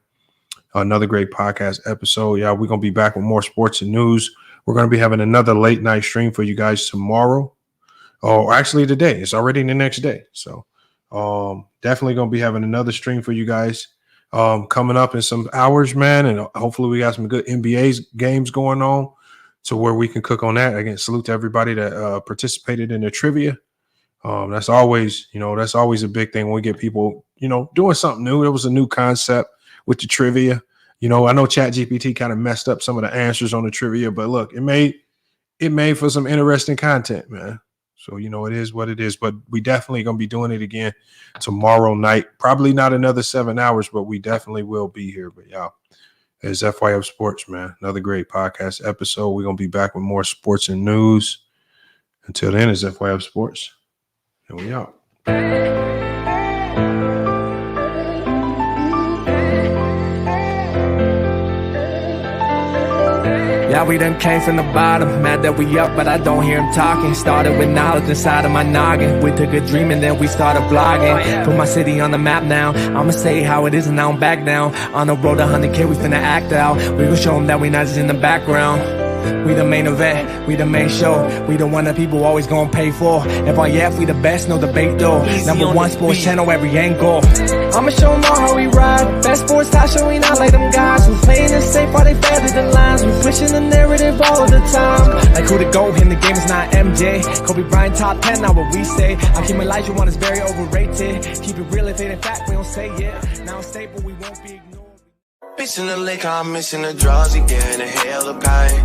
Another great podcast episode. Yeah, we're going to be back with more sports and news. We're going to be having another late night stream for you guys tomorrow. Oh, actually today. It's already the next day. So definitely going to be having another stream for you guys coming up in some hours, man. And hopefully we got some good NBA games going on to where we can cook on that. Again, salute to everybody that participated in the trivia. That's always a big thing when we get people, doing something new. It was a new concept with the trivia. I know ChatGPT kind of messed up some of the answers on the trivia, but look, it made for some interesting content, man. So, it is what it is, but we definitely going to be doing it again tomorrow night. Probably not another 7 hours, but we definitely will be here. But y'all, it's FYF Sports, man. Another great podcast episode. We're going to be back with more sports and news. Until then, it's FYF Sports. And we out. Yeah, we done came from the bottom, mad that we up, but I don't hear him talking. Started with knowledge inside of my noggin. We took a dream and then we started vlogging. Put my city on the map now. I'ma say how it is and I don't back down. On the road to 100K, we finna act out. We gon' show them that we not just in the background. We the main event, we the main show. We the one that people always gonna pay for. FYF, we the best, no debate though. Number one sports channel, every angle. I'ma show them all how we ride. Best sports talk show, we not like them guys. We playing it safe while they feather the lines. We pushing the narrative all the time. Like who to go in the game is not MJ. Kobe Bryant top 10, not what we say. I keep my life, you want is very overrated. Keep it real, if it ain't fact, we don't say it. Now it's stable, we won't be ignored. Missing the lake, I'm missing the draws again, a hell of pain.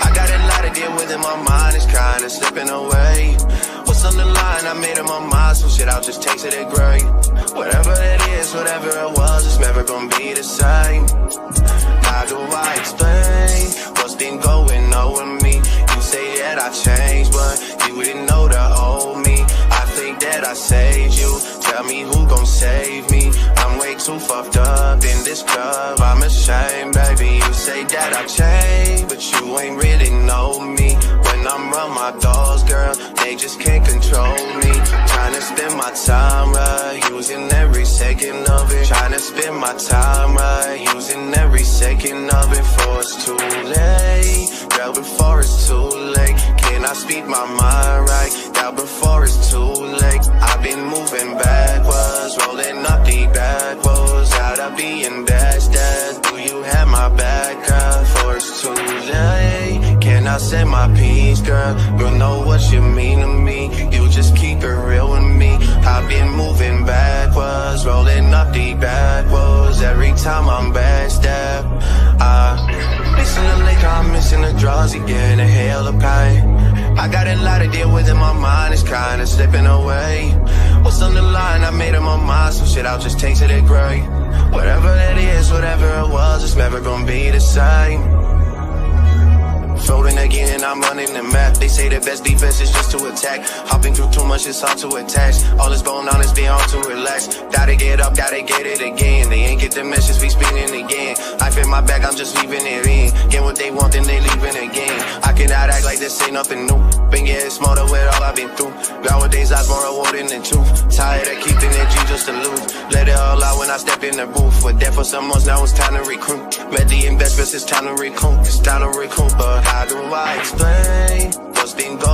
I got a lot to deal with in my mind, it's kinda slipping away. What's on the line, I made in my mind, some shit I'll just taste it great. Whatever it is, whatever it was, it's never gonna be the same. How do I explain what's been going on with me? You say that I changed, but you didn't know the old me. I think that I saved you, tell me who gon' save me. I'm way too fucked up in this club, I'm ashamed, baby. You say that I changed, but you ain't really know me. When I'm around my dogs, girl, they just can't control me. Trying to spend my time right, using every second of it. Trying to spend my time right, using every second of it. Before it's too late, girl, before it's too late. Can I speak my mind right, girl, before it's too late. I've been moving backwards, rolling up the backwards. Out of being best, do you have my back, girl? Before it's too late, can I say my piece, girl? Girl, know what you mean to me. You just keep it real with me. I've been moving backwards, rolling up the backwards. Every time I'm backstep, missing the lake, I'm missing the draws again, a hell of pain. I got a lot to deal with in my mind, it's kinda slipping away. What's on the line, I made in my mind, some shit I'll just taste it great. Whatever it is, whatever it was, it's never gonna be the same. Folding again and I'm running the map. They say the best defense is just to attack. Hopping through too much, it's hard to attach. All is going on is being hard to relax. Gotta get up, gotta get it again. They ain't get the message, we spinning again. Life in my back, I'm just leaving it in. Get what they want, then they leaving again. I cannot act like this ain't nothing new. Been getting smarter with all I've been through. Nowadays, life's more rewarding than truth. Tired of keeping it G just to lose. Let it all out when I step in the booth. We're there for some months, now it's time to recruit. Met the investments, it's time to recoup. It's time to recoup, but how do I explain what's been going